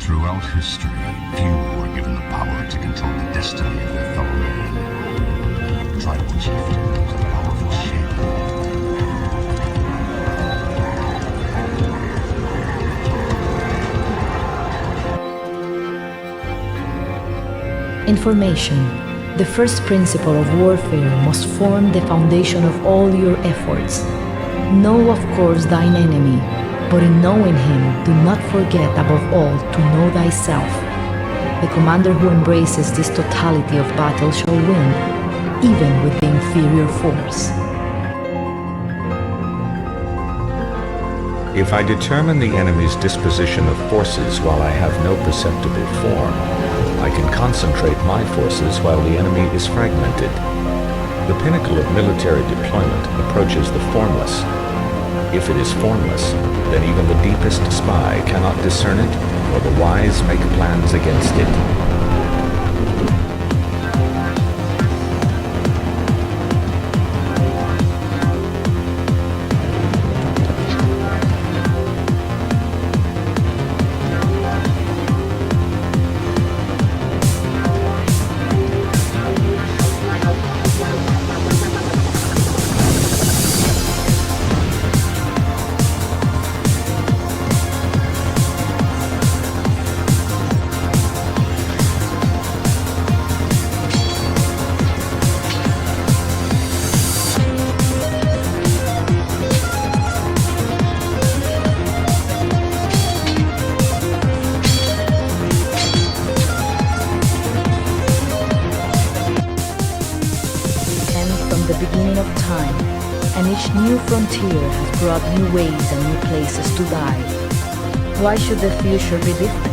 Throughout history, few were given the power to control the destiny of their fellow man. Tribal chieftains, a powerful shaper. Information, the first principle of warfare, must form the foundation of all your efforts. Know, of course, thine enemy, but in knowing him, do not forget above all to know thyself. The commander who embraces this totality of battle shall win, even with the inferior force. If I determine the enemy's disposition of forces while I have no perceptible form, I can concentrate my forces while the enemy is fragmented. The pinnacle of military deployment approaches the formless. If it is formless, then even the deepest spy cannot discern it, or the wise make plans against it. And each new frontier has brought new ways and new places to die. Why should the future be different?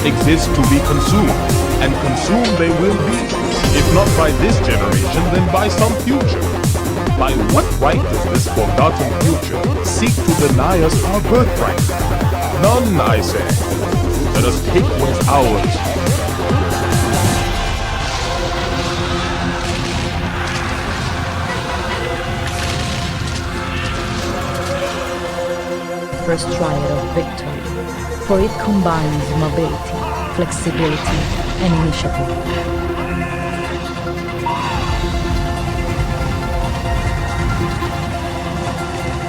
Exist to be consumed, and consumed they will be, if not by this generation, then by some future. By what right does this forgotten future seek to deny us our birthright? None, I say. Let us take what's ours. First triad of victory, for it combines mobility, flexibility, and initiative.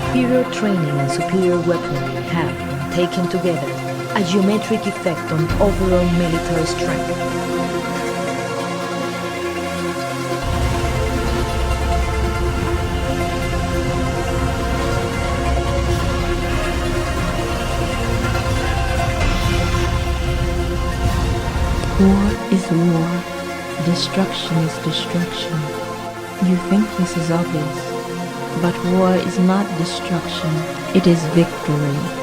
Superior training and superior weaponry have, when taken together, a geometric effect on overall military strength. War is war, destruction is destruction. You think this is obvious, but war is not destruction, it is victory.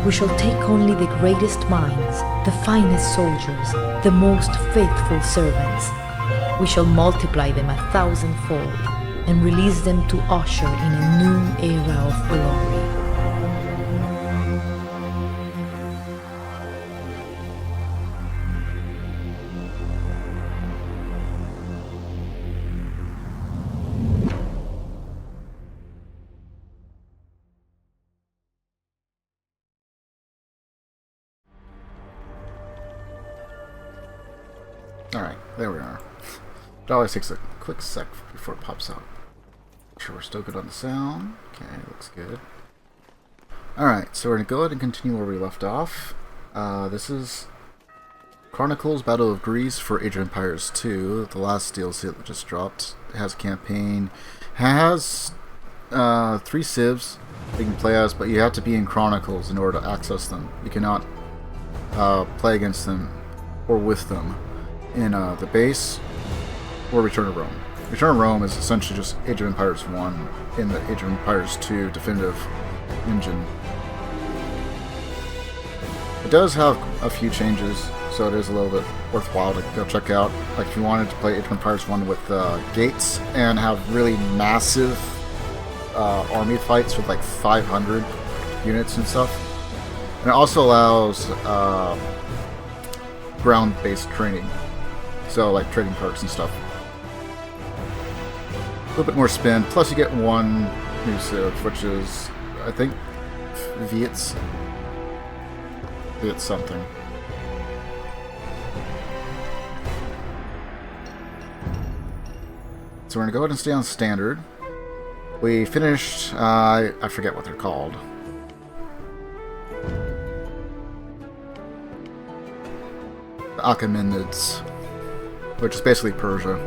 We shall take only the greatest minds, the finest soldiers, the most faithful servants. We shall multiply them 1,000-fold and release them to usher in a new era of glory. Alright, there we are. It always takes a quick sec before it pops out. Make sure we're still good on the sound. Okay, looks good. Alright, so we're going to go ahead and continue where we left off. This is Chronicles, Battle of Greece for Age of Empires 2, the last DLC that just dropped. It has a campaign. It has 3 civs that you can play as, but you have to be in Chronicles in order to access them. You cannot play against them or with them in the base or Return to Rome. Return to Rome is essentially just Age of Empires 1 in the Age of Empires 2 definitive engine. It does have a few changes, so it is a little bit worthwhile to go check out. Like if you wanted to play Age of Empires 1 with gates and have really massive army fights with like 500 units and stuff. And it also allows ground-based training. So, like trading perks and stuff. A little bit more spin. Plus, you get one new civ, which is, I think, Viet something. So, we're going to go ahead and stay on standard. We finished, I forget what they're called. The Achaemenids, which is basically Persia.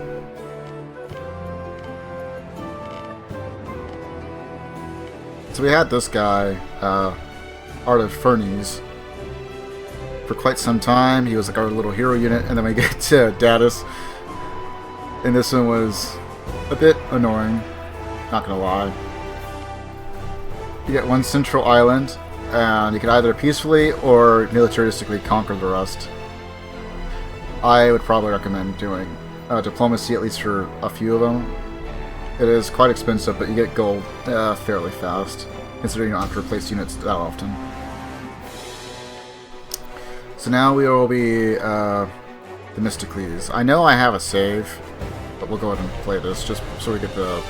So we had this guy, Artaphornes, for quite some time. He was like our little hero unit, and then we get to Darius, and this one was a bit annoying, not gonna lie. You get one central island, and you can either peacefully or militaristically conquer the rest. I would probably recommend doing diplomacy, at least for a few of them. It is quite expensive, but you get gold fairly fast, considering you don't have to replace units that often. So now we will be Themistocles. I know I have a save, but we'll go ahead and play this just so we get the...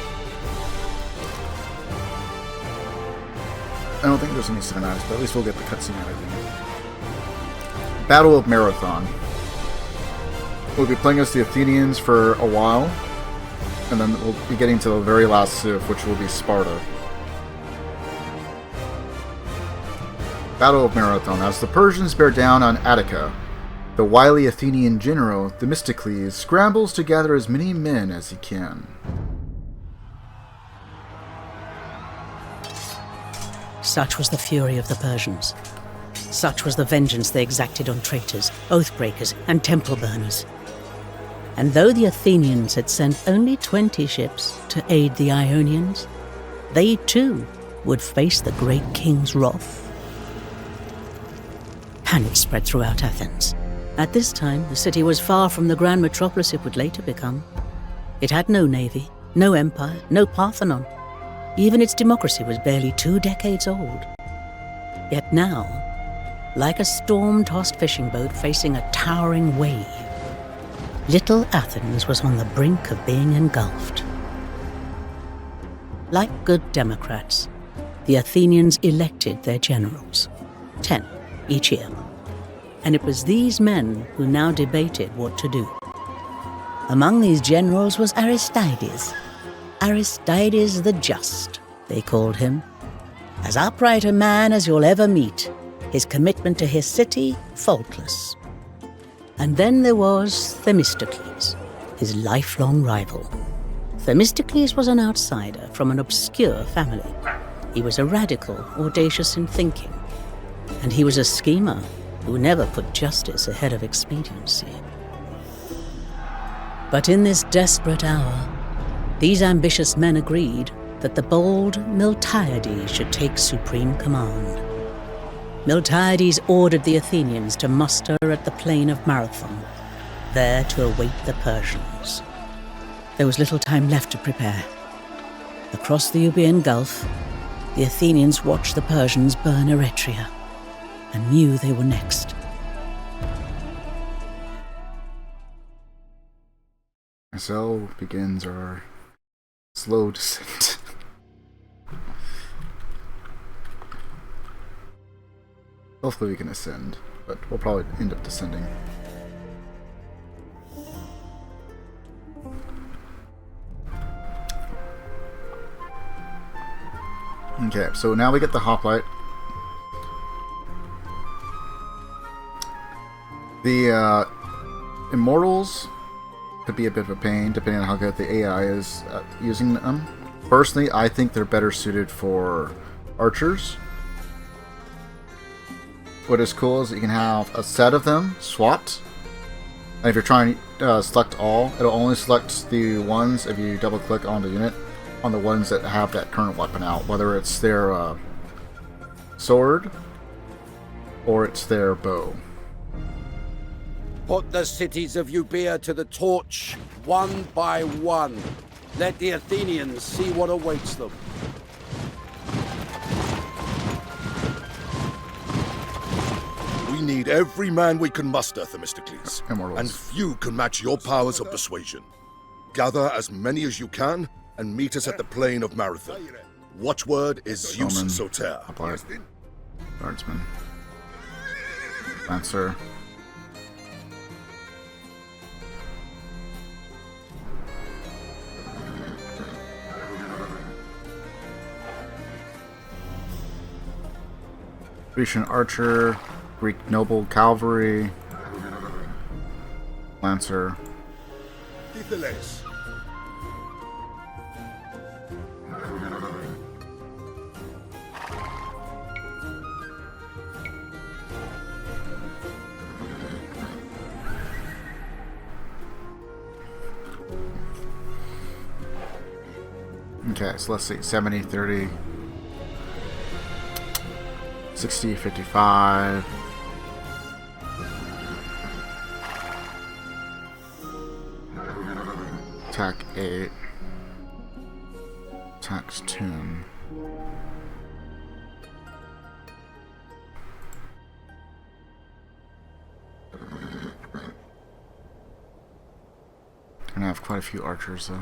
I don't think there's any cinematics, but at least we'll get the cutscene and everything. Battle of Marathon. We'll be playing as the Athenians for a while, and then we'll be getting to the very last civ, which will be Sparta. Battle of Marathon. As the Persians bear down on Attica, the wily Athenian general, Themistocles, scrambles to gather as many men as he can. Such was the fury of the Persians. Such was the vengeance they exacted on traitors, oath-breakers, and temple burners. And though the Athenians had sent only 20 ships to aid the Ionians, they too would face the great king's wrath. Panic spread throughout Athens. At this time, the city was far from the grand metropolis it would later become. It had no navy, no empire, no Parthenon. Even its democracy was barely 2 decades old. Yet now, like a storm-tossed fishing boat facing a towering wave, little Athens was on the brink of being engulfed. Like good Democrats, the Athenians elected their generals, 10 each year, and it was these men who now debated what to do. Among these generals was Aristides. Aristides the Just, they called him. As upright a man as you'll ever meet, his commitment to his city faultless. And then there was Themistocles, his lifelong rival. Themistocles was an outsider from an obscure family. He was a radical, audacious in thinking, and he was a schemer who never put justice ahead of expediency. But in this desperate hour, these ambitious men agreed that the bold Miltiades should take supreme command. Miltiades ordered the Athenians to muster at the plain of Marathon, there to await the Persians. There was little time left to prepare. Across the Euboean Gulf, the Athenians watched the Persians burn Eretria and knew they were next. So begins our slow descent. Hopefully we can ascend, but we'll probably end up descending. Okay, so now we get the hoplite. The immortals could be a bit of a pain depending on how good the AI is at using them. Personally, I think they're better suited for archers. What is cool is that you can have a set of them swapped, and if you're trying to select all, it'll only select the ones if you double click on the unit on the ones that have that current weapon out, whether it's their sword or it's their bow. Put the cities of Euboea to the torch, one by one. Let the Athenians see what awaits them. We need every man we can muster, Themistocles. Immortals. And few can match your powers of persuasion. Gather as many as you can, and meet us at the plain of Marathon. Watchword is Zeus Omen. Soter. Hoplite. Guardsman. Lancer. Grecian archer, Greek noble cavalry, Lancer. Tithiles. Okay, so let's see, 70, 30, 60, 55. Attack 8. Attacks 10. And I have quite a few archers though.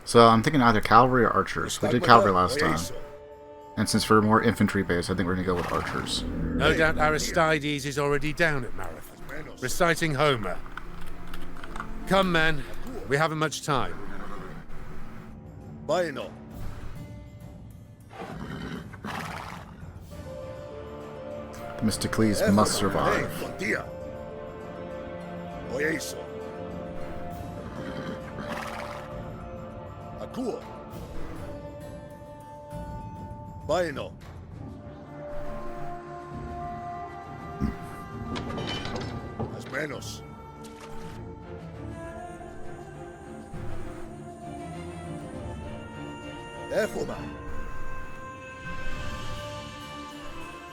So I'm thinking either cavalry or archers. We did cavalry last time. And since we're more infantry based, I think we're going to go with archers. No doubt Aristides is already down at Marathon, reciting Homer. Come, men. We haven't much time. Baino. Themistocles must survive. Contia. Oieso. Akuo. Baino. As menos. Efoma.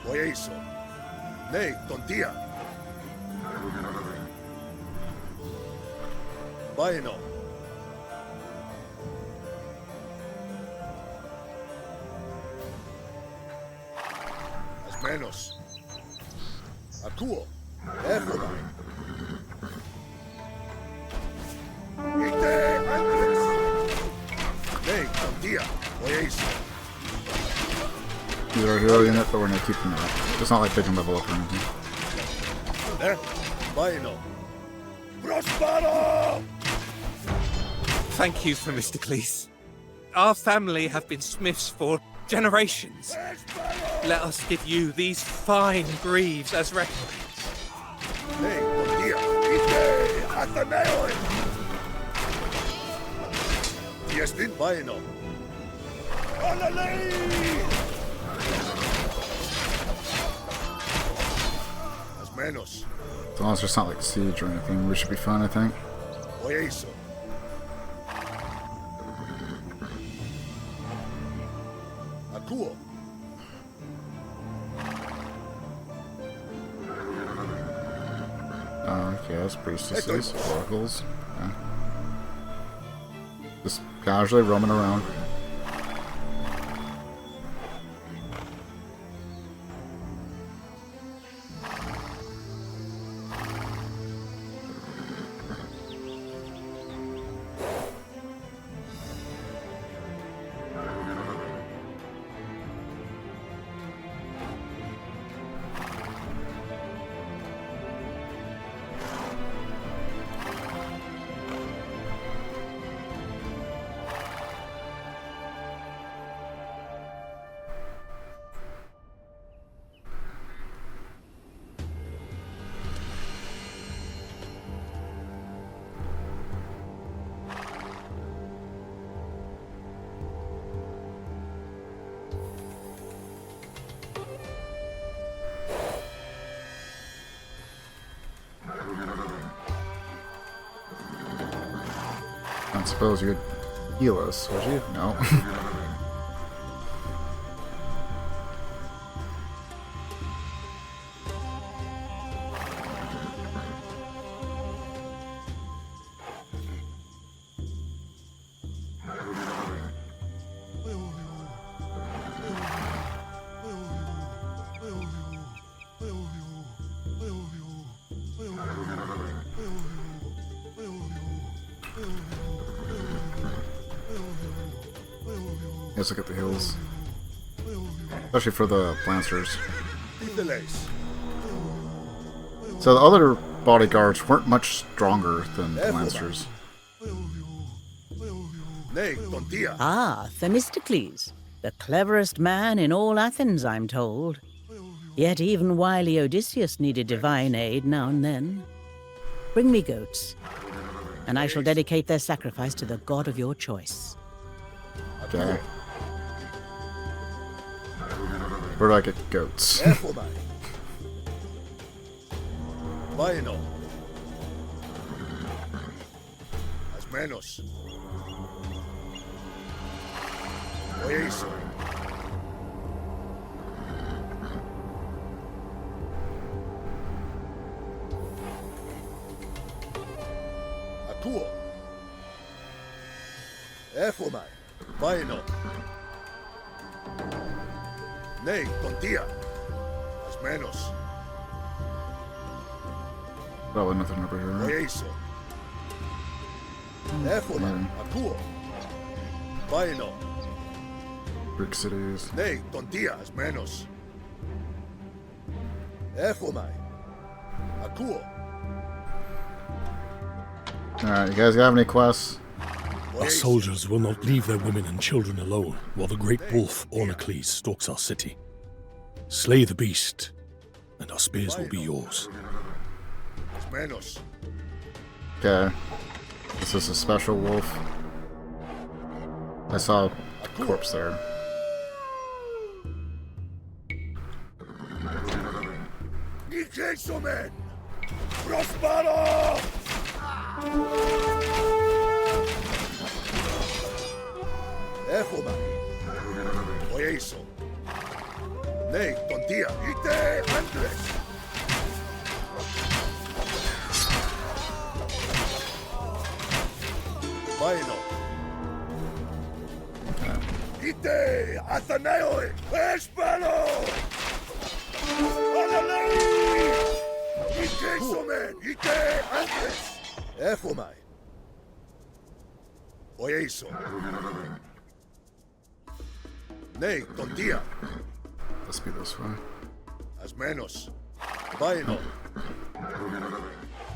Oieso. Nei, tontia. Baino. As menos. Akuo. Efoma. Ite Andres. Nei, tontia. Oieso. These are our hero unit, but we're going to keep them up. It's not like they can level up or anything. Baino. Prospero! Thank you, Themistocles. Our family have been smiths for generations. Let us give you these fine greaves as recompense. Hey, tontia. Ite Atheneo. Tiestin Baino. Alale! As menos. As long as there's not like siege or anything, we should be fine, I think. Oieso. yes, priestesses, oracles. Yeah. Just casually roaming around. I suppose you'd heal us, would you? No. Let's look at the hills. Especially for the Lancers. So the other bodyguards weren't much stronger than the Lancers. Ah, Themistocles, the cleverest man in all Athens, I'm told. Yet even wily Odysseus needed divine aid now and then. Bring me goats, and I shall dedicate their sacrifice to the god of your choice. Okay. Where do I get goats? Bueno. As menos. Eso. Akuo. Efomai. Bueno. Nei, tontia. As menos. Probably nothing over here. Eso. Efomai. Akuo. Bueno. Brick cities. Nei, tontia, as menos. Efomai. Akuo. Alright, you guys have any quests? Our soldiers will not leave their women and children alone while the great wolf Ornacles stalks our city. Slay the beast, and our spears will be yours. As menos. Okay. This is a special wolf. I saw a corpse there. Gentlemen! Prospero! Efoma. Oyeso. Nei, tontia. Ite Andres. Bueno. Ite Athaneo. Espero! Gentlemen! Ite Andres. Efomai. Oyeso. Nei, tontia. Let's be this way. As menos. Bueno.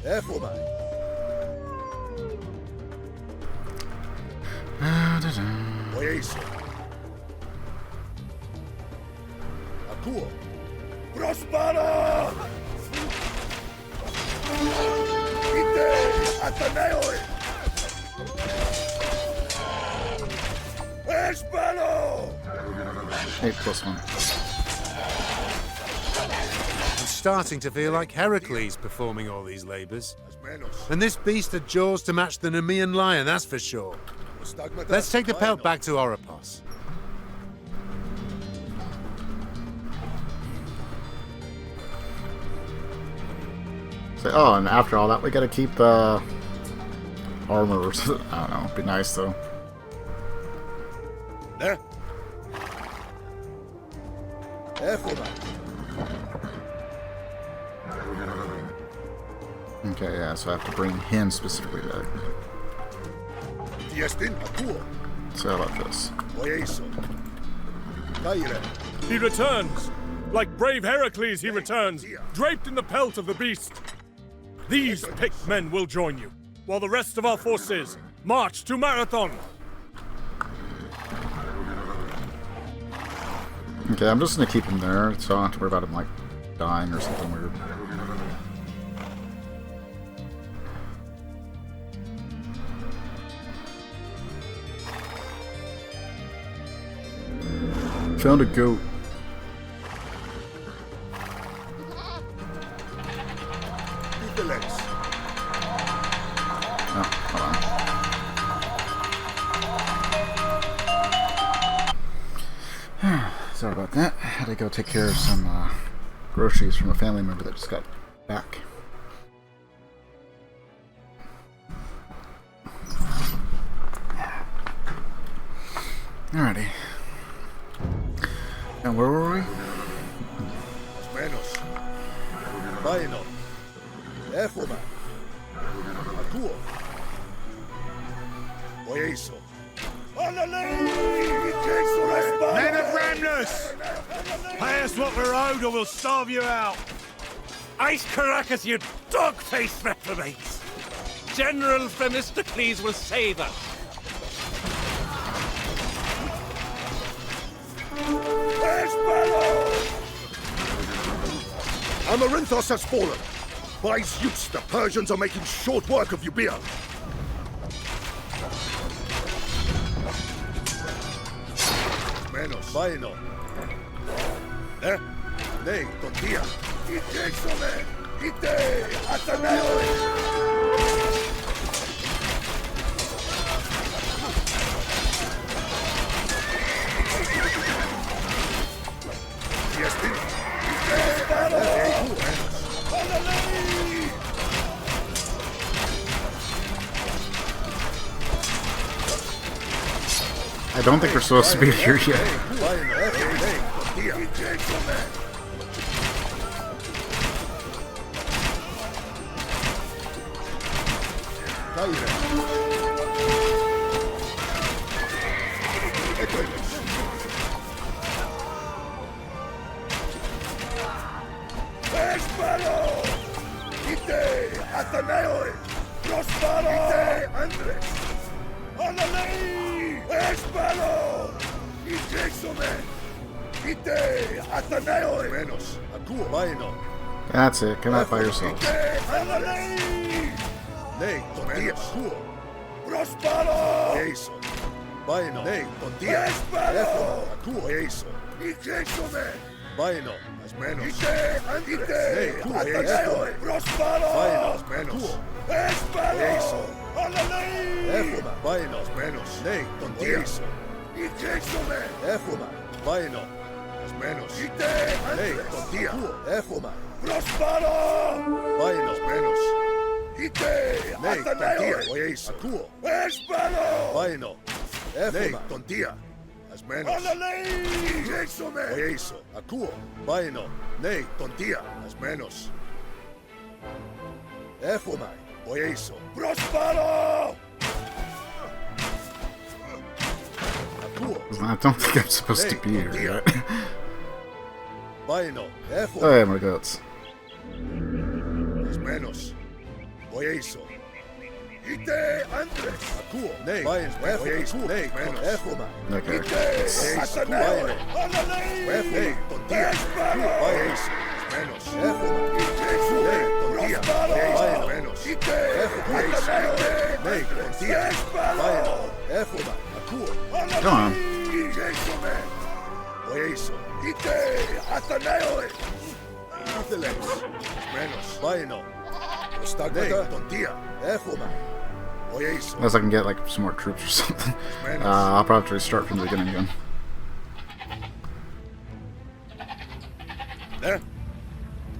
Efomai. Oyeso. Akuo. Prospero! Ite Athaneo. Espero! 8+1. I'm starting to feel like Heracles performing all these labors. And this beast had jaws to match the Nemean lion, that's for sure. Let's take the pelt back to Oropos. So, oh, and after all that, we gotta keep armor or something. I don't know. It'd be nice though. There. Okay, yeah, so I have to bring him specifically back. So how about this? He returns! Like brave Heracles, he returns, draped in the pelt of the beast. These picked men will join you, while the rest of our forces march to Marathon. Okay, I'm just gonna keep him there, so I don't have to worry about him, like, dying or something weird. Found a goat. Oh, hold on. Sorry about that. I had to go take care of some groceries from a family member that just got back. Alrighty. And where were we? Menos. Vaino. Éfuma. Akuo. Oyeso. Men of Ramnus! Pay us what we're owed or we'll starve you out! Ice Caracas, you dog-faced reprobates! General Themistocles will save us! Amarinthos has fallen. By Zeus, the Persians are making short work of Euboea. Menos. Vaino. Ne, tontia. Ite exome. Ite ataneo. I don't think we're supposed to be here yet. That's it. Come out by yourself. Vaino, as menos. As menos. Oyeso, akuo, vaino, nei, tontia, as menos. Efomai, oyeso. Prospero! I don't think I'm supposed to be here yet. Vaino, efomai. Oh yeah, my goats. As menos. Oyeso. Ite Andres, akuo, nei, oyeso, nei, menos. Efomai. Okay. Come on. Unless I can get like some more troops or something. I'll probably have to restart from the beginning again. There.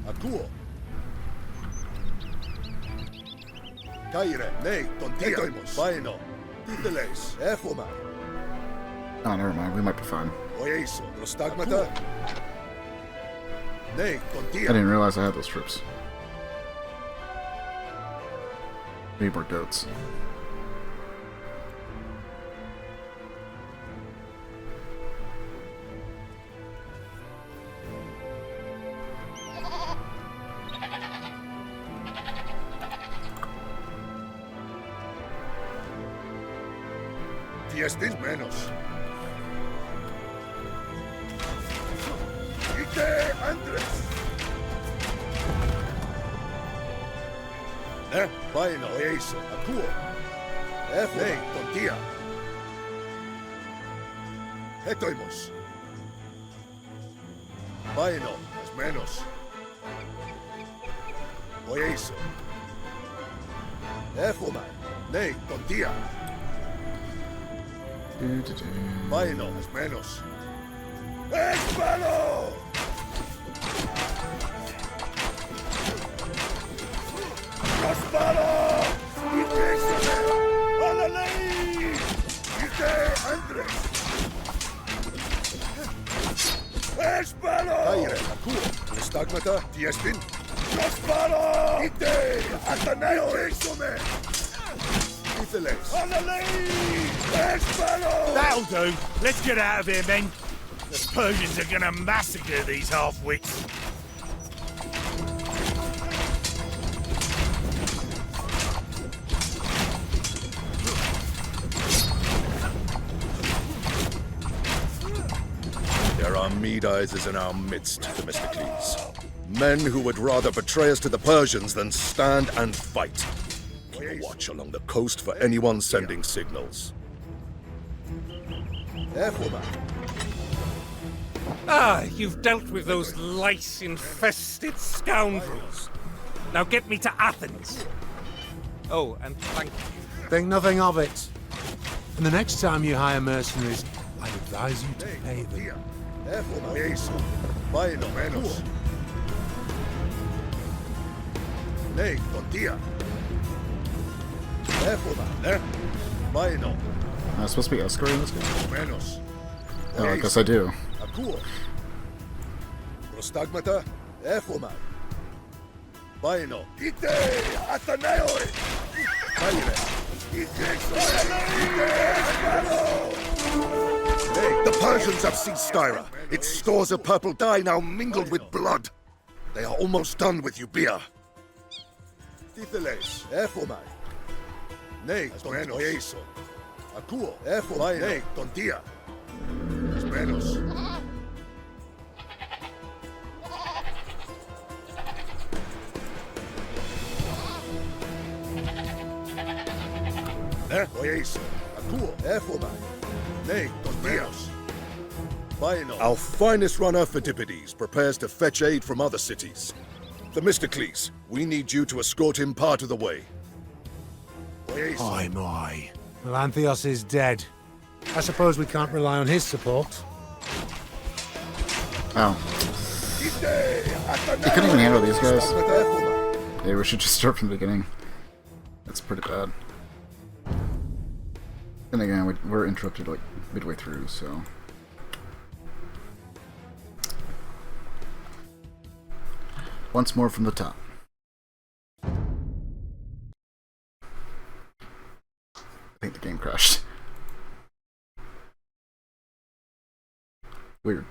Akuo. Oh, never mind. We might be fine. I didn't realize I had those troops. Need more goats. Diez menos. Ite Andres. Vaino, eso, akuo. Nei, tontia. Etoimos. Vaino, as menos. Eso. Efoma. Nei, tontia. Vaino, as menos. ¡Espalo! ¡Casparo! ¡Intésame! ¡A la ley! ¡Ite Andres! ¡Espalo! Aire, akuo. Stagmata, diestin. ¡Casparo! ¡Ite! ¡Ataneo! ¡Intésame! ¡A la ley! ¡Espalo! That'll do. Let's get out of here, men. The Persians are gonna massacre these half-wits. There are Medises in our midst, Themistocles. Men who would rather betray us to the Persians than stand and fight. Keep a watch along the coast for anyone sending signals. Ah, you've dealt with those lice-infested scoundrels. Now get me to Athens. Oh, and thank you. Think nothing of it. And the next time you hire mercenaries, I advise you to pay them. Nei, tontia. Am I supposed to be escorting this guy? Menos. Oh, I guess I do. Akuo. Prostagmata, Efoma. Vaino. Ite! Athaneo! Vaire. The Persians have seized Styra. Its stores of purple dye now mingled with blood. They are almost done with Euboea. Titheles, Efoma. Nei, tontoeso. Akuo, Efoma. Nei, tontia. Menos. Oyeso, akuo, efomai. Nei, tontios. Our finest runner, Phidippides, prepares to fetch aid from other cities. Themistocles, we need you to escort him part of the way. Aye, my. Well, Anthios is dead. I suppose we can't rely on his support. Oh. He couldn't even handle these guys. Maybe we should just start from the beginning. That's pretty bad. And again, we're interrupted like midway through, so... Once more from the top. I think the game crashed. Weird.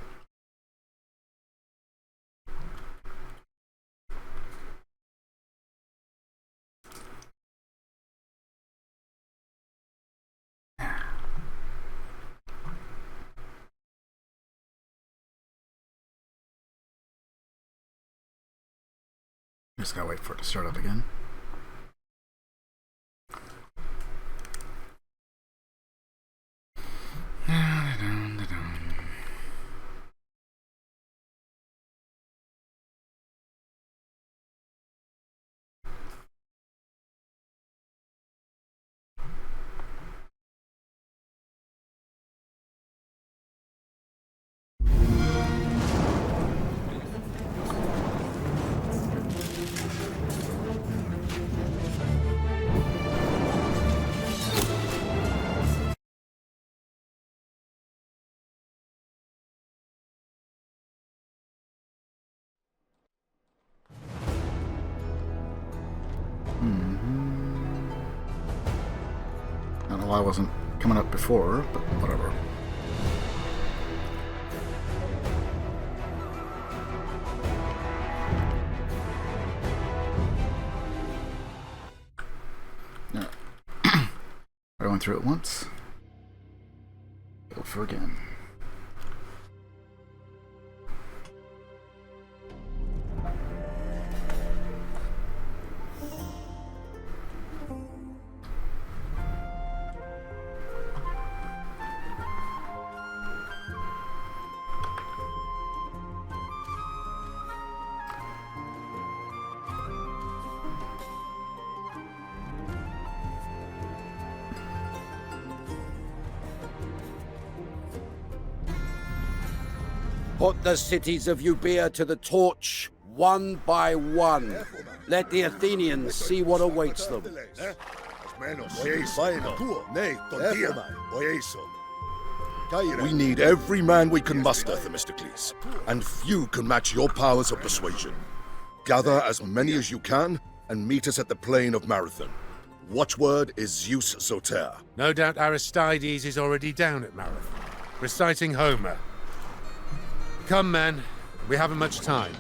Just gotta wait for it to start up again. I don't know why I wasn't coming up before, but whatever. I went through it once. Go for again. Put the cities of Euboea to the torch, one by one. Let the Athenians see what awaits them. We need every man we can muster, Themistocles, and few can match your powers of persuasion. Gather as many as you can, and meet us at the plain of Marathon. Watchword is Zeus Soter. No doubt Aristides is already down at Marathon, reciting Homer. Come, men. We haven't much time.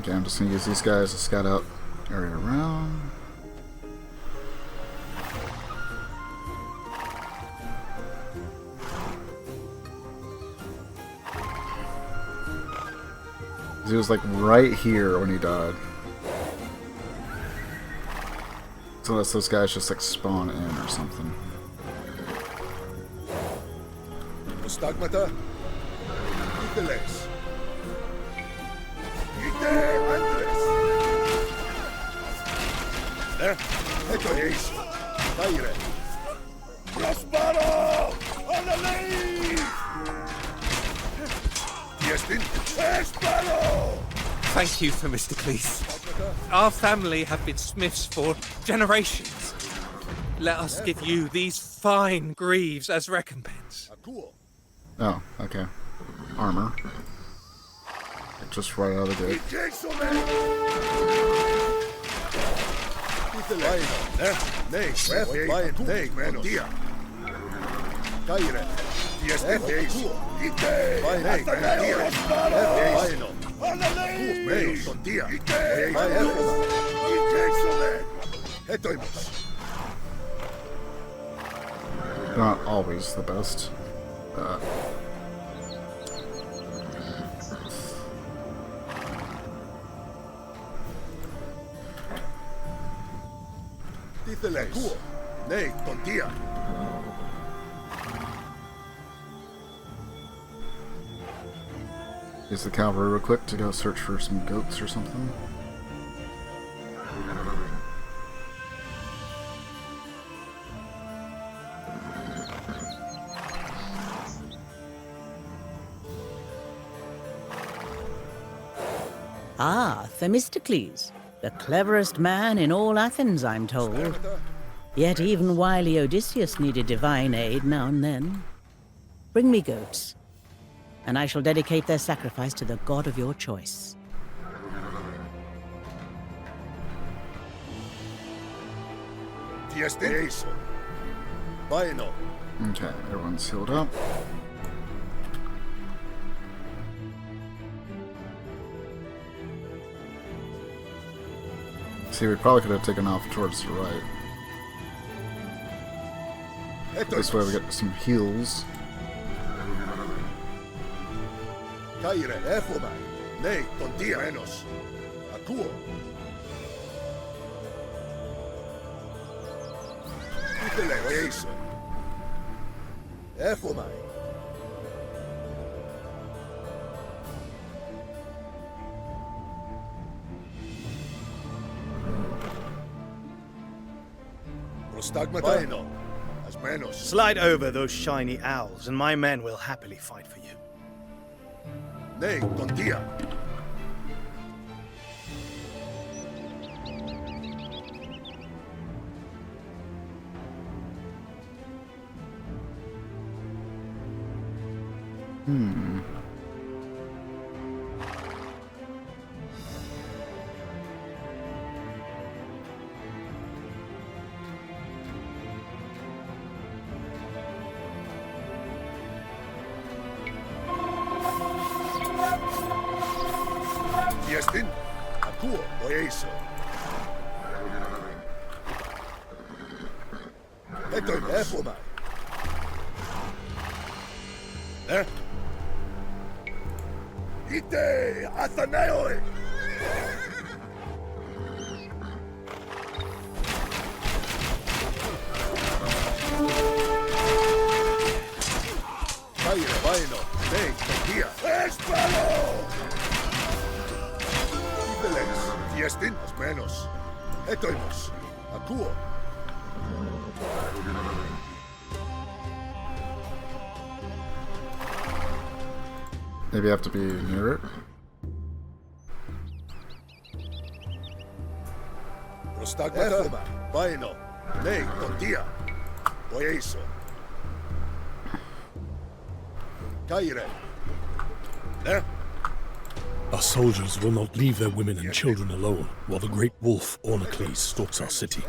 Okay, I'm just gonna use these guys to scout out area around. He was like right here when he died. So unless those guys just like spawn in or something. Stigmata? Iteles. Eto eis. Taire. Prospero! Alale! Jestin? Espero! Thank you, Themistocles. Our family have been smiths for generations. Let us give you these fine greaves as recompense. Oh, okay. Armor. Just right out of the gate. Not always the best. Use the cavalry real quick to go search for some goats or something. Ah, Themistocles, the cleverest man in all Athens, I'm told. Yet even wily Odysseus needed divine aid now and then. Bring me goats, and I shall dedicate their sacrifice to the god of your choice. Okay, everyone's healed up. See, we probably could have taken off towards the right. This way we get some heals. Slide over those shiny owls, and my men will happily fight for you. Tiestin, Akuo, Oieso. Etoin, Efomai. Ite, Athanaoi. Caire, vaino, nei, tokia. Espero! Ibeles, tiestin, os menos. Etoimos, Akuo. Maybe I have to be near it. Prostagmata, vaino, nei, tokia. Oieso. Caire. Our soldiers will not leave their women and children alone while the great wolf Ornacles stalks our city.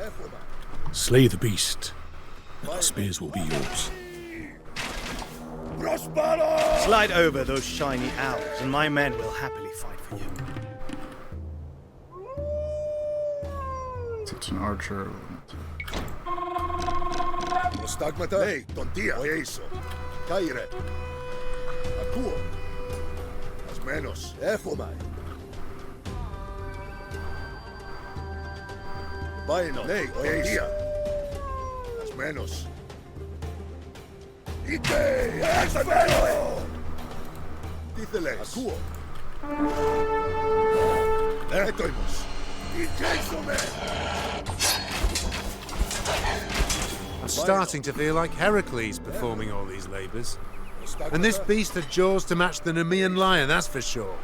Slay the beast, and our spears will be yours. Slide over those shiny owls, and my men will happily fight for you. It's an archer. Prostagmata, nei, tontia, oieso. Caire. Akuo. As menos, Efomai. Vaino, nei, oieso. As menos. Ite, Athanaoi. Díceles. Akuo. Etoimos. I'm starting to feel like Heracles performing all these labours. And this beast had jaws to match the Nemean lion, that's for sure.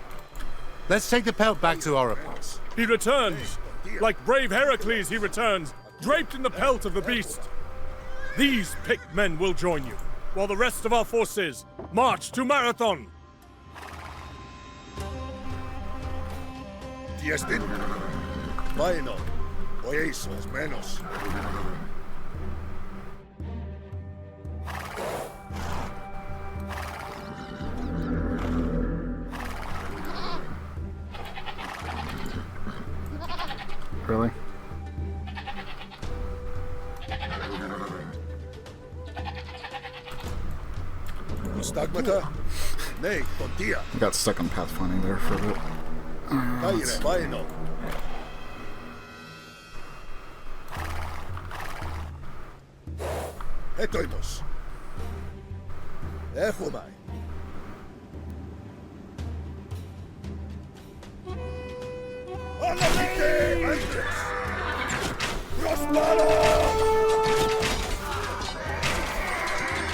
Let's take the pelt back to Oropos. He returns! Like brave Heracles, he returns, draped in the pelt of the beast. These picked men will join you, while the rest of our forces march to Marathon. Tiestin. Vaino. Oieso, as menos. Really? Prostagmata. Nei, tontia. I got stuck on pathfinding there for a bit. Caire, vaino. Etoimos. Efomai. Alite, Andres. Prospero!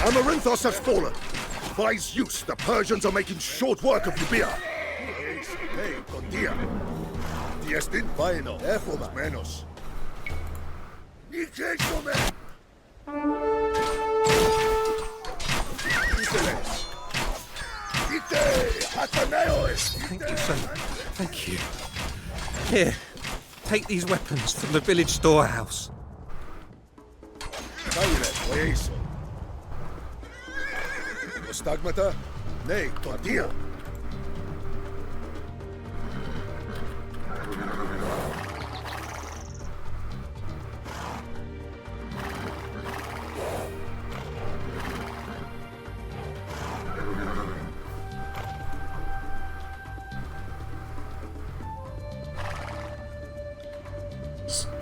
Amarinthos has fallen. By Zeus, the Persians are making short work of Euboea. Hey, Contia. Tiestin, vaino, Efomai, menos. Nikexome! Thank you, son. Thank you. Here, take these weapons from the village storehouse. Prostagmata? Nei, tontia.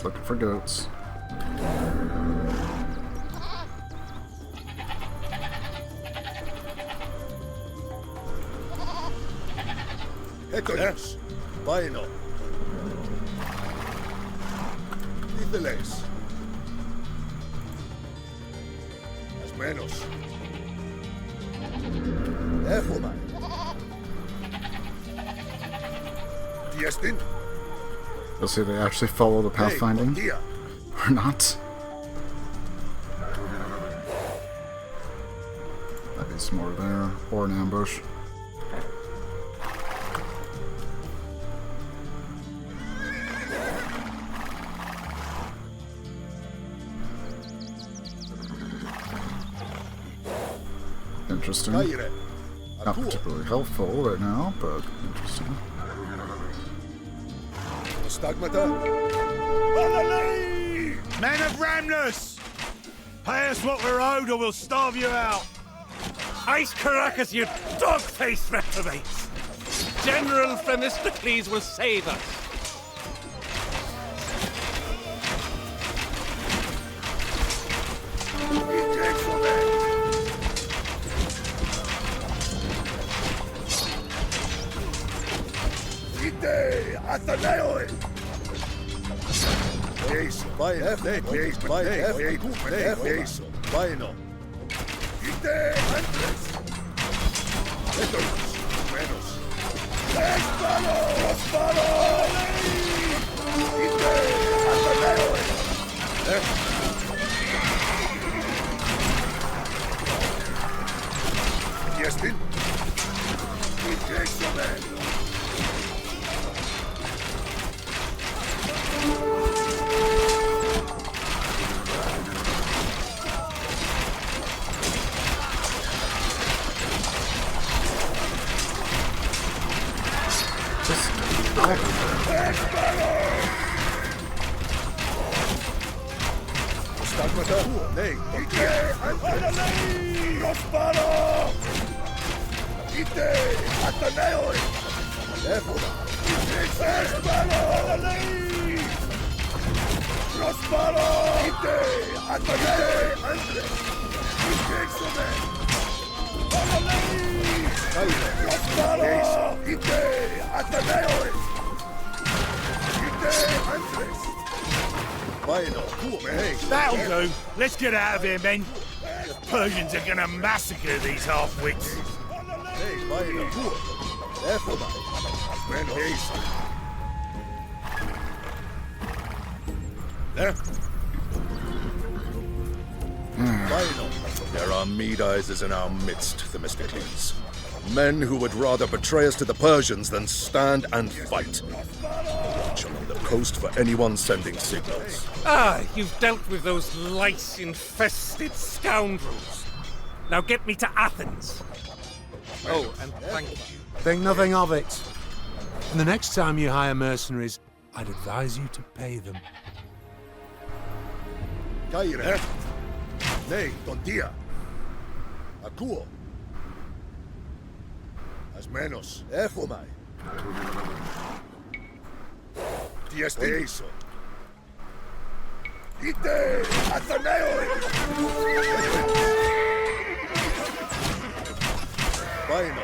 Looking for goats. Etones, vaino. Díceles. As menos. Efomai. Tiestin. You'll see they actually follow the pathfinding. Or not. Might be some more there, or an ambush. Interesting. Not particularly helpful right now, but interesting. Men of Ramnus! Pay us what we're owed or we'll starve you out! Ice Caracas, you dog-faced reprobates! General Themistocles will save us! That'll do. Let's get out of here, men. The Persians are gonna massacre these half-wits. There are Medises in our midst, Themistocles. Men who would rather betray us to the Persians than stand and fight. Watch along the coast for anyone sending signals. Ah, you've dealt with those lice-infested scoundrels. Now get me to Athens. Oh, and thank you. Think nothing of it. And the next time you hire mercenaries, I'd advise you to pay them. Nei, ton dia. Akuo. As menos. Efomai. Dieste eso. Ite, Athaneo. Vaino,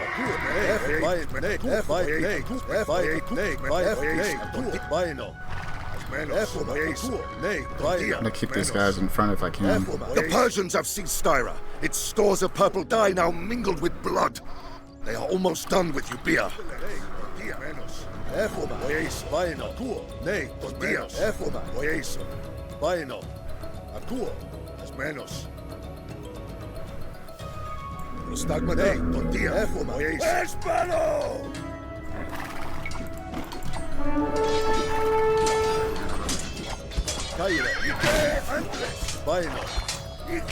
I'm gonna keep these guys in front if I can. The Persians have seized Styra. Its stores of purple dye now mingled with blood. They are almost done with Euboea.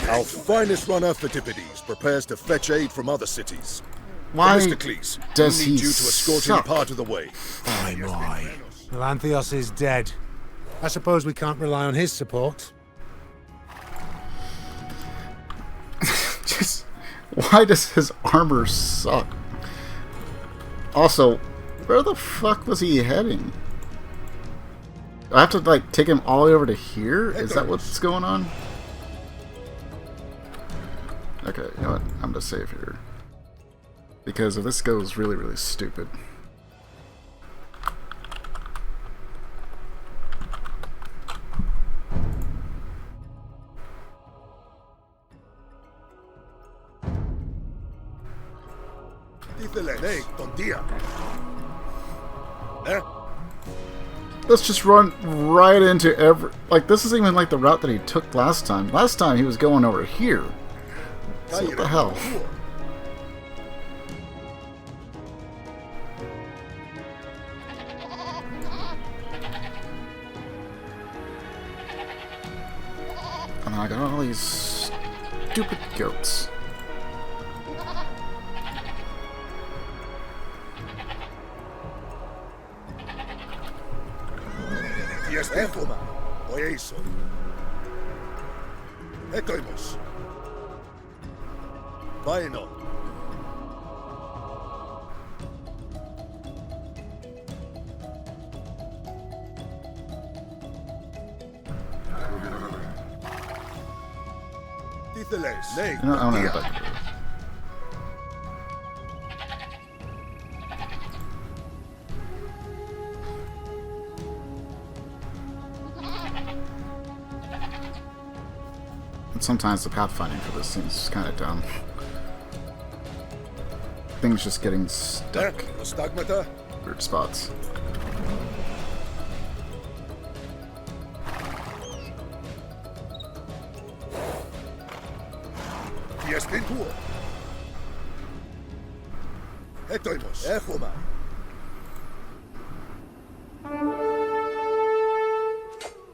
Our finest runner, Phidippides, prepares to fetch aid from other cities. Why Themistocles, does we he need you to escort him suck? part of the way. My. Melanthios is dead. I suppose we can't rely on his support. Just why does his armor suck? Also, where the fuck was he heading? Do I have to like take him all the way over to here? Is that what's going on? Okay, you know what? I'm gonna save here. Because if this goes really, really stupid. Let's just run right into every... Like, this isn't even like the route that he took last time. Last time he was going over here. So what the hell? And I got all these stupid goats. Diastema, oieso. Ekoimos. Vaino. Títeles, nei, I don't know what that could do. And sometimes the pathfinding for this seems kind of dumb. Things just getting stuck. Stagmata. Weird spots. Διαστήν του. Έτοιμος. Έχουμε.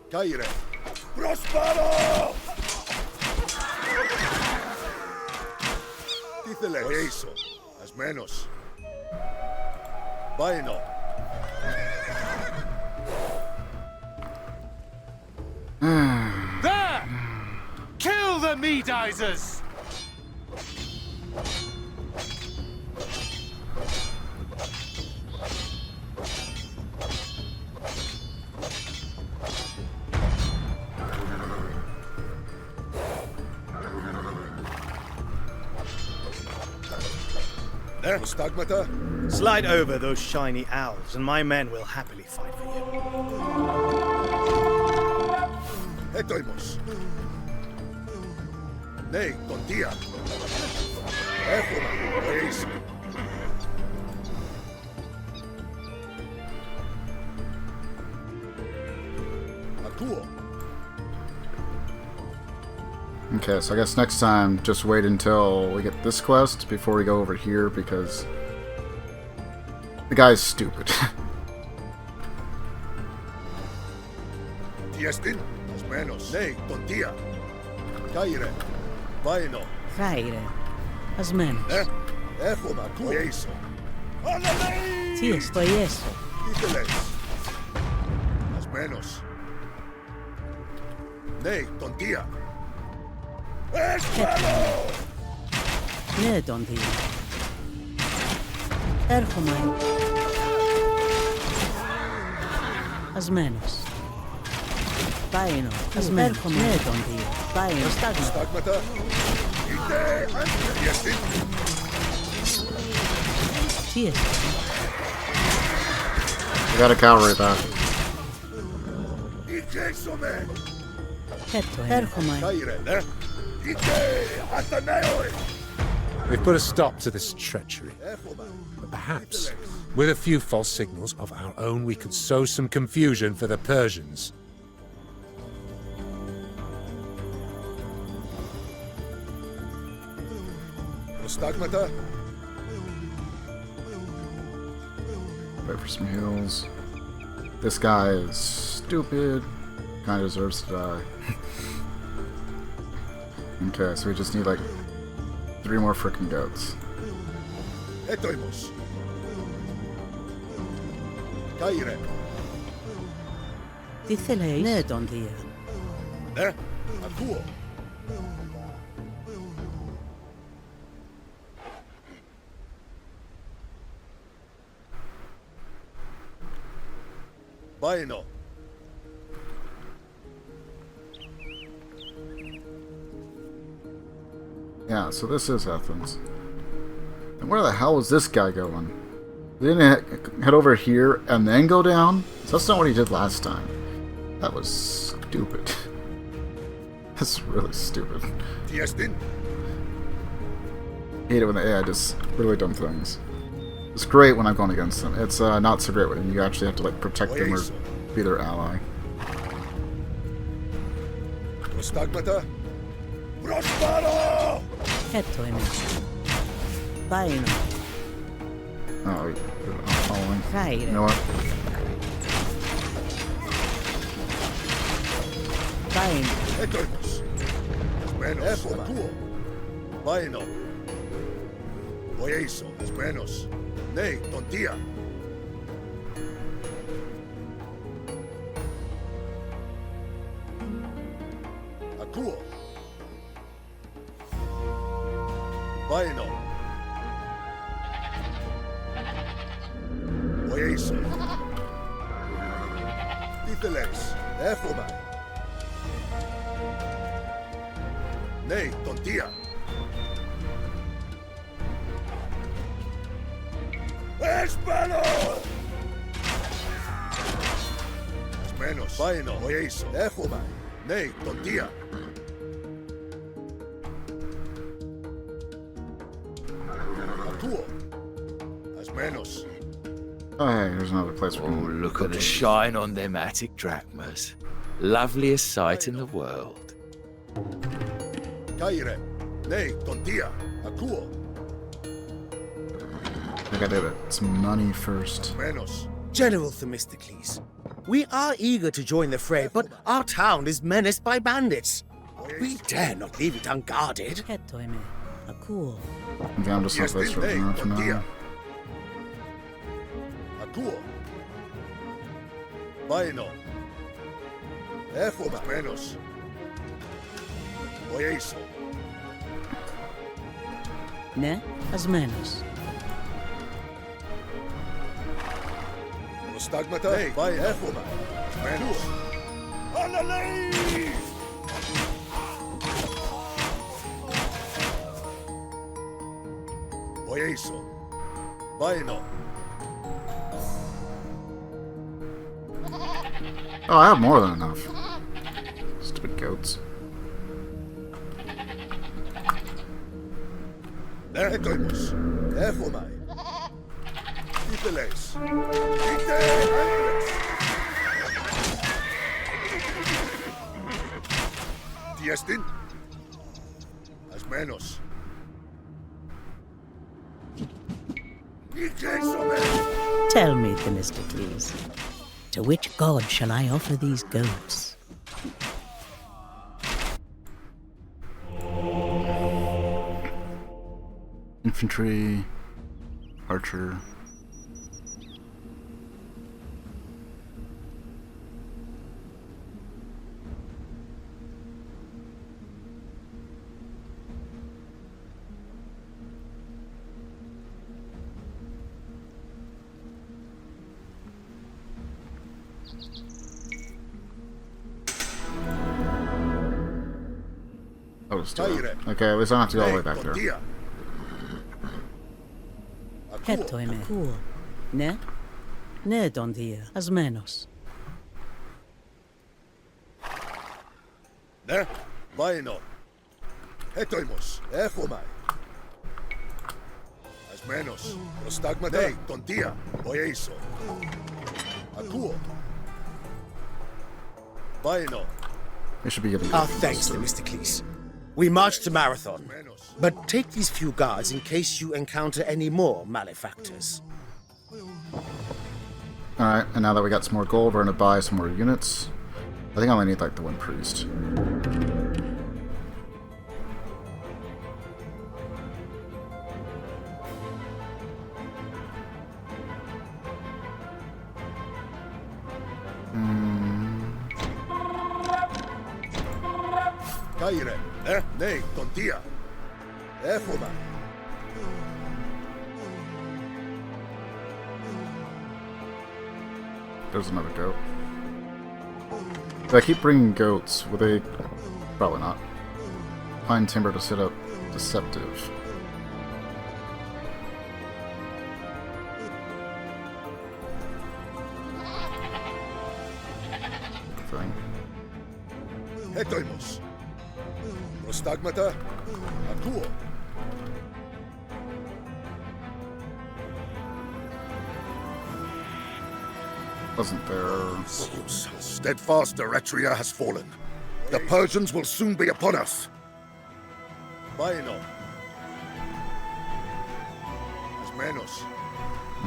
Κάιρε. Προσπάρω! Τι θέλεις? Οίσο. Ασμένος. Πάινο. There! Kill the Medizers! Stagmata. Slide over those shiny owls, and my men will happily fight for you. Έτοιμος. Ναι, κοντία. Έχουμε. Οίσο. Ακούω. Okay, so I guess next time, just wait until we get this quest before we go over here, because the guy's stupid. Διαστήν. Ασμένος. Ναι, κοντία. Κάιρε. Πάινο. Κάιρε. Ασμένος. Έχουμε. Ακούω. Οίσο. Τι εστώ, ιέσο. Τι θέλεις? Ασμένος. Ναι, κοντία. Ναι, τον δει. Έρχομαι. Ασμένος. Πάινο. Ασμένος. Ναι, τον δει. Πάινο. Στάγματα. Είτε διαστήν. Τι εστώ. I gotta counter that. Ικέσομαι. Έρχομαι. Κάιρε, ναι. We've put a stop to this treachery. But perhaps, with a few false signals of our own, we can sow some confusion for the Persians. Stagmata. Wait for some heals. This guy is stupid. Kinda deserves to die. Okay, so we just need like 3 more freaking goats. Έτοιμος. Κάιρε. Τι θέλεις? Ναι, τον δει. Ναι, ακούω. Πάινο. Yeah, so this is Athens. And where the hell was this guy going? Didn't he head over here and then go down? So that's not what he did last time. That was stupid. That's really stupid. Διαστήν. I hate it when the AI does really dumb things. It's great when I'm going against them. It's not so great when you actually have to like protect them or be their ally. Στάγματα. Προσπάρω! Έτω είναι. Πάινο. Oh, I'm following. Κάιρε. You know what? Πάινο. Έτοιμος. menos. Ακούω. Βάινο. Βοήσω. Εσμένος. Ναι, τον Τία. Ακούω. Βάινο. Βοήσω. Τι θέλεις. Έρχομαι. Ναι, τον Τία. Έσπανο! Ασμένος. Βάινο. Βοήσω. Έρχομαι. Ναι, τον Τία. Ακούω. Ασμένος. Oh, hey, here's another place where Oh, look at the shine on them Attic drachmas. Loveliest sight in the world. Κάιρε. Ναι, τον Τία. Ακούω. I gotta do it. It's money first. Asμένος. General Themistocles, we are eager to join the fray, but our town is menaced by bandits. We dare not leave it unguarded. Okay, I'm just gonna place for now. Ακούω. Βάινο. Έρχομαι. Ασμένος. Βοήσω. Ναι, ασμένος. Προστάγματα. Ναι, βάινο. Έρχομαι. Ασμένος. Αναλύει! Βοήσω. Βάινο. Oh, I have more than enough. Stupid goats. Έτοιμος. Έρχομαι. Τι θέλεις. Είτε άντρες. Τι έστειν. Ασμένος. Tell me, Themistocles, to which god shall I offer these goats? Infantry, archer. I'll just do it. Okay, at least I don't have to go all the way back there. Έτω είμαι. Ακούω. Ναι. Ναι, τον Δία. Ασμένος. Ναι, βάινο. Έτοιμος. Έρχομαι. Ασμένος. Προστάγματα. Ναι, τον Τία. Βοήσω. Ακούω. Βάινο. They should be getting Our thanks, Themistocles. We march to Marathon, but take these few guards in case you encounter any more malefactors. Alright, and now that we got some more gold, we're gonna buy some more units. I think I only need like the one priest. Κάιρε. Ναι, τον Τία. Έρχομαι. There's another goat. If I keep bringing goats, will they... Probably not. Pine timber to set up deceptive. Thing. Έτοιμος. Προστάγματα. Ακούω. Wasn't there... Zeus, steadfast Eretria has fallen. The Persians will soon be upon us. Βάινο. Ασμένος.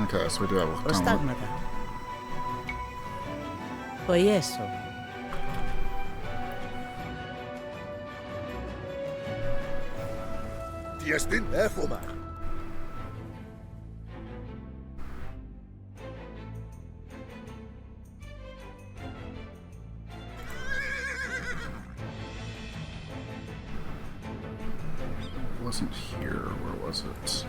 Okay, so we do have a Προστάγματα. Βοιέσω. Diestin Erfoma. It wasn't here. Where was it?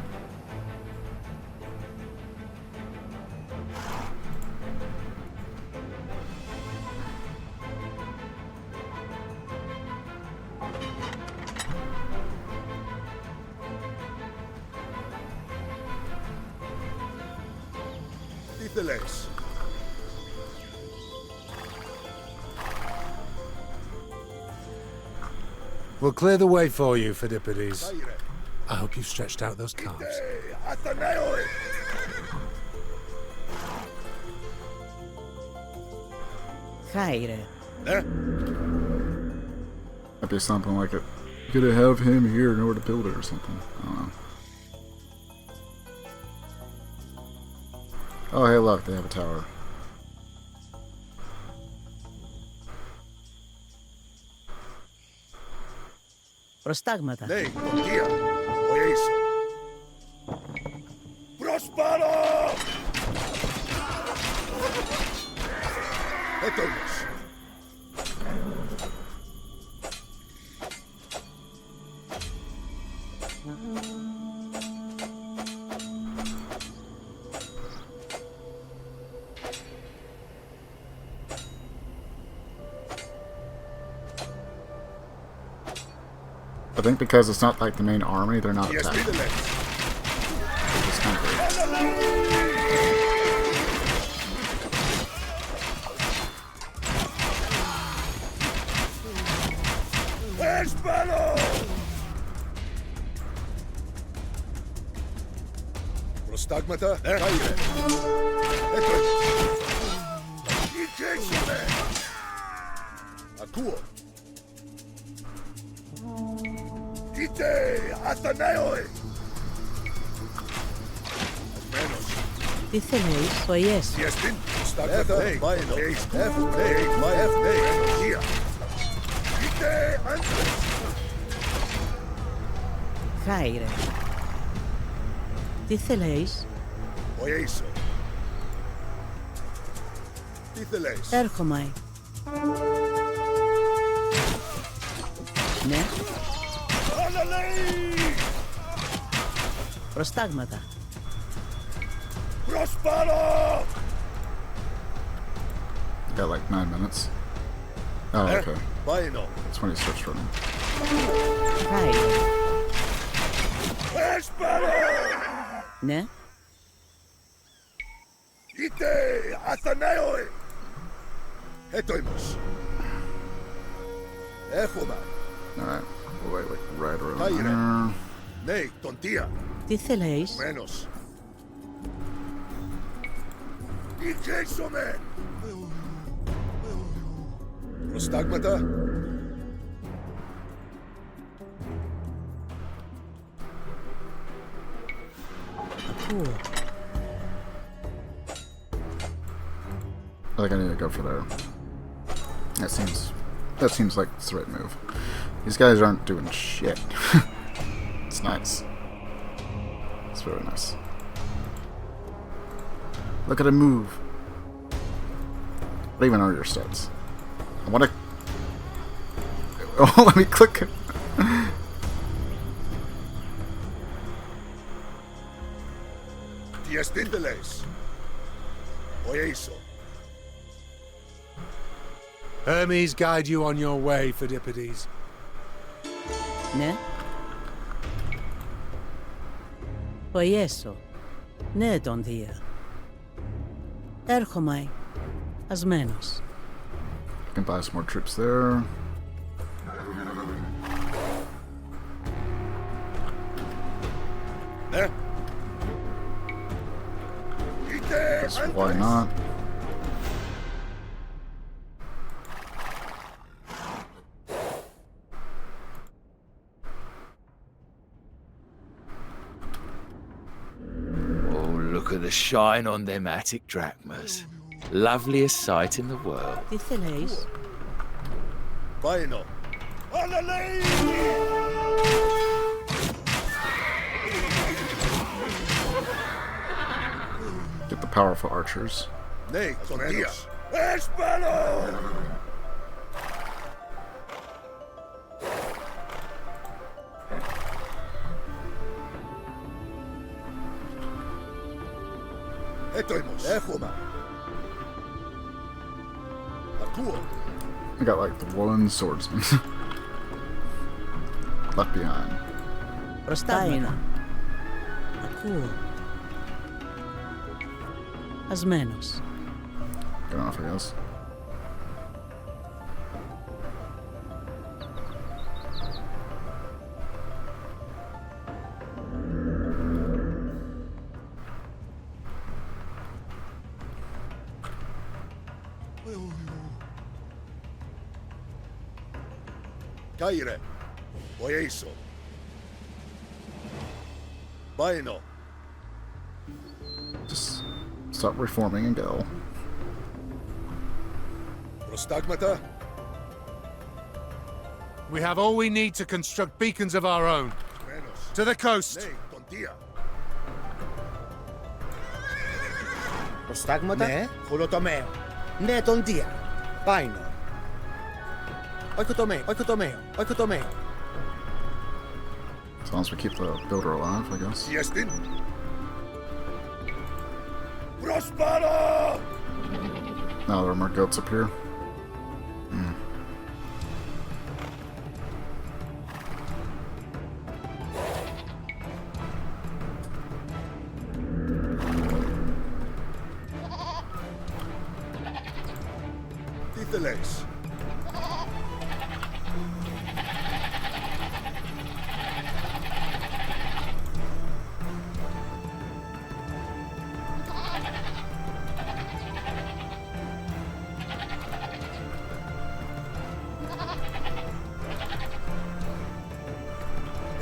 Ήθελες. We'll clear the way for you, Phidippides. I hope you've stretched out those calves. Αθαναίοι. Χάιρε. Might be something like it. You gotta have him here in order to build it or something. I don't know. Oh, hey, look, they have a tower. Προστάγματα. Ναι, Τοντία. Ο Ίσο. Προσπάρω! Έτοιμος. I think because it's not like the main army, they're not attacking. They're just conquering. Προστάγματα, χάιρε. Έτοιμος. Ικέξομαι. Ακούω. Είτε Αθαναίοι. Ασμένος. Τι θέλεις, ο Ιες. Diestin, προστάγματα, βάινο. Ενεργεία. Είτε άντρες. Χάιρε. Τι θέλεις. Ο Ίσο. Τι θέλεις. Έρχομαι. Ναι. Προστάγματα. Προσπάρω! Got like 9 minutes. Oh, okay. Βάινο. That's when he starts running. Χάιρε. Έσπαρο! Ναι. Είτε Αθαναίοι. Έτοιμος. Έρχομαι. Alright. We'll wait like right around Χάιρε. there. Ναι, Τοντία. Τι θέλεις. Μένος. Ικέξομαι. Προστάγματα. Ακούω. I think I need to go for there. That seems like it's the right move. These guys aren't doing shit. It's nice. It's very nice. Look at him move. What even are your stats? I want to. Oh, let me click. Diestin θέλεις. Ο Ίσο. Hermes guide you on your way, Phidippides. Ναι. Ο Ιέσο. Ναι, τον Δία. Έρχομαι. Ασμένος. I can buy some more troops there. Ναι. Είτε Why not? Look at the shine on them Attic drachmas. Loveliest sight in the world. Τι θέλεις. Βάινο. powerful archers. Nay, Darius. I got like the one swordsman left behind. Προστάγματα. Ακούω. Ασμένος. Get off, I guess. Caire. Oieso. Baino. Just stop reforming and go. Prostagmata. We have all we need to construct beacons of our own. To the coast. Προστάγματα. Ναι. Χολοτομέο. Ναι, τον Δία. Πάινο. Oikotomeo. As long as we keep the builder alive, I guess. Yestin. Prospero! Now there are more goats up here. Titeles.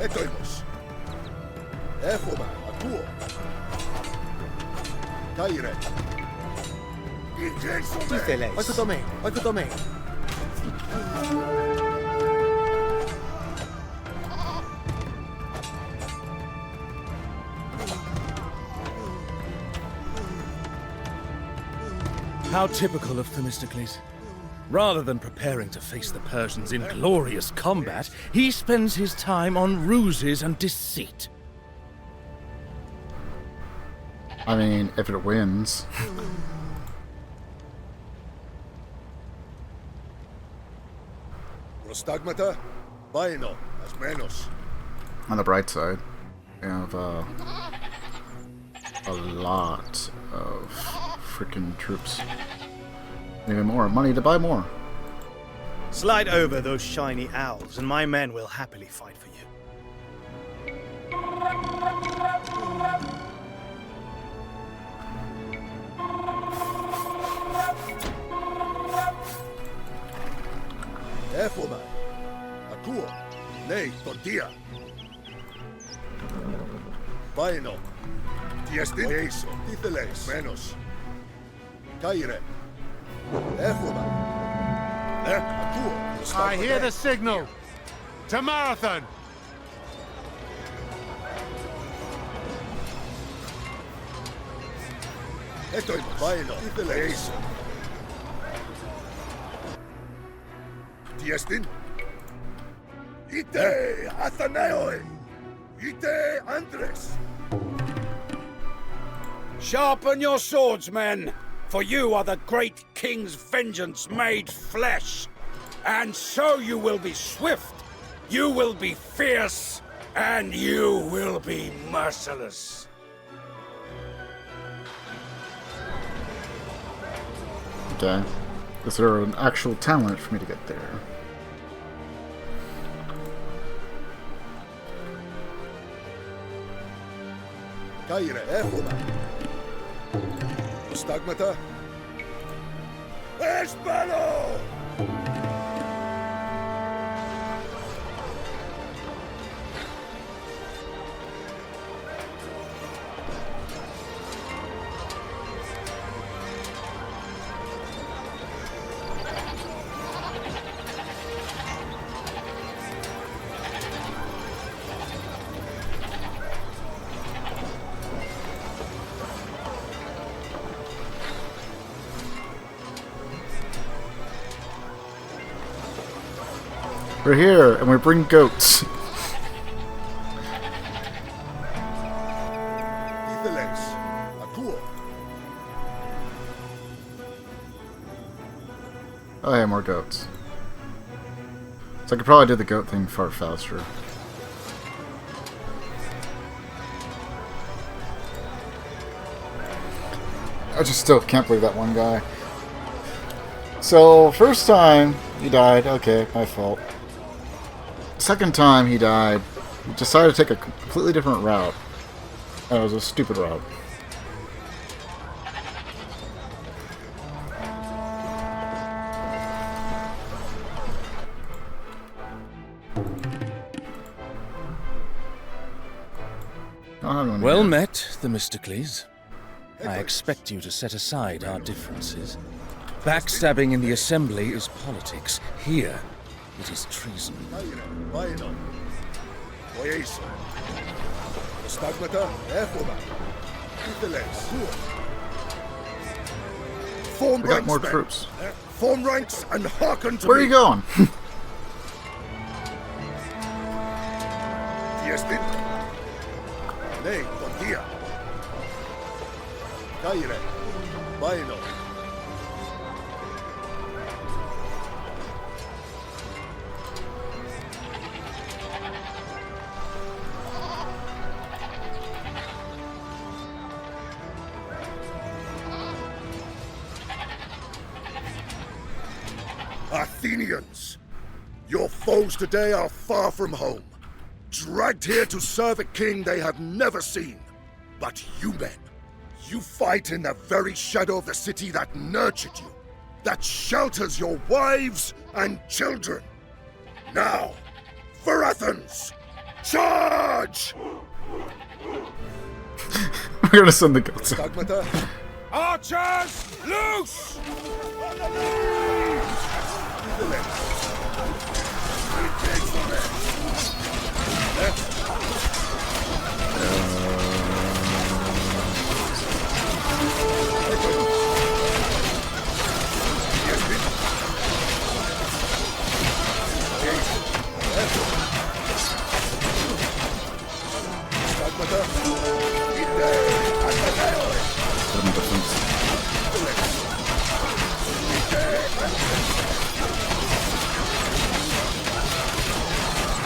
Έτοιμος. Έχουμε, ακούω. Κάιρε. Τι θέλεις? Oikotomeo. How typical of Themistocles. Rather than preparing to face the Persians in glorious combat, he spends his time on ruses and deceit. I mean, if it wins. Prostagmata. Baino. Asmenos. On the bright side, we have a lot of freaking troops. Even more money to buy more. Slide over those shiny owls, and my men will happily fight for you. Έχουμε. Ακούω. Λέει, τορτία. Πάινο. Τι αστυνέισο. Τι θέλεις. Μένος. Κάιρε. Έχουμε. Ακούω. I hear the signal. To Marathon. Έτοιμος. Πάινο. Τι θέλεις. Τι αστην. Είτε Αθαναίοι. Είτε άντρες. Sharpen your swords, men, for you are the great king's vengeance made flesh. And so you will be swift, you will be fierce, and you will be merciless. Okay. Is there an actual talent for me to get there? Κάιρε, έχουμε. Προστάγματα. Έσπαλο! We're here, and we bring goats. Oh yeah, more goats. So I could probably do the goat thing far faster. I just still can't believe that one guy. So, first time he died, okay, my fault. Second time he died, he decided to take a completely different route. And it was a stupid route. Well met, Themistocles. I expect you to set aside our differences. Backstabbing in the assembly is politics. Here, it is treason. We got more troops. Form ranks and hearken to Where are you going? Nei, con dia. Caire. Baino. Athenians, your foes today are far from home. Dragged here to serve a king they have never seen. But you men, you fight in the very shadow of the city that nurtured you, that shelters your wives and children. Now, for Athens, charge! We're gonna send the goats out. Archers, loose!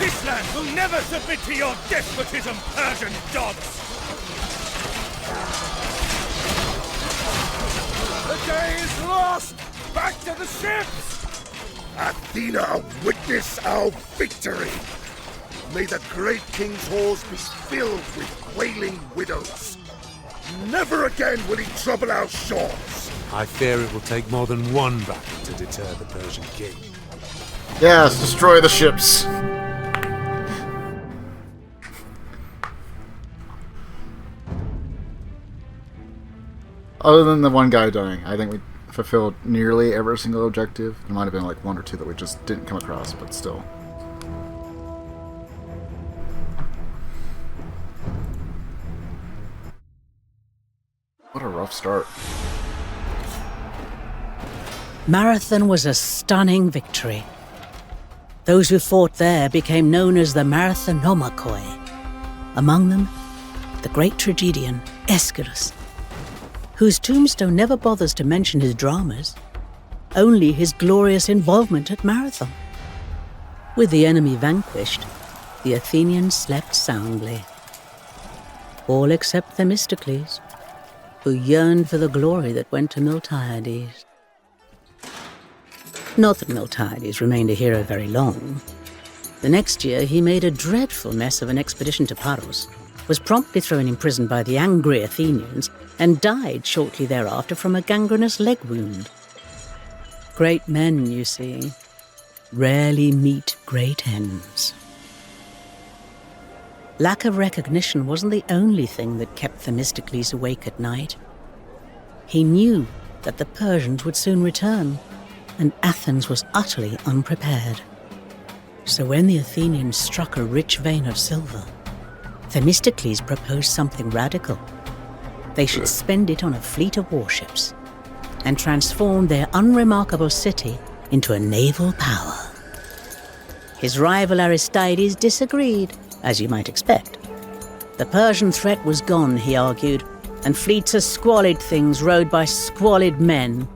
This land will never submit to your despotism, Persian dogs! The day is lost! Back to the ships! Athena, witness our victory! May the great king's halls be filled with wailing widows. Never again will he trouble our shores. I fear it will take more than one battle to deter the Persian king. Yes, destroy the ships. Other than the one guy dying, I think we fulfilled nearly every single objective. There might have been like one or two that we just didn't come across, but still. What a rough start. Marathon was a stunning victory. Those who fought there became known as the Marathonomachoi. Among them, the great tragedian Aeschylus, whose tombstone never bothers to mention his dramas, only his glorious involvement at Marathon. With the enemy vanquished, the Athenians slept soundly. All except Themistocles, who yearned for the glory that went to Miltiades. Not that Miltiades remained a hero very long. The next year he made a dreadful mess of an expedition to Paros, was promptly thrown in prison by the angry Athenians, and died shortly thereafter from a gangrenous leg wound. Great men, you see, rarely meet great ends. Lack of recognition wasn't the only thing that kept Themistocles awake at night. He knew that the Persians would soon return, and Athens was utterly unprepared. So when the Athenians struck a rich vein of silver, Themistocles proposed something radical. They should spend it on a fleet of warships and transform their unremarkable city into a naval power. His rival Aristides disagreed, as you might expect. The Persian threat was gone, he argued, and fleets of squalid things rowed by squalid men.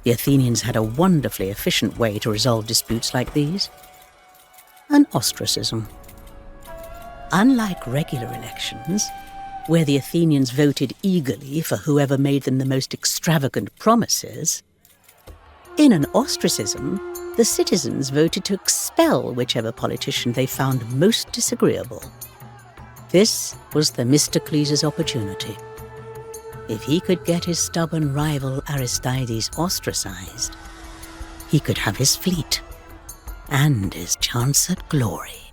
The Athenians had a wonderfully efficient way to resolve disputes like these. An ostracism. Unlike regular elections, where the Athenians voted eagerly for whoever made them the most extravagant promises, in an ostracism, the citizens voted to expel whichever politician they found most disagreeable. This was Themistocles' opportunity. If he could get his stubborn rival Aristides ostracized, he could have his fleet and his chance at glory.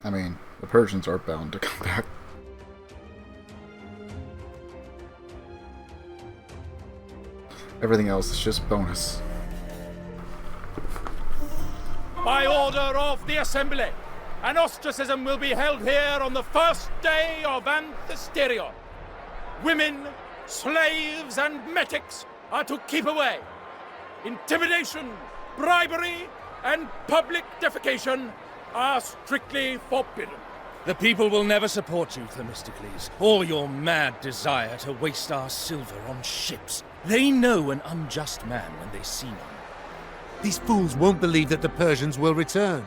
I mean, the Persians are bound to come back. Everything else is just bonus. By order of the Assembly, an ostracism will be held here on the first day of Anthesterion. Women, slaves, and metics are to keep away. Intimidation, bribery, and public defecation are strictly forbidden. The people will never support you, Themistocles, or your mad desire to waste our silver on ships. They know an unjust man when they see one. These fools won't believe that the Persians will return.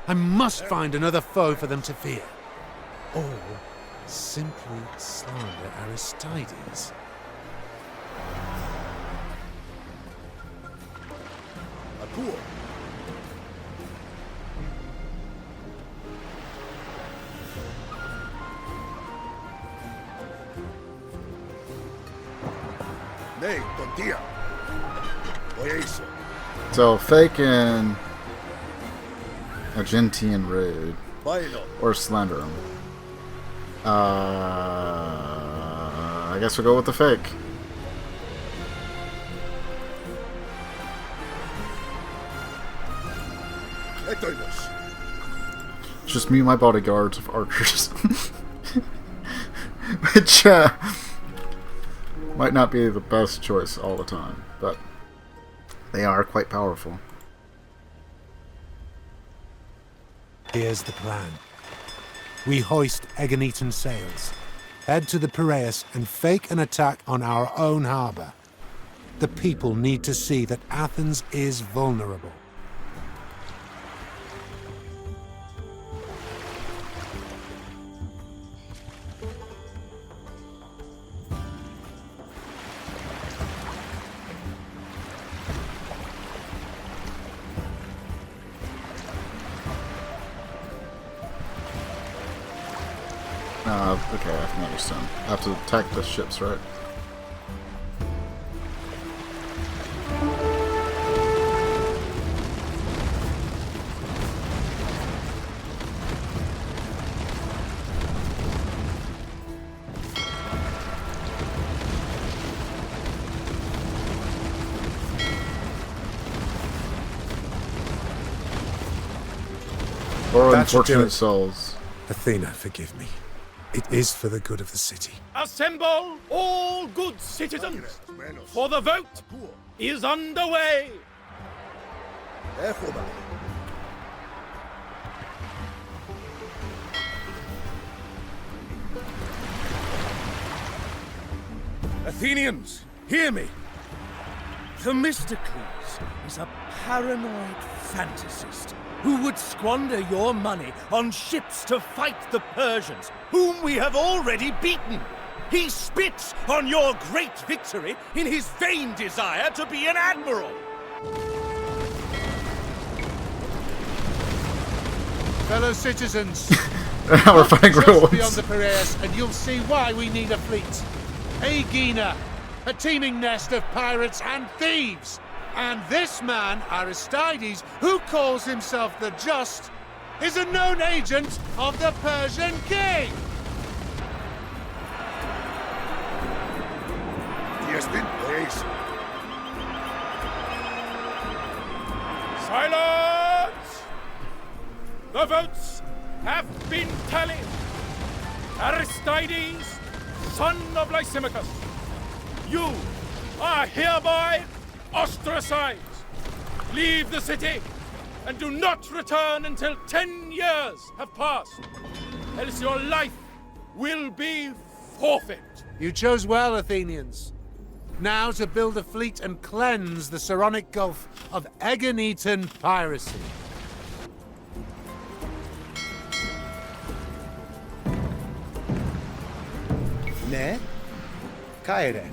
I must find another foe for them to fear. Or simply slander Aristides. Akur. Nay, tontia. Oyeso. So, fake and Argentine raid. Or slander him. I guess we'll go with the fake. It's just me and my bodyguards of archers. Which, might not be the best choice all the time, but they are quite powerful. Here's the plan. We hoist Aeginetan sails, head to the Piraeus and fake an attack on our own harbour. The people need to see that Athens is vulnerable. Okay, I can understand. I have to attack the ships, right? Or unfortunate souls. Athena, forgive me. It is for the good of the city. Assemble all good citizens, for the vote is underway. Athenians, hear me! Themistocles is a paranoid fantasist who would squander your money on ships to fight the Persians, whom we have already beaten. He spits on your great victory in his vain desire to be an admiral. Fellow citizens, we're fighting just rules. beyond the Piraeus, and you'll see why we need a fleet. Aegina, a teeming nest of pirates and thieves. And this man, Aristides, who calls himself the Just, is a known agent of the Persian king. Silence! The votes have been tallied. Aristides, son of Lysimachus, you are hereby ostracized. Leave the city and do not return until 10 years have passed, else your life will be forfeit. You chose well, Athenians. Now to build a fleet and cleanse the Saronic Gulf of Aeginetan piracy. Ναι. Κάιρε.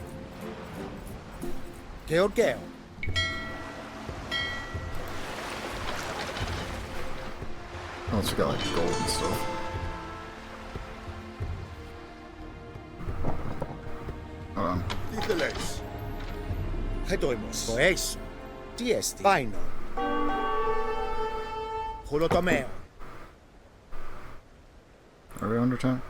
Γεωργαίο. Oh, it's got like gold and stuff. Hold on. Τι θέλεις? Χετόιμος. Το έξω. Τι έστι? Πάινο. Χολοτομέο. Are we under time?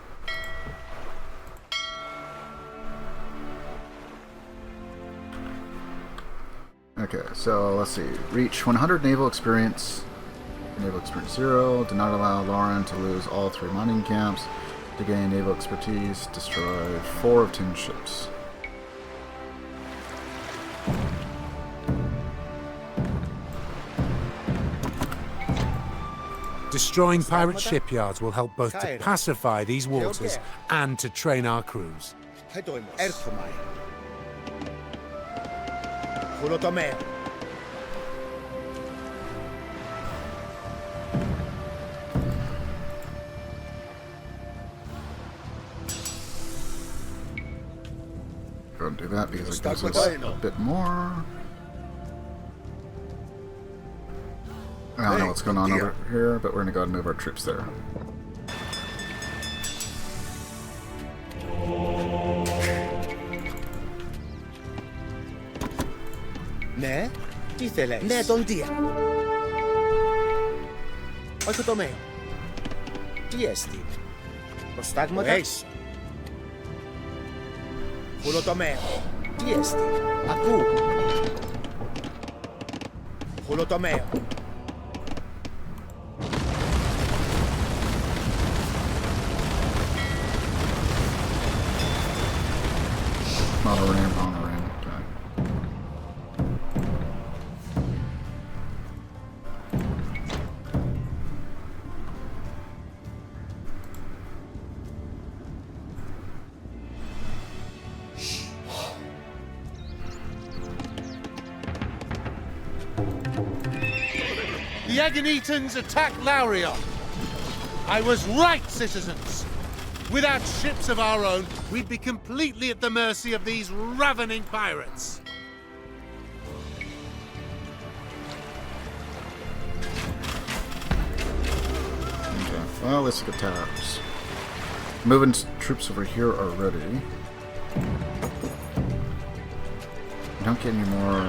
Okay, so let's see. Reach 100 naval experience. Naval experience 0. Do not allow Lauren to lose all 3 mining camps. To gain naval expertise, destroy 4 of 10 ships. Destroying pirate shipyards will help both to pacify these waters and to train our crews. Χετόιμος. Έρχομαι. Χολοτομέο. Go and do that because it gives us a bit more. I don't know what's going on over here, but we're going to go ahead and move our troops there. Ναι, τι θέλεις? Ναι, τον Δία. Όχι το μέο. Τι έστι? Προστάγματα. Έξω. Χολοτομέο. Τι έστι? Ακού. Χολοτομέο. Monoram. Okay. The Aeginetans attacked Laurion. I was right, citizens. Without ships of our own, we'd be completely at the mercy of these ravening pirates. Okay, well, let's look at tabs. Moving troops over here already. Don't get any more,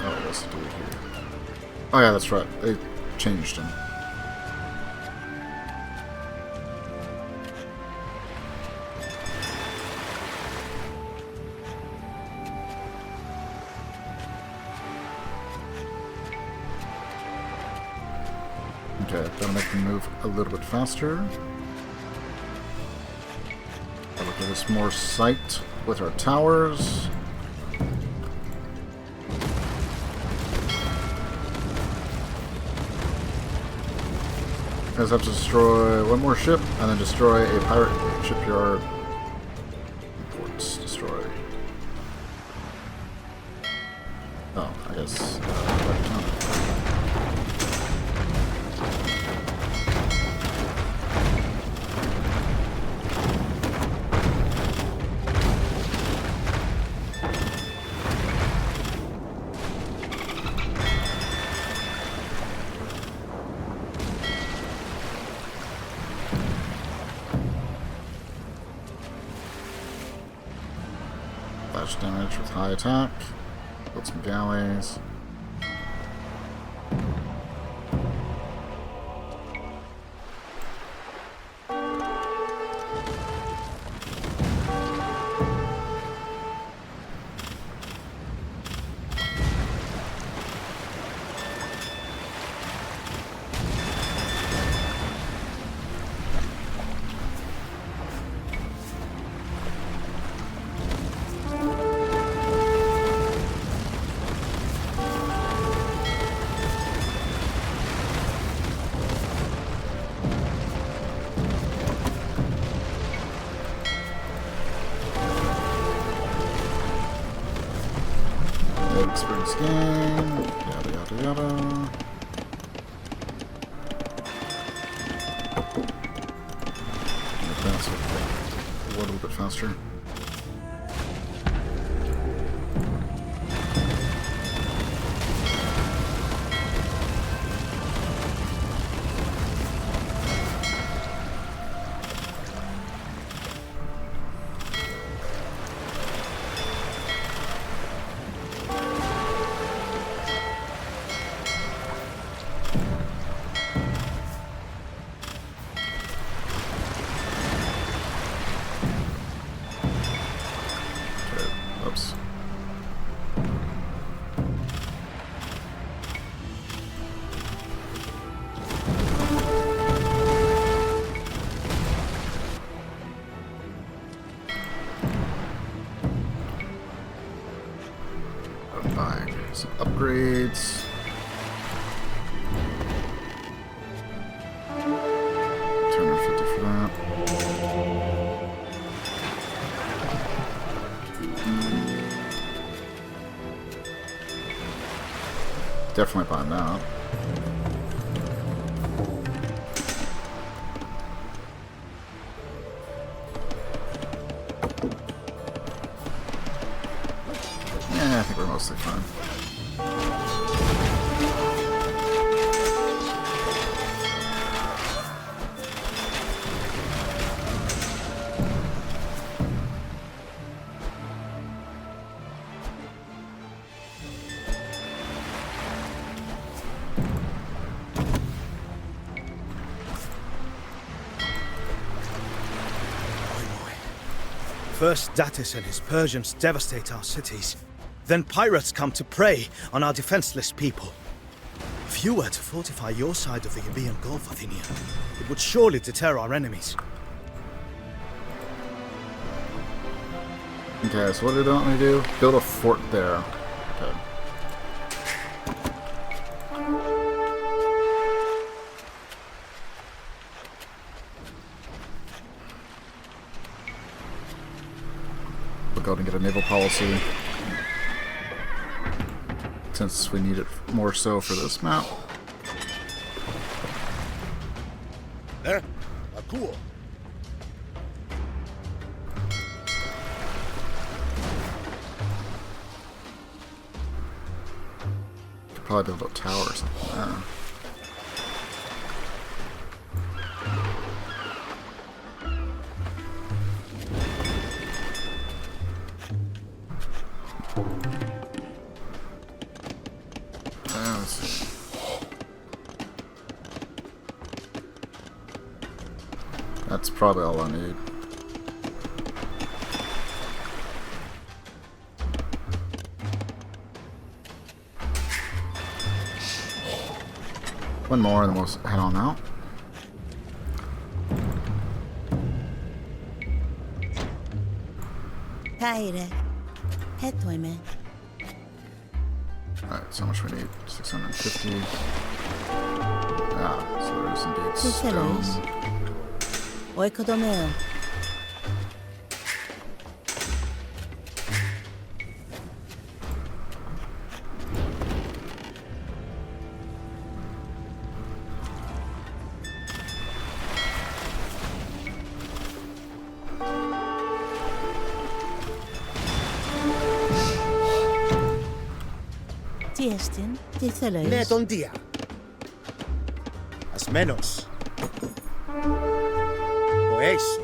oh, let's do it here. Oh yeah, that's right, they changed them. Okay, that'll make them move a little bit faster. That'll give us more sight with our towers. Guys have to destroy one more ship and then destroy a pirate shipyard. Ports destroy. Oh, I guess. Damage with high attack. Build some galleys. experience gain. Yada yada yada. Advance a little bit faster. Some upgrades. $250 for that. Definitely buying that. Yeah, I think we're mostly fine. First Darius and his Persians devastate our cities. Then pirates come to prey on our defenseless people. If you were to fortify your side of the Euboean Gulf, Athenian, it would surely deter our enemies. Okay, so what do they want me to do? Build a fort there. Okay. We'll go and get a naval policy, since we need it more so for this map. Cool. Could probably build a tower or something there. That's probably all I need. One more and then we'll head on out. Alright, so how much we need? 650. Ah, so there's indeed stone. Oikodomeo. Tiestin, Titheleus. Ναι, τον Δία. Ασμένος. Ο Ace.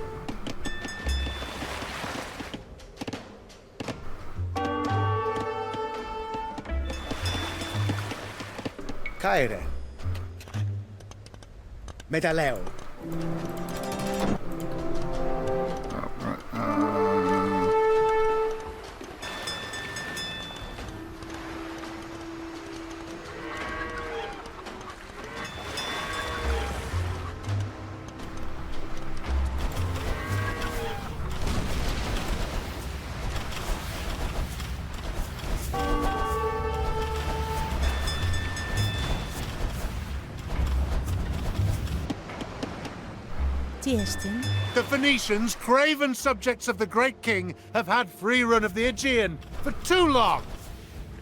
Κάιρε. Μεταλλέο. The Phoenicians, craven subjects of the great king, have had free run of the Aegean for too long.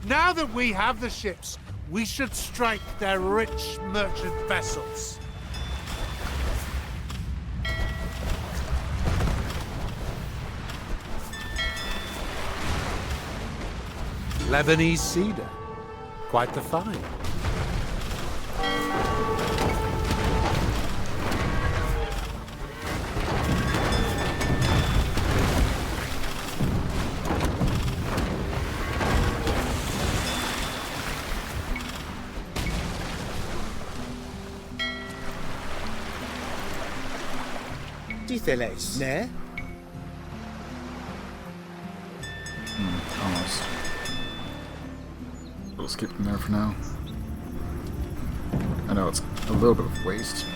Now that we have the ships, we should strike their rich merchant vessels. Lebanese cedar. Quite the find. Ditheles, ne? Almost. We'll skip them there for now. I know it's a little bit of waste,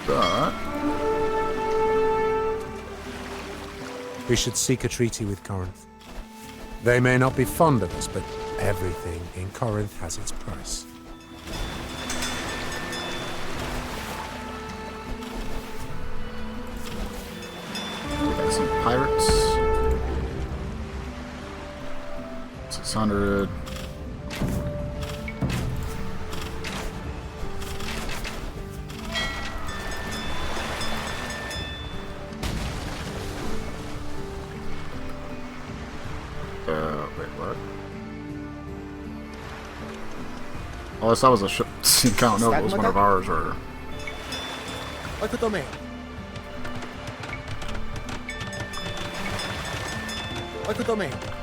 but We should seek a treaty with Corinth. They may not be fond of us, but everything in Corinth has its price. we got some pirates. 600. Wait, what? Oh, I thought it was a ship. I don't know if it was one of ours or. Oikotomeo. Oikotomeo.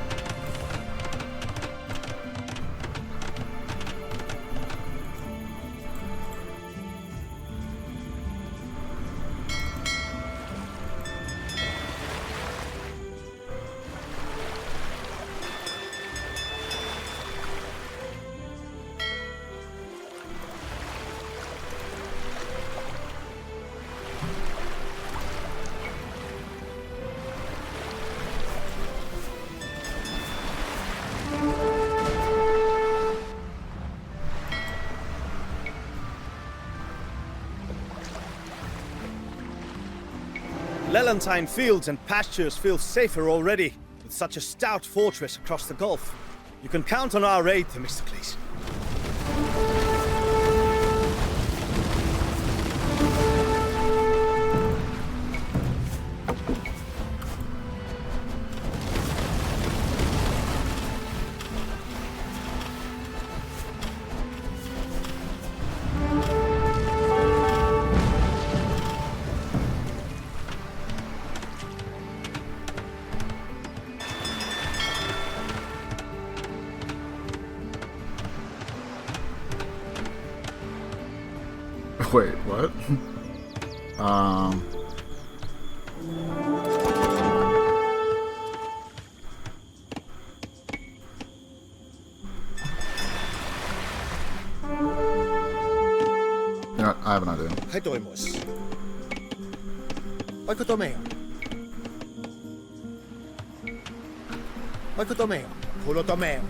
Lelantine fields and pastures feel safer already, with such a stout fortress across the Gulf. You can count on our aid, Themistocles. Wait, what? You know what? I have an idea. Hedoimos. Oikotomeo. Oikotomeo. Holotomeo.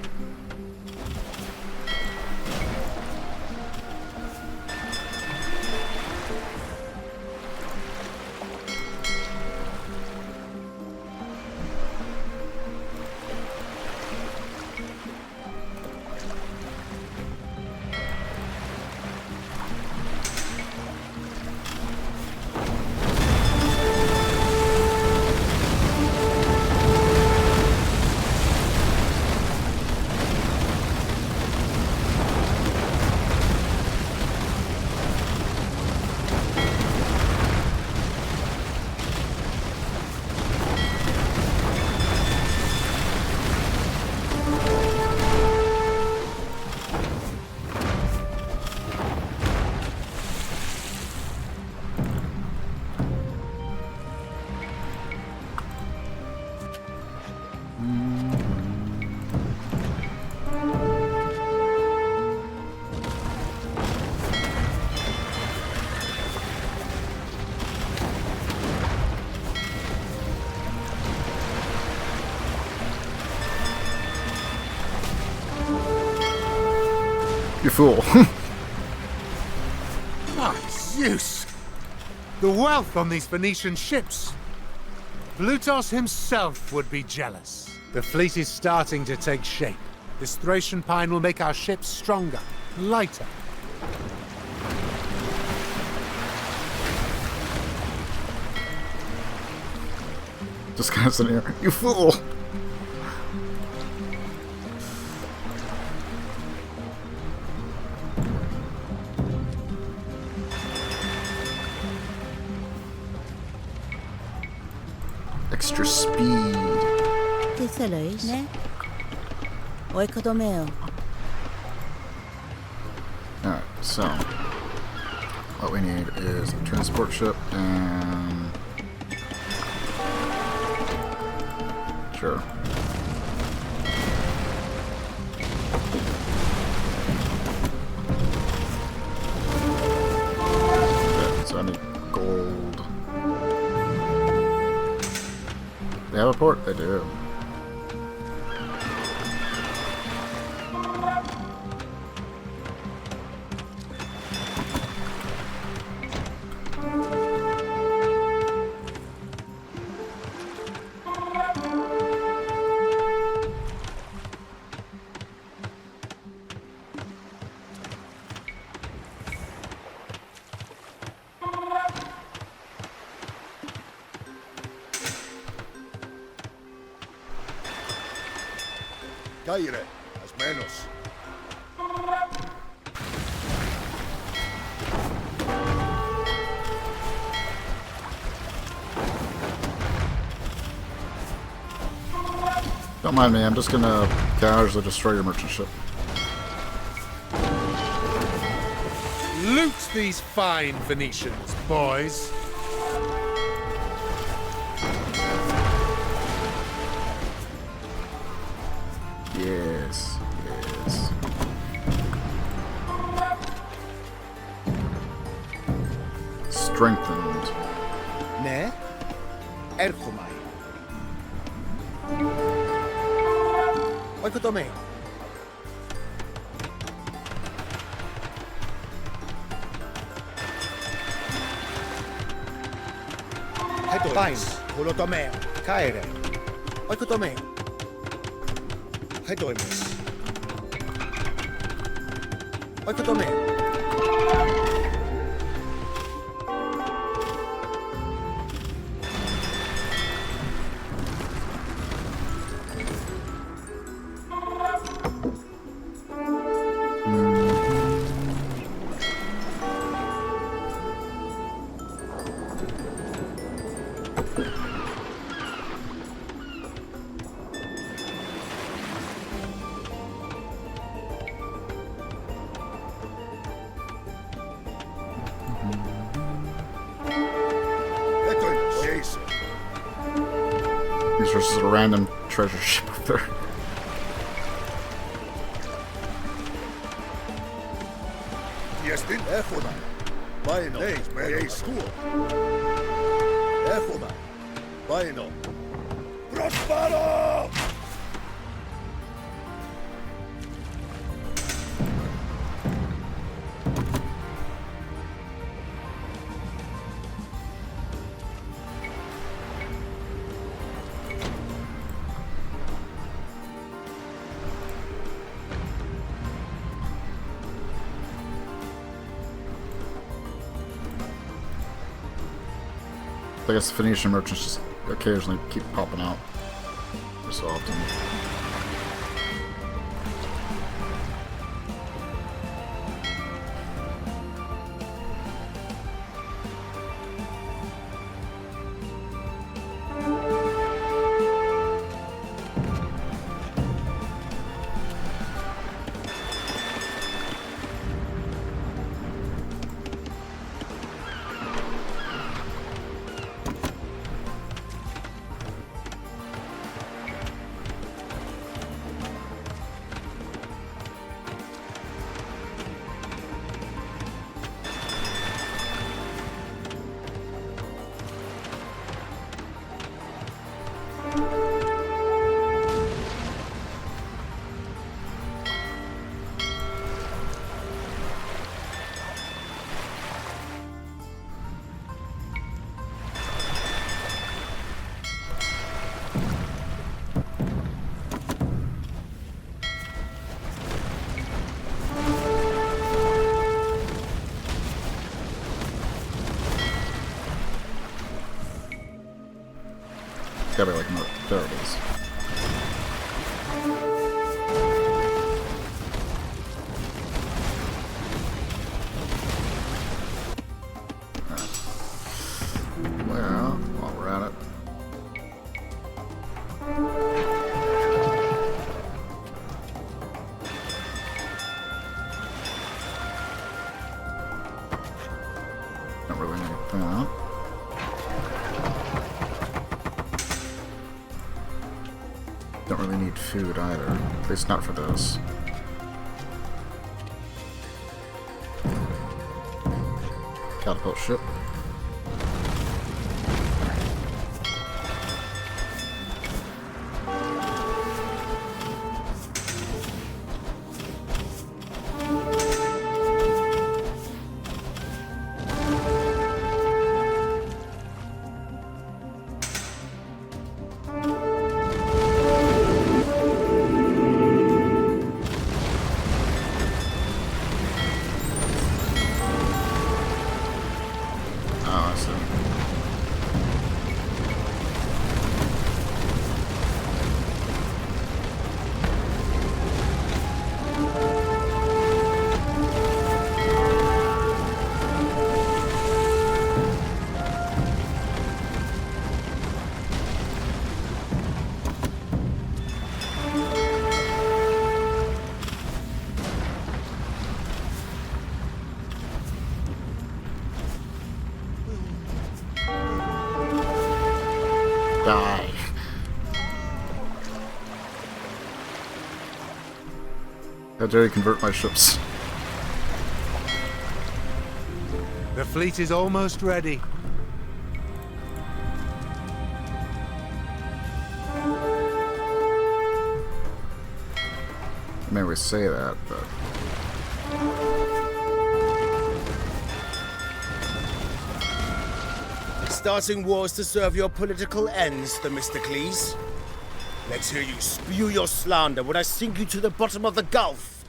You fool. Ah, Zeus! The wealth on these Phoenician ships. Plutus himself would be jealous. The fleet is starting to take shape. This Thracian pine will make our ships stronger, lighter. Just kind of sitting here. You fool! Extra speed. Alright, so what we need is a transport ship and sure. Okay, so I need gold. They have a port? They do. Caire, as menos. Don't mind me, I'm just gonna casually destroy your merchant ship. Loot these fine Venetians, boys. Yes, yes. Strengthened. Ne? Erchomai. Oikotomei. Fine. Holotomeo. Caere. Oikotomeo. Hedoimus. Oikotomeo. These are just a random treasure ship up there. Viestin Efona. Vaino. Ei school. Efona. Vaino. Prospero! I guess the Phoenician merchants just occasionally keep popping out every so often. Gotta be like, no, there it is. Well, while we're at it. Don't really need that. Don't really need food either. At least not for this. Catapult ship. Die. How dare you convert my ships? The fleet is almost ready. I mean, we say that, but... Starting wars to serve your political ends, Themistocles. Let's hear you spew your slander when I sink you to the bottom of the gulf.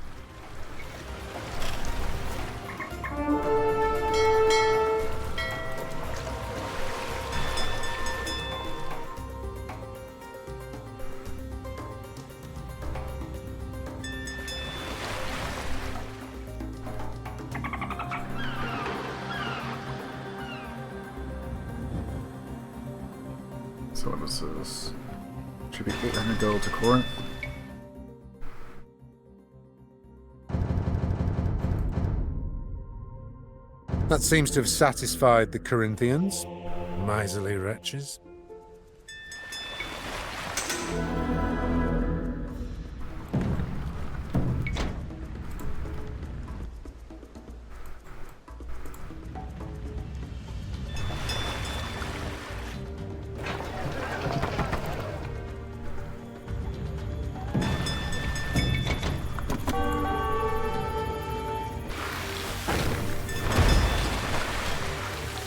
So what is this? Should be 800 gold to Corinth. That seems to have satisfied the Corinthians. Miserly wretches.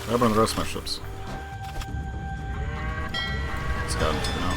What happened to the rest of my ships? It's gotten taken out.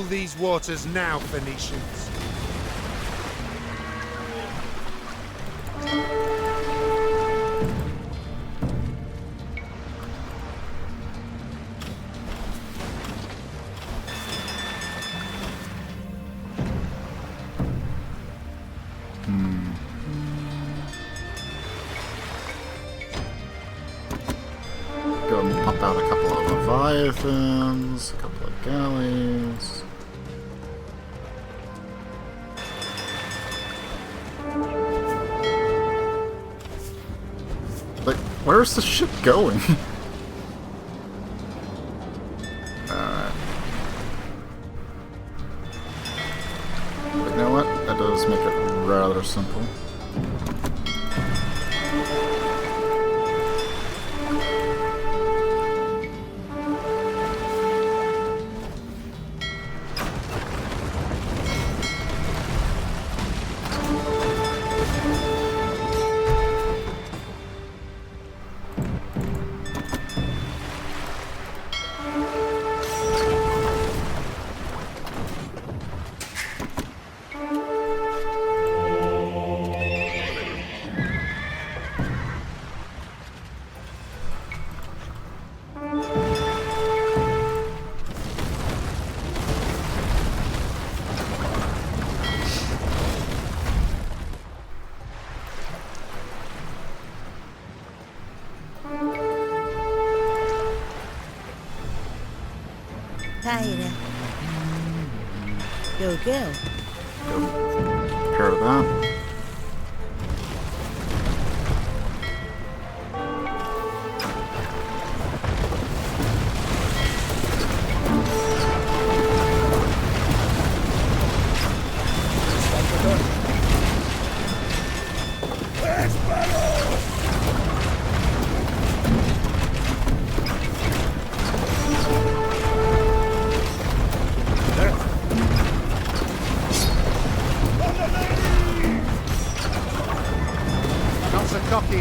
These waters now, Phoenicians. Go and pump out a couple of Leviathans, a couple of galleys. Where's the ship going? Alright. But you know what? That does make it rather simple. Tyre. Go. Pair of that.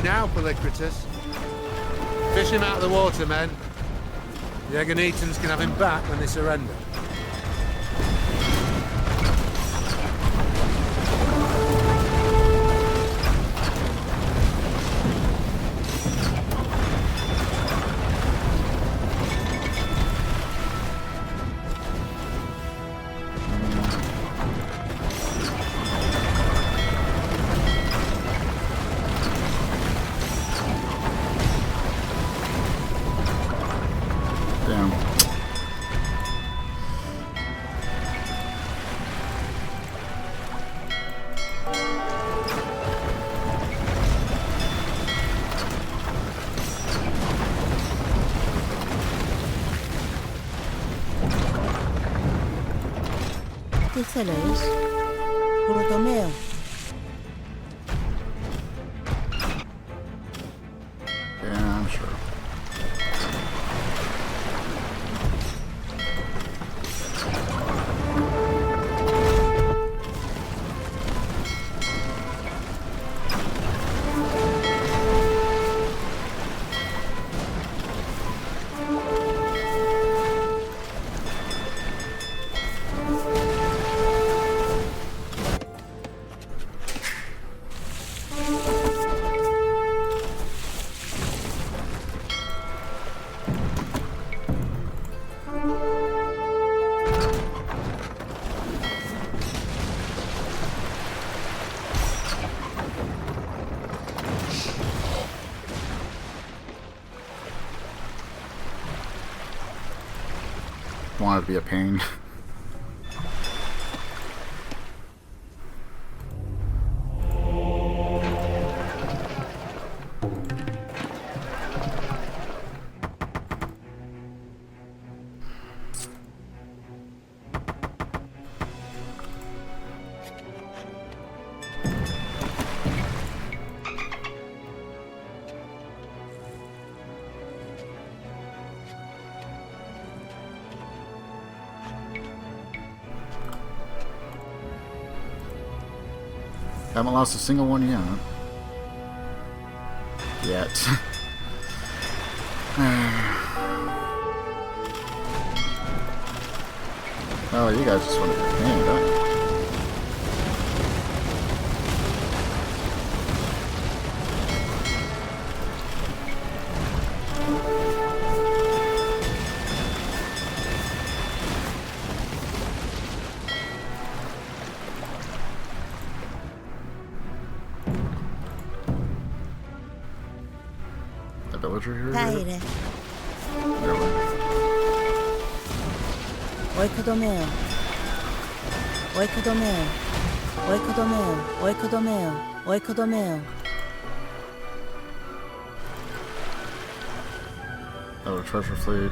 Now, Polycritus. Fish him out of the water, men. The Aeginetans can have him back when they surrender. Τι θέλεις? Πρωτομέο. Yeah, I'm sure. Want it to be a pain. Haven't lost a single one yet. Oh, you guys just want to be pain, don't you? Villager here? Tyre. Oikodomeo. Oikodomeo. Oikodomeo. Oikodomeo. Oikodomeo. Oh, a treasure fleet.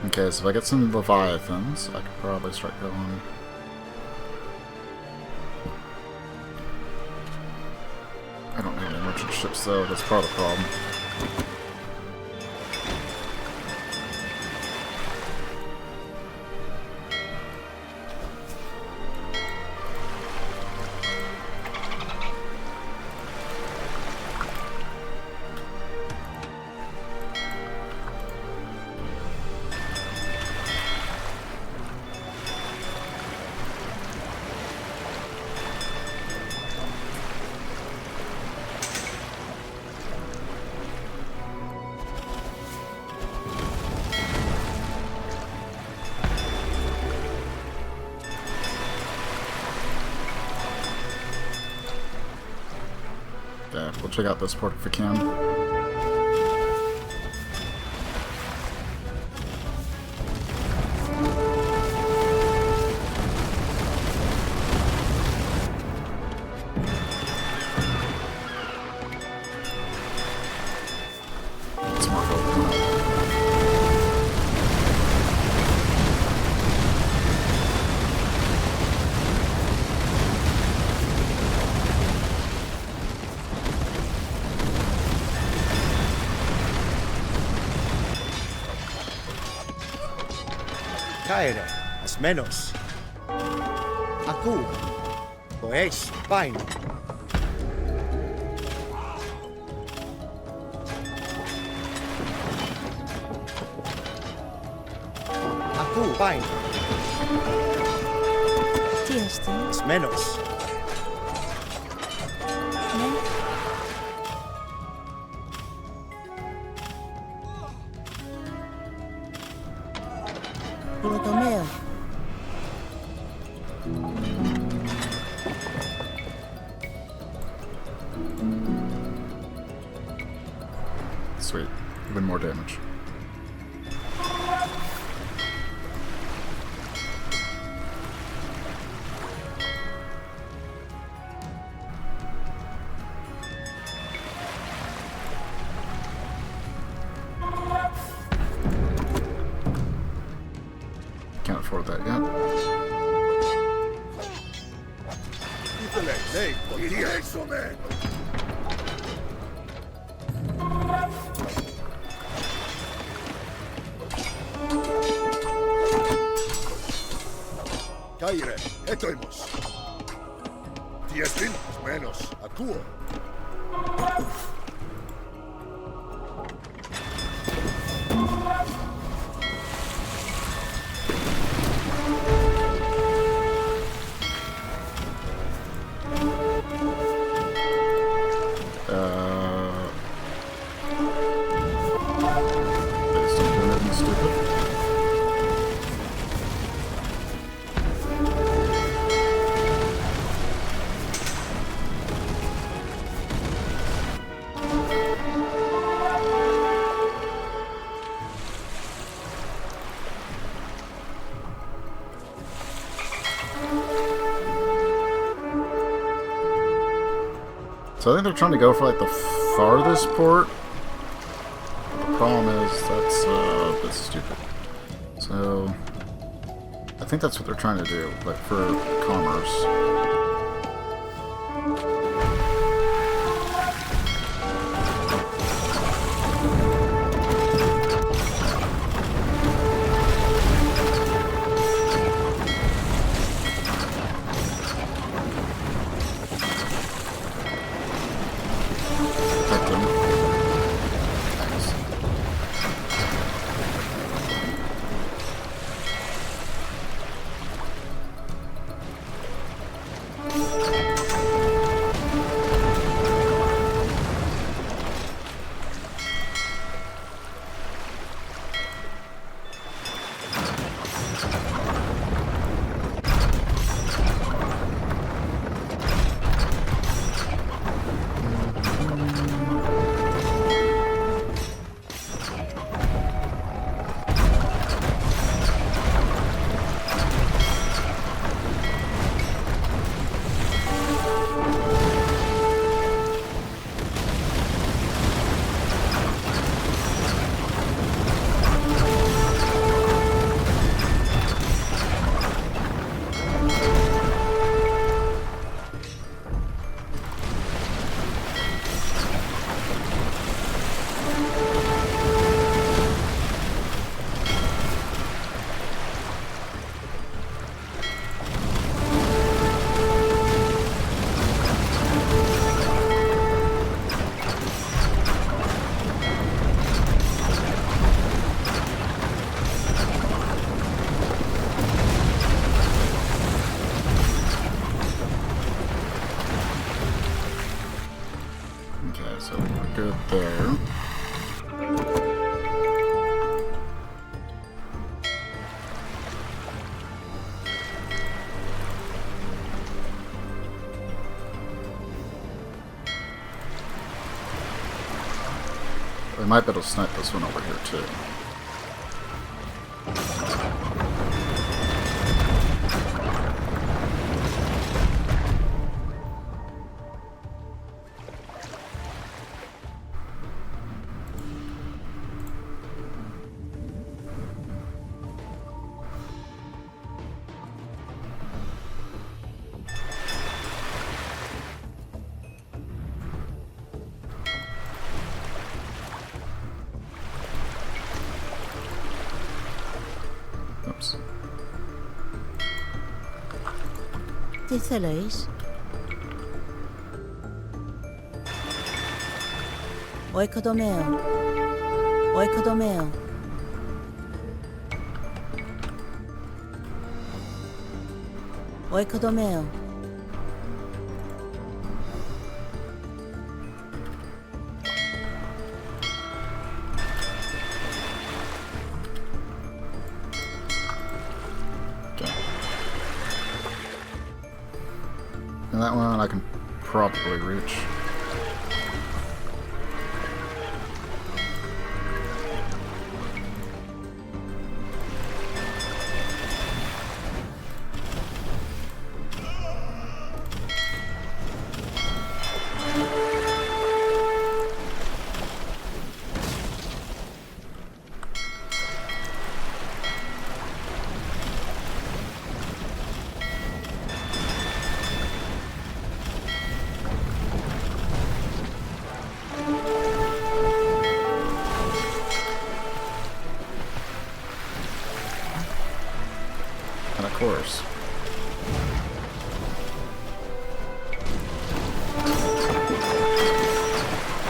Okay, so if I get some Leviathans, I could probably start going. I don't have any merchant ships though, that's part of the problem. Yeah, we'll check out this port if we can. Caere, asmenos. Aku, poes, pain. Aku, pain. Tieste. Asmenos. Protomeo. Sweet. Even more damage. Can't afford that yet. Caire, etoimos. Tiestin, menos, akuo. So I think they're trying to go for like the farthest port. The problem is that's stupid. So I think that's what they're trying to do, like for commerce. good there. We might be able to snipe this one over here too. Oops. Titheleis. Oikodomeo. Oikodomeo. Oikodomeo. And that one I can probably reach. And of course.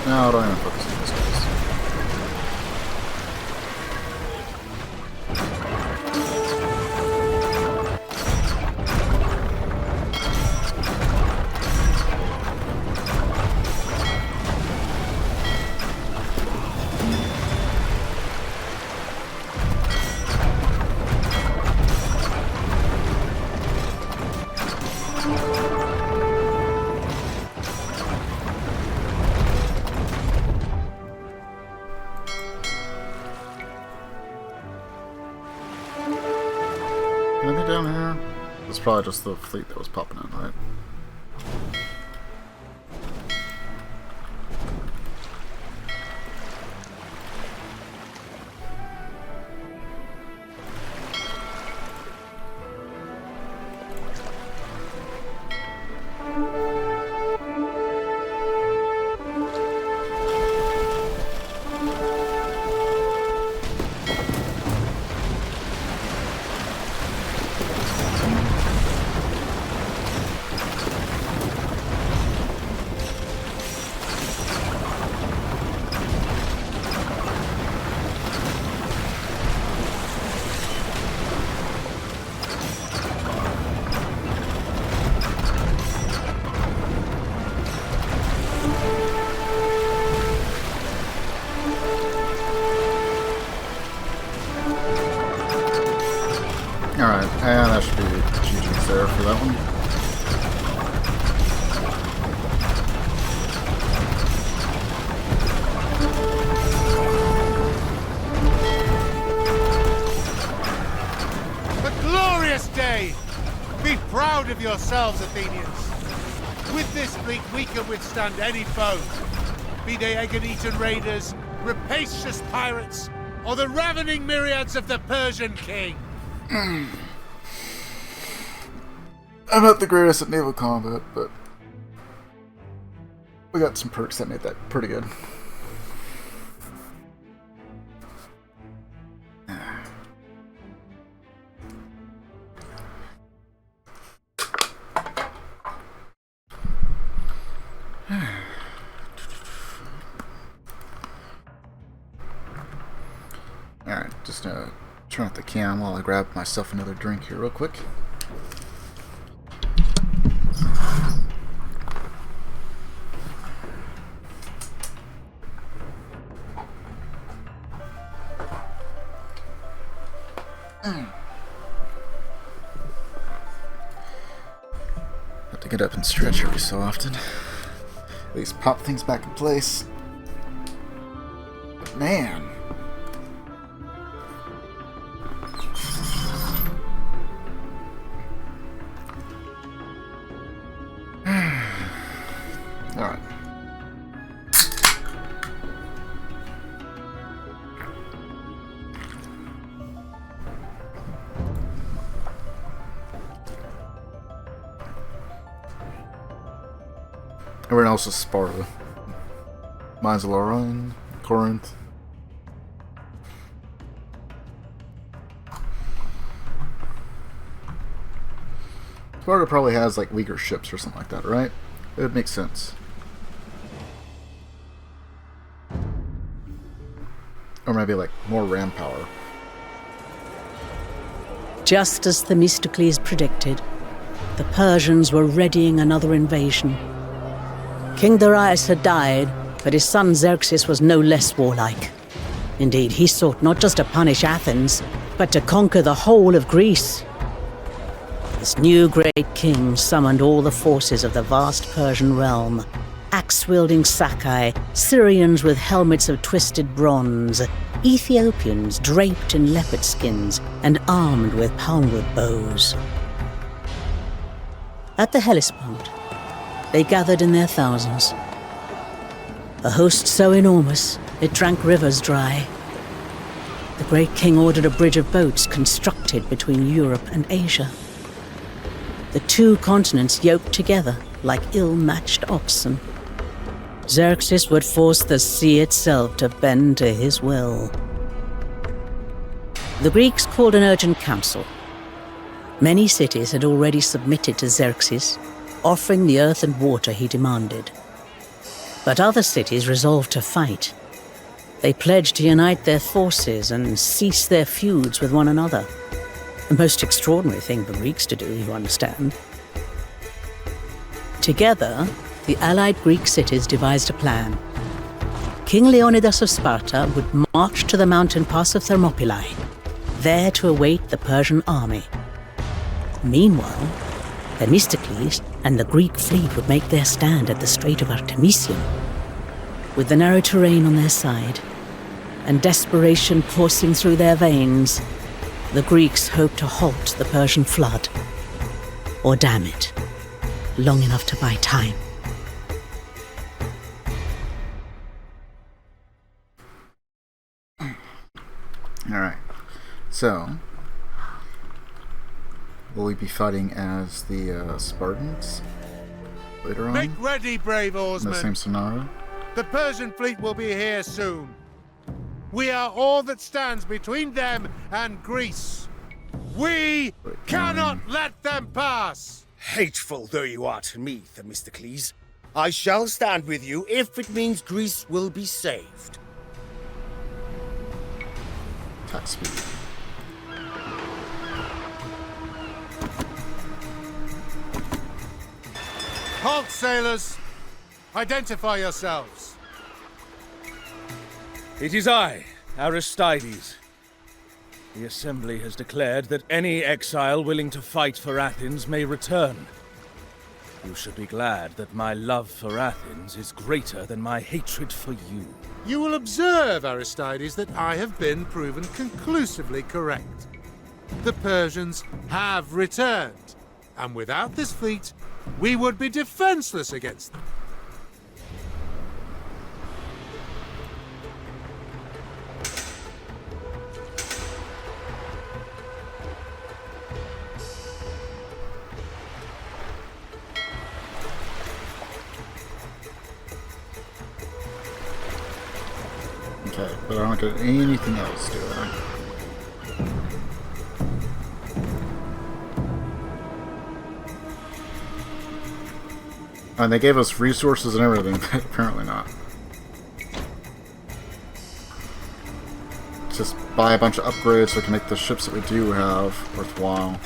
No, don't even focus on this guys. Anything down here? It's probably just the fleet that was popping in, right? Alright, and that should be GG's there for that one. A glorious day! Be proud of yourselves, Athenians. With this fleet we can withstand any foe, be they egg-eaten raiders, rapacious pirates, or the ravening myriads of the Persian king. I'm not the greatest at naval combat, but we got some perks that made that pretty good. Alright, just turn off the cam while I grab myself another drink here real quick. Have to get up and stretch every so often. At least pop things back in place. But man. Alright. Everyone else is Sparta. Mine's Lauren, Corinth. Sparta probably has like weaker ships or something like that, right? It would make sense. Or maybe like more ram power. Just as Themistocles predicted, the Persians were readying another invasion. King Darius had died, but his son Xerxes was no less warlike. Indeed, he sought not just to punish Athens, but to conquer the whole of Greece. This new great king summoned all the forces of the vast Persian realm, axe-wielding Sakai, Syrians with helmets of twisted bronze, Ethiopians draped in leopard skins and armed with palmwood bows. At the Hellespont, they gathered in their thousands. A host so enormous, it drank rivers dry. The great king ordered a bridge of boats constructed between Europe and Asia. The two continents yoked together like ill-matched oxen. Xerxes would force the sea itself to bend to his will. The Greeks called an urgent council. Many cities had already submitted to Xerxes, offering the earth and water he demanded. But other cities resolved to fight. They pledged to unite their forces and cease their feuds with one another. A most extraordinary thing for Greeks to do, you understand. Together, the allied Greek cities devised a plan. King Leonidas of Sparta would march to the mountain pass of Thermopylae, there to await the Persian army. Meanwhile, Themistocles and the Greek fleet would make their stand at the Strait of Artemisium. With the narrow terrain on their side, and desperation coursing through their veins, the Greeks hoped to halt the Persian flood, or dam it, long enough to buy time. Alright, so will we be fighting as the Spartans later on? Make ready, brave oarsmen. In the same scenario? The Persian fleet will be here soon. We are all that stands between them and Greece. We cannot let them pass! Hateful though you are to me, Themistocles, I shall stand with you if it means Greece will be saved. Attack speed. Halt, sailors! Identify yourselves. It is I, Aristides. The Assembly has declared that any exile willing to fight for Athens may return. You should be glad that my love for Athens is greater than my hatred for you. You will observe, Aristides, that I have been proven conclusively correct. The Persians have returned, and without this fleet, we would be defenseless against them. Okay, but I don't get anything else, do I? And they gave us resources and everything, but apparently not. Just buy a bunch of upgrades so we can make the ships that we do have worthwhile.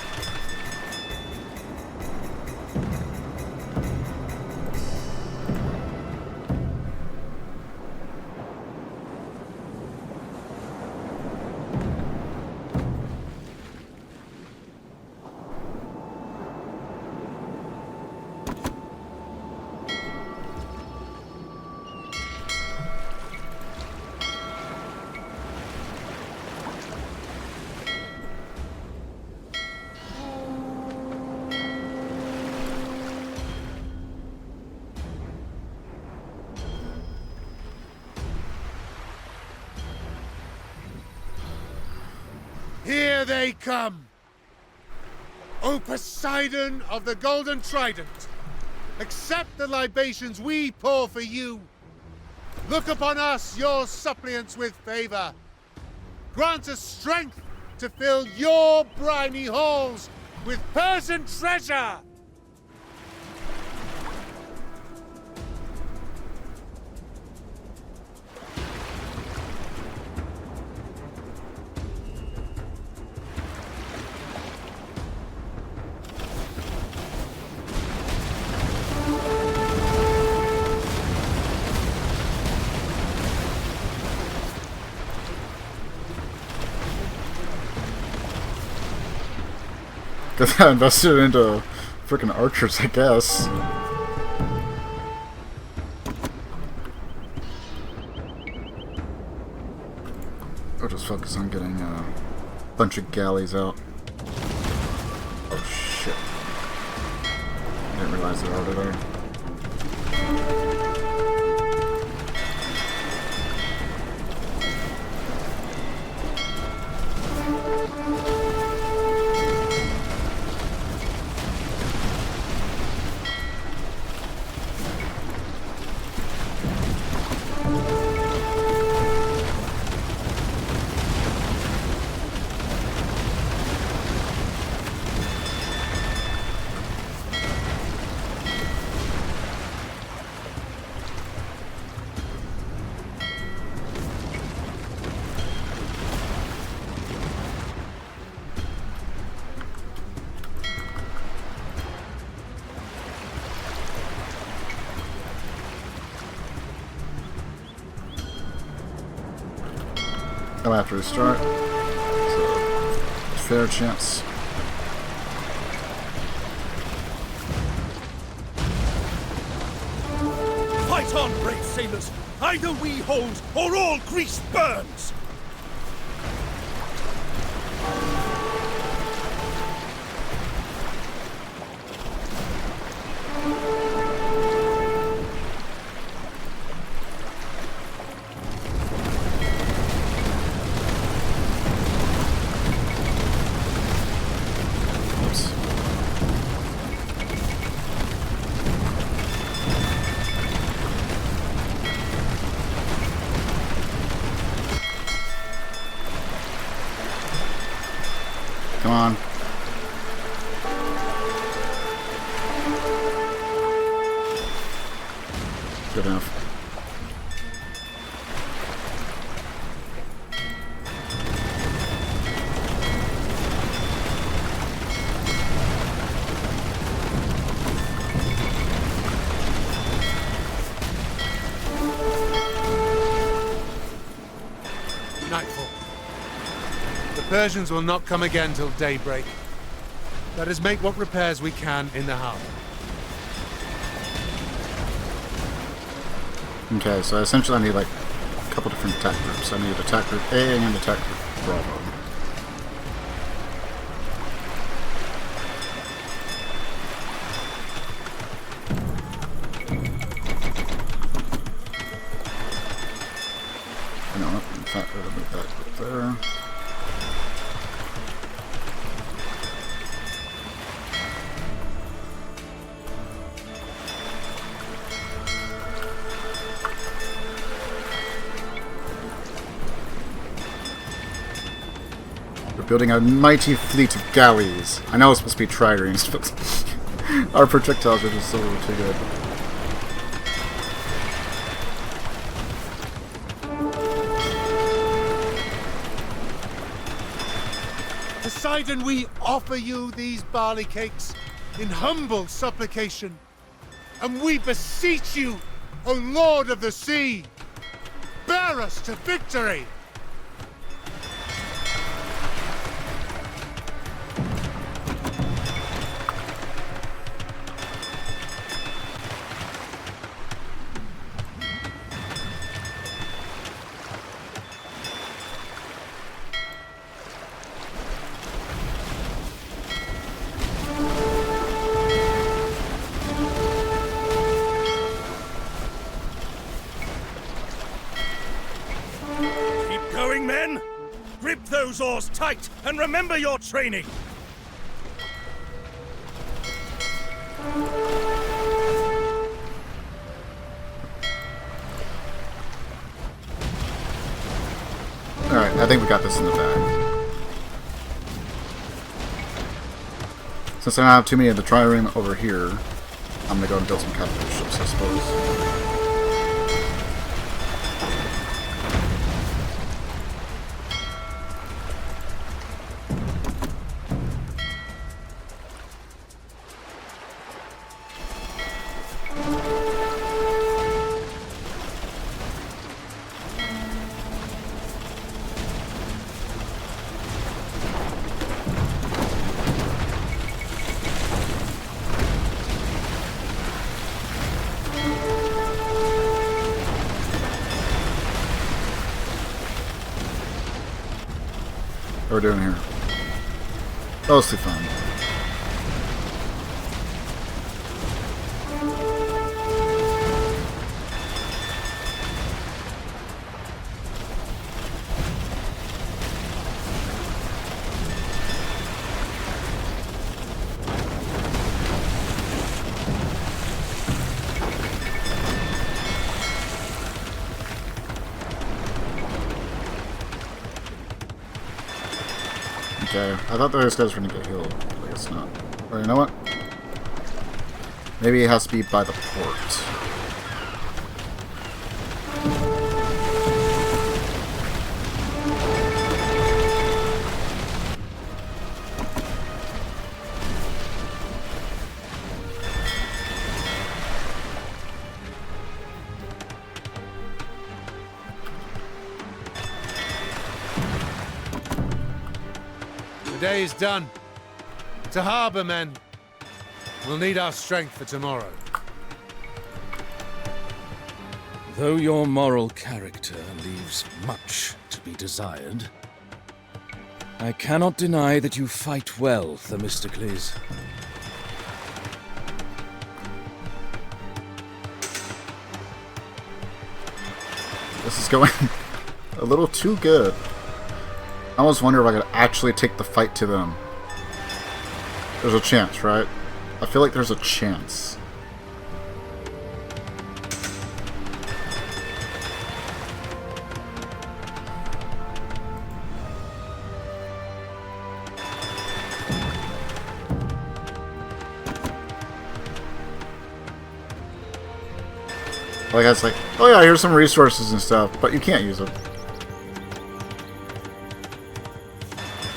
Here they come! O Poseidon of the Golden Trident, accept the libations we pour for you. Look upon us, your suppliants, with favor. Grant us strength to fill your briny halls with Persian treasure! Because I invested into freaking archers, I guess. I'll just focus on getting a bunch of galleys out. Oh shit. I didn't realize they were already there. I'll have to restart. So, fair chance. Fight on, brave sailors! Either we hold, or all Greece burns! Come on. Good enough. Nightfall. The Persians will not come again till daybreak. Let us make what repairs we can in the harbor. Okay, so essentially I need like a couple different attack groups. I need attack group A and attack group Bravo. No, in fact, I'll move that group there. We're building a mighty fleet of galleys. I know it's supposed to be triremes, but our projectiles are just so too good. Poseidon, we offer you these barley cakes in humble supplication, and we beseech you, O Lord of the Sea, bear us to victory! those oars tight and remember your training! Alright, I think we got this in the bag. Since I don't have too many of the trireme over here, I'm gonna go and build some catapult ships, I suppose. What are we doing here? Mostly fun. Okay, I thought those guys were gonna get healed. I guess not. Or you know what? Maybe it has to be by the port. The day is done. To harbour, men. We'll need our strength for tomorrow. Though your moral character leaves much to be desired, I cannot deny that you fight well, Themistocles. This is going a little too good. I almost wonder if I could actually take the fight to them. There's a chance, right? I feel like there's a chance. Like, I was like, oh yeah, here's some resources and stuff, but you can't use them.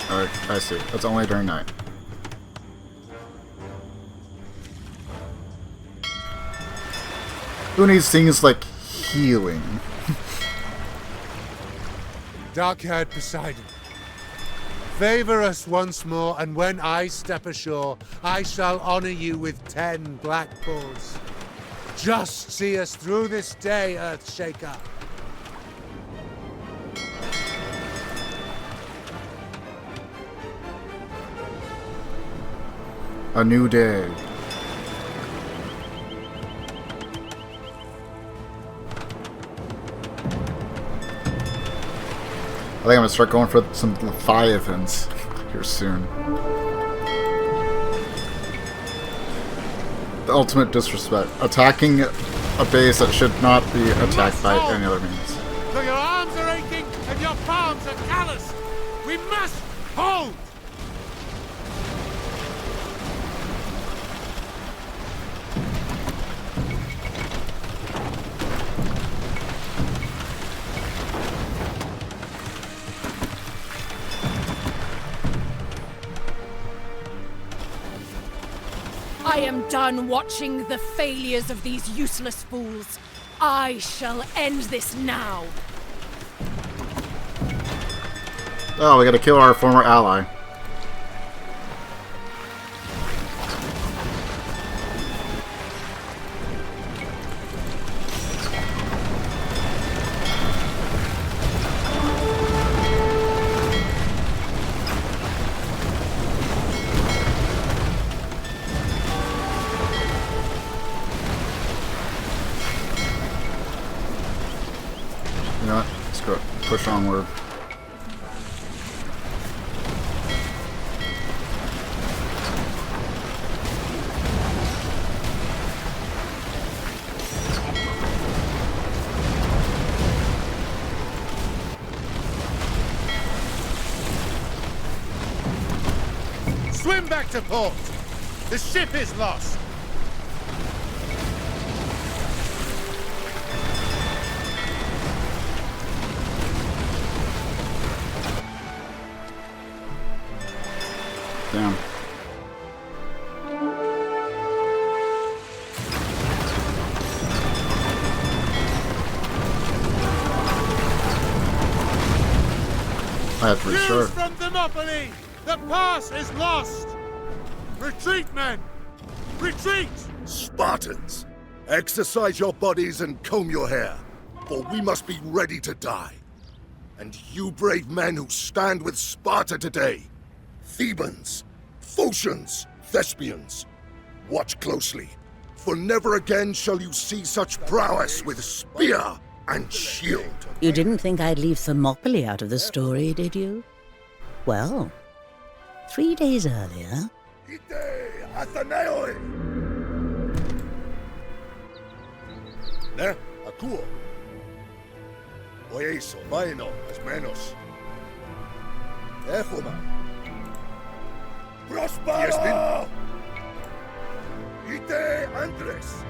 Alright, I see. That's only during night. Who needs things like healing? Dark-haired Poseidon, favor us once more, and when I step ashore, I shall honor you with 10 black bulls. Just see us through this day, Earthshaker. A new day. I think I'm gonna start going for some Leviathans here soon. The ultimate disrespect. Attacking a base that should not be attacked by any other means. Though your arms are aching and your palms are calloused, we must hold! I am done watching the failures of these useless fools. I shall end this now. Oh, we gotta kill our former ally. You know what? Let's go push onward. Swim back to port! The ship is lost! Damn. I have to News restart. from Thermopylae! The pass is lost! Retreat, men! Retreat! Spartans, exercise your bodies and comb your hair, for we must be ready to die. And you brave men who stand with Sparta today, Thebans, Phocians, Thespians, watch closely, for never again shall you see such prowess with spear and shield. You didn't think I'd leave Thermopylae out of the story, did you? Well, 3 days earlier... Ne, akuo. Oieso, vaino, as menos. Echoma. Prospero! Ite Andres.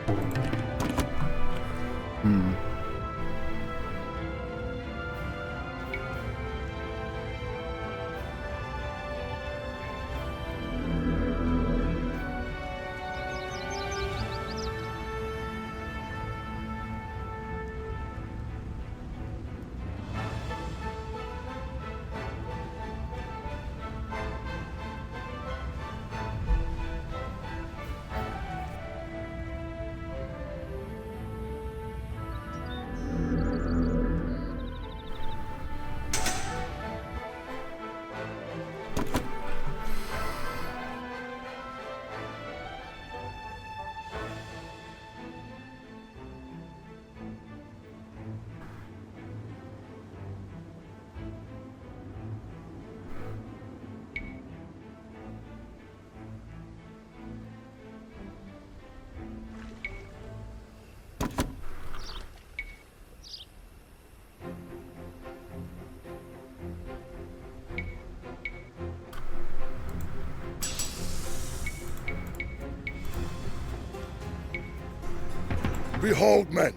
Behold, men,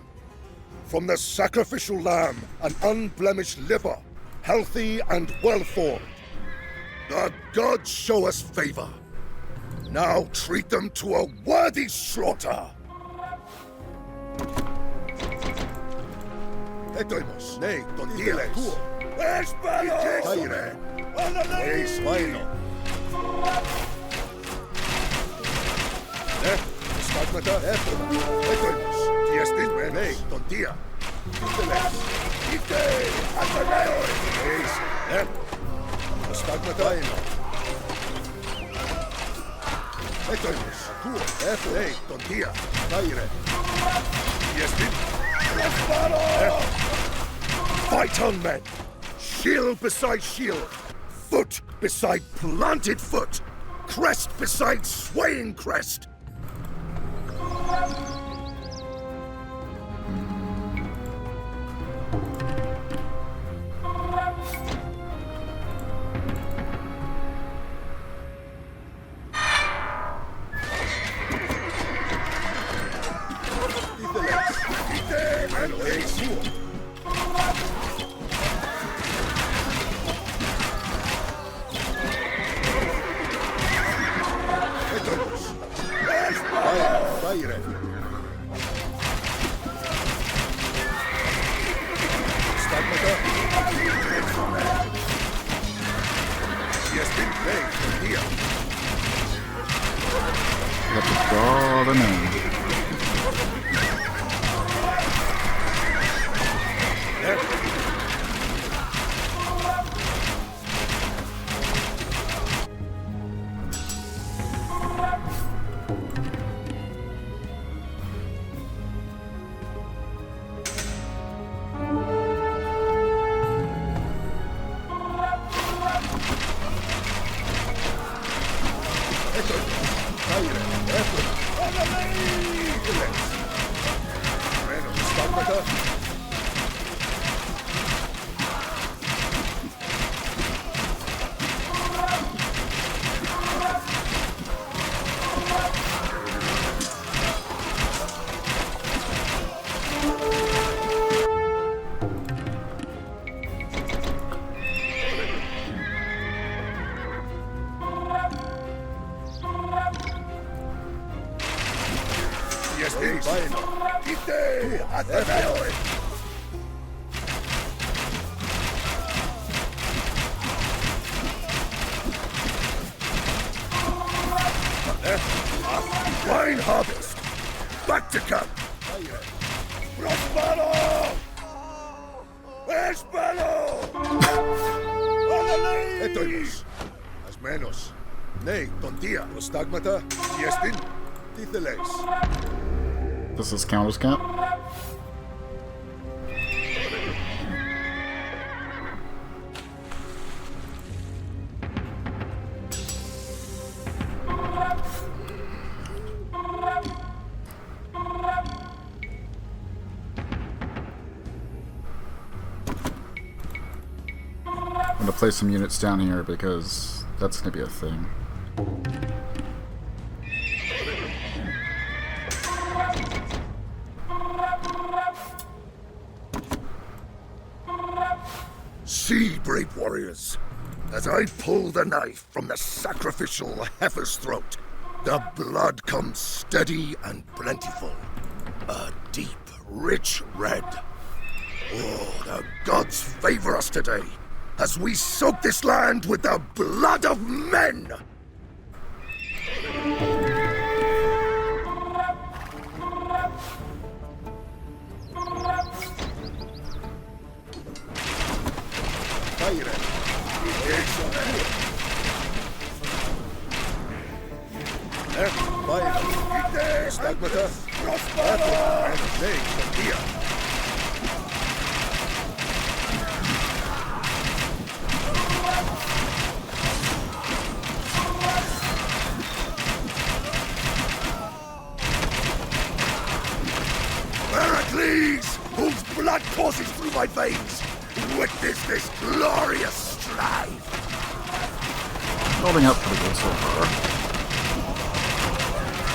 from the sacrificial lamb, an unblemished liver, healthy and well-formed. The gods show us favor. Now treat them to a worthy slaughter. Etoimos, ne, tontiles. Espero! Eis vaino. Ne, stagmata, etoimos. Tiestin, ne, tontia. Iteles. Ite, ataneo. Eis, ne. Stagmata, vaino. Etoimos, akuo, efo, ne, tontia. Taire. Tiestin. Espero! Fight on, men! Shield beside shield, foot beside planted foot, crest beside swaying crest. Yes, please. Ite, Athenian. Wine harvest. Back to camp. Prospero! Espero! Etoimos. As menos. Nei, tontia, prostagmata, Yestin, Titheles. This is Counter's camp. I'm gonna place some units down here because that's gonna be a thing. See, brave warriors, as I pull the knife from the sacrificial heifer's throat, the blood comes steady and plentiful. A deep, rich red. Oh, the gods favor us today, as we soak this land with the blood of men! Heracles, whose blood courses through my veins, witness this glorious strife. Holding up pretty good so far.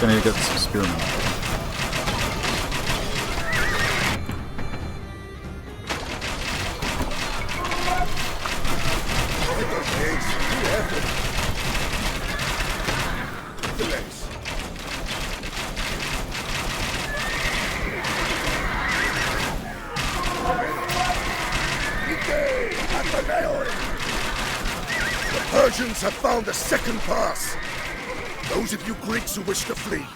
Gonna get some spearmen. The Persians have found a second pass. Those of you Greeks who wish to flee,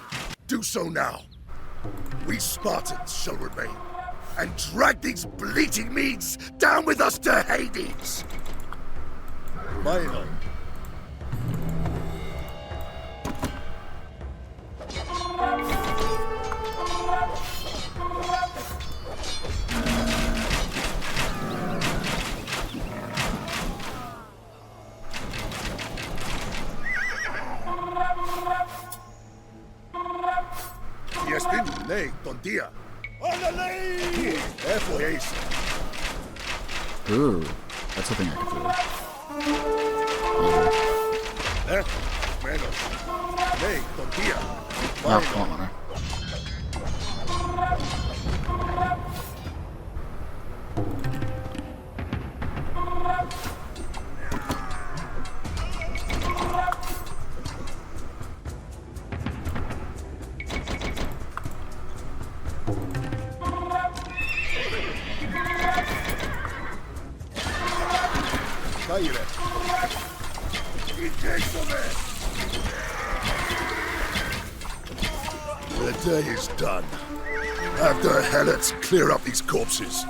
do so now. We Spartans shall remain, and drag these bleating Medes down with us to Hades! Minor. Nay, tontia. Ooh, that's a thing I could do. Menos. Nay, tontia. Oh, come on. The day is done. Have the helots clear up these corpses.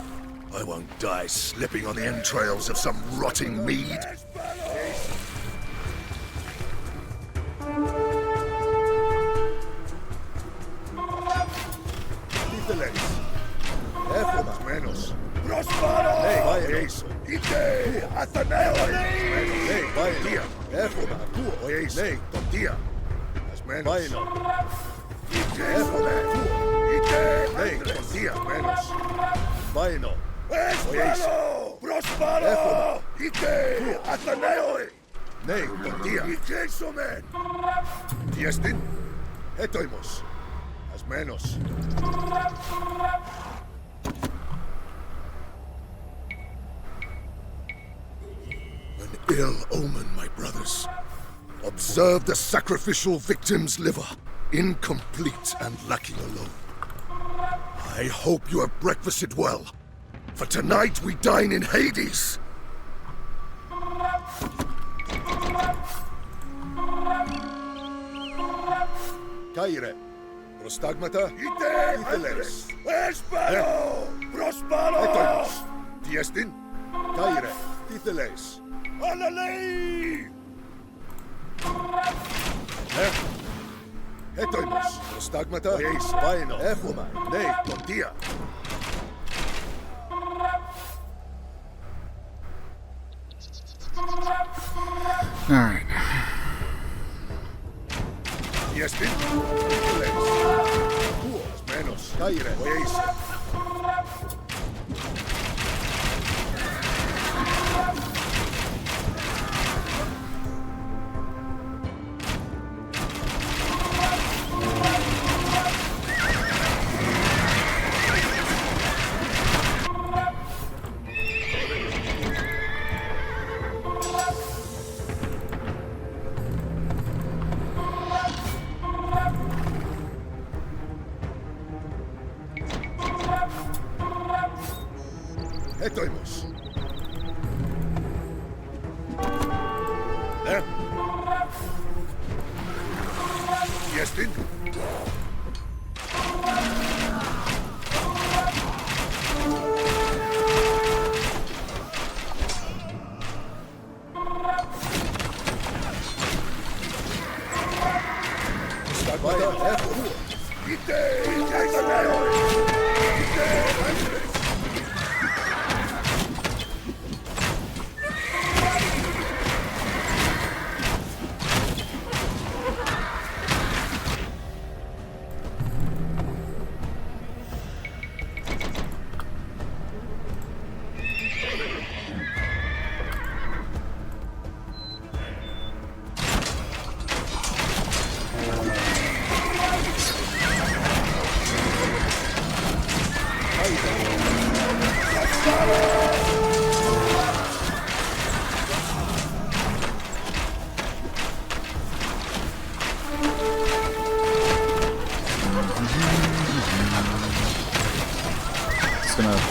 I won't die slipping on the entrails of some rotting Mede. Menos. Prospero! Nei, eso. Ite! Athenian! Nei, tontia. Efoma. Nei, tontia. As menos. Ite! Ite! Nei, tontia. Menos. Vaino. Espero! Prospero! Ite! Athenian! Nei, tontia. Ite, somen! Yestin? Etoimos. As menos. Ill omen, my brothers. Observe the sacrificial victim's liver. incomplete and lacking alone. I hope you have breakfasted well, for tonight we dine in Hades! Caire, prostagmata, iteles, espero, prospero, etoimos, diestin, caire, iteles, alalei! Etoimos, prostagmata, eis, vaino, echoma, nei, tontia. Alright. Diestin, iteles, tuos, menos, caire, eis. Etoimos. Diestin?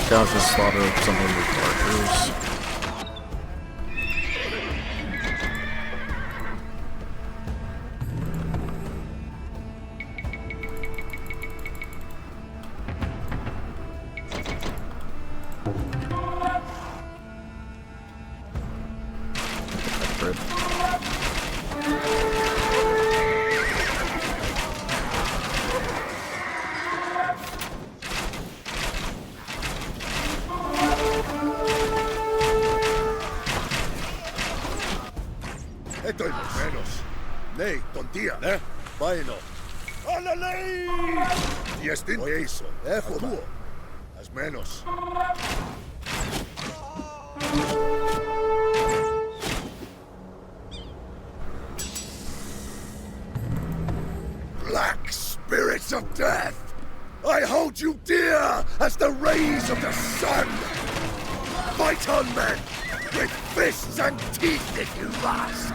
Gouge the slaughter of some of the archers. Menos. Nei, tontia. Vaino. Alalei! Diestin? Eso. Echoma. As menos. Black spirits of death! I hold you dear as the rays of the sun! Fight on, men! With fists and teeth if you must!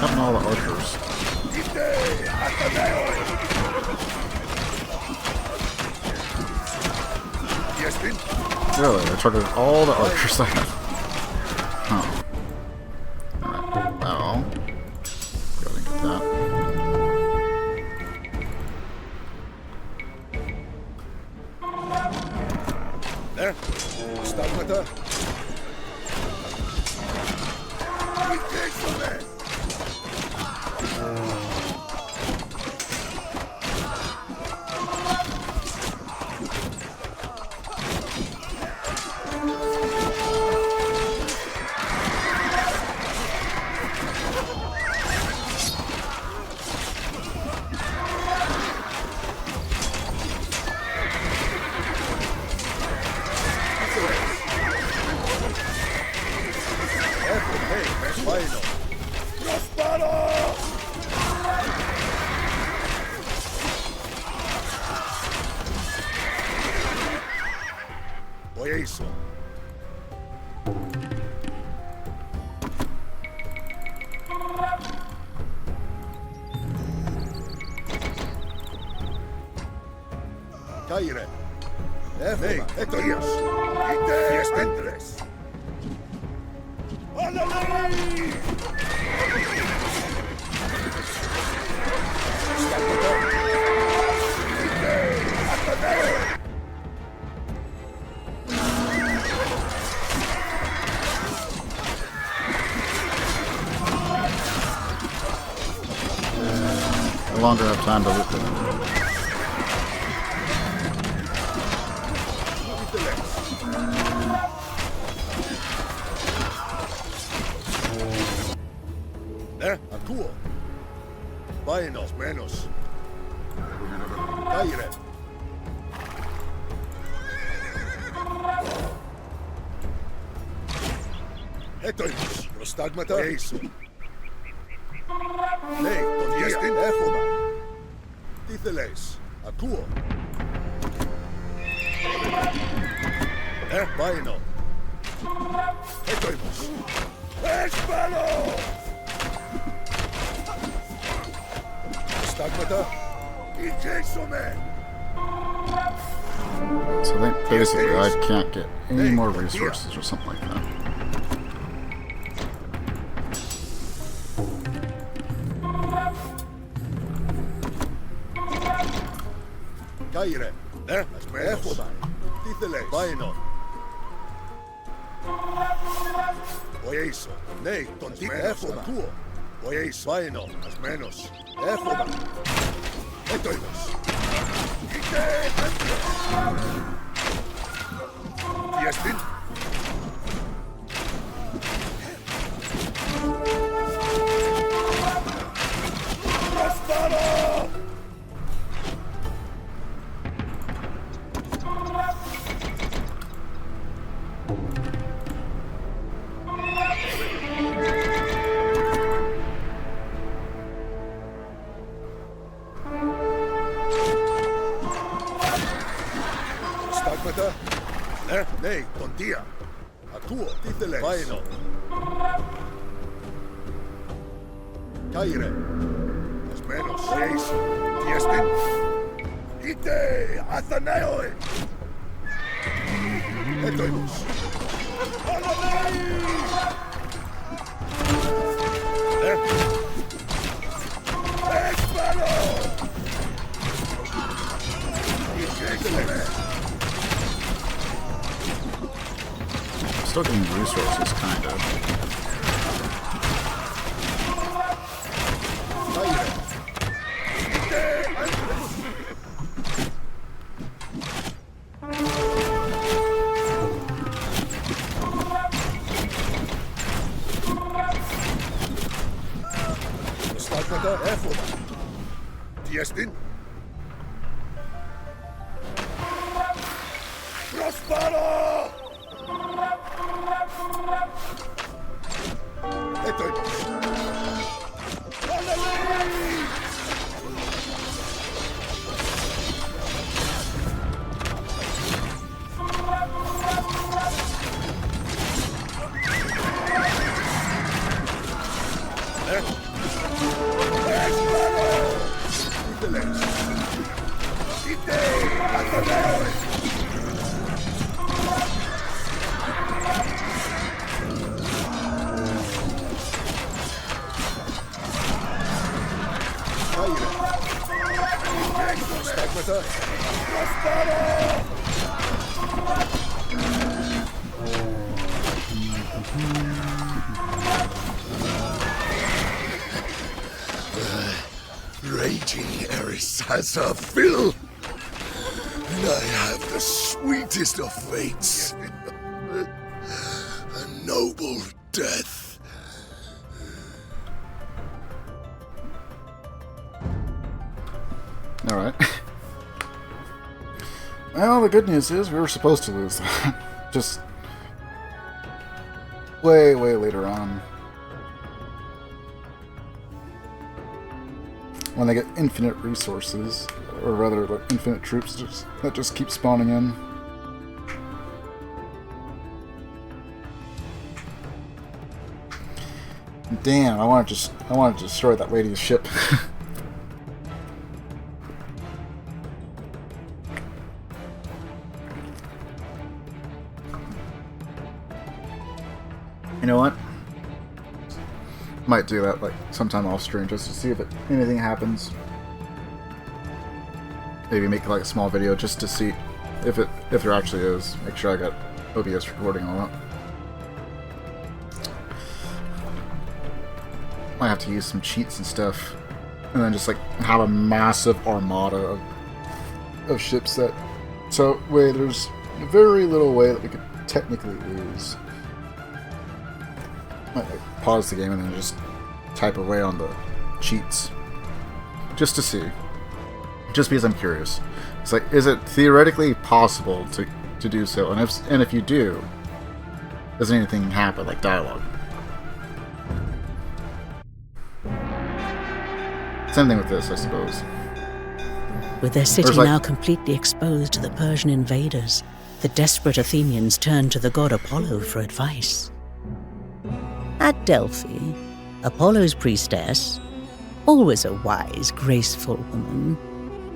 Cutting all the archers. Really? I targeted all the archers I had. Huh. Vaino. Prospero! Oieso. Caire. Nei, Darius. Ite fiestentres. Alalei! No longer have time to look at them. Akuo. Vainos menos. Caire. Etoimus. Prostagmata. Eiso. Nei, ton diestin efoma. Titheles. Akuo. Vaino. Etoimus. Espalo! Stagmata. So I think basically I can't get any more resources or something like that. Caire. Efoma. Titheles. Vaino. Oieso. Nei, ton efoma. Kuo. Oieso. Vaino. As menos. Efoma. Etoimus. Ite Fiestin. Prospero! Stagmata. Nei, tontia. Akuo, titheles. Vaino. Caire. As menos. Seis. Fiestin. Ite Athanaoi. Etoimus. Espalo! Still getting resources, kind of. Stagmata efoma. Diestin. Prospero! Etoimus. Alalei! Raging Eris has her fill, and I have the sweetest of fates. A noble death. Alright. Well, the good news is we were supposed to lose that. Just way later on. when they get infinite resources, or rather, like, infinite troops that just keep spawning in. Damn, I want to destroy that lady's ship. You know what? Might do that like sometime off stream just to see if anything happens. Maybe make like a small video just to see if there actually is. Make sure I got OBS recording all that. Might have to use some cheats and stuff, and then just like have a massive armada of ships that. So there's very little way that we could technically lose. Might like pause the game and then just type away on the cheats, just to see. Just because I'm curious. It's like, is it theoretically possible to do so? And if you do, does anything happen like dialogue? Same thing with this, I suppose. With their city like, now completely exposed to the Persian invaders, the desperate Athenians turned to the god Apollo for advice. At Delphi, Apollo's priestess, always a wise, graceful woman,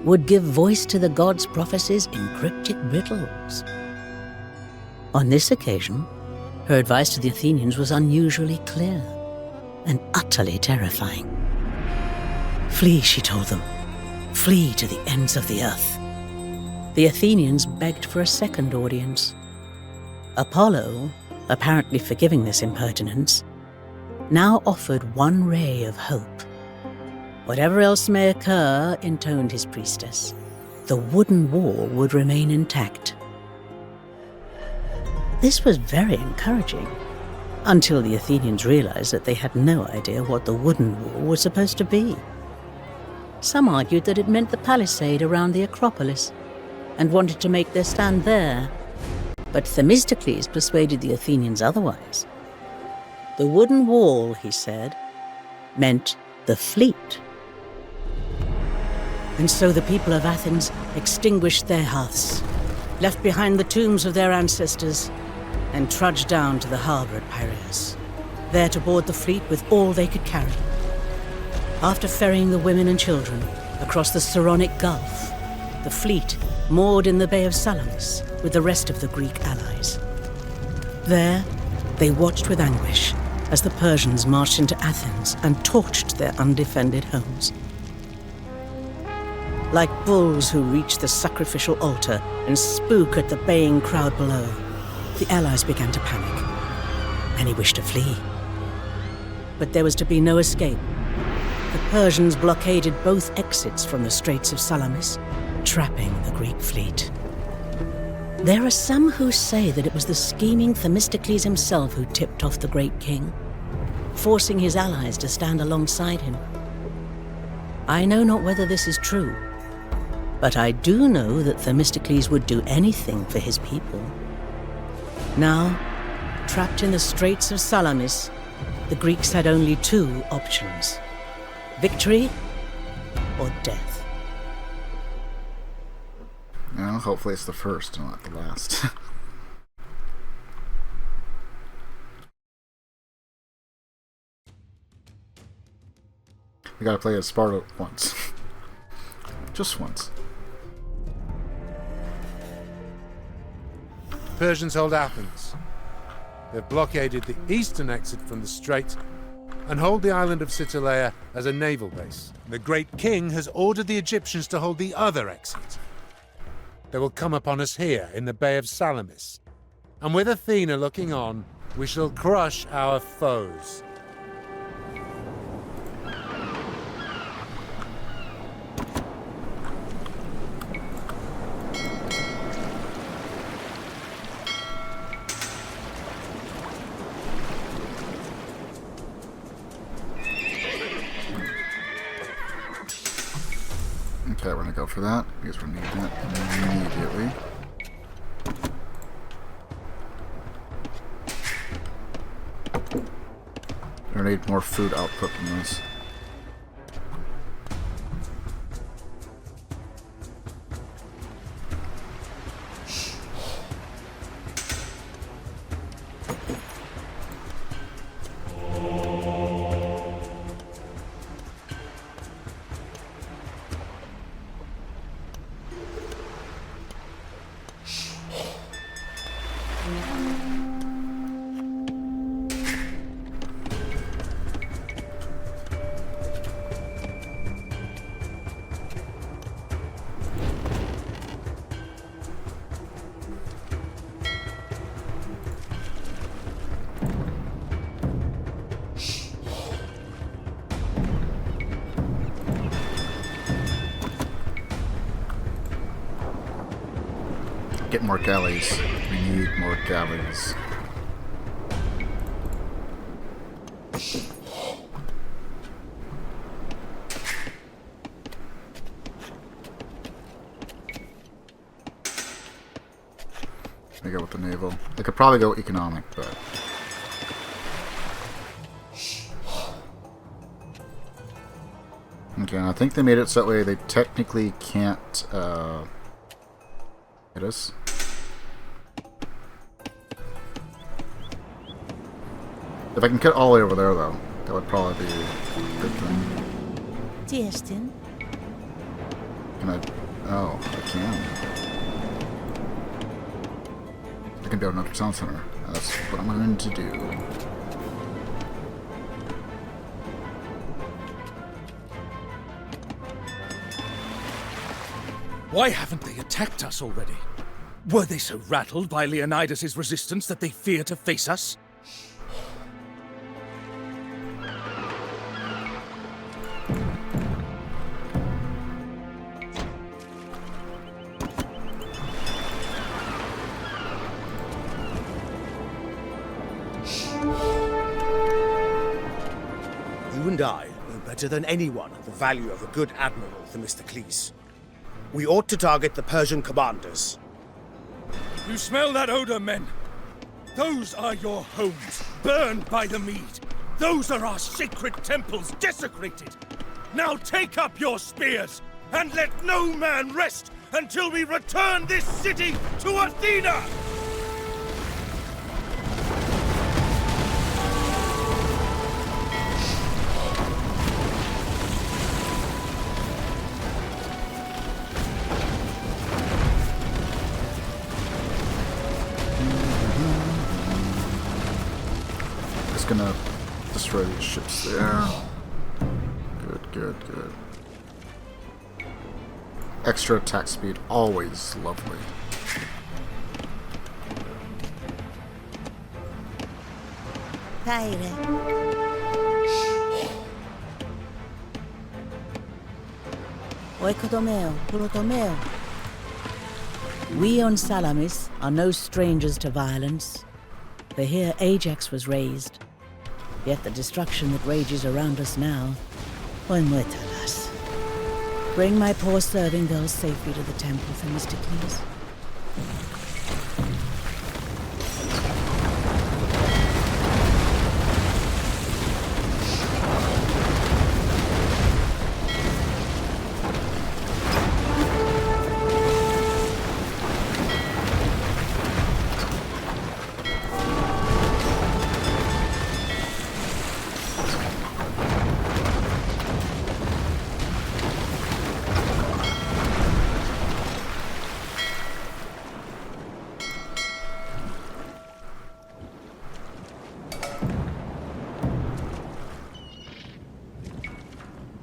would give voice to the god's prophecies in cryptic riddles. On this occasion, her advice to the Athenians was unusually clear and utterly terrifying. Flee, she told them. Flee to the ends of the earth. The Athenians begged for a second audience. Apollo, apparently forgiving this impertinence, now offered one ray of hope. Whatever else may occur, intoned his priestess, the wooden wall would remain intact. This was very encouraging, until the Athenians realized that they had no idea what the wooden wall was supposed to be. Some argued that it meant the palisade around the Acropolis, and wanted to make their stand there. But Themistocles persuaded the Athenians otherwise. The wooden wall, he said, meant the fleet. And so the people of Athens extinguished their hearths, left behind the tombs of their ancestors, and trudged down to the harbour at Piraeus, there to board the fleet with all they could carry. After ferrying the women and children across the Saronic Gulf, the fleet moored in the Bay of Salamis with the rest of the Greek allies. There, they watched with anguish as the Persians marched into Athens and torched their undefended homes. Like bulls who reach the sacrificial altar and spook at the baying crowd below, the allies began to panic. Many wished to flee. But there was to be no escape. The Persians blockaded both exits from the Straits of Salamis, trapping the Greek fleet. There are some who say that it was the scheming Themistocles himself who tipped off the great king, forcing his allies to stand alongside him. I know not whether this is true, but I do know that Themistocles would do anything for his people. Now, trapped in the Straits of Salamis, the Greeks had only two options: victory or death. Well, hopefully it's the first and not the last. We gotta play as Sparta once. Just once. Persians hold Athens. They've blockaded the eastern exit from the strait and hold the island of Citolea as a naval base. The great king has ordered the Egyptians to hold the other exit. They will come upon us here in the Bay of Salamis, and with Athena looking on, we shall crush our foes. Okay, we're gonna go for that because we need that immediately. We're gonna need more food output from this. more galleys. We need more galleys. I go with the naval. I could probably go economic, but okay. I think they made it so that way they technically can't hit us. If I can get all the way over there, though, that would probably be a good thing. Justin. Can I? Oh, I can. I can build another town center. That's what I'm going to do. Why haven't they attacked us already? Were they so rattled by Leonidas' resistance that they fear to face us? You and I know better than anyone the value of a good admiral, Themistocles. We ought to target the Persian commanders. You smell that odor, men? Those are your homes, burned by the Mede. Those are our sacred temples desecrated. Now take up your spears, and let no man rest until we return this city to Athena! Gonna destroy these ships there. Good, good, good. Extra attack speed, always lovely. Pyre. Oikodomeo, Purotomeo. We on Salamis are no strangers to violence. For here Ajax was raised. Yet the destruction that rages around us now, hoy muertalas. Bring my poor serving girls safely to the temple, Themistocles.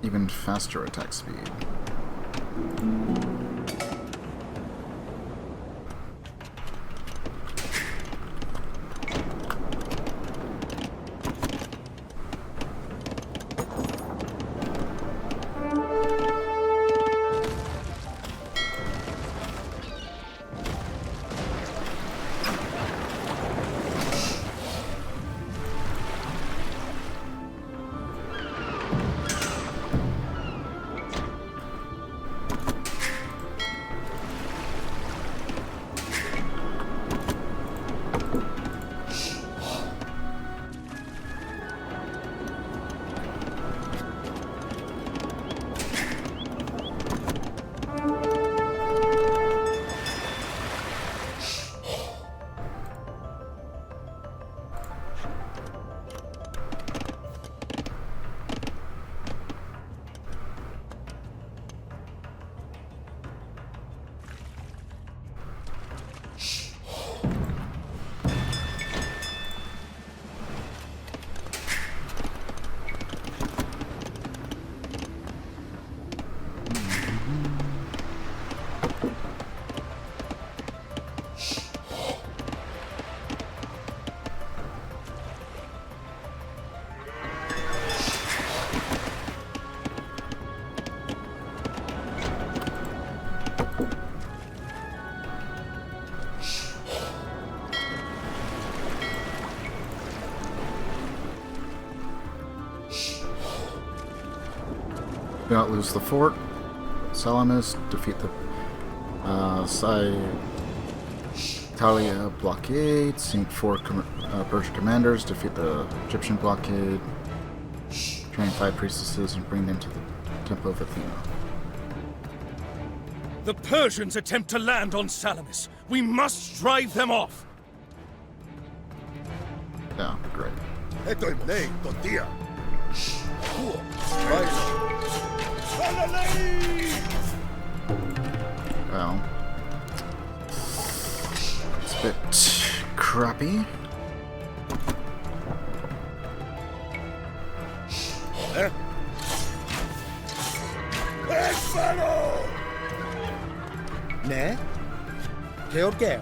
Even faster attack speed. Do not lose the fort. Salamis, defeat the Italia blockade. Sink 4 Persian commanders, defeat the Egyptian blockade. Train 5 priestesses and bring them to the Temple of Athena. The Persians attempt to land on Salamis. We must drive them off. Yeah, great. Well, it's a bit crappy. Ναι. Γεωργαίο.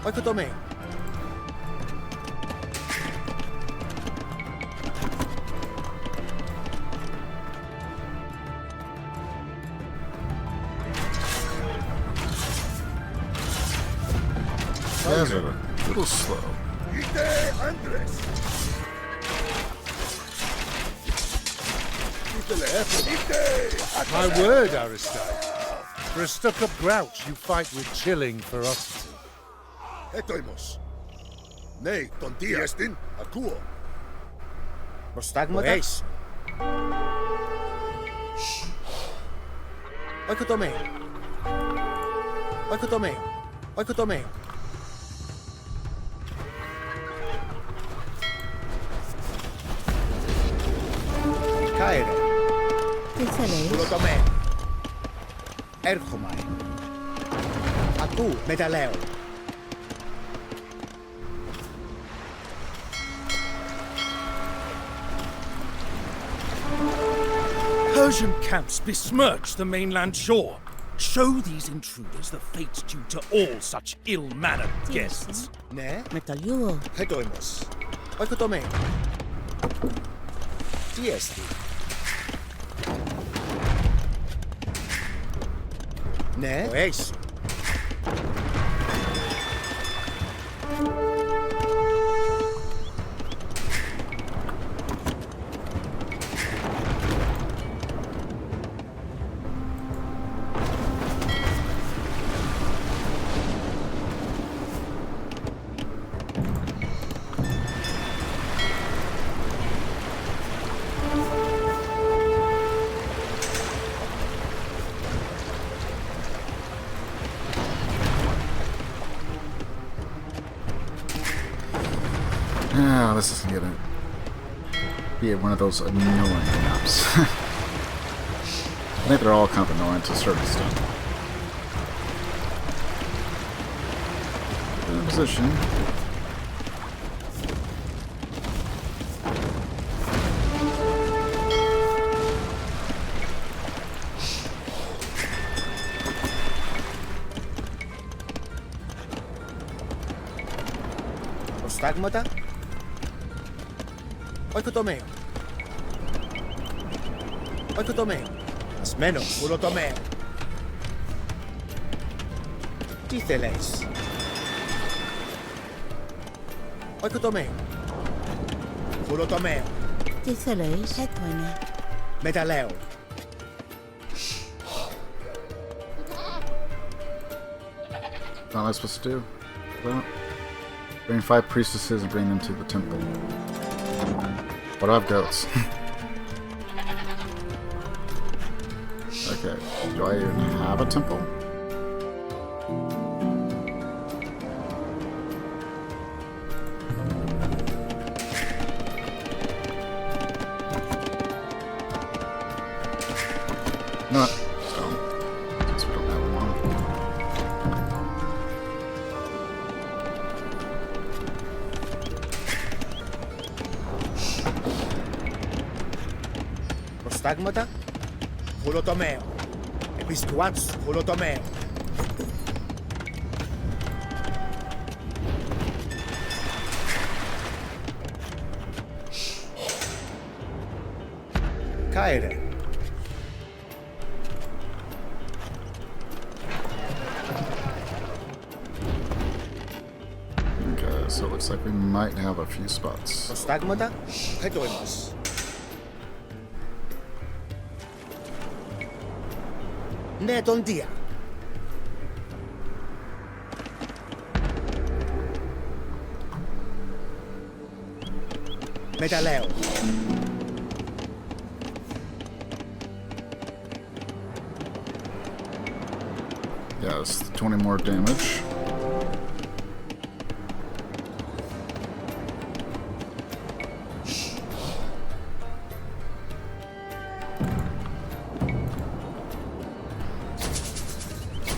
Όχι το μέο. Guys are a little slow. My word, Aristide. For a stuck-up grouch, you fight with chilling ferocity. Etoimos. Nei, ton diastin, akuo. Προστάγματα. Έχεις. Όχι το μέο. Όχι το μέο. Όχι το μέο. Κάιρε. Τι θέλεις? Πουλοτομέ. Έρχομαι. Ακού, μεταλλέω. Persian camps besmirch the mainland shore. Show these intruders the fate due to all such ill-mannered guests. Ναι. Μεταλλιούω. Έτοιμος. Όχι το μέο. Τι έστι. Ναι. Το έχεις. Ah, this is gonna be one of those annoying maps. I think they're all kind of annoying to a certain extent. In position. Προστάγματα. Όχι το μέο. Όχι το μέο. Ασμένος, πουλοτομέο. Τι θέλεις. Όχι το μέο. Πουλοτομέο. Τι θέλεις. Έτω είναι. Μεταλλέω. What am I supposed to do? Well, bring 5 priestesses and bring them to the temple. But I have goats. Okay, do I even have a temple? No. So, since we don't have one. Προστάγματα. Πουλοτομέο. Επισκουάτς, πουλοτομέο. Κάιρε. Okay, so it looks like we might have a few spots. Προστάγματα. Έτοιμος. Ne ton dia. Medaleo. Yes, 20 more damage.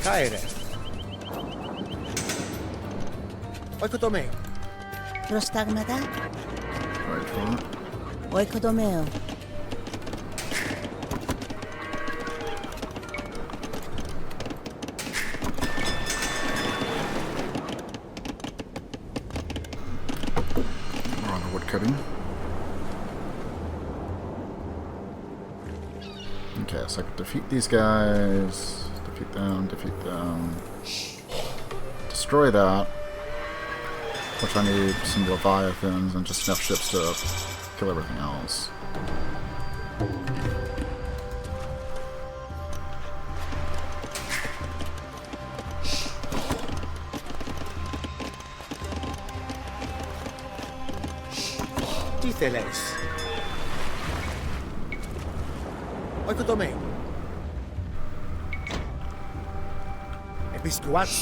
Caere. Oikotomeo. Prostagmata? Right for it. Oikotomeo. We're on the woodcutting. Okay, so I can defeat these guys. Defeat them. Destroy that. Which I need some leviathans and just enough ships to kill everything else. Τι θέλεις? Oikotomeo. Episkouats.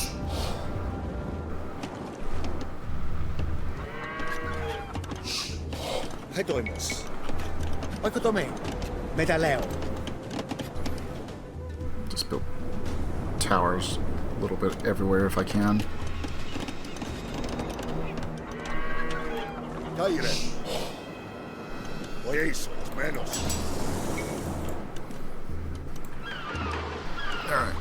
Hetoimos. Oikotomeo. Medaleo. Just build towers a little bit everywhere if I can. Caire. Oyeis, menos. Alright.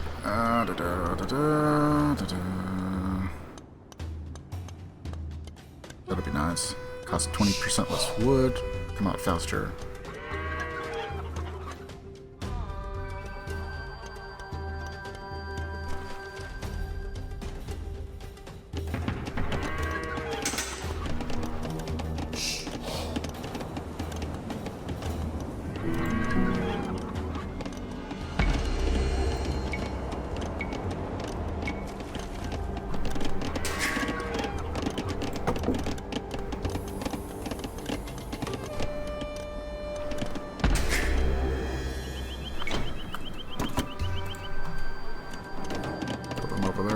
That'll be nice. Cost 20% less wood. Come out faster.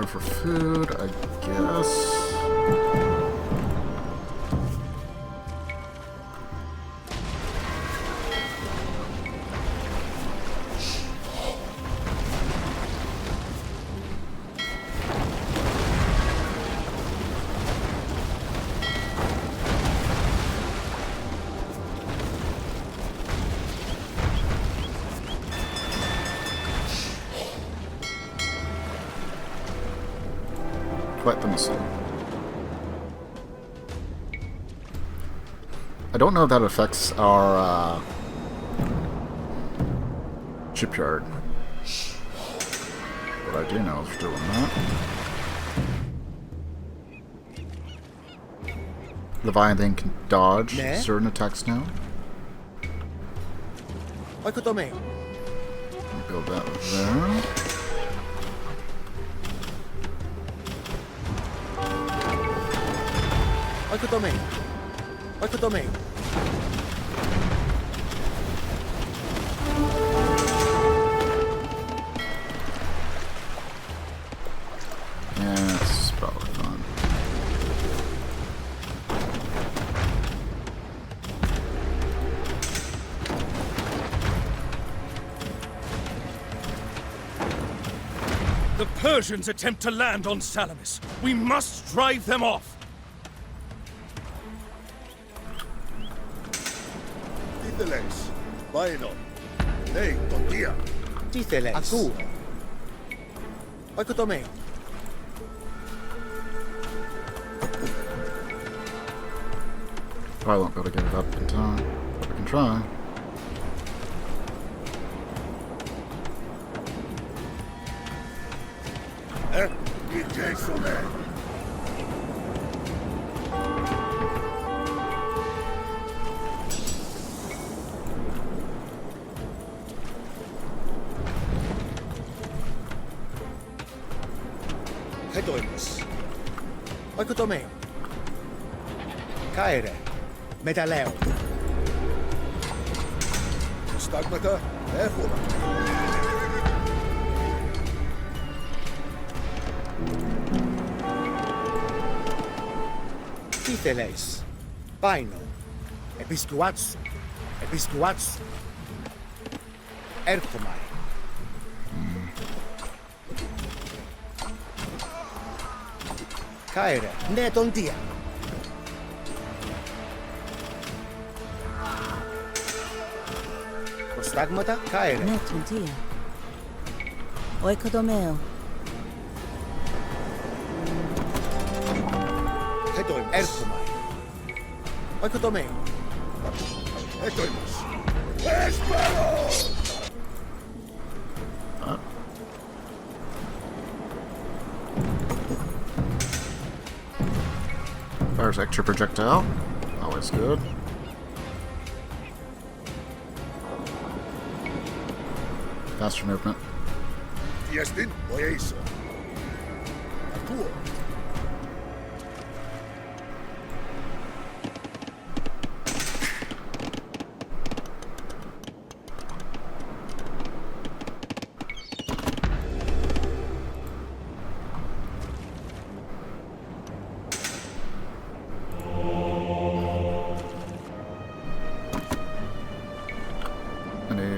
For food, I guess. Quite the missile. I don't know if that affects our shipyard. What I do know is we're doing that. Leviathan can dodge certain attacks now. Oikotomeo. Build that there. Oikotomeo. Oikotomeo. Yeah, it's probably fun. The Persians attempt to land on Salamis. We must drive them off. Títeles, Baino, Nei, Tontia. Τι θέλεις? Ακούω. Oikotomeo. Probably won't be able to get it up in time, but we can try. Hedoimus. Oikotomeo. Caere. Medaleo. Stagmata, Erfoma. Titheles. Paino. Episkuatsu. Episkuatsu. Erchomai. Caere. Netontia. Prostagmata. Caere. Netontia. Oikodomeo. Hedoimus. Erchomai. Oikodomeo. Hedoimus. Espero! Fires extra projectile. Always good. Faster movement. Tiestin oieso. Akuo.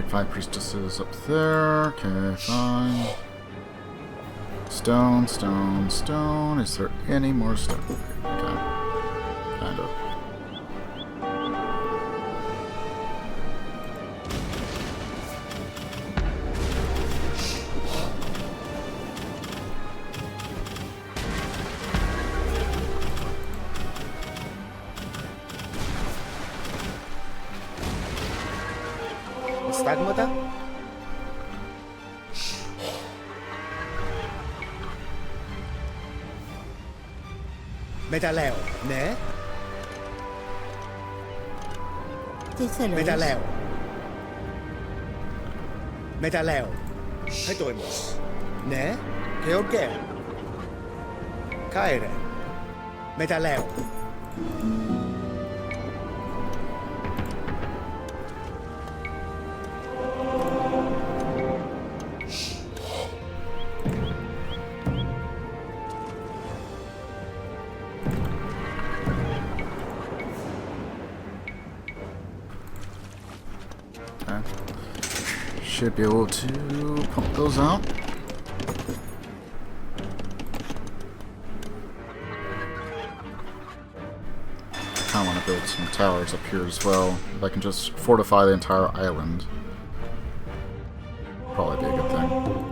Five priestesses up there. Okay, fine. Stone, stone, stone. Is there any more stone? Okay. Kind of. Stagmata? Medaleo. Ne? Titheles. Medaleo. Medaleo. Hedoimus. Ne? Georgeo. Caere. Medaleo. Should be able to pump those out. I want to build some towers up here as well. I can just fortify the entire island. Probably be a good thing.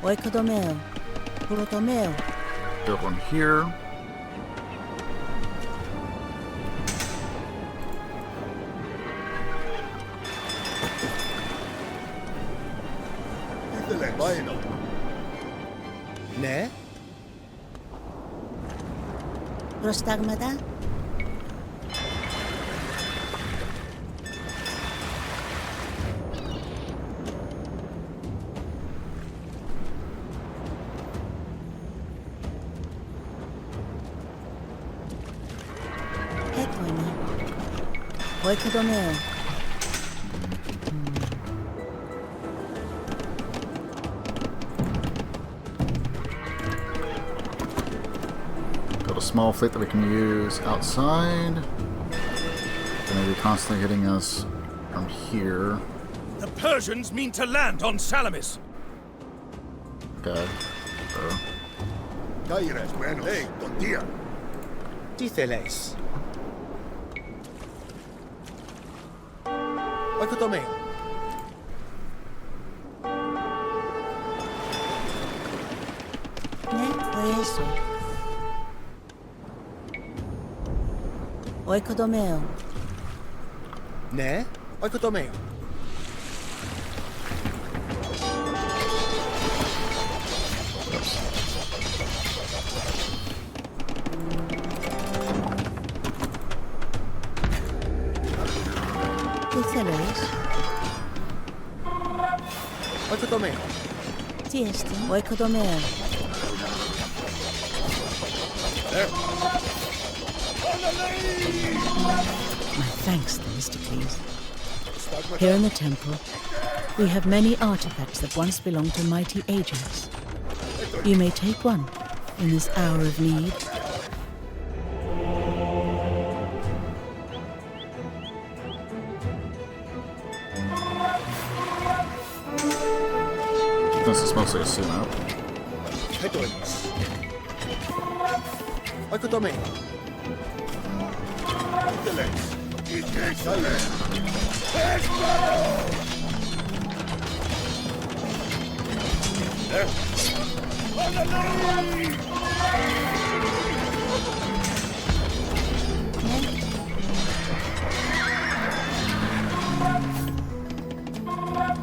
Oikodomeo. Purotomeo. Build one here. Ne? Prostagmata. Oikodomeo. Got a small fleet that we can use outside. They're going to be constantly hitting us from here. The Persians mean to land on Salamis. Okay. Hey, tontia. Díceles. Oikotomeo. Ναι, eso. Oikotomeo. Ναι, oikotomeo. Τι θέλεις? Oikotomeo. Τι έστει? Oikotomeo. My thanks, Themistocles. Here in the temple, we have many artifacts that once belonged to mighty Ajax. You may take one in this hour of need. This is mostly a suit out. Oikotomeo.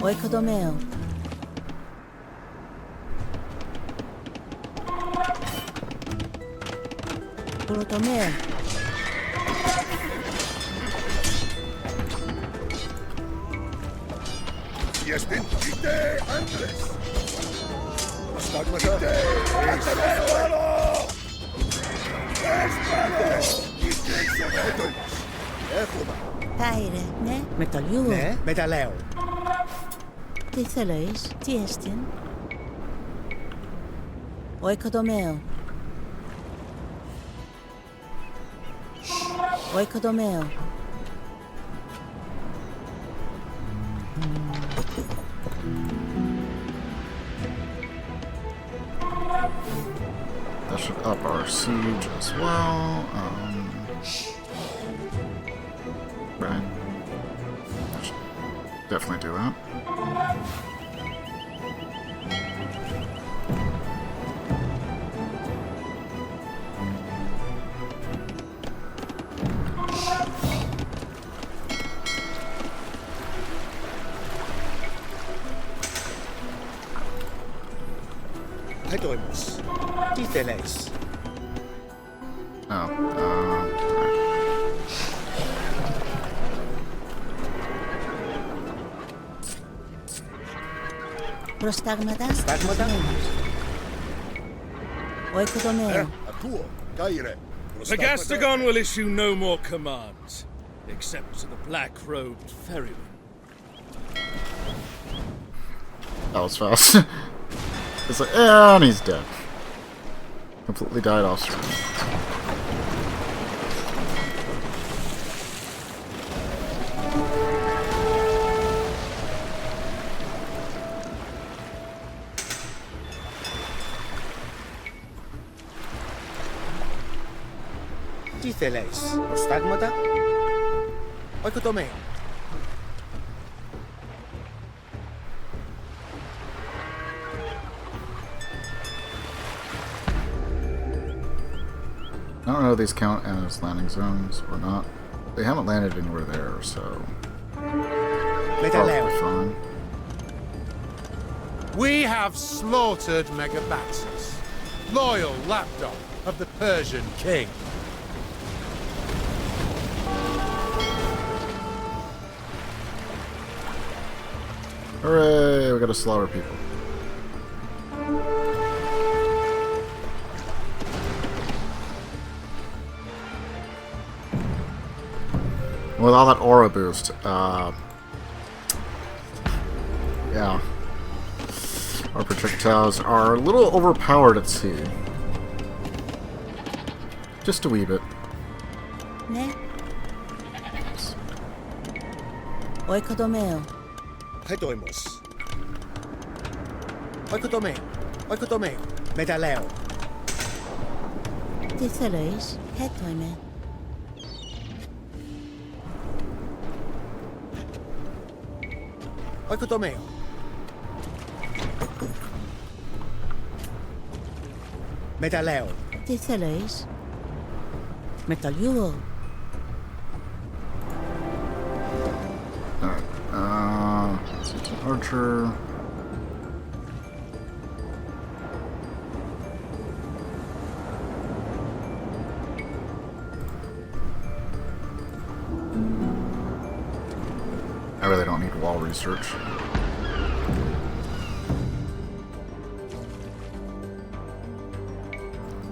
Oikotomeo. Protomeo. Jestin ite Andres. Stagmata. Πάειρε, ναι. Μεταλλιού. Ναι, μεταλλέω. Τι θέλεις, τι έστειν? Oikotomeo. Oikotomeo. That should up our siege as well. Right. That should definitely do that. Hedrimos. Díceles. Oh, Προστάγματα. Στάγματα. Oikotomeo. The Gastagon will issue no more commands, except to the black-robed ferryman. that was fast. It's like, and he's dead. Completely died off screen. Τι θέλεις, προστάγματα? Oikotomeo. I don't know if these count as landing zones or not. They haven't landed anywhere there, so probably fine. We have slaughtered Megabaxus, loyal lapdog of the Persian king. Hooray! We gotta slaughter people. With all that aura boost, yeah. Our projectiles are a little overpowered at sea. Just a wee bit. Ne? Oikotomeo. Hetoimos. Oikotomeo. Oikotomeo. Medaleo. Tithelois. Hetoime. Oikotomeo. Medaleo. Tithelois. Metaluo. Alright, it's an archer. I really don't need wall research.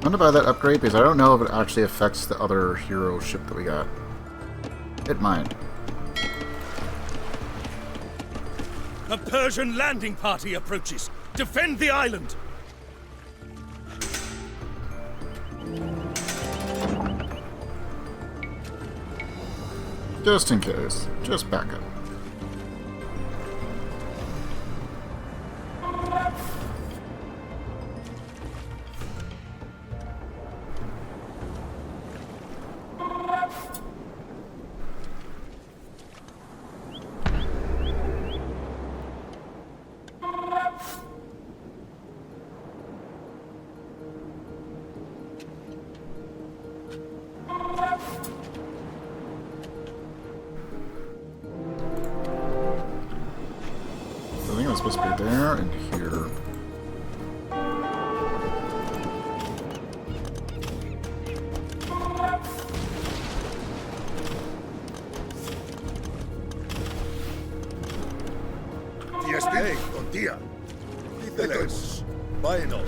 I'm gonna buy that upgrade because I don't know if it actually affects the other hero ship that we got. It might. A Persian landing party approaches. Defend the island! Just in case. Just back up. Supposed to be there and here. Hey, con dia. Díteles. Vaino.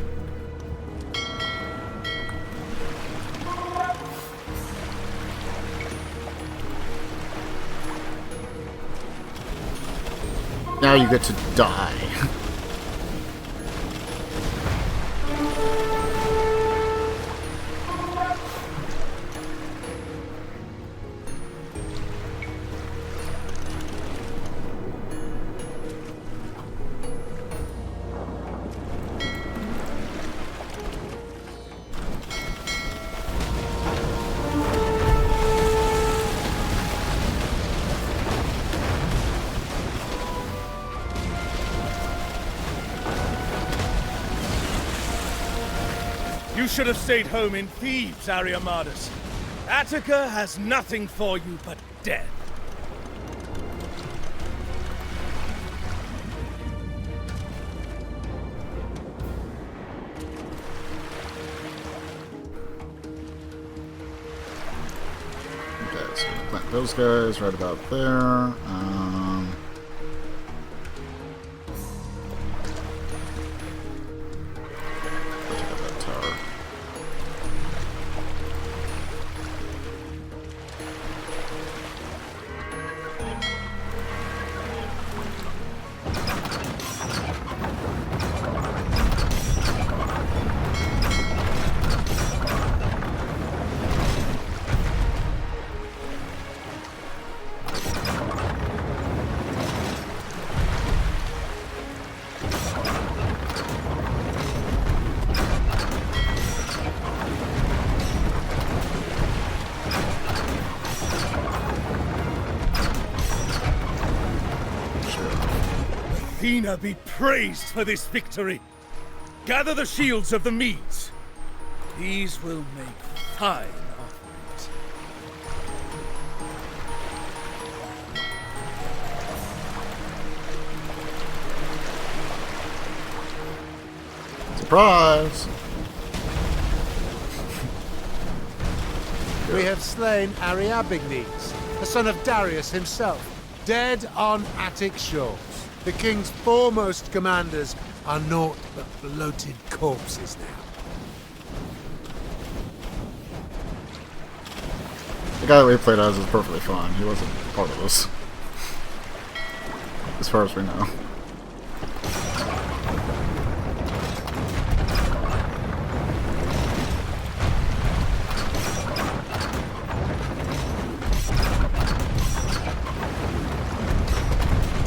Now you get to die. You should have stayed home in Thebes, Ariamadus. Attica has nothing for you but death. Okay, so we'll plant those guys right about there. Athena be praised for this victory. Gather the shields of the Medes. These will make fine offerings. Surprise! We have slain Ariabignes, the son of Darius himself, dead on Attic shores. The king's foremost commanders are naught but bloated corpses now. The guy that we played as is perfectly fine. He wasn't part of this. As far as we know.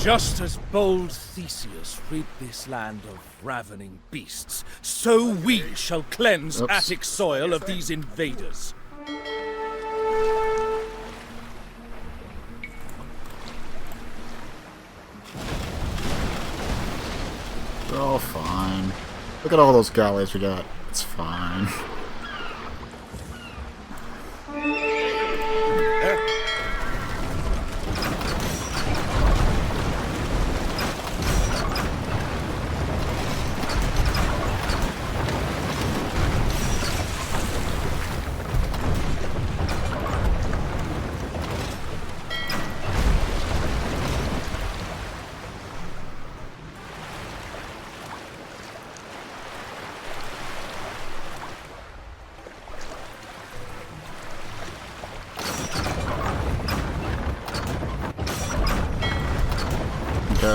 Just as bold Theseus rid this land of ravening beasts, so we shall cleanse Attic soil of these invaders. They're all fine. Look at all those galleys we got. It's fine.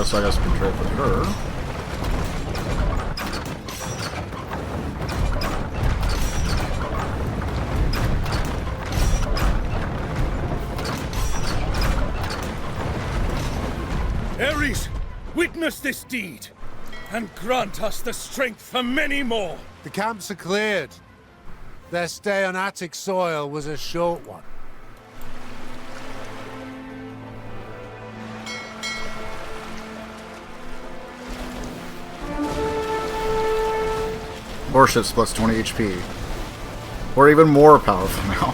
So I guess we can trade with her. Ares, witness this deed, and grant us the strength for many more. The camps are cleared. Their stay on Attic soil was a short one. Warships plus 20 HP. We're even more powerful now.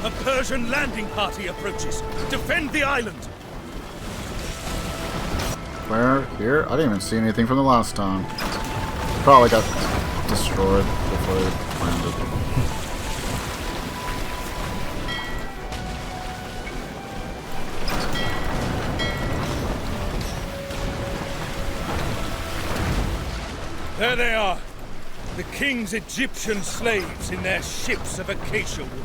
A Persian landing party approaches. Defend the island. Where? Here? I didn't even see anything from the last time. Probably got destroyed before they landed. There they are. The king's Egyptian slaves in their ships of acacia wood.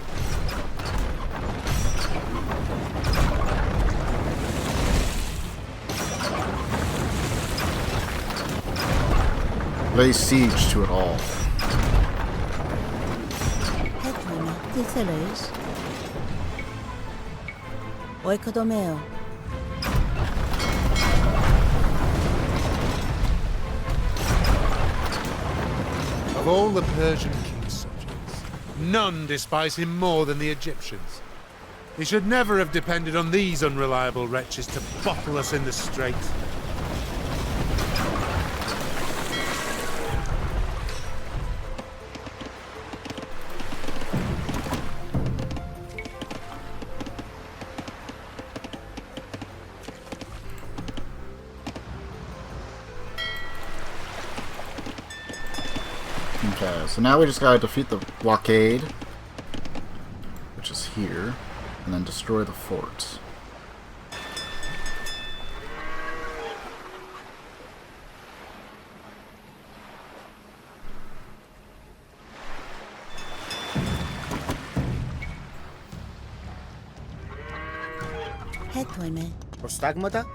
Lay siege to it all. Of all the Persian king's subjects, none despise him more than the Egyptians. He should never have depended on these unreliable wretches to bottle us in the strait. Okay, so now we just gotta defeat the blockade, which is here, and then destroy the fort. Προστάγματα.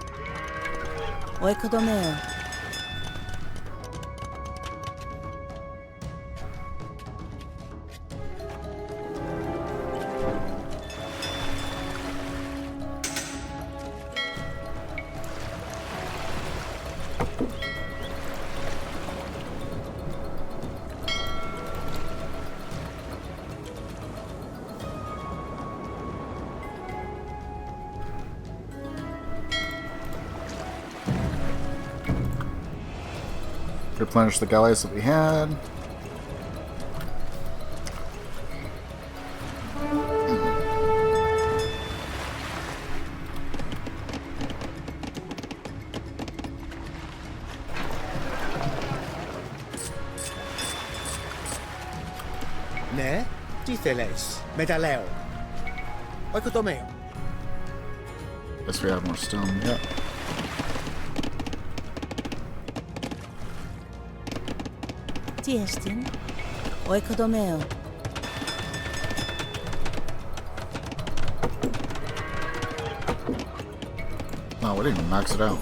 Oikodomeo. Replenish the galleys that we had. Ναι, τι θέλεις, μεταλλαίο. Oikodomeo. Guess we have more stone, yeah. Τι έστιν, oikodomeo. Oh, we didn't even max it out.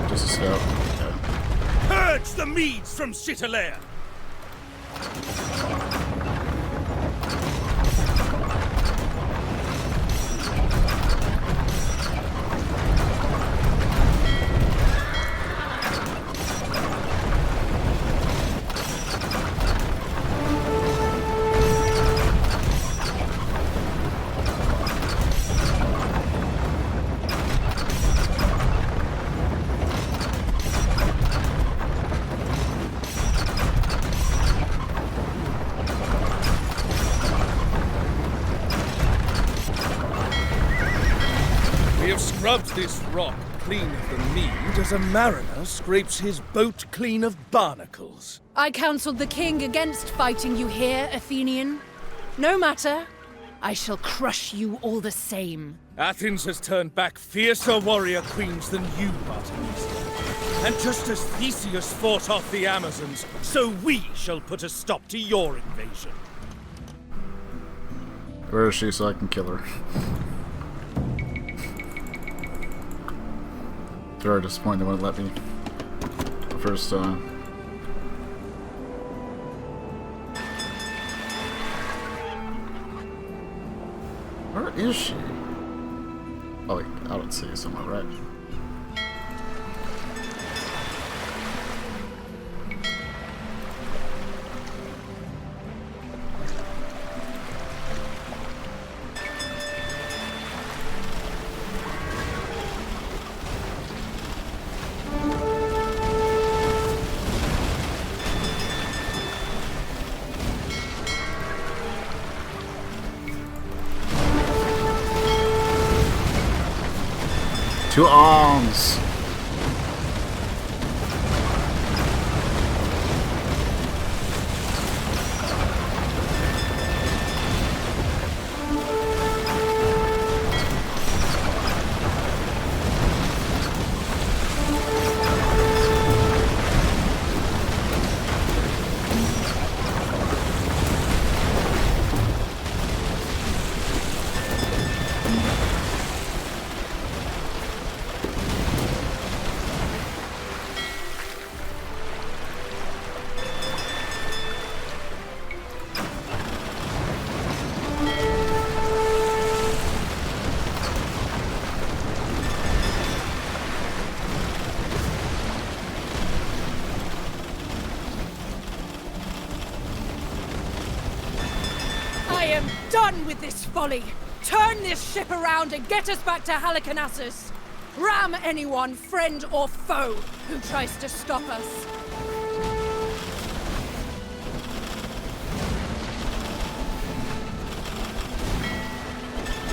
Just a scout. Okay. Purge the Medes from Citalair! Scrubs this rock clean of the mead as a mariner scrapes his boat clean of barnacles. I counseled the king against fighting you here, Athenian. No matter. I shall crush you all the same. Athens has turned back fiercer warrior queens than you, Artemisia. And just as Theseus fought off the Amazons, so we shall put a stop to your invasion. Where is she so I can kill her? Very disappointed they wouldn't let me the first time. Where is she? Oh, like, I don't see her somewhere, right? To arms! Done with this folly! Turn this ship around and get us back to Halicarnassus! Ram anyone, friend or foe, who tries to stop us!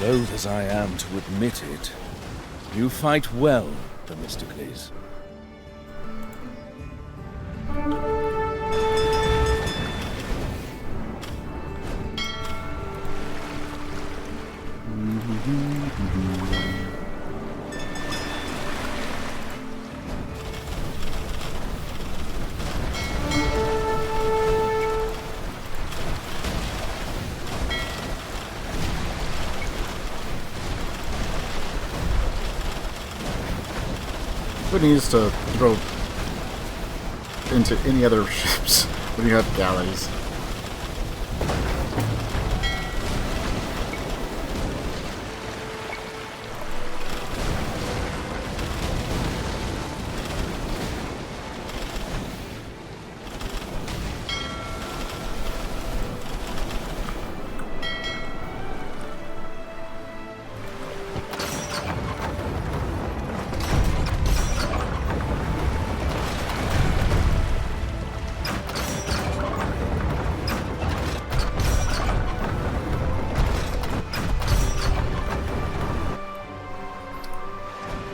Loath as I am to admit it, you fight well, Themistocles. Who needs to throw into any other ships when you have galleys.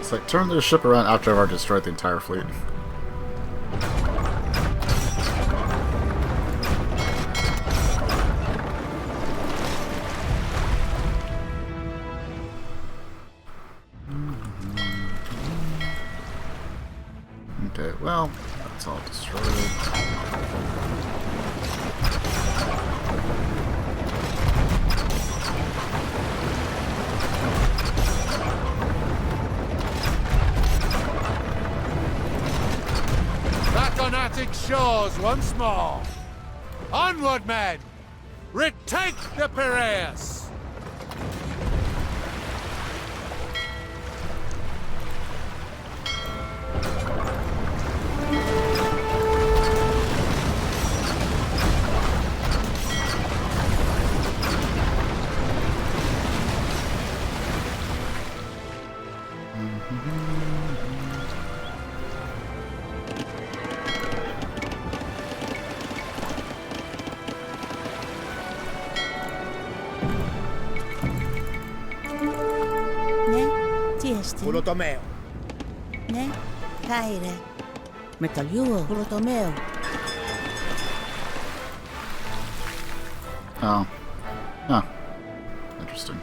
It's like, turn the ship around after I've already destroyed the entire fleet. Okay, well, that's all destroyed. Attic shores once more. Onward, men! Retake the Piraeus! Κολοτομαίο. Ναι, Κάιρε. Μεταλλιούο. Κολοτομαίο. Oh. Oh. Interesting.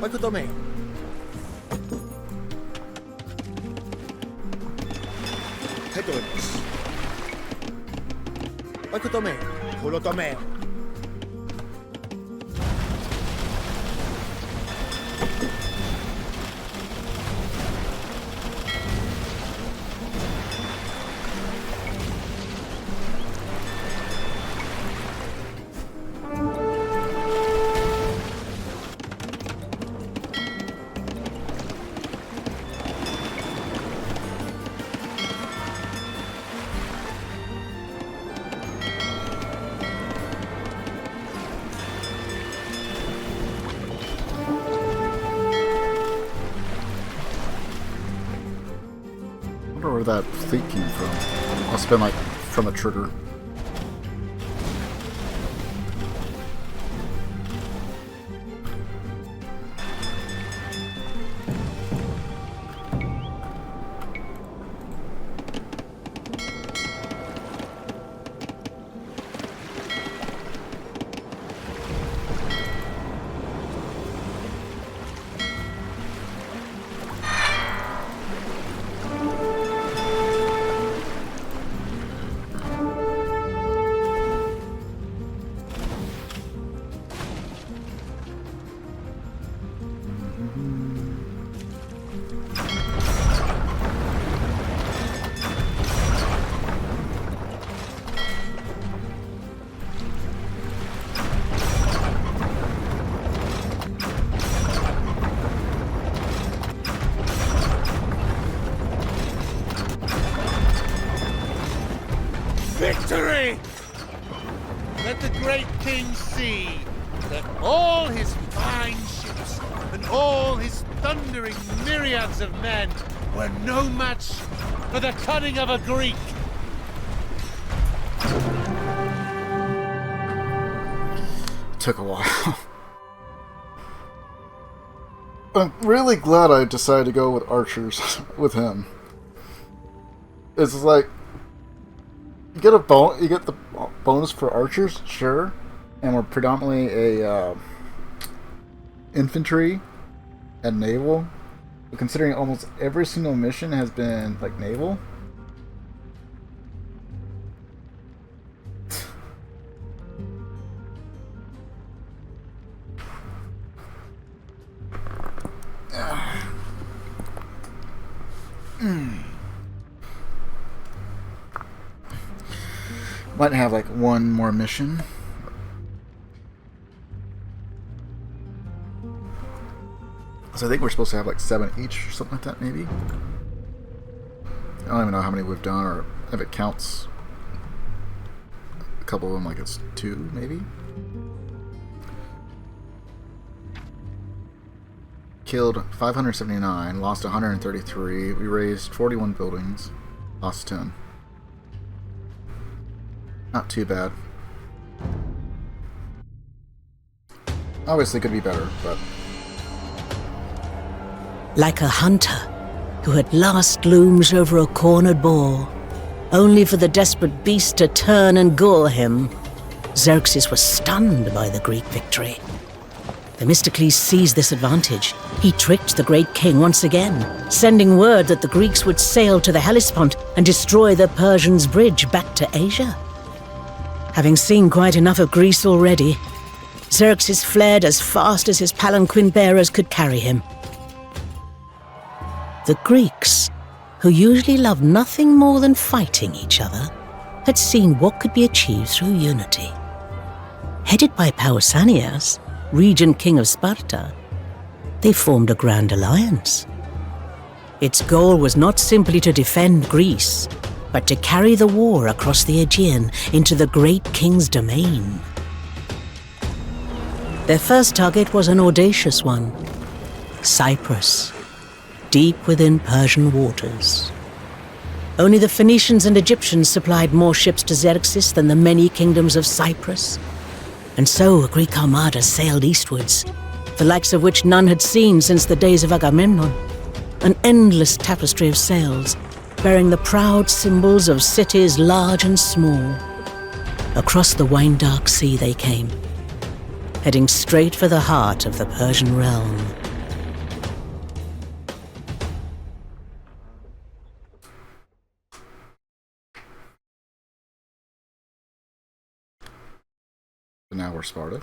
Oikotomeo. Hedonis. Oikotomeo. Kolotomeo. Where that fleet came from. Must have been like from a trigger. Victory! Let the great king see that all his fine ships and all his thundering myriads of men were no match for the cunning of a Greek. Took a while. I'm really glad I decided to go with archers with him. It's like you get the bonus for archers, sure, and we're predominantly a infantry and naval. But considering almost every single mission has been like naval. Might have like one more mission. So I think we're supposed to have like 7 each or something like that, maybe. I don't even know how many we've done or if it counts. A couple of them like it's 2, maybe. Killed 579, lost 133. We raised 41 buildings, lost 10. Not too bad. Obviously could be better, but... Like a hunter who at last looms over a cornered boar, only for the desperate beast to turn and gore him, Xerxes was stunned by the Greek victory. Themistocles seized this advantage. He tricked the great king once again, sending word that the Greeks would sail to the Hellespont and destroy the Persians' bridge back to Asia. Having seen quite enough of Greece already, Xerxes fled as fast as his palanquin bearers could carry him. The Greeks, who usually loved nothing more than fighting each other, had seen what could be achieved through unity. Headed by Pausanias, regent king of Sparta, they formed a grand alliance. Its goal was not simply to defend Greece, but to carry the war across the Aegean into the great king's domain. Their first target was an audacious one: Cyprus, deep within Persian waters. Only the Phoenicians and Egyptians supplied more ships to Xerxes than the many kingdoms of Cyprus. And so a Greek armada sailed eastwards, the likes of which none had seen since the days of Agamemnon. An endless tapestry of sails, bearing the proud symbols of cities large and small. Across the wine-dark sea they came, heading straight for the heart of the Persian realm. Now we're Sparta.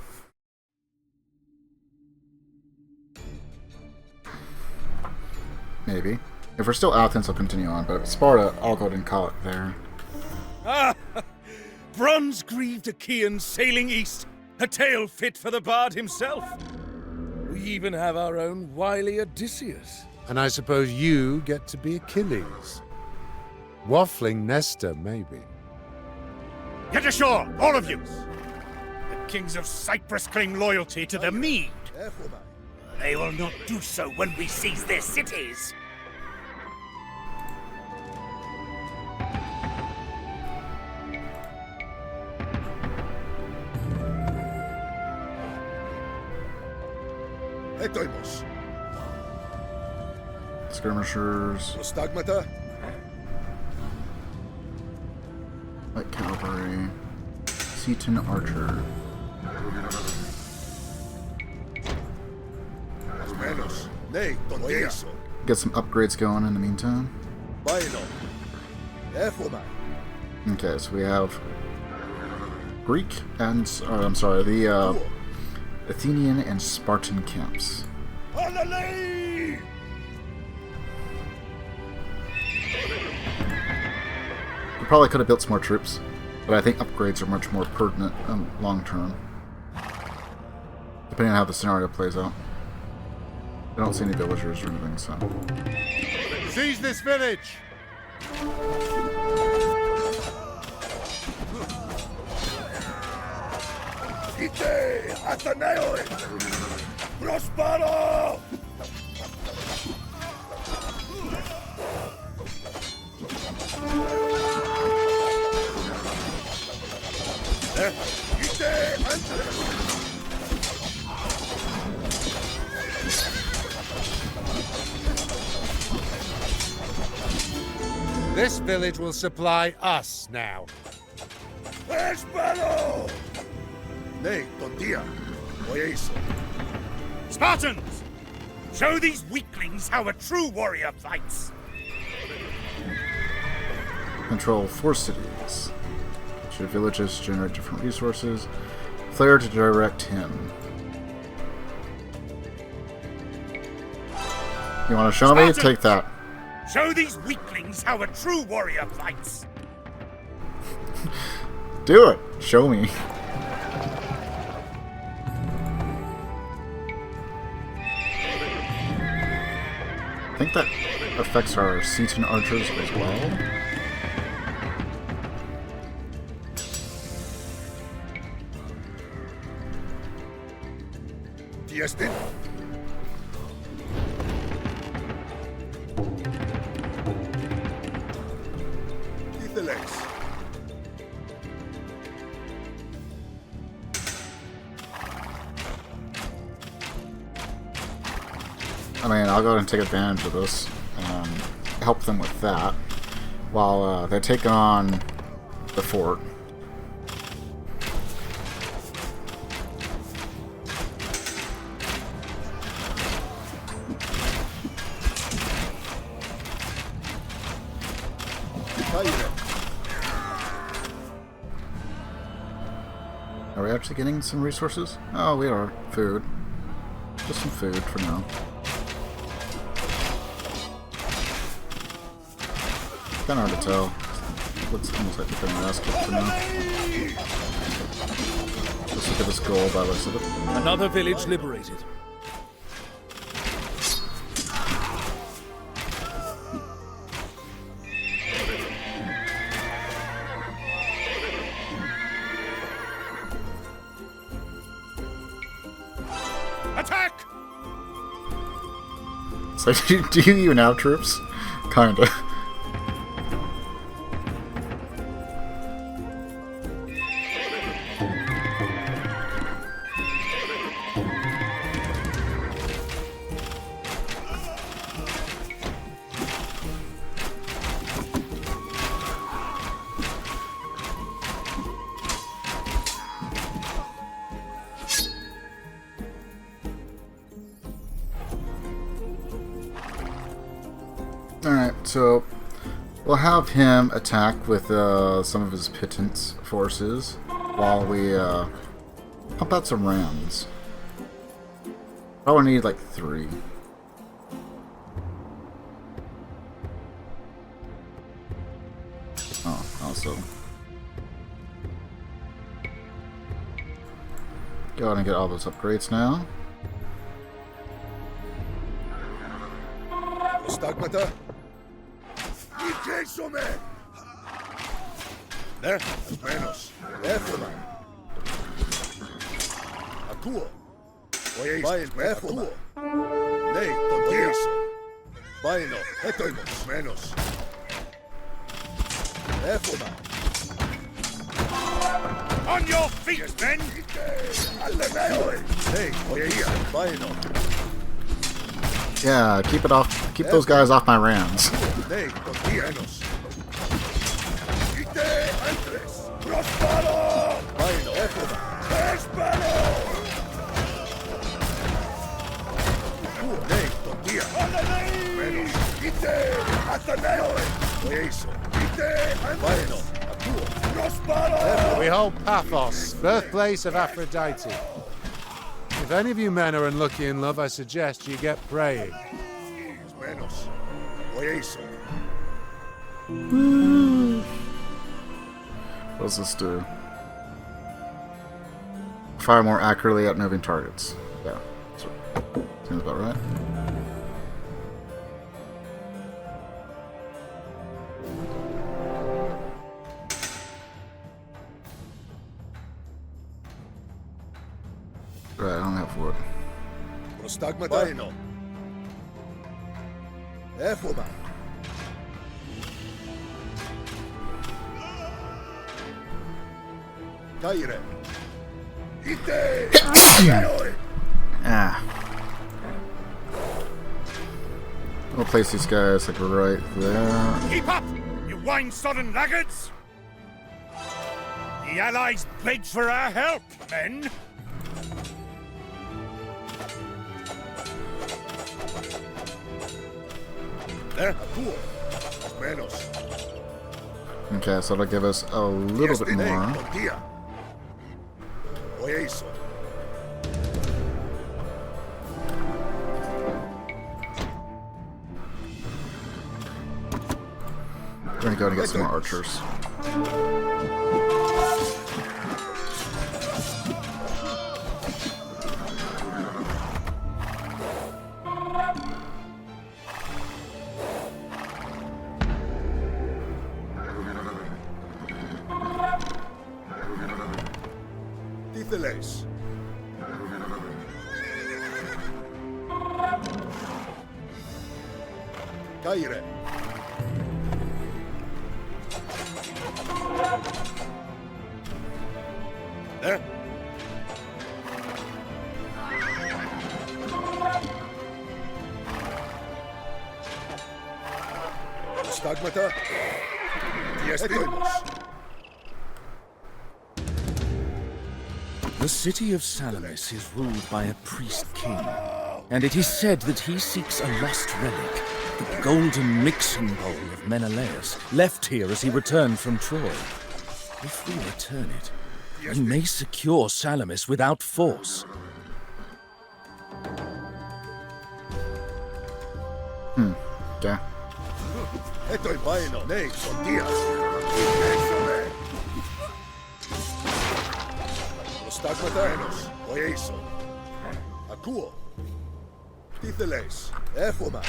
Maybe. If we're still Athens, I'll continue on, but Sparta, I'll go ahead and call it there. Ah! Bronze-greaved Achaeans sailing east, a tale fit for the bard himself. We even have our own wily Odysseus. And I suppose you get to be Achilles. Waffling Nestor, maybe. Get ashore, all of you! The kings of Cyprus claim loyalty to the Mede. They will not do so when we seize their cities. Etoimos. Skirmishers. Prostagmata. Light cavalry. Seaton archer. Get some upgrades going in the meantime. Okay, so we have Greek and the Athenian and Spartan camps. We probably could have built some more troops, but I think upgrades are much more pertinent long term, depending on how the scenario plays out. I don't see any villagers or anything, so. Seize this village! Ite Athenaioi! Prospero! This village will supply us now. Espero! Nay, tontia. Oyeso. Spartans! Show these weaklings how a true warrior fights! Control 4 cities. Should villages generate different resources? Player to direct him. You want to show me? Take that. Show these weaklings how a true warrior fights! Do it! Show me. I think that affects our Cetan archers as well. Tiestin? Tithelex. I mean, I'll go ahead and take advantage of this and help them with that while they take on the fort. Are we actually getting some resources? Oh, we are. Food. Just some food for now. Kind of hard to tell. Looks almost like they're gonna ask it for now. Let's look at this goal by the looks of it. Another village liberated. Attack! So do you even have troops? Kinda. Alright, so we'll have him attack with some of his pittance forces while we pump out some rams. Probably need like 3. Oh, also. Go ahead and get all those upgrades now. Stagmata? Ikesome! Ne? Menos. Efona. Akuo. Oyeis. Efona. Nei, tontiaso. Baino. Etoimos. Menos. Efona. On your feet, men! Nei, oyeia. Baino. Yeah, keep it off. Keep those guys off my rams. Nei, tontianos. Ite antres. Prospero! Baino. Efona. Espero! Nei, tontia. Menos. Ite Atheneo. Oyeso. Ite Baino. Akuo. Prospero! We hold Paphos, birthplace of Aphrodite. If any of you men are unlucky in love, I suggest you get praying. Menos. Oyeso. What does this do? Fire more accurately at moving targets. Yeah. Seems about right. Right, I don't have wood. Prostagmata. Baino. Efona. Caire. Ite. Ah. We'll place these guys like right there. Keep up! wine-sodden laggards! The Allies beg for our help, men! Okay, so that'll give us a little bit more. We're gonna go and get some more archers. Caire. Stagmata. The city of Salamis is ruled by a priest-king, and it is said that he seeks a lost relic, the golden mixing bowl of Menelaus, left here as he returned from Troy. If we return it, we may secure Salamis without force. Okay. Estoy bueno, nei, son días. Stagmataenos, oieison. Akuo. Titheles, Echoma.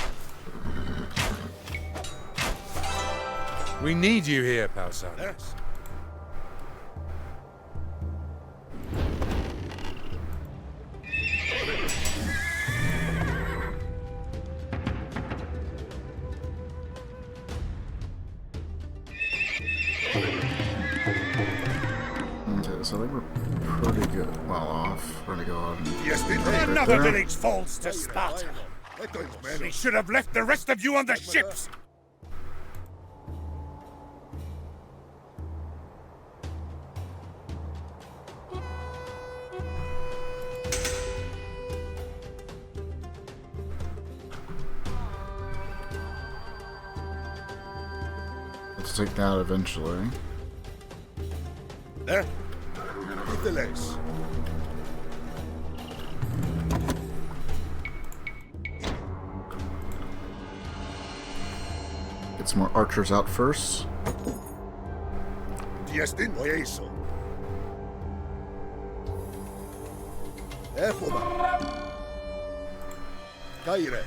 We need you here, Pausanias. So they were pretty good. Well off. We're gonna go on. Another village falls to Sparta. We should have left the rest of you on the ships. Let's take that eventually. There. The legs. Get some more archers out first. Diestin oieison. Echoma. Caire.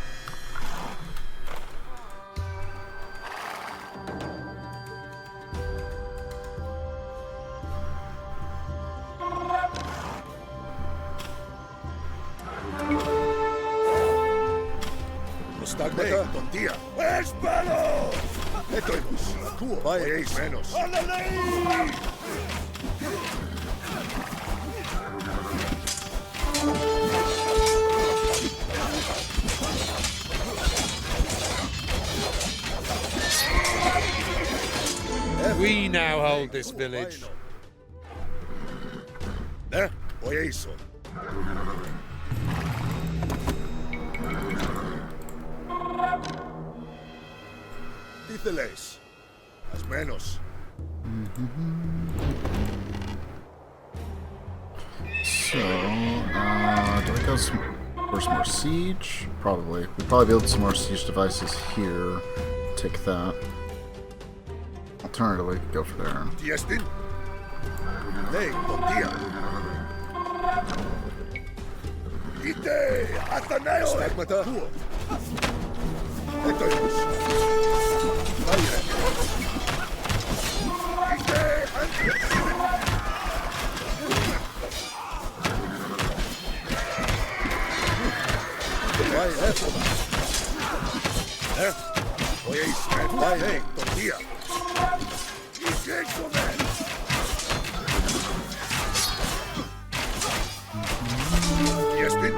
Stagmata, tontia. Espalo! Etoimos. Kuo, vaeis menos. We now hold this village. There, oieison. Titheles. As menos. So, do we go for some more siege? Probably. We'll probably build some more siege devices here. Take that. Alternatively, go for there. Diestin. Nei, tontia. Ite, Athaneo. Stagmata. Kuo. Etoimos. Caire. Ite, vai, Echoma. There. Oieis, vai, hey, tontia. Diestin.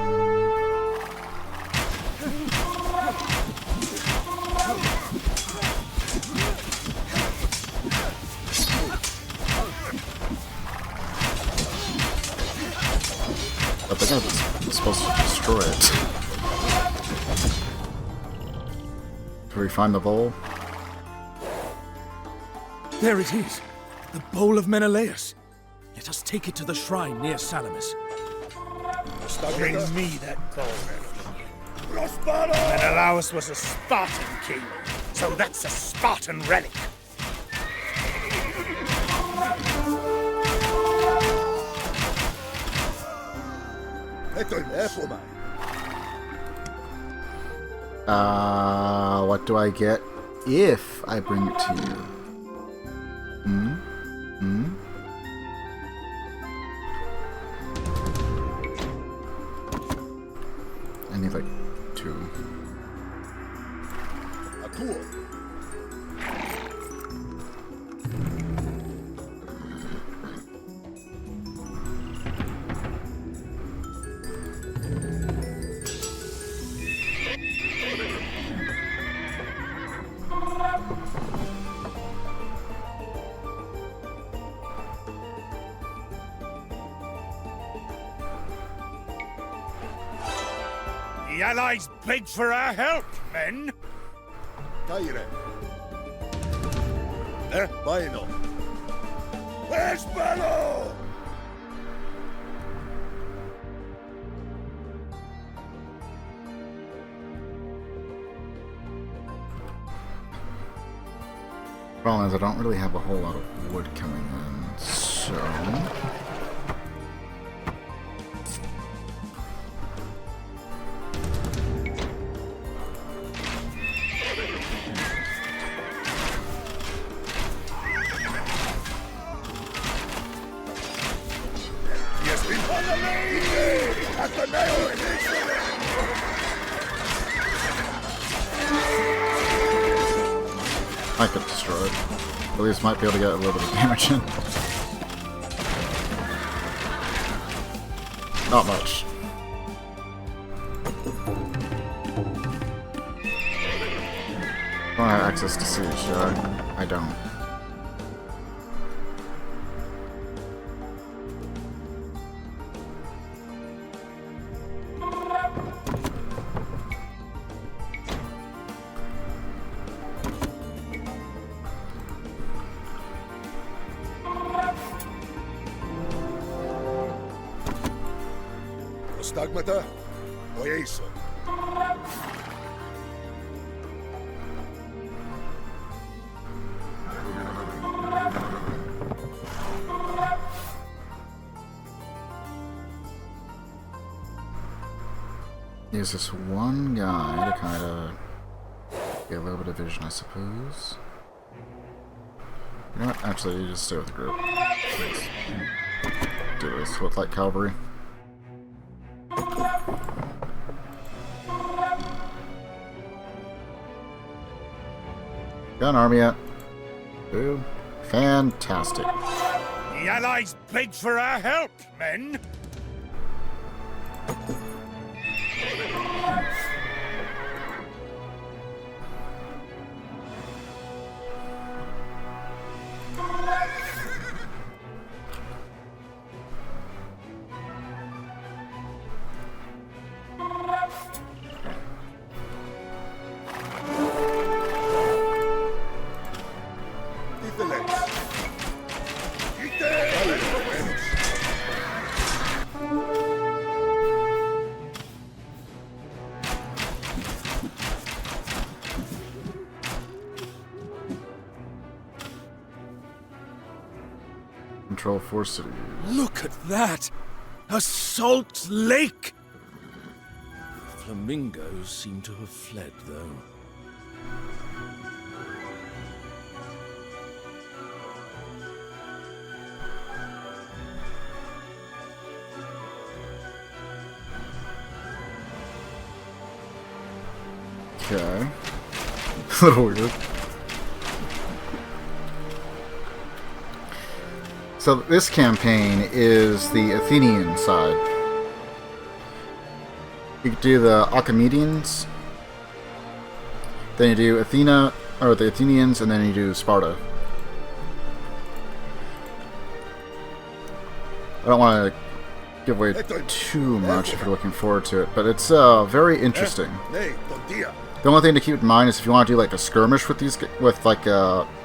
supposed to destroy it. Do we find the bowl? There it is! The bowl of Menelaus! Let us take it to the shrine near Salamis. Bring me that gold. Menelaus was a Spartan king, so that's a Spartan relic. What do I get if I bring it to you? I need like 2. The allies beg for our help, men. Where's Bello? Problem is, I don't really have a whole lot of wood coming in, so... I could destroy it. At least might be able to get a little bit of damage in. Not much. I don't have access to siege, should I? I don't. Stagmata, Oyeso. Use this one guy to kind of get a little bit of vision, I suppose. You know what? Actually, you just stay with the group. Please. Do this with light cavalry. Got an army yet? Ooh, fantastic. The allies beg for our help, men. Control 4 cities. Look at that! A salt lake! The flamingos seem to have fled, though. Okay. A little weird. So this campaign is the Athenian side. You could do the Achaemenians, then you do Athena, or the Athenians, and then you do Sparta. I don't want to give away too much if you're looking forward to it, but it's very interesting. The only thing to keep in mind is if you want to do like a skirmish with these, with like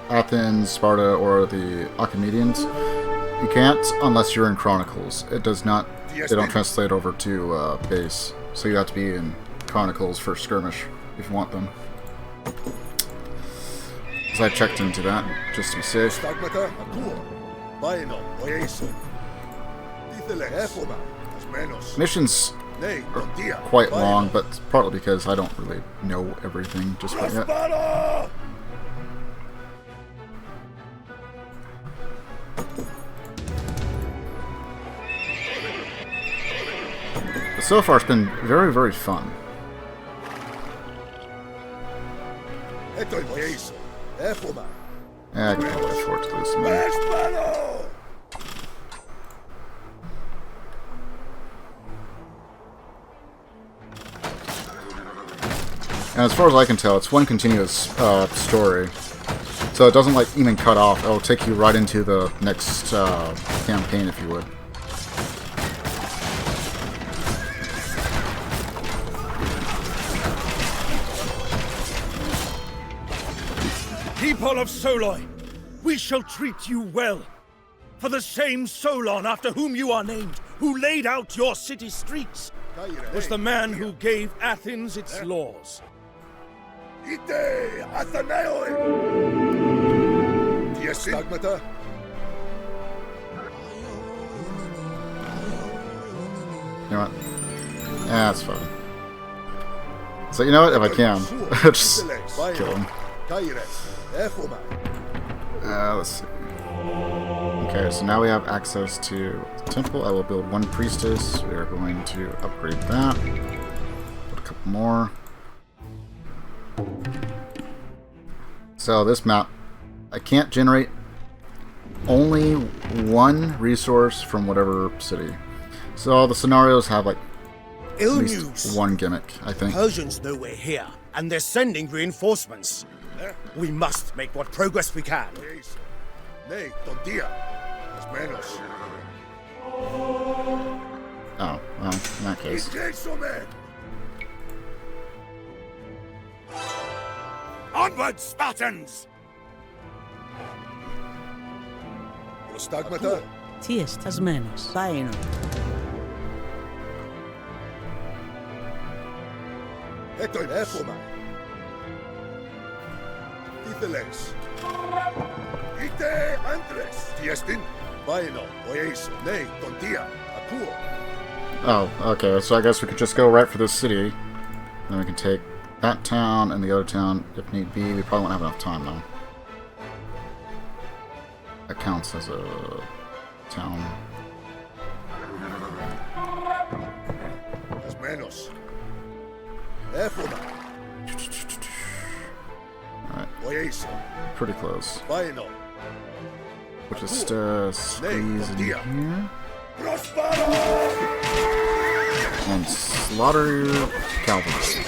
Athens, Sparta, or the Achaemenians, you can't unless you're in Chronicles. It does not. They don't translate over to base, so you have to be in Chronicles for skirmish if you want them. So I checked into that just to be safe. Missions are quite long, but partly because I don't really know everything just quite yet. But so far, it's been very, very fun. Yeah, I can probably afford to lose some money. And as far as I can tell, it's one continuous story. So it doesn't like even cut off. It'll take you right into the next campaign, if you would. People of Soloi, we shall treat you well. For the same Solon after whom you are named, who laid out your city streets, was the man who gave Athens its laws. You know what? Yeah, that's fine. So you know what? If I can, just kill him. Let's see. Okay, so now we have access to the temple. I will build one priestess. We are going to upgrade that. Put a couple more. So this map, I can't generate only one resource from whatever city. So the scenarios have like at least one gimmick, I think. Persians know we're here, and they're sending reinforcements. We must make what progress we can. Oh, well, in that case. Onward, Spartans! Tiestas menos. Baino. Oh, okay, so I guess we could just go right for this city. Then we can take that town and the other town if need be. We probably won't have enough time though. That counts as a town. Alright. Pretty close. We'll just squeeze in here. And slaughter your cavalry.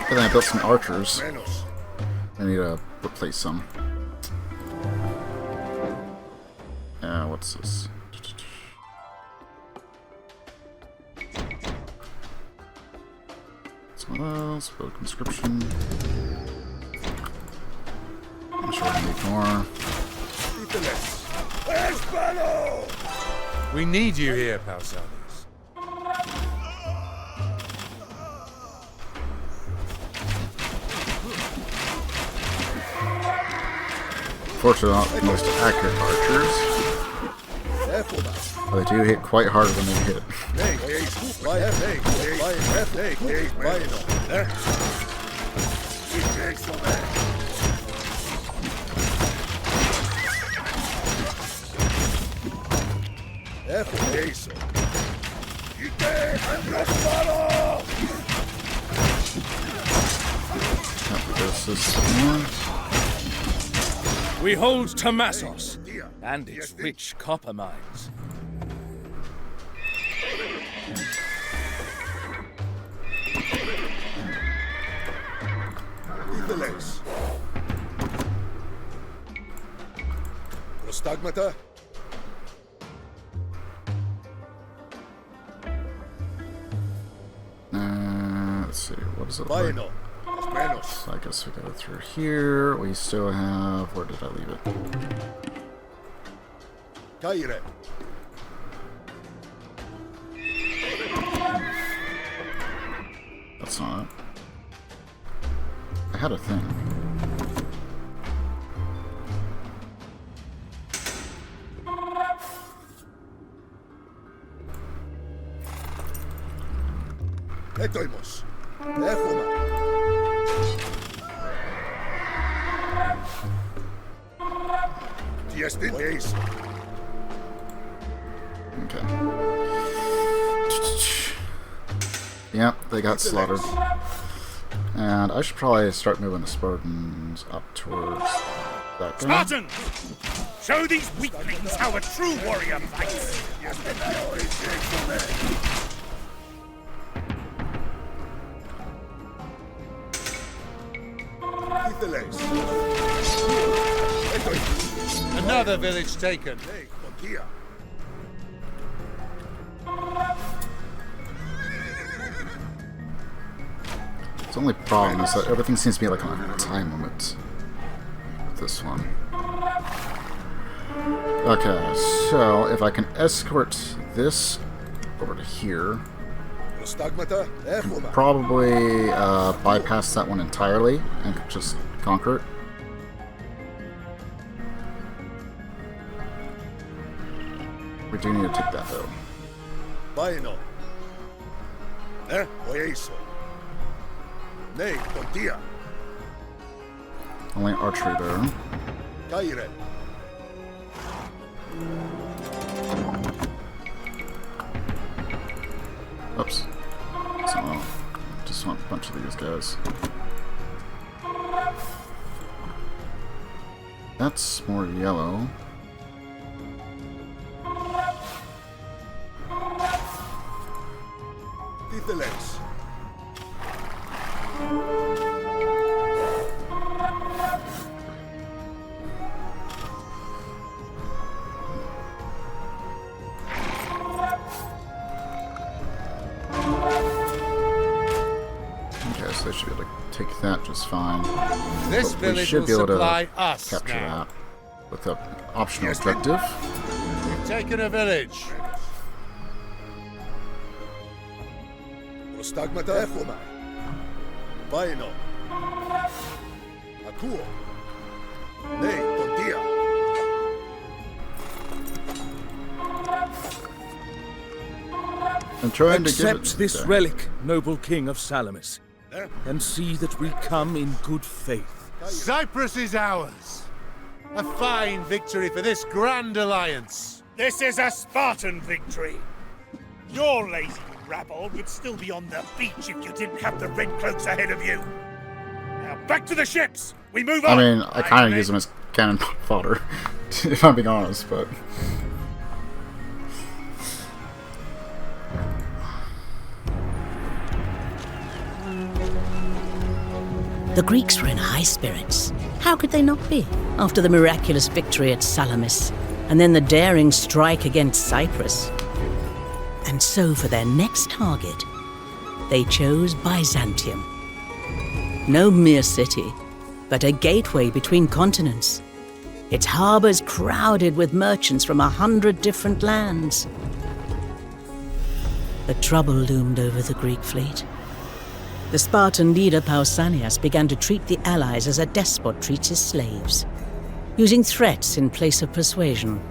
But then I built some archers. I need to replace some. What's this? Someone else, build conscription. I'm sure I need more. We need you here, Pausanias. Fortunately, not the most accurate archers. They do hit quite hard when they hit. We hold Tamassos and its rich copper mines. Prostagmata? Let's see, what is it like? So I guess we go through here. We still have... Where did I leave it? Caire. That's not it. I had a thing. Etoimos. Έχουμε. Okay. Yep, they got slaughtered. And I should probably start moving the Spartans up towards that guy. Spartans! Show these weaklings how a true warrior fights! Another village taken. The only problem is that everything seems to be like on a time limit with this one. Okay, so if I can escort this over to here, probably bypass that one entirely and just conquer it. We do need to take that though. Only archery there. Oops. So, just want a bunch of these guys. That's more yellow. Okay, so they should be able to take that just fine. This but village we should will be able supply to us capture now. that with the optional objective. We've taken a village. Prostagmata έχουμε. Vaino. Ακούω. Ναι, Pontia. I'm trying to Accept give it this there. relic, noble king of Salamis, and see that we come in good faith. Cyprus is ours. A fine victory for this grand alliance. This is a Spartan victory. Your lazy rabble would still be on the beach if you didn't have the red cloaks ahead of you. Now back to the ships. We move I on. mean, I kind of use them as cannon fodder, if I'm being honest, but... The Greeks were in high spirits. How could they not be, after the miraculous victory at Salamis, and then the daring strike against Cyprus? And so for their next target, they chose Byzantium. No mere city, but a gateway between continents. Its harbors crowded with merchants from 100 different lands. But trouble loomed over the Greek fleet. The Spartan leader Pausanias began to treat the allies as a despot treats his slaves, using threats in place of persuasion.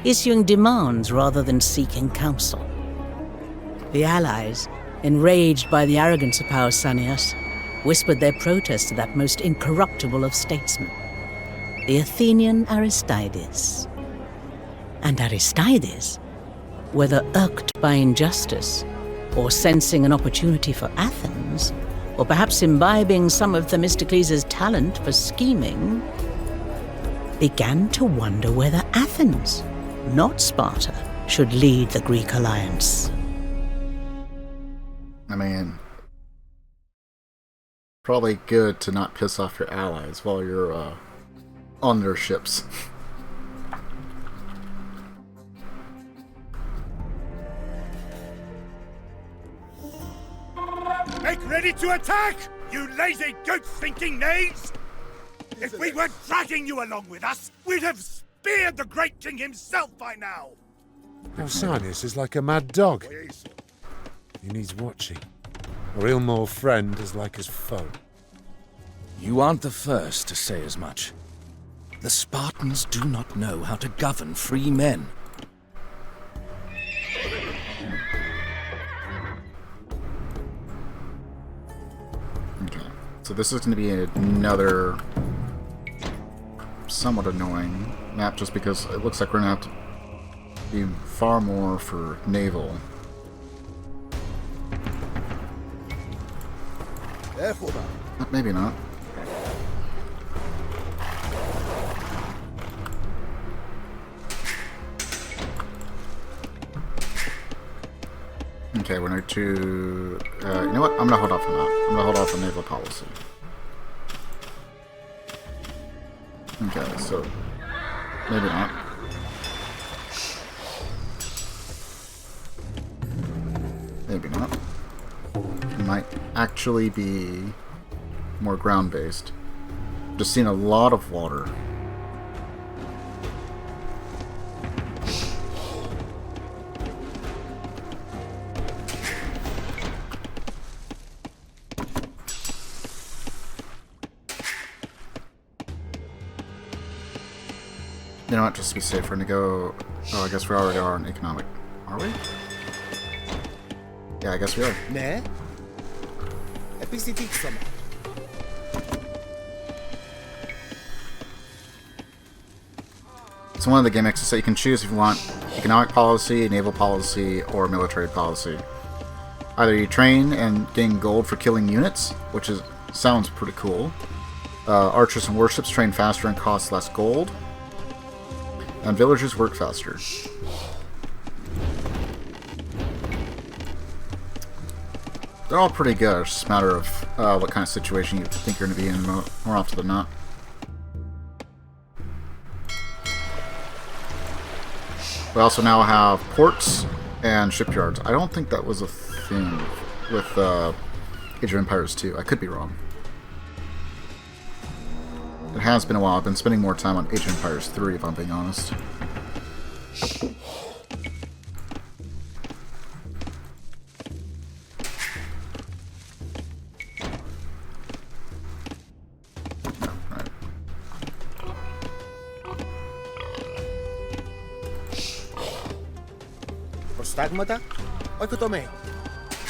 issuing demands rather than seeking counsel. The allies, enraged by the arrogance of Pausanias, whispered their protest to that most incorruptible of statesmen, the Athenian Aristides. And Aristides, whether irked by injustice, or sensing an opportunity for Athens, or perhaps imbibing some of Themistocles' talent for scheming, began to wonder whether Athens, not Sparta, should lead the Greek alliance. I mean, probably good to not piss off your allies while you're on their ships. Make ready to attack, you lazy goat-thinking knaves! If we weren't dragging you along with us, we'd have speared the great king himself by now! Pausanias is like a mad dog. He needs watching, or he'll more friend as like his foe. You aren't the first to say as much. The Spartans do not know how to govern free men. Okay, so this is going to be another somewhat annoying map just because it looks like we're going to have to do far more for naval. Maybe not. Okay, we're going to... you know what? I'm going to hold off on that. I'm going to hold off on naval policy. Okay, so... maybe not. Maybe not. It might actually be more ground-based. Just seen a lot of water. You know what, just to be safe, we're gonna go... oh, I guess we already are on economic. Are we? Yeah, I guess we are. Ναι. Επιστητήξαμε. So one of the gimmicks is that you can choose if you want economic policy, naval policy, or military policy. Either you train and gain gold for killing units, which sounds pretty cool. Archers and warships train faster and cost less gold. And villagers work faster. They're all pretty good. It's just a matter of what kind of situation you think you're going to be in more often than not. We also now have ports and shipyards. I don't think that was a thing with Age of Empires 2. I could be wrong. It has been a while. I've been spending more time on Age of Empires 3, if I'm being honest.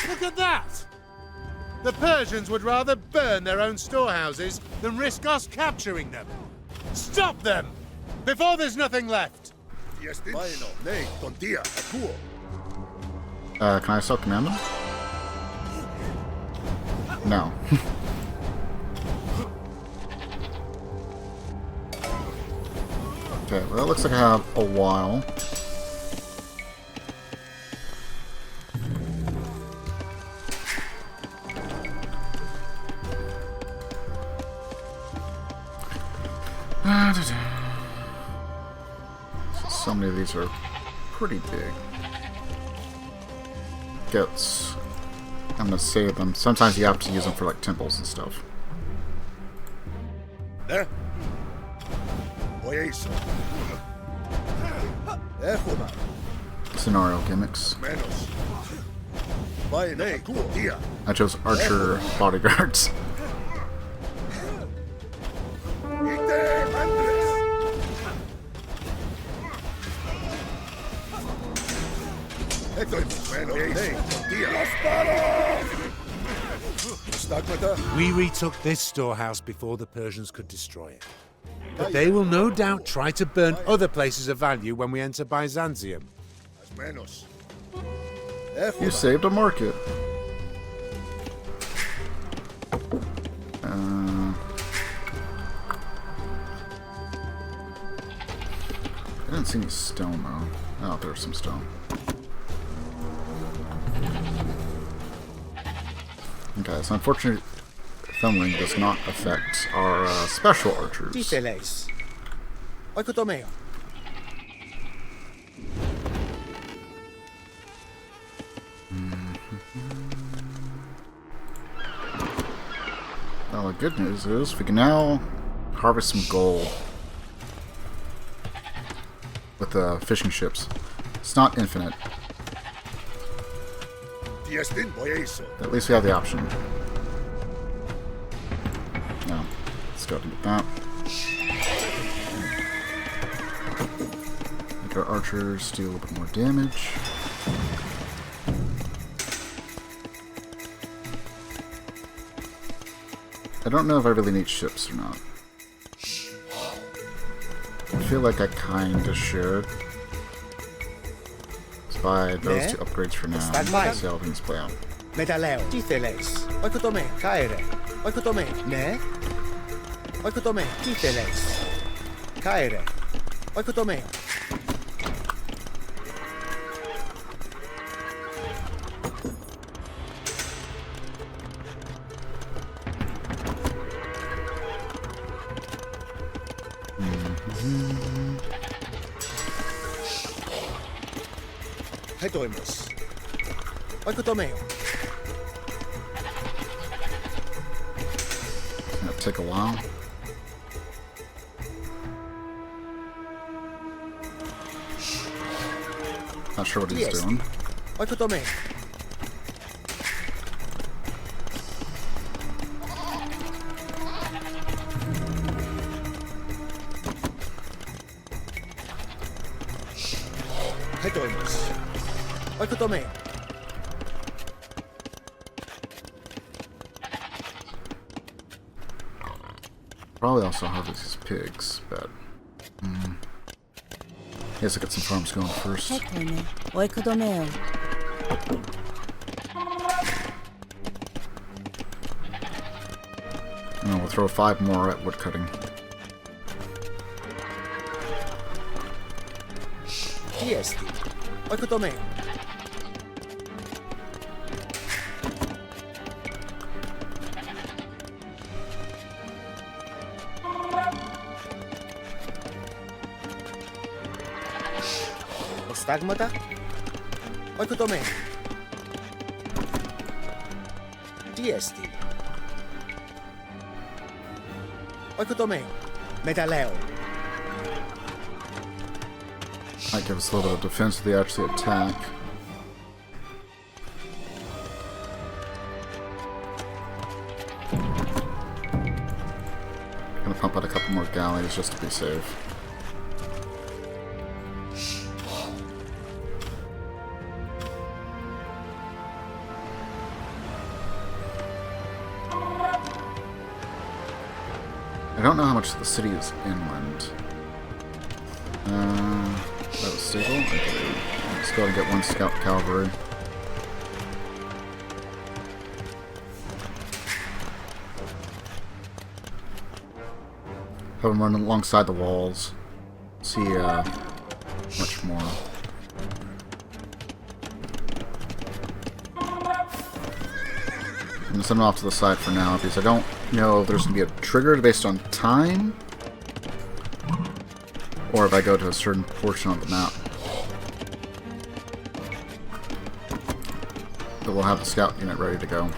Look at that! The Persians would rather burn their own storehouses than risk us capturing them. Stop them! Before there's nothing left! Can I still command them? No. Okay, well it looks like I have a while. So many of these are pretty big. I'm gonna save them. Sometimes you have to use them for like temples and stuff. Scenario gimmicks. I chose archer bodyguards. We retook this storehouse before the Persians could destroy it. But they will no doubt try to burn other places of value when we enter Byzantium. You saved a market. I didn't see any stone though. Oh, there's some stone. Okay, so unfortunately, thumbling does not affect our special archers. Well, the good news is we can now harvest some gold with the fishing ships. It's not infinite. At least we have the option. Now, let's go ahead and get that. Make our archers do a little bit more damage. I don't know if I really need ships or not. I feel like I kinda should. Let's buy those two upgrades for now. Let's see how things play out. Μεταλλέω. Τι θέλεις. Όχι το με. Κάιρε. Όχι το με. Ναι. Όχι το με. Τι θέλεις. Κάιρε. Όχι το με. Hedojmus. Όχι το με. That'll take a while. Not sure what he's doing. Όχι το με. Hedojmus. Όχι το με. Probably also harvest these pigs, but yes, I got some farms going first. And then we'll throw 5 more at woodcutting. Τι έστι. Όχι το με. Στάγματα. Όχι το με. Τι έστι. Όχι το με. Μεταλλέω. Might give us a little bit of defense if they actually attack. Gonna pump out a couple more galleys just to be safe. I don't know how much the city is inland. That was stable. Okay. Let's go and get 1 scout cavalry. Have them run alongside the walls. See much more. I'm gonna send them off to the side for now because I don't know if there's gonna be a trigger based on time, or if I go to a certain portion of the map. But we'll have the scout unit ready to go.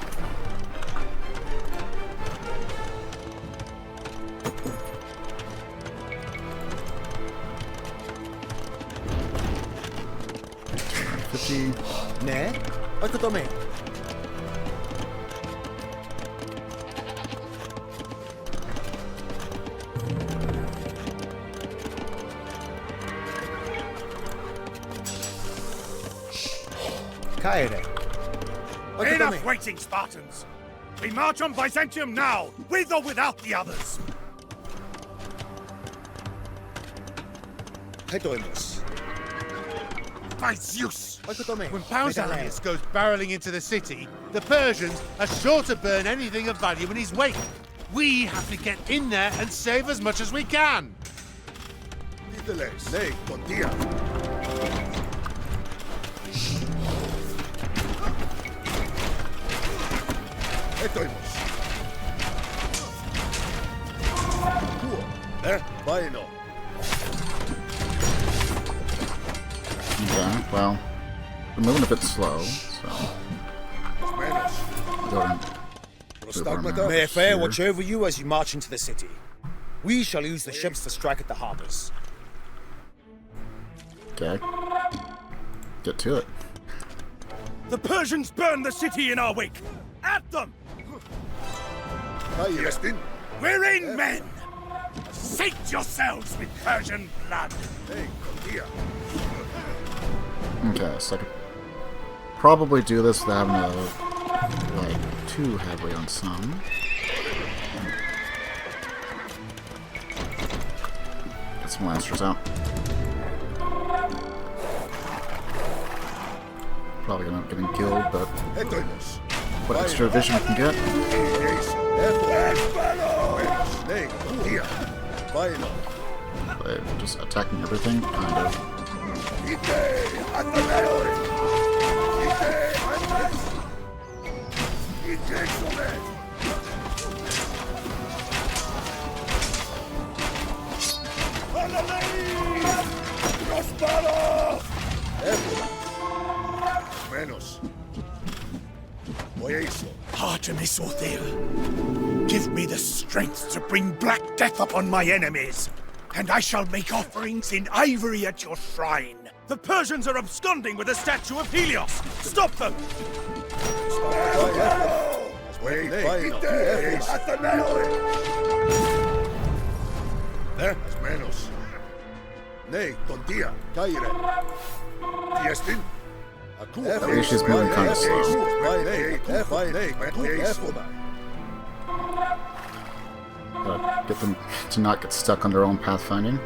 Ναι, όχι το με. Caere. Enough waiting, Spartans! We march on Byzantium now, with or without the others! Hedoimos. By Zeus! When Pausanias goes barreling into the city, the Persians are sure to burn anything of value in his wake. We have to get in there and save as much as we can. Okay, well, we're moving a bit slow, so I'll go and May Fair watch over you as you march into the city. We shall use the ships to strike at the harbors. Okay. Get to it. The Persians burn the city in our wake! At them! We're in, men! Sate yourselves with Persian blood! Okay, so I could probably do this without having to, like, too heavily on some. Get some Lancers out. Probably gonna end up getting killed, but what extra vision we can get. They're just attacking everything, kind of. Artemis Orthil, give me the strength to bring black death upon my enemies, and I shall make offerings in ivory at your shrine. The Persians are absconding with a statue of Helios! Stop them! She's moving kind of slow. Gotta get them to not get stuck on their own pathfinding.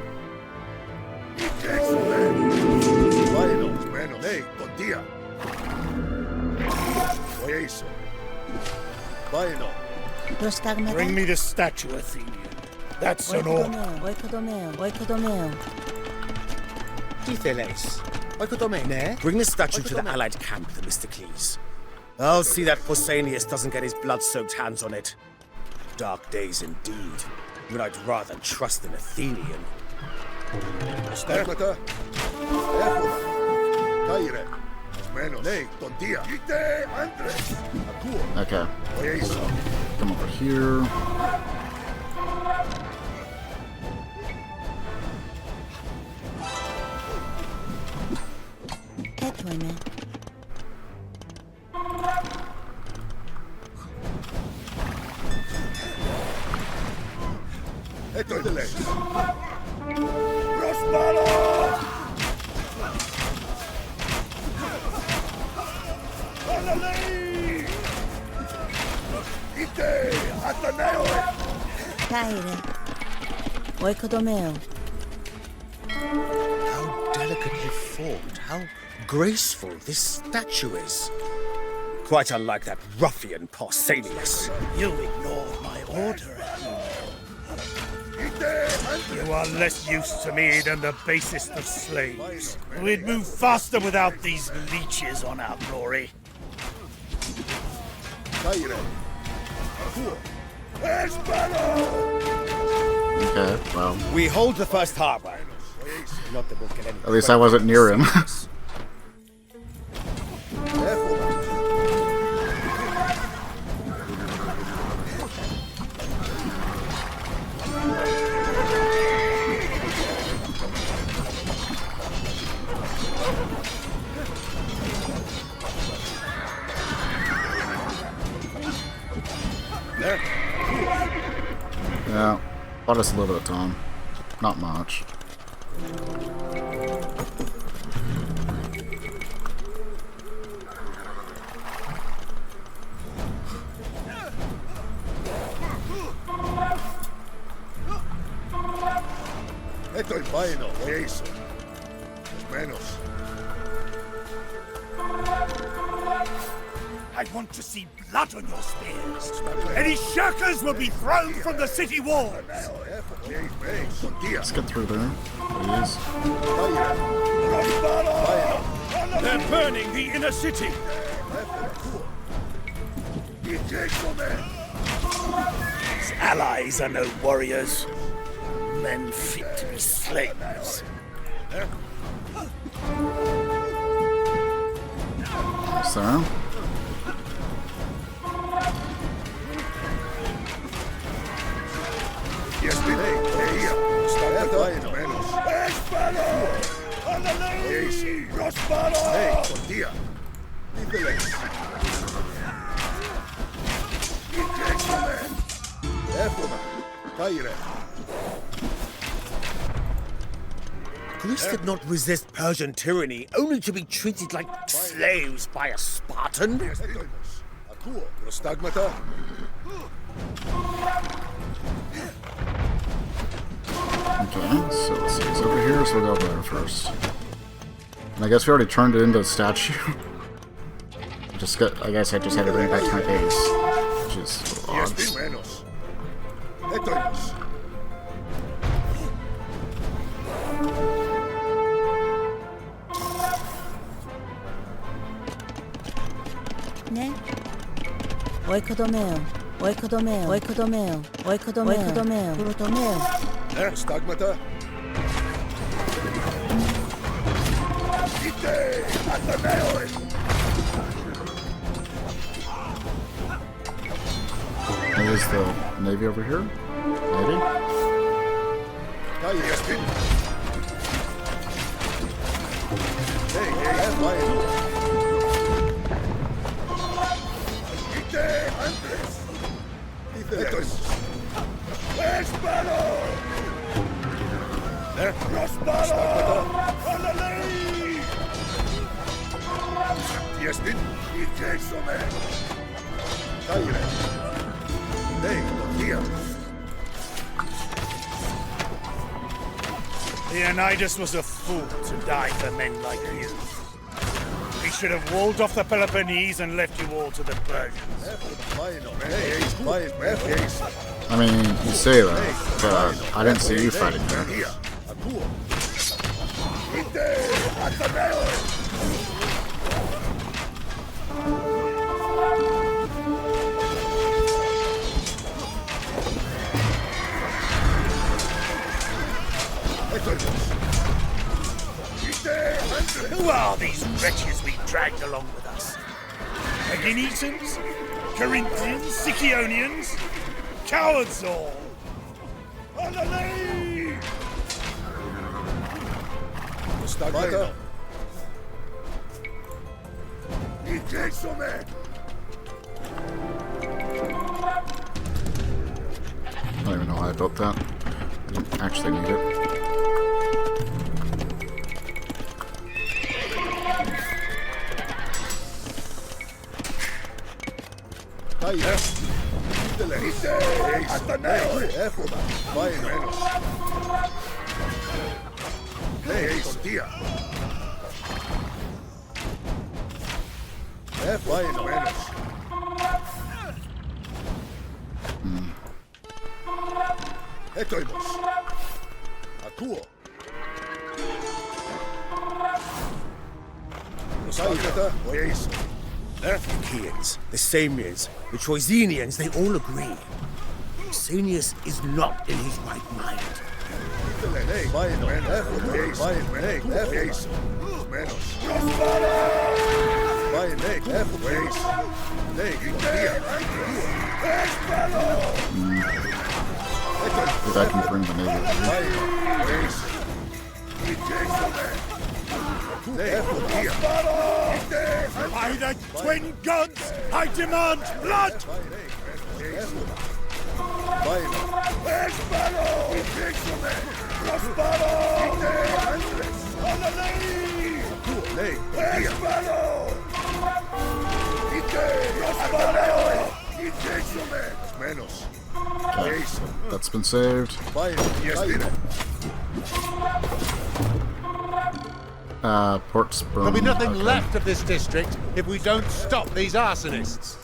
Bring me the statue, Athenian. That's an order. Bring the statue to the allied camp, Themistocles. I'll see that Pausanias doesn't get his blood-soaked hands on it. Dark days indeed, when I'd rather trust an Athenian. Okay. Come over here. How delicately formed, how graceful this statue is. Quite unlike that ruffian Pausanias. You ignored my order, You are less used to me than the basest of slaves. We'd move faster without these leeches on our glory. Okay, well. We hold the first harbor. Not that we'll get any. At least I wasn't near him. Yeah, bought us a little bit of time. Not much. Bueno, eso. Menos. I want to see blood on your spears. Any shirkers will be thrown from the city walls. Let's get through there, please. They're burning the inner city. His allies are no warriors. Men fit to be slaves. So. Greece did not resist Persian tyranny, only to be treated like slaves by a Spartan. Okay, so let's see, it's over here, so we'll go there first. And I guess we already turned it into a statue. I guess I just had to bring it back to my base, which is a little odd. Ne? Oikodomeo, oikodomeo, oikodomeo, oikodomeo, oikodomeo, urotomeo. Stagmata. There's the navy over here. Maybe. Leonidas was a fool to die for men like you. He should have walled off the Peloponnese and left you all to the Persians. I mean, you say that, but I didn't see you fighting there. Who are these wretches we dragged along with us? Aeginetans? Corinthians? Sicyonians? Cowards all! Alale! Stagmata. I don't even know why I built that. I don't actually need it. The Achaeans, the Samians, the Troezenians, they all agree. Pausanias is not in his right mind. If I can bring the By the twin gods, I demand blood! Okay, that's been saved. Port's burned. There'll be nothing left of this district if we don't stop these arsonists.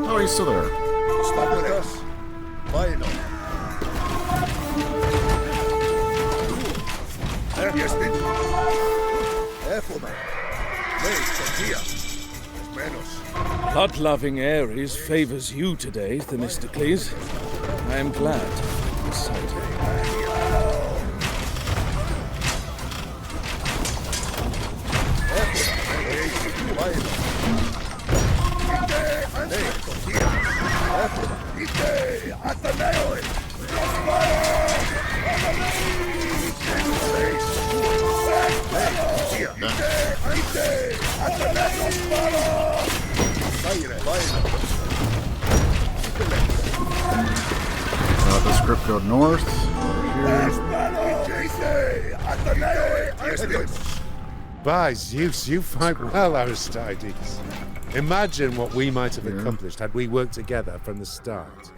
Oh, he's still there. Blood-loving Ares favors you today, Themistocles. I am glad to find this sight. This group go north. By Zeus, you fight well, Aristides. Imagine what we might have accomplished had we worked together from the start.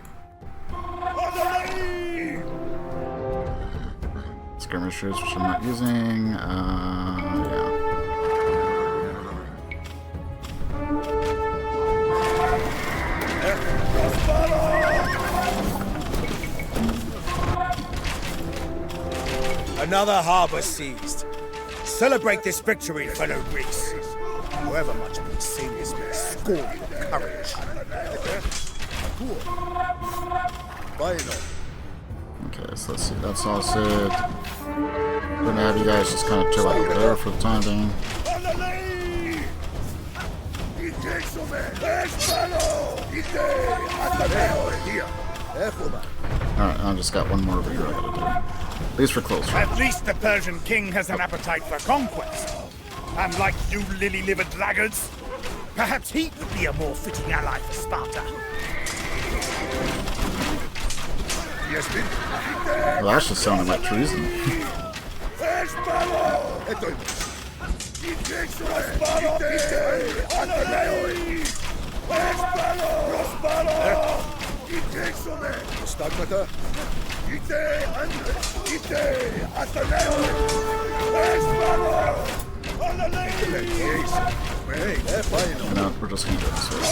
Skirmishers, which I'm not using. Yeah. Another harbour seized. Celebrate this victory, fellow Greeks. However much Pausanias may scorn your courage. Okay, so let's see. That's all said. I'm gonna have you guys just kind of chill out there for the time being. Alright, I just got one more over here I gotta do. At least for close. At least the Persian king has an appetite for conquest. Unlike you lily-livered laggards. Perhaps he would be a more fitting ally for Sparta. Well, that just sounded like treason. No, we're just gonna do this way.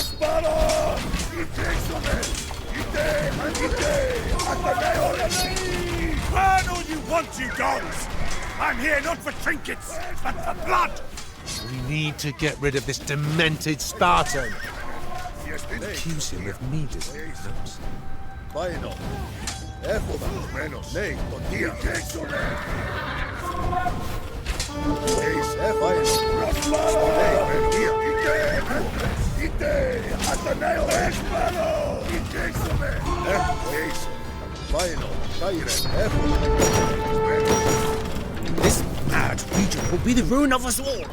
Burn all you want, you gods! I'm here not for trinkets, but for blood! We need to get rid of this demented Spartan. Accuse him of needism. This mad regent will be the ruin of us all.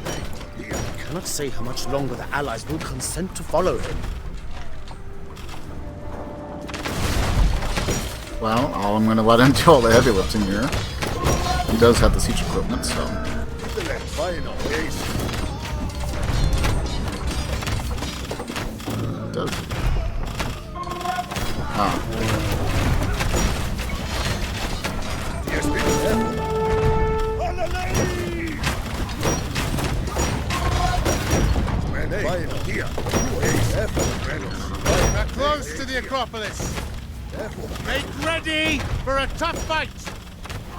I cannot say how much longer the allies will consent to follow him. Well, I'm going to let him do all the heavy lifting here. He does have the siege equipment, so. Does. Ah. We're close to the Acropolis. Make ready for a tough fight.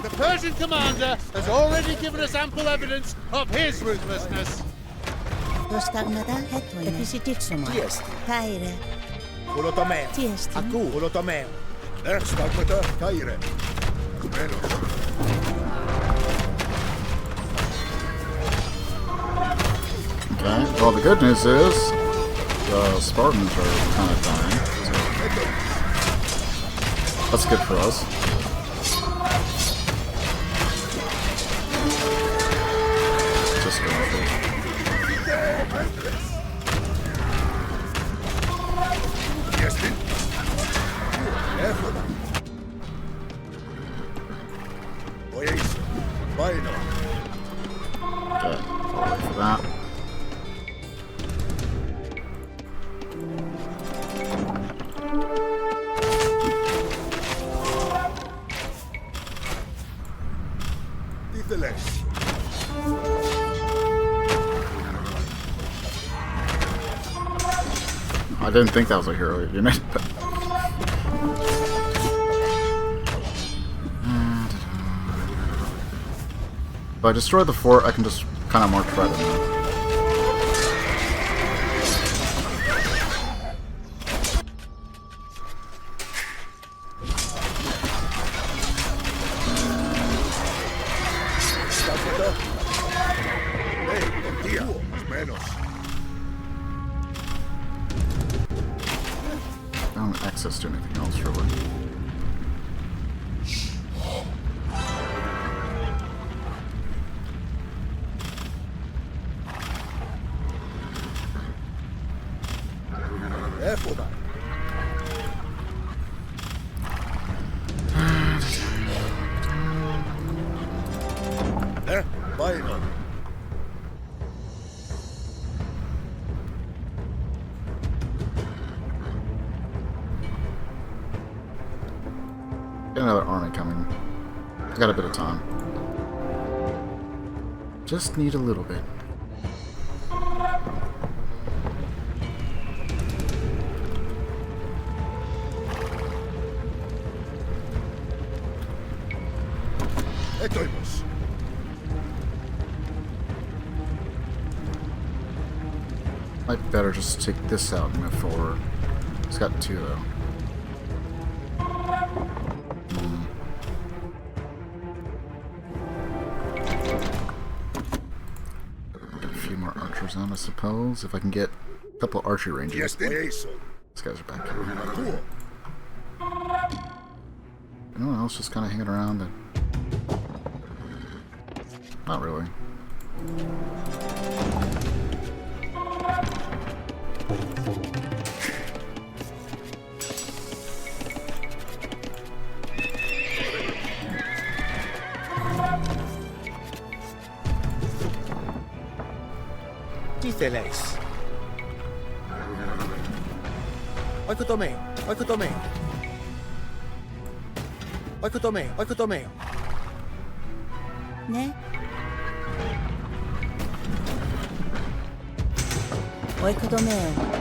The Persian commander has already given us ample evidence of his ruthlessness. Okay, well the good news is the Spartans are kind of dying. So that's good for us. Just go for it. Okay, I'll wait for that. I didn't think that was a hero unit. If I destroy the fort, I can just kind of march right in there. I don't have access to anything else, really. Careful, man. Final. Got another army coming. I got a bit of time. Just need a little bit. Etoimos. Might better just take this out and move forward. It's got 2 though. Get a few more archers on, I suppose. If I can get a couple archery ranges. These guys are back here. Anyone else just kind of hanging around? Not really. Τι θέλεις? Όχι το μέο, όχι το μέο. Όχι το μέο, όχι το μέο. Ναι. Όχι το μέο.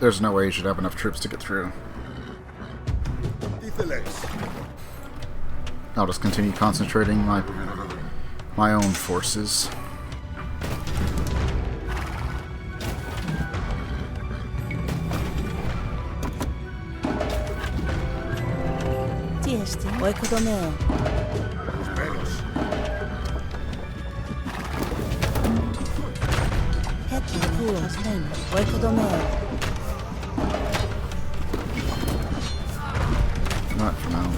There's no way you should have enough troops to get through. I'll just continue concentrating my own forces. Τι έστε, όχι το μέο. Έτσι, όχι το μέο. Not for now.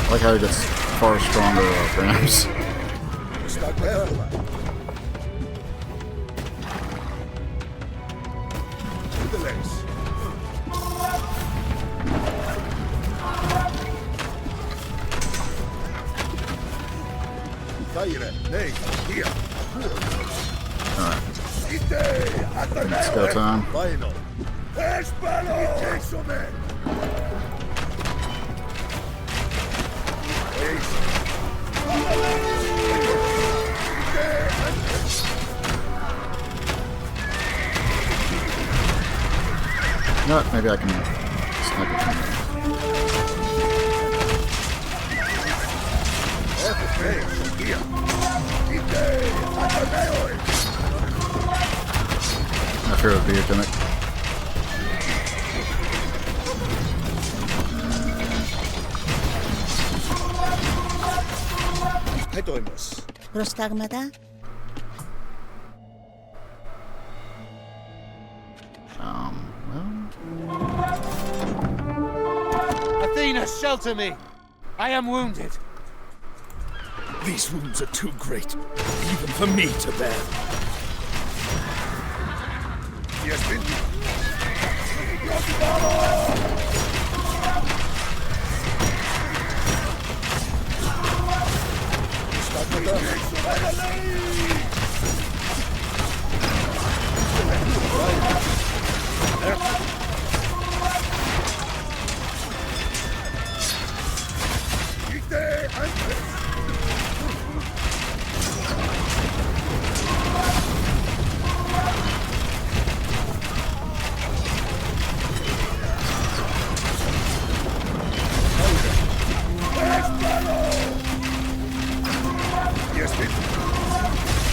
I like how he gets far stronger ramps. Alright. Let's go time. You know what? Maybe I can snipe it from there. I fear it would be a gimmick. Προστάγματα. shelter me. I am wounded. These wounds are too great, even for me to bear. Yes,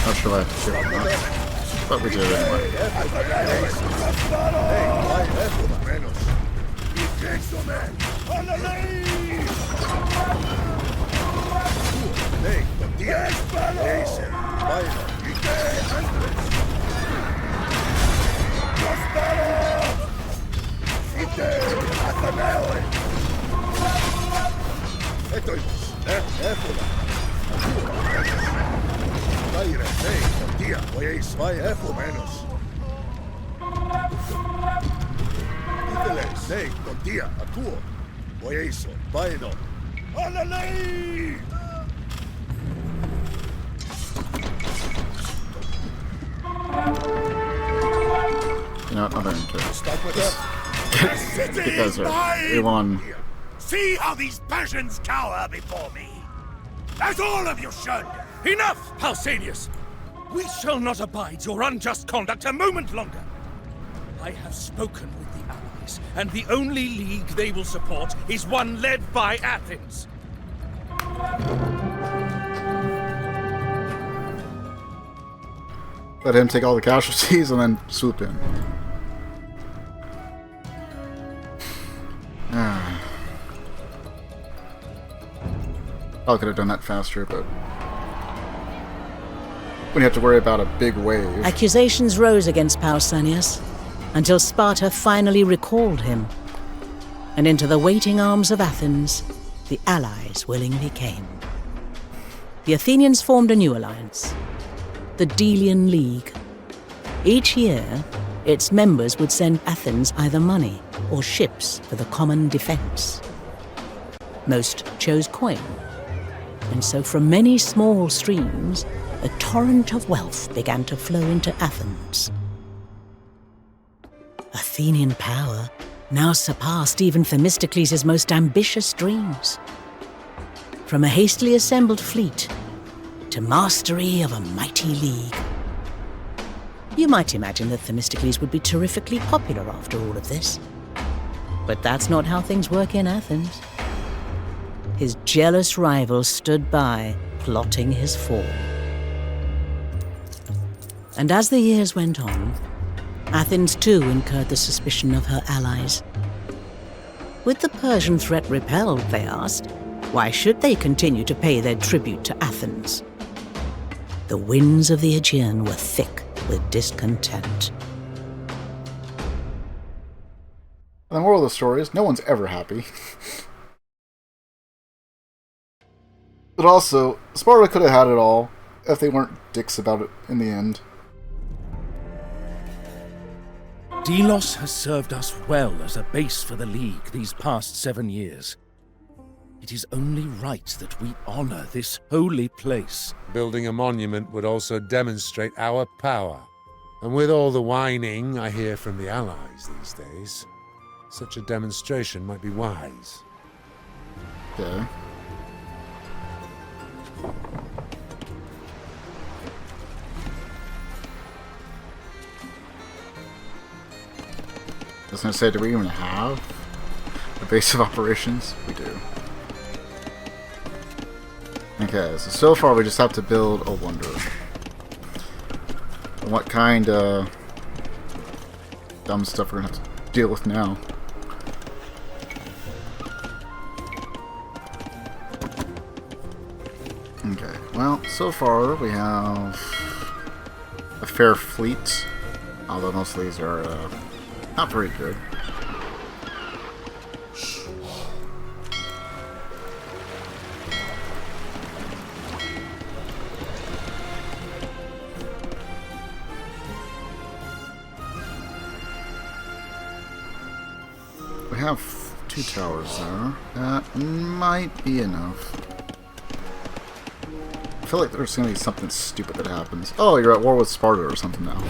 Not sure I have to do that, but we do it You know what, I'm going to because we won. See how these passions cower before me. As all of you should. Enough, Pausanias! We shall not abide your unjust conduct a moment longer. I have spoken with the allies, and the only league they will support is one led by Athens. Let him take all the casualties and then swoop in. I could have done that faster, but we didn't have to worry about a big wave. Accusations rose against Pausanias until Sparta finally recalled him. And into the waiting arms of Athens, the allies willingly came. The Athenians formed a new alliance, the Delian League. Each year, its members would send Athens either money or ships for the common defense. Most chose coin, and so from many small streams, a torrent of wealth began to flow into Athens. Athenian power now surpassed even Themistocles' most ambitious dreams. From a hastily assembled fleet to mastery of a mighty league. You might imagine that Themistocles would be terrifically popular after all of this. But that's not how things work in Athens. His jealous rivals stood by, plotting his fall. And as the years went on, Athens too incurred the suspicion of her allies. With the Persian threat repelled, they asked, why should they continue to pay their tribute to Athens? The winds of the Aegean were thick with discontent. The moral of the story is no one's ever happy. But also, Sparta could have had it all if they weren't dicks about it in the end. Delos has served us well as a base for the League these past 7 years. It is only right that we honor this holy place. Building a monument would also demonstrate our power. And with all the whining I hear from the allies these days, such a demonstration might be wise. Okay. I was going to say, do we even have a base of operations? We do. Okay, so far we just have to build a wonder. And what kind of dumb stuff we're going to have to deal with now? Okay, well, so far we have a fair fleet, although most of these are not very good. have 2 towers there. That might be enough. I feel like there's going to be something stupid that happens. Oh, you're at war with Sparta or something now.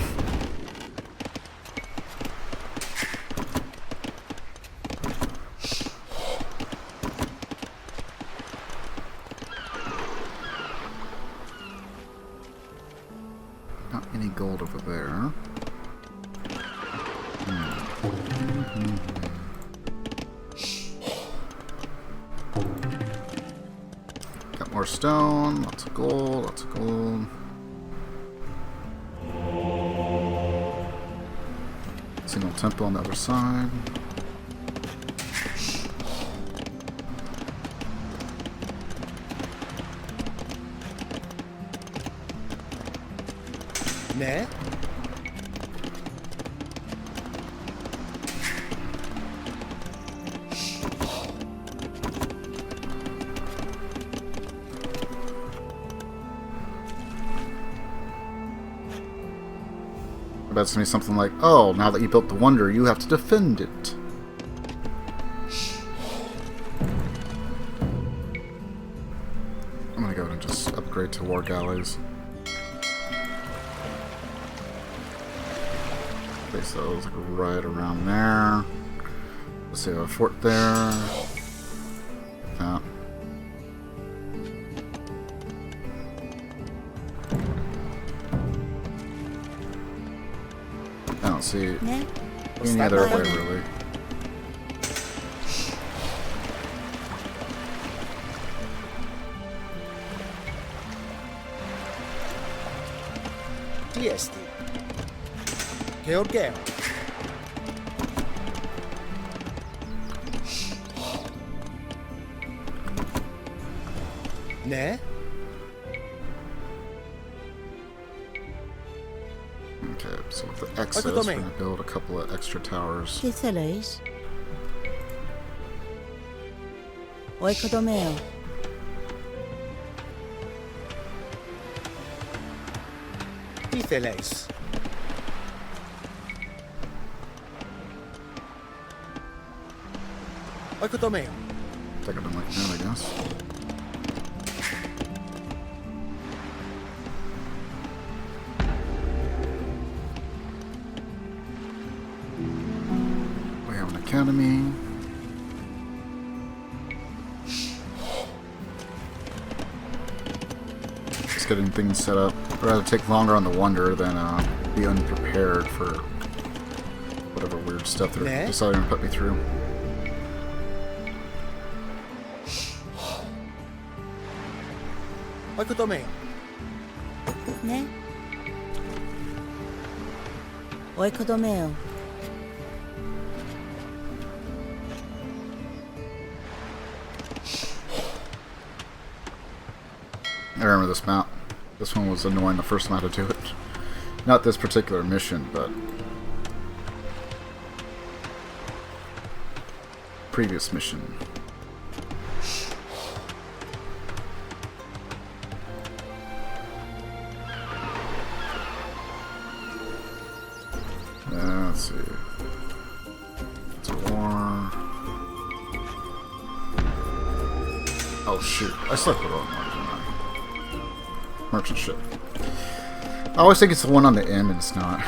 Not any gold over there. Got more stone, lots of gold, lots of gold. Single temple on the other side. Ναι. I bet it's going to be something like, oh, now that you built the wonder, you have to defend it. I'm going to go ahead and just upgrade to war galleys. Place those like right around there. Let's see, a fort there. That. I don't see any other way, really. TST. Georgeo. Ναι. Okay, so with the excess, we're going to build a couple of extra towers. Τι θέλεις? Ο οικοδομέο. Τι θέλεις? Ο οικοδομέο. Take it like that, I guess. We have an academy. Just getting things set up. I'd rather take longer on the wonder than be unprepared for whatever weird stuff they're deciding to put me through. Ο οικοδομέο. Ναι. Ο οικοδομέο. I remember this map. This one was annoying the first time I had to do it. Not this particular mission, but previous mission. Let's see. It's a war. Oh shoot! I slept with all merchant ship. I always think it's the one on the end, and it's not.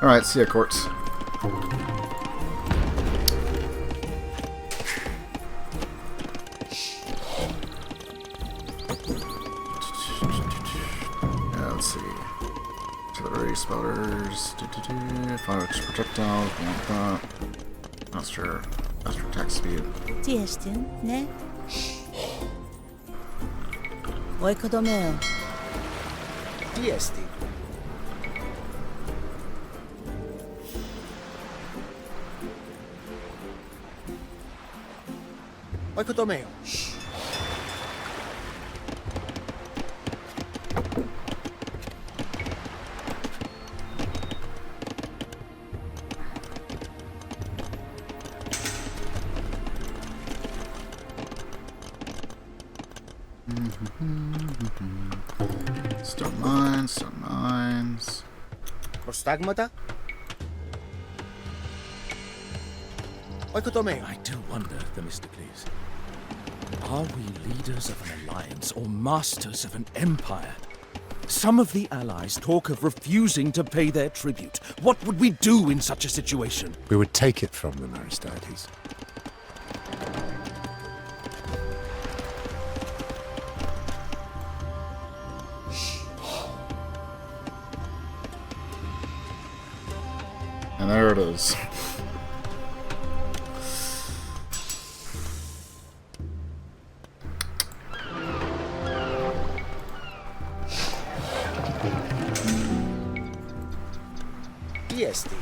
All right, see ya, courts. Yeah, let's see. Artillery spotters. Fire projectiles. Want that. Not sure. Faster attack speed. Τι έστειν, ναι. Ο οικοδομέο. Τι έστειν. Ο οικοδομέο. Stone mines, stone mines. Προστάγματα. I do wonder, Themistocles. Are we leaders of an alliance or masters of an empire? Some of the allies talk of refusing to pay their tribute. What would we do in such a situation? We would take it from them, Aristides. And there it is. Diesti.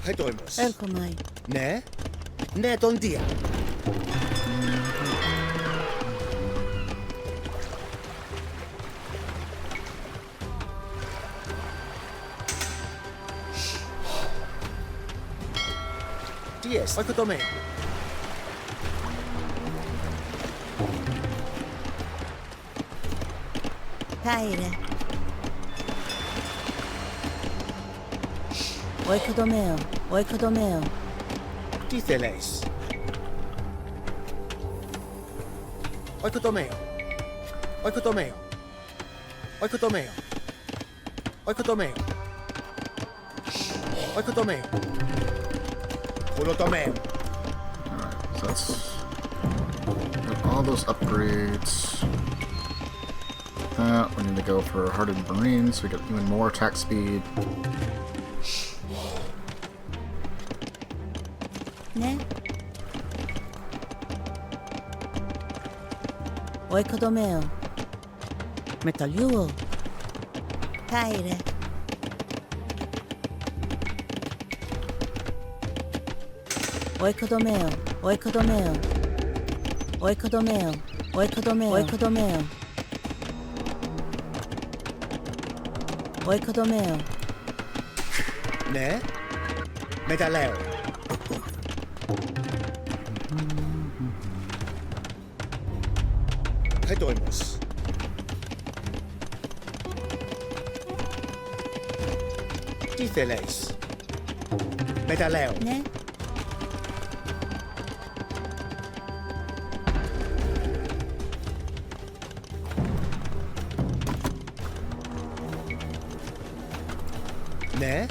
Hedoimos. Elkomai. Ne? Ne ton dia. Dies. Oiko to me. Caire. Oikodomeo. Oikodomeo. Τι θέλεις? Όχι το μέο. Όχι το μέο. Όχι το μέο. Όχι το μέο. Όχι το μέο. Όλο το μέο. Alright, so that's got all those upgrades. That we need to go for hardened marines, so we get even more attack speed. Ναι. Oikodomeo. Μεταλλιούο. Κάιρε. Oikodomeo. Oikodomeo. Oikodomeo. Oikodomeo. Oikodomeo. Oikodomeo. Ναι. Μεταλλέω. Hedoimos. Τι θέλεις? Μεταλλέω. Ναι. Ναι.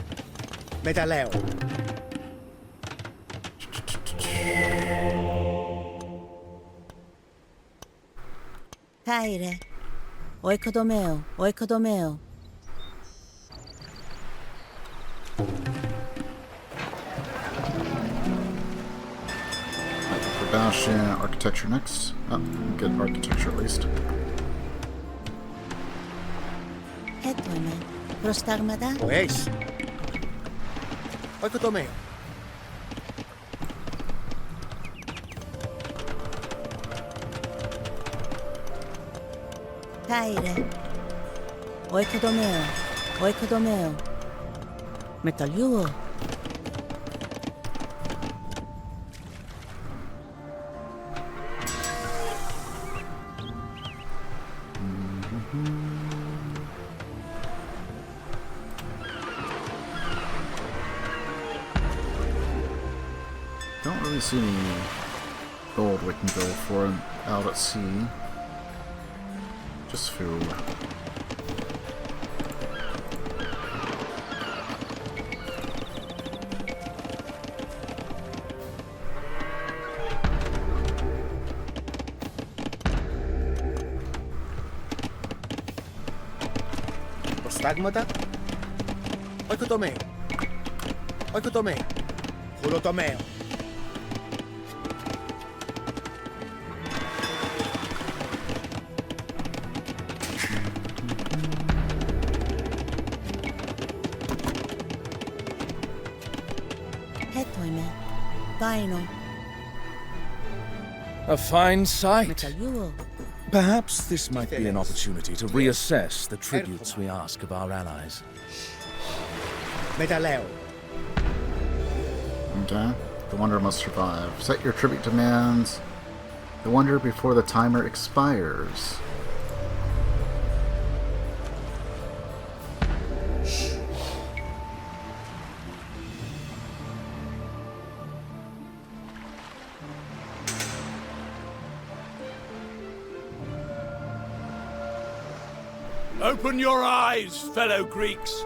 Μεταλλέω. Κάιρε. Oikodomeo. Oikodomeo. For Bastion, architecture next. Oh, good architecture at least. Έτοιμαι. Προστάγματα. Ο Ace. Όχι το μέο. Κάιρε. Oikodomeo. Oikodomeo. Μεταλλιούο. Don't really see any gold we can go for out at sea. Just food. Προστάγματα. Όχι το μέο. Όχι το μέο. Όλο το μέο. Έτοιμαι. Πάινο. A fine sight. Μεταλλιούο. Perhaps this might be an opportunity to reassess the tributes we ask of our allies. Medaleo. Okay. The Wonder must survive. Set your tribute demands. The Wonder before the timer expires. Open your eyes, fellow Greeks.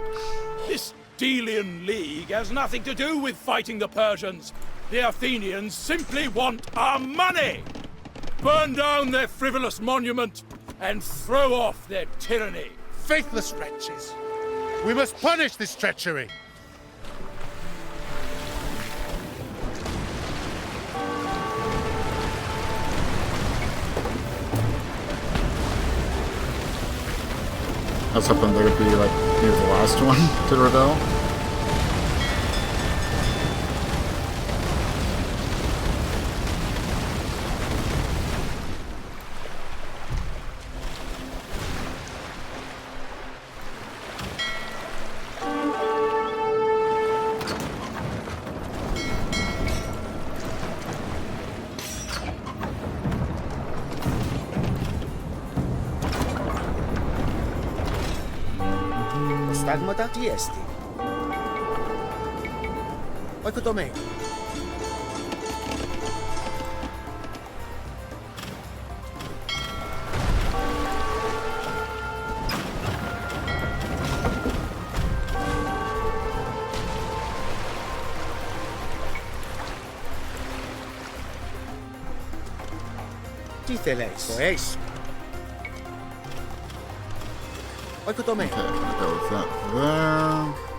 This Delian League has nothing to do with fighting the Persians. The Athenians simply want our money! Burn down their frivolous monument and throw off their tyranny. Faithless wretches! We must punish this treachery! I was hoping they would be like maybe the last one to rebel. Στάγματα τι έστι. Όχι το με. Τι θέλεις. Το έχεις. Όχι το με. Okay, go with that there.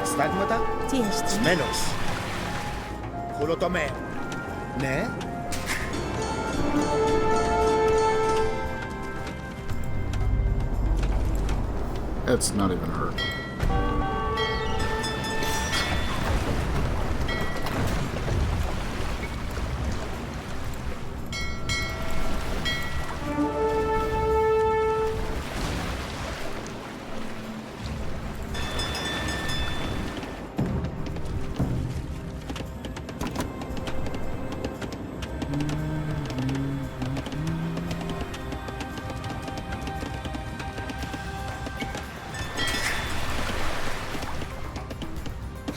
Στάγματα. Τι έστι. Σμένος. Χολοτομέ. Ναι. It's not even hurt.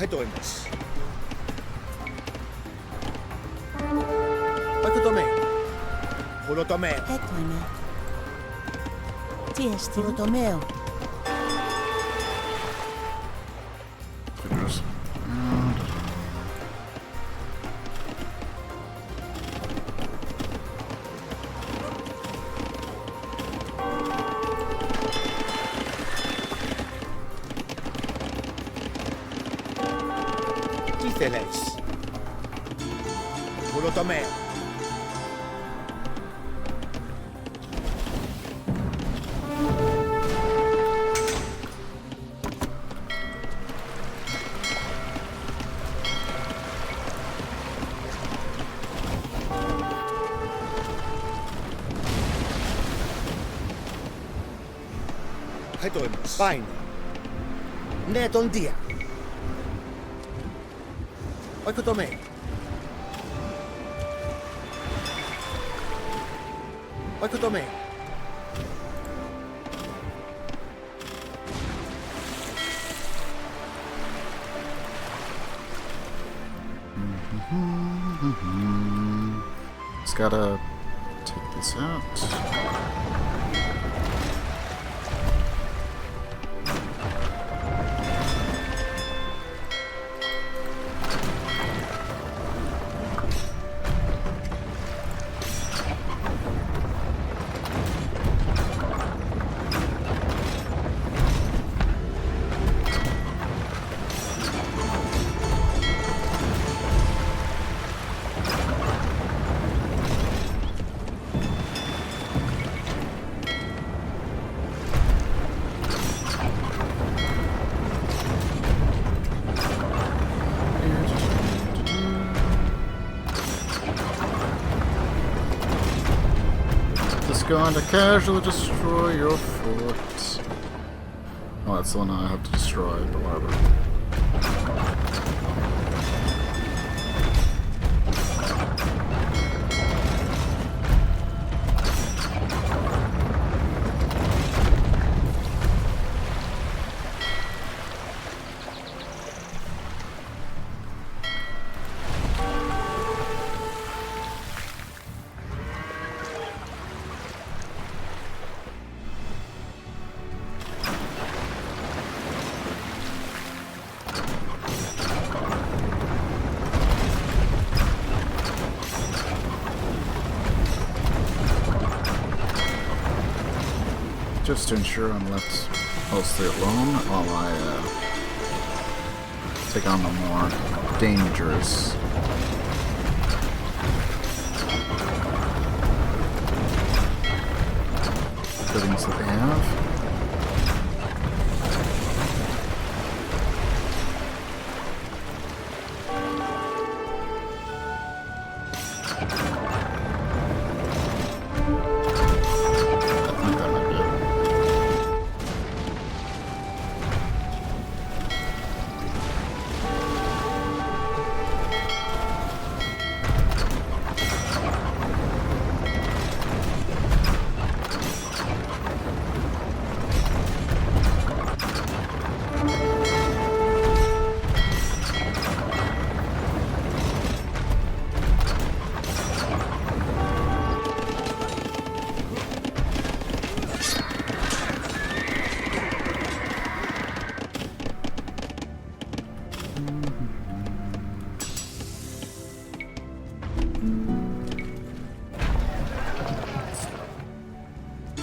Εδώ είμαστε. Όχι το με. Χολοτομέ. Εδώ είναι. Τι έστι. Χολοτομέο. θέλεις. Βουλοτομέα. Εδώ είμαστε. Πάει. Ναι, τον Δία. Όχι το με. Όχι το με. Just gotta take this out. going to casually destroy your fort. Oh, that's the one I have to destroy, but whatever. Just to ensure I'm left mostly alone while I take on the more dangerous things that they have.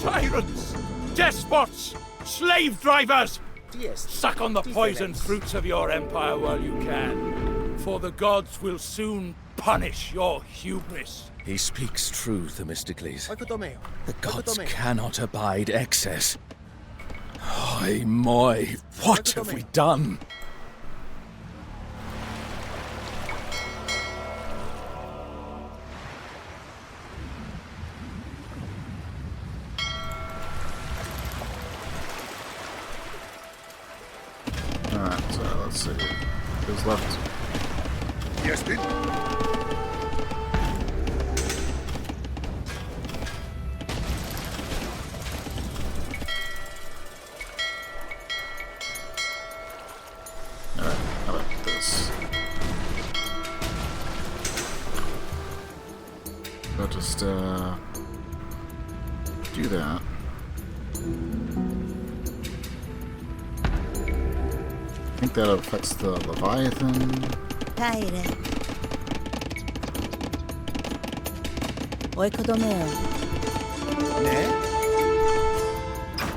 Tyrants! Despots! Slave drivers! Suck on the poisoned fruits of your empire while you can, for the gods will soon punish your hubris. He speaks truth, Themistocles. The gods cannot abide excess. Oi, moi, what have we done? Alright, so let's see. Who's left? Yes, Pete? Alright, how about this? I'll just, do that. I think that affects the Leviathan. Caire. Oikotomeo. Ne?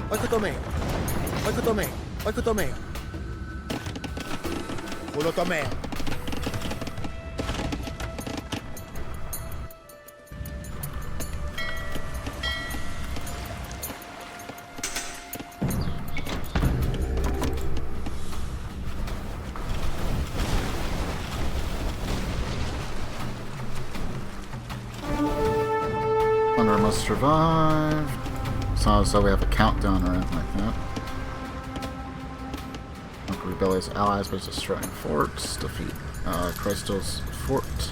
Oikotomeo. Oikotomeo. Oikotomeo. Ulotomeo. Plunder must survive. So we have a countdown or anything like that. Rebel his allies by destroying forts. Defeat Crystal's fort.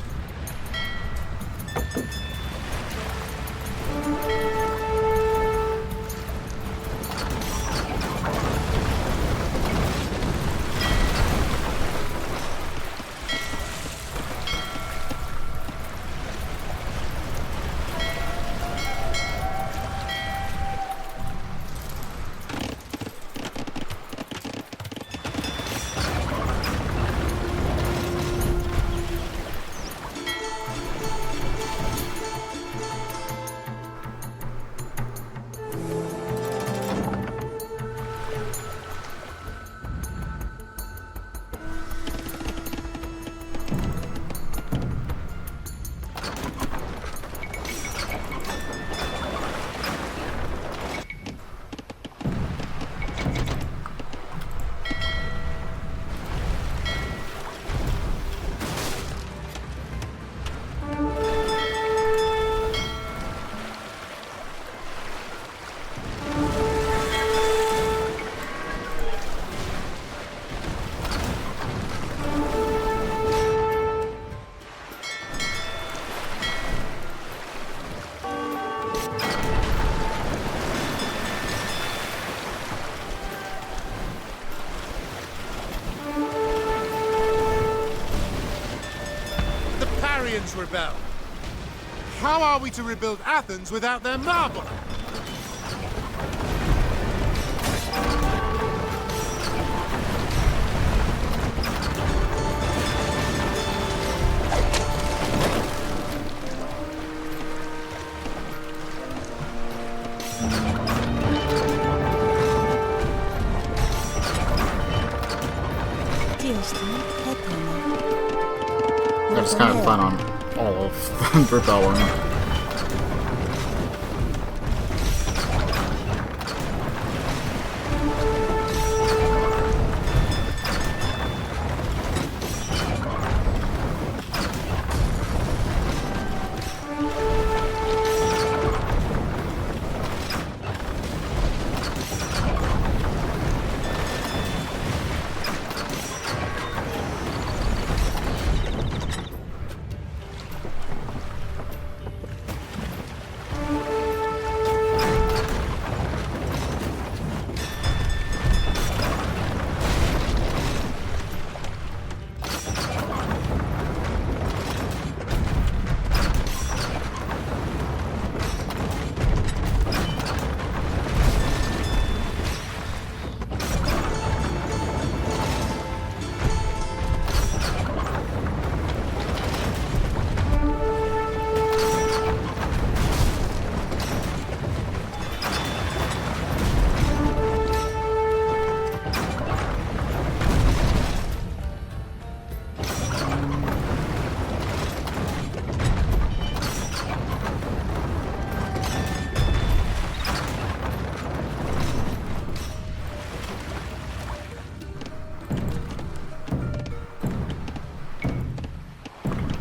rebel. How are we to rebuild Athens without their marble? It's kind of fun on all of rebelling.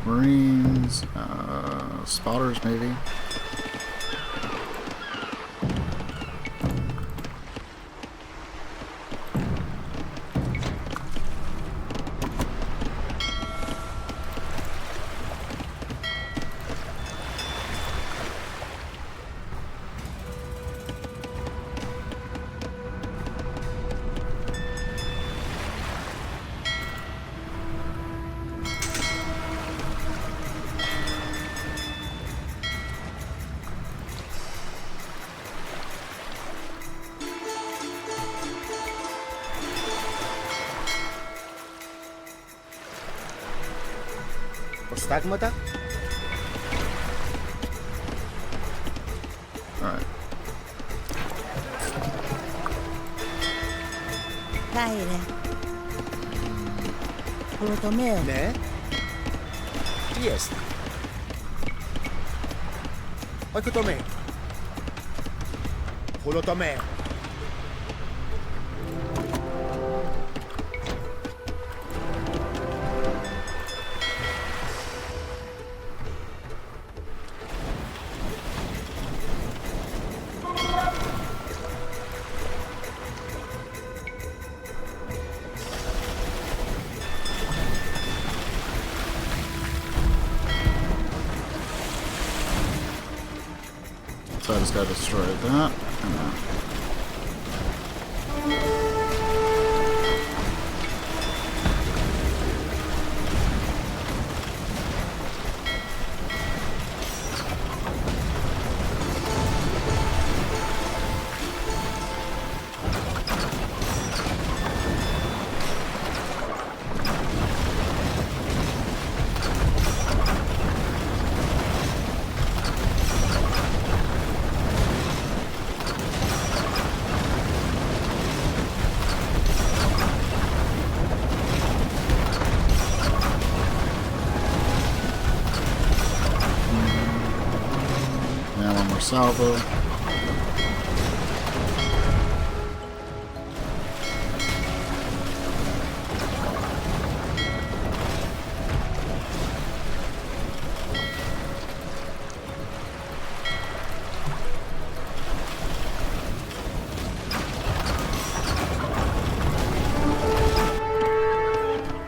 Marines, spotters maybe. Στάγματα. Alright. Κάιρε. Χολοτομέο. Ναι. Τι έστε. Οικοτομέο. Χολοτομέο. So I just gotta destroy that. And that. Salvo.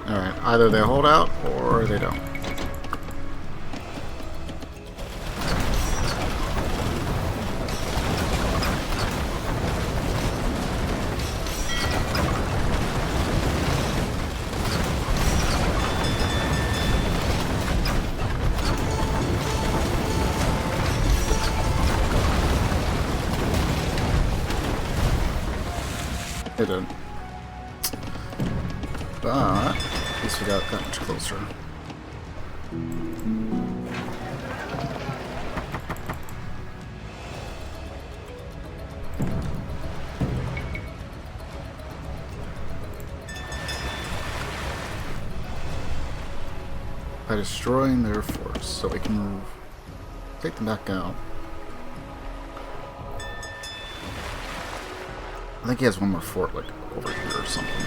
Alright, either they hold out or they don't. It did. But at least we got that much closer. By destroying their force, so we can move, take them back out. I think he has one more fort, like, over here or something.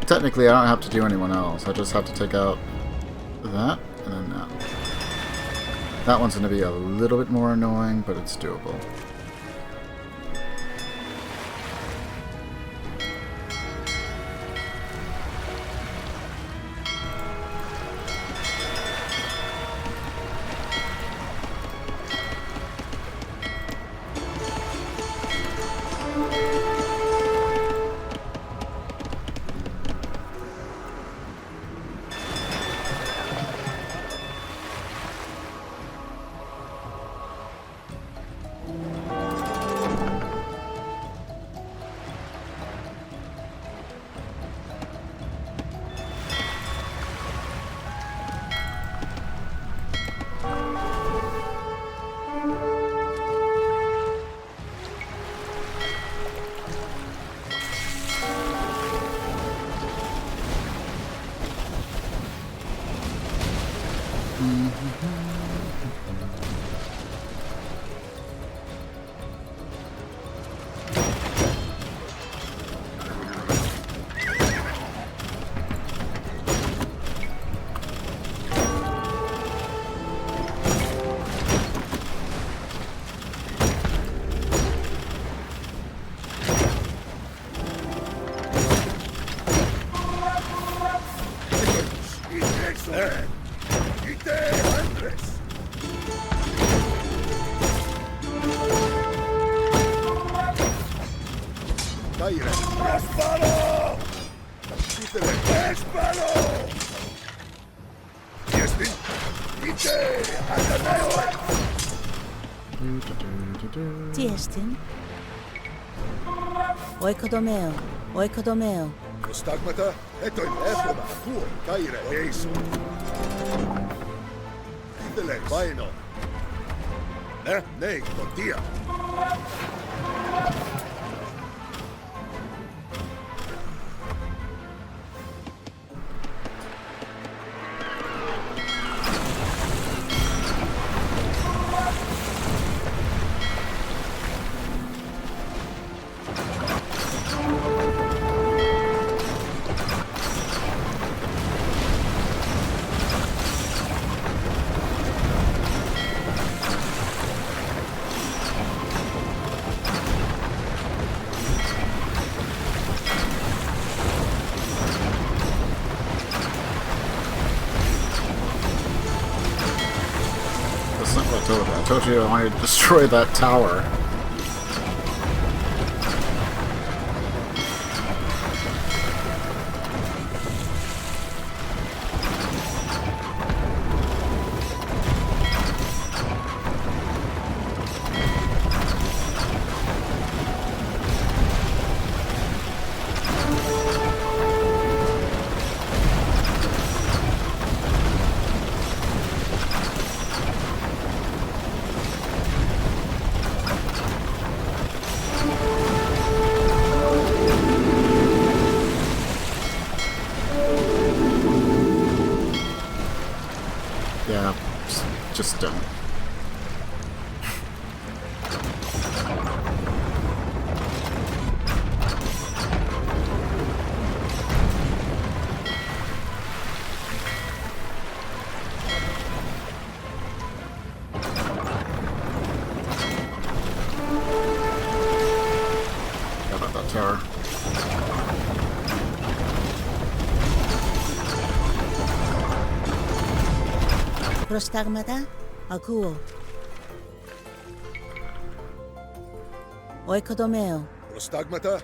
Technically, I don't have to do anyone else. I just have to take out that, and then that. That one's going to be a little bit more annoying, but it's doable. Tiestin. Oikodomeo, oikodomeo. Prostagmata, etoin ephoma, tuo, kaire, eiso. Titele, vaino. Nei, tontia. I told you I wanted to destroy that tower. Yeah, just don't. How about that tower? Prostagmata, akuo. Oikodomeo. Prostagmata.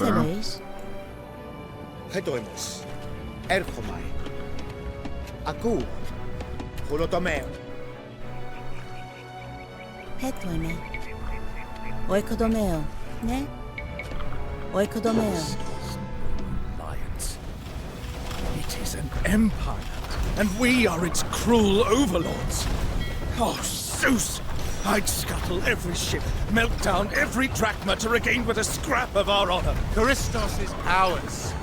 there. Χετοίμος. Έρχομαι. Ακού. Χολοτομέο. Χετοίμαι. Oikodomeo. Ne? Oikodomeo. Alliance. It is an empire, and we are its cruel overlords. Oh, Zeus! I'd scuttle every ship, melt down every drachma to regain but a scrap of our honor. Charistos is ours.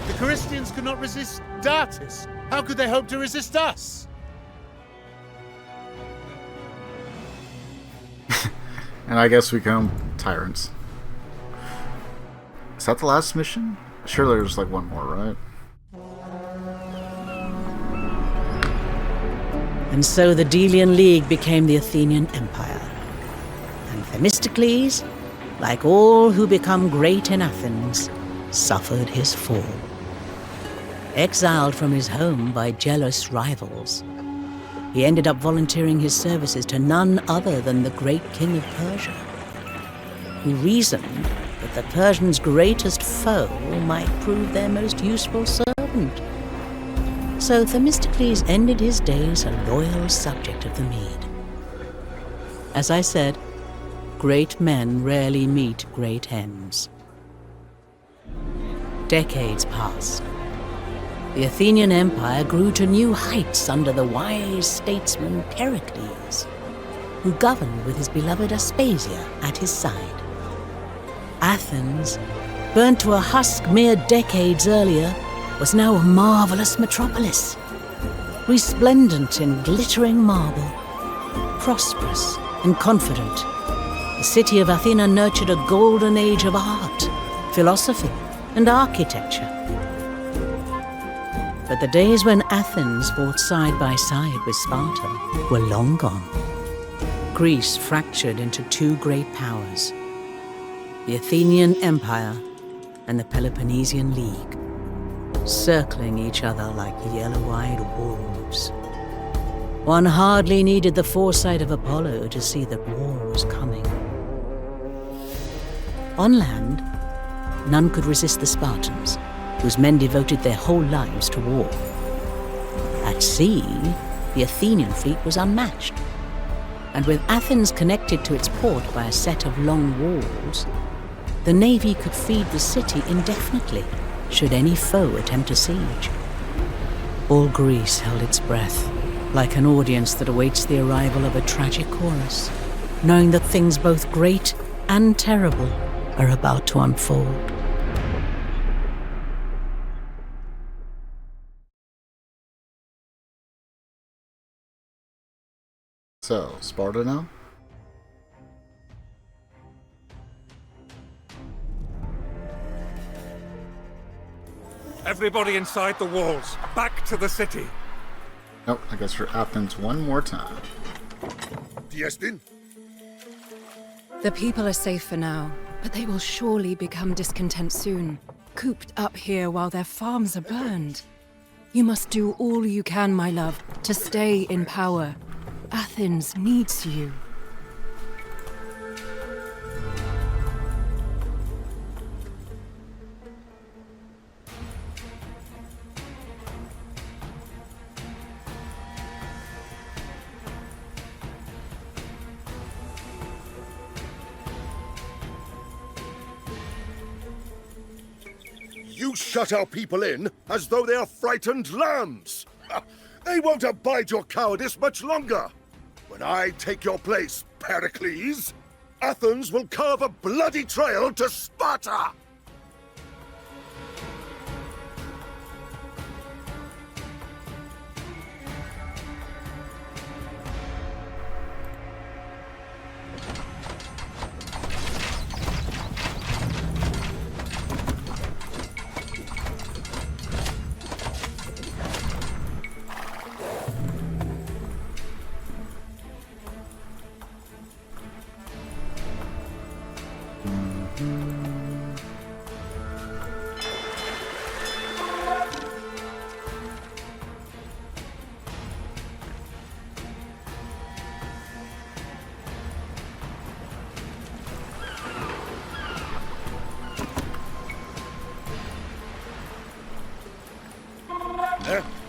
The Christians could not resist Darius. How could they hope to resist us? And I guess we become tyrants. Is that the last mission? Surely there's like one more, right? And so the Delian League became the Athenian Empire. And Themistocles, like all who become great in Athens, suffered his fall. Exiled from his home by jealous rivals, he ended up volunteering his services to none other than the great king of Persia, who reasoned that the Persians' greatest foe might prove their most useful servant. So Themistocles ended his days a loyal subject of the Mede. As I said, great men rarely meet great ends. Decades passed. The Athenian Empire grew to new heights under the wise statesman Pericles, who governed with his beloved Aspasia at his side. Athens, burnt to a husk mere decades earlier, was now a marvelous metropolis, resplendent in glittering marble, prosperous and confident. The city of Athena nurtured a golden age of art, philosophy, and architecture. But the days when Athens fought side by side with Sparta were long gone. Greece fractured into two great powers, the Athenian Empire and the Peloponnesian League, circling each other like yellow-eyed wolves. One hardly needed the foresight of Apollo to see that war was coming. On land, none could resist the Spartans, whose men devoted their whole lives to war. At sea, the Athenian fleet was unmatched, and with Athens connected to its port by a set of long walls, the navy could feed the city indefinitely, should any foe attempt a siege. All Greece held its breath, like an audience that awaits the arrival of a tragic chorus, knowing that things both great and terrible are about to unfold. So, Sparta now? Everybody inside the walls, back to the city. Nope, I guess for Athens one more time. Diestin? The people are safe for now, but they will surely become discontent soon, cooped up here while their farms are burned. You must do all you can, my love, to stay in power. Athens needs you. You shut our people in as though they are frightened lambs. They won't abide your cowardice much longer. When I take your place, Pericles, Athens will carve a bloody trail to Sparta!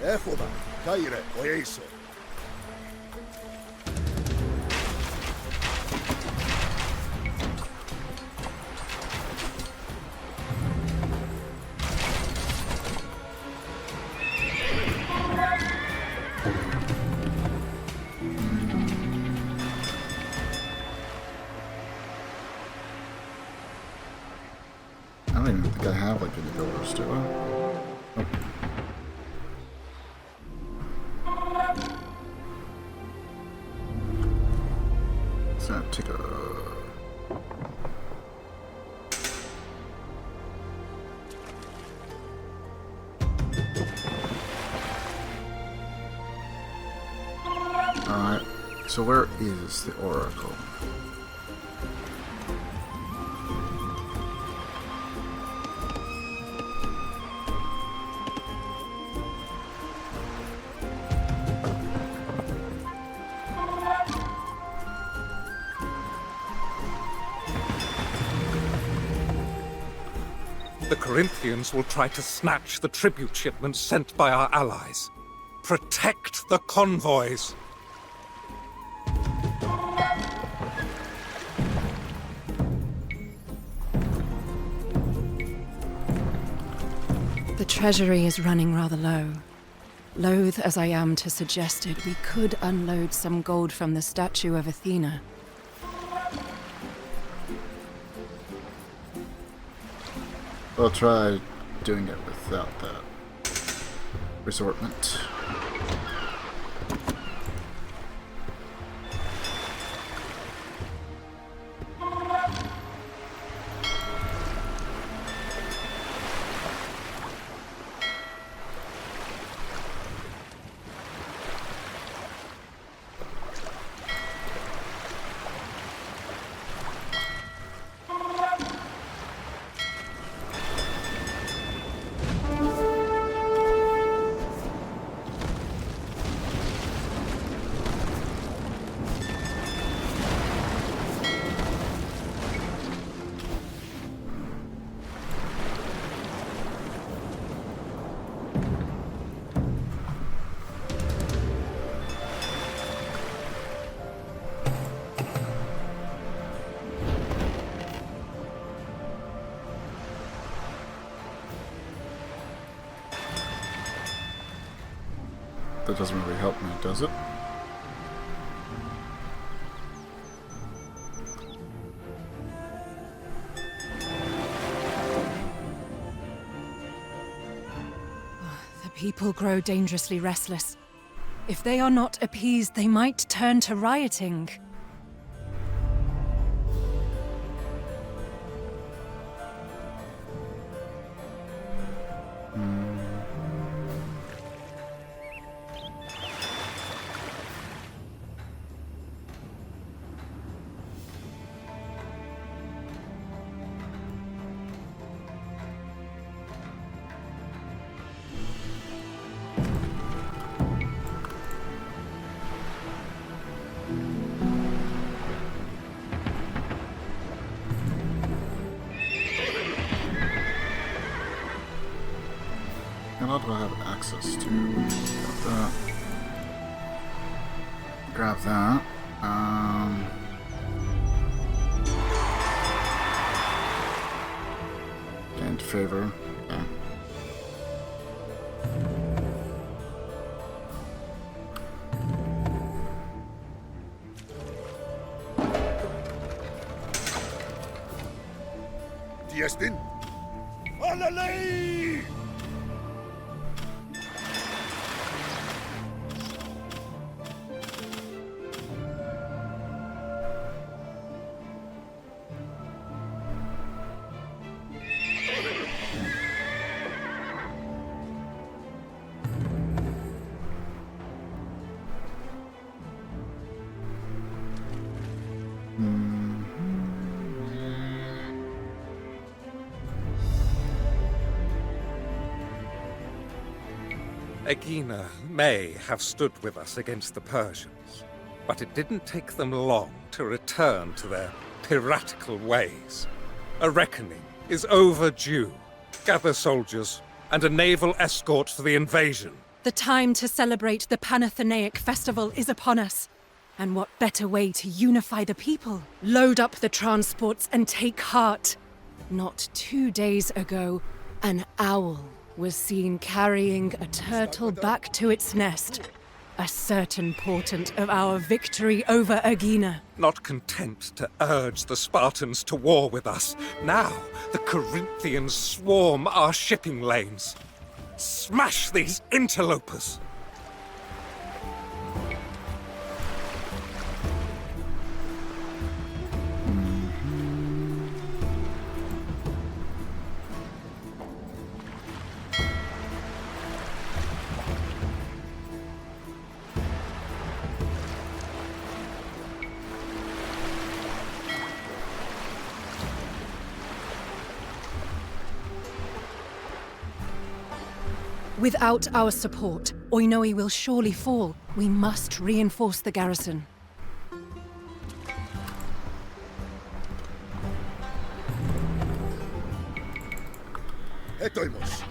Efoda, Kaire, Oyeso. I don't even think I have like any colors, do I? Oh. So take a... Alright, so where is the oracle? The Corinthians will try to snatch the tribute shipments sent by our allies. Protect the convoys! The treasury is running rather low. Loath as I am to suggest it, we could unload some gold from the statue of Athena. I'll try doing it without that resortment. That doesn't really help me, does it? The people grow dangerously restless. If they are not appeased, they might turn to rioting. And how do I have access to? Grab that. Gained favor. Okay. Diestin? Alalay! Aegina may have stood with us against the Persians, but it didn't take them long to return to their piratical ways. A reckoning is overdue. Gather soldiers and a naval escort for the invasion. The time to celebrate the Panathenaic festival is upon us. And what better way to unify the people? Load up the transports and take heart. Not 2 days ago, an owl was seen carrying a turtle back to its nest. A certain portent of our victory over Aegina. Not content to urge the Spartans to war with us, now the Corinthians swarm our shipping lanes. Smash these interlopers! Without our support, Oinoi will surely fall. We must reinforce the garrison. Etoimos.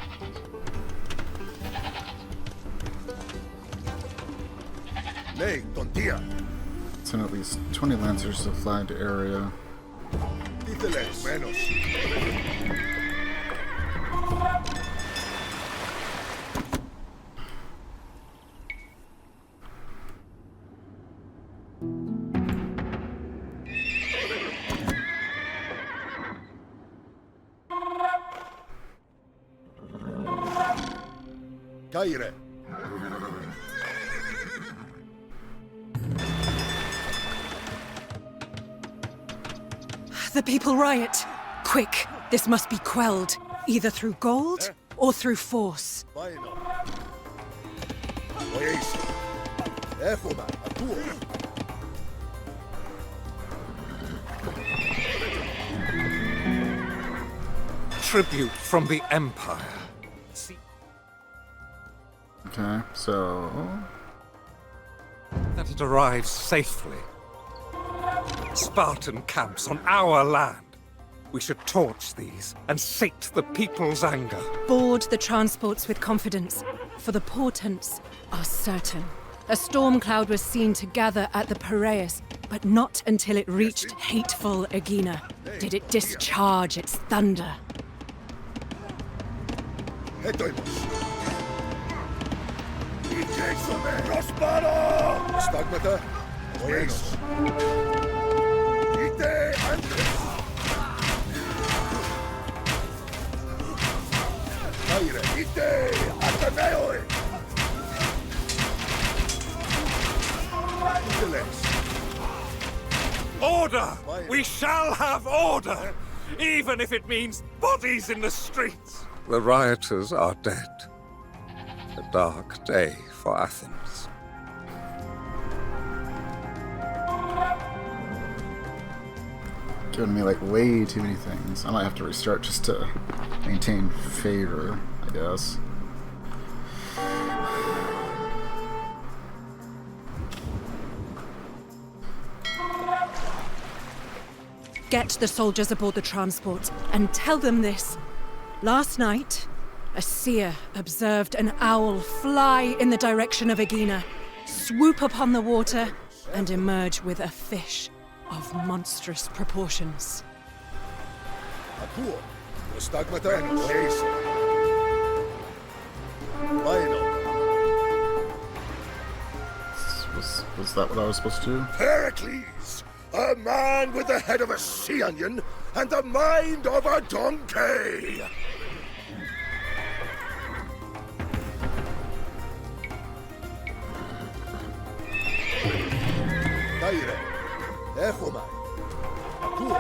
Nay, tontia. Send at least 20 lancers to the flagged area. Díteles menos. Caire. The people riot. Quick, this must be quelled, either through gold or through force. Tribute from the Empire. Okay, so... That it arrives safely. Spartan camps on our land. We should torch these and sate the people's anger. Board the transports with confidence, for the portents are certain. A storm cloud was seen to gather at the Piraeus, but not until it reached hateful Aegina did it discharge its thunder. Prospero! Stagmata? Oenos. Ite Andres. Caire. Ite Athenaeoi. Order! We shall have order! Even if it means bodies in the streets! The rioters are dead. A dark day for Athens. Giving me like way too many things. I might have to restart just to maintain favor, I guess. Get the soldiers aboard the transport and tell them this. Last night, a seer observed an owl fly in the direction of Aegina, swoop upon the water, and emerge with a fish of monstrous proportions. Was that what I was supposed to do? Pericles! A man with the head of a sea onion and the mind of a donkey! Caire. Echomai. Akua.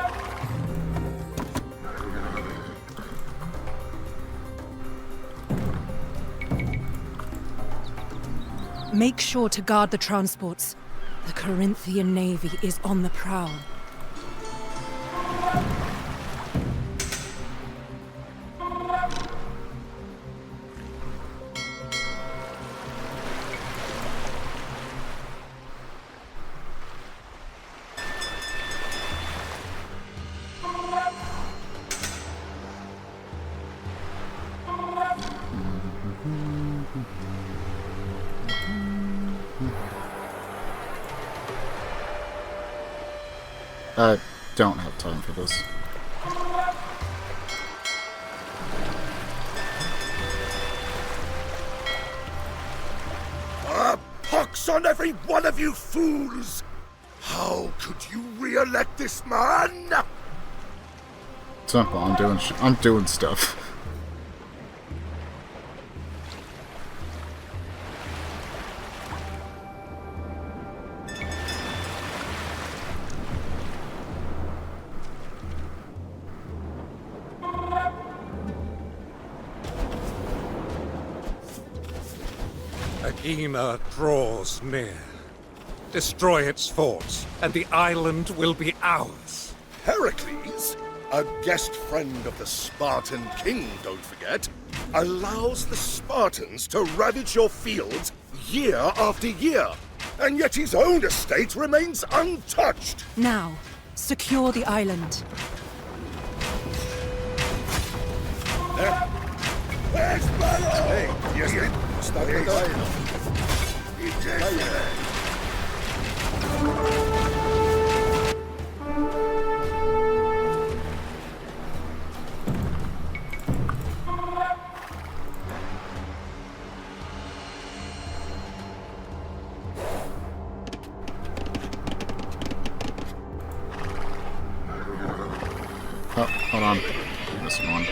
Make sure to guard the transports. The Corinthian navy is on the prowl. I don't have time for this. Pox on every one of you fools! How could you re-elect this man? Simple, I'm doing stuff. Aegina draws near. Destroy its forts, and the island will be ours. Heracles, a guest friend of the Spartan king, don't forget, allows the Spartans to ravage your fields year after year, and yet his own estate remains untouched. Now, secure the island. Where's Baron? Hey, yes, stop it. Oh, hold on. Missing one.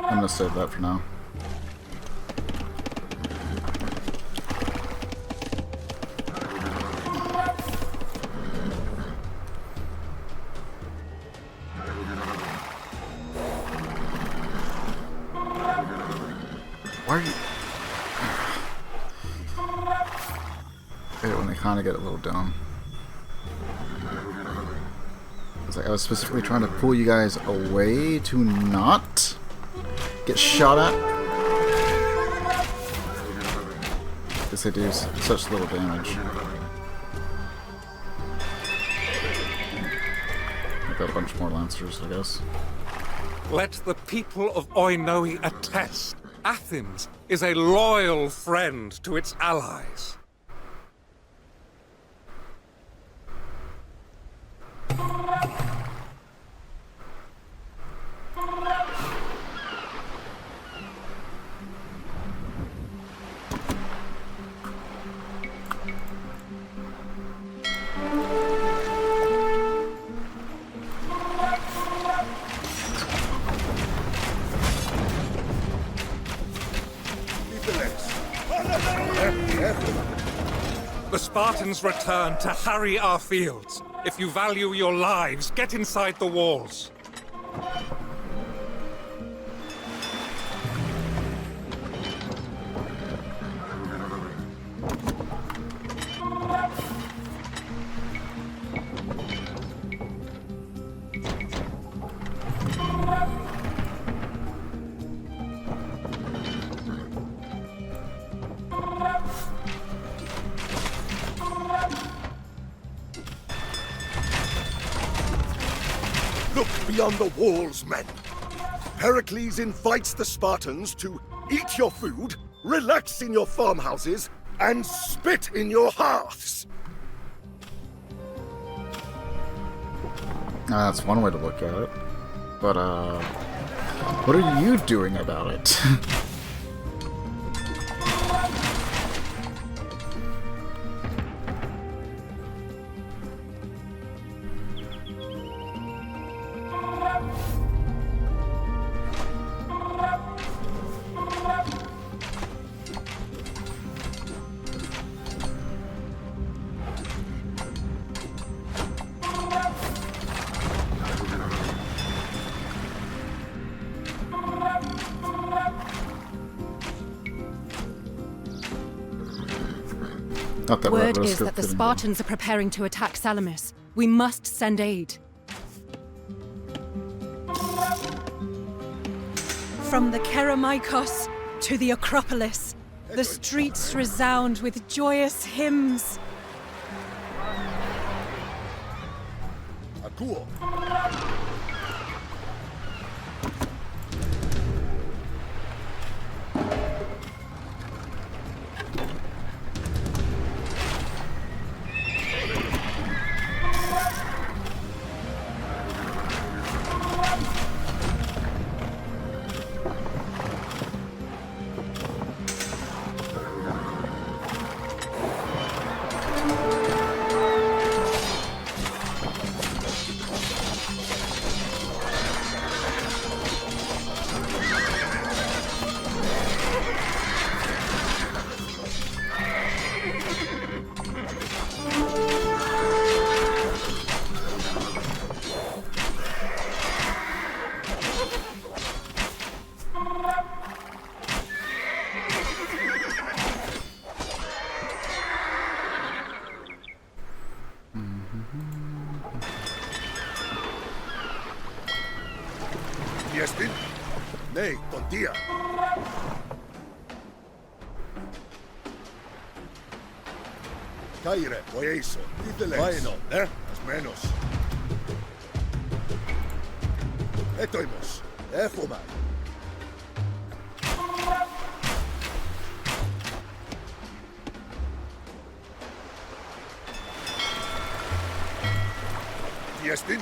I'm gonna save that for now. Why are you... when they kind of get a little dumb. I was specifically trying to pull you guys away to not get shot at. Because they do such little damage. I've got a bunch more lancers, I guess. Let the people of Oinoi attest. Athens is a loyal friend to its allies. The Spartans return to harry our fields. If you value your lives, get inside the walls. Look beyond the walls, men. Heracles invites the Spartans to eat your food, relax in your farmhouses, and spit in your hearths. That's one way to look at it. But, what are you doing about it? Not that Word let's is go that the fitting. Spartans are preparing to attack Salamis. We must send aid. From the Kerameikos to the Acropolis, the streets resound with joyous hymns. Akuo. Yestin? Nei, tontia. Caire, voieiso. Vaino, as menos. Etoimos, efomai. Yestin?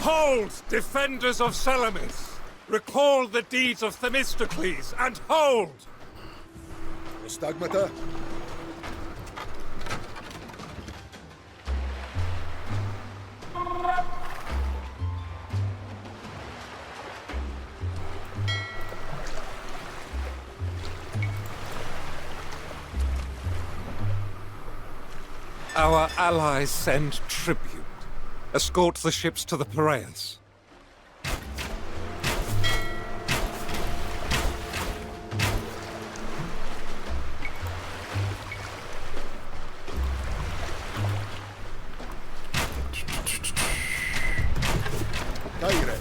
Hold, defenders of Salamis! Recall the deeds of Themistocles, and hold! Stagmata? Our allies send tribute. Escort the ships to the Piraeus. Caire.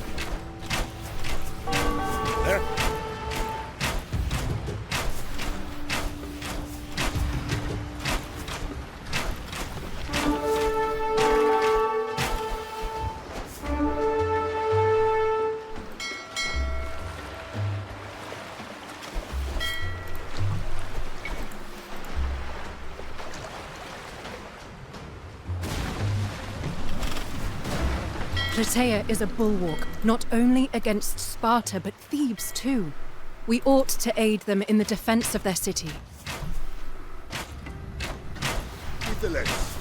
Plataea is a bulwark, not only against Sparta, but Thebes too. We ought to aid them in the defense of their city. Iteles.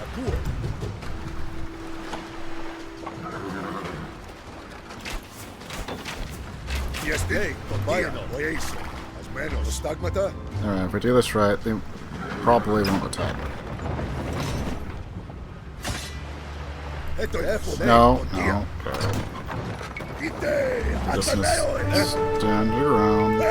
Akuo. Yestin, vaino, voieiso. As menos. Stagmata? Alright, if we do this right, they probably won't attack. No, no. Just stand your ground.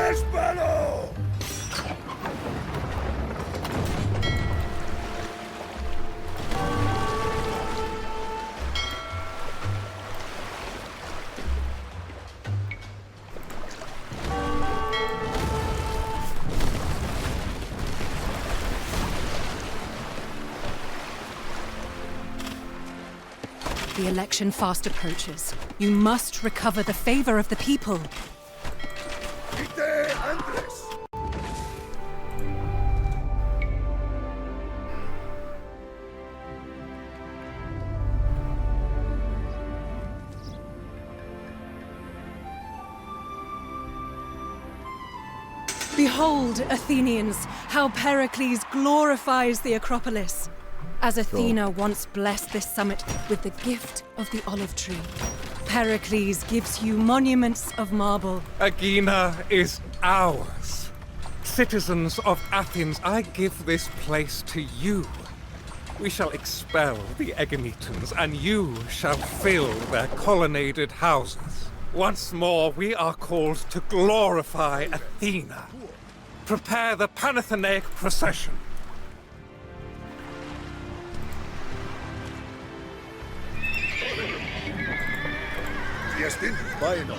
The election fast approaches. You must recover the favor of the people. Behold, Athenians, how Pericles glorifies the Acropolis. As Athena once blessed this summit with the gift of the olive tree, Pericles gives you monuments of marble. Aegina is ours. Citizens of Athens, I give this place to you. We shall expel the Aeginetans, and you shall fill their colonnaded houses. Once more, we are called to glorify Athena. Prepare the Panathenaic procession. Jestin, Baino.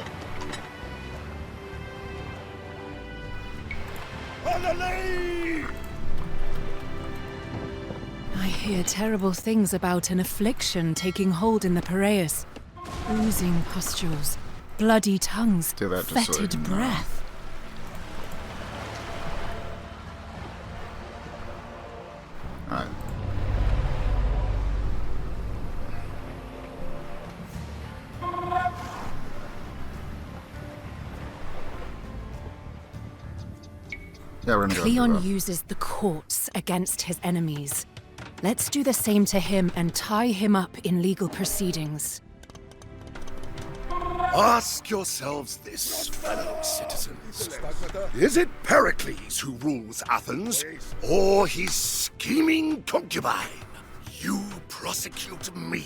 I hear terrible things about an affliction taking hold in the Piraeus. Oozing pustules, bloody tongues, Do that just so fetid I can, breath. Alright. Yeah, we're gonna go Cleon through that. uses the courts against his enemies. Let's do the same to him and tie him up in legal proceedings. Ask yourselves this, fellow citizens. Is it Pericles who rules Athens, or his scheming concubine? You prosecute me?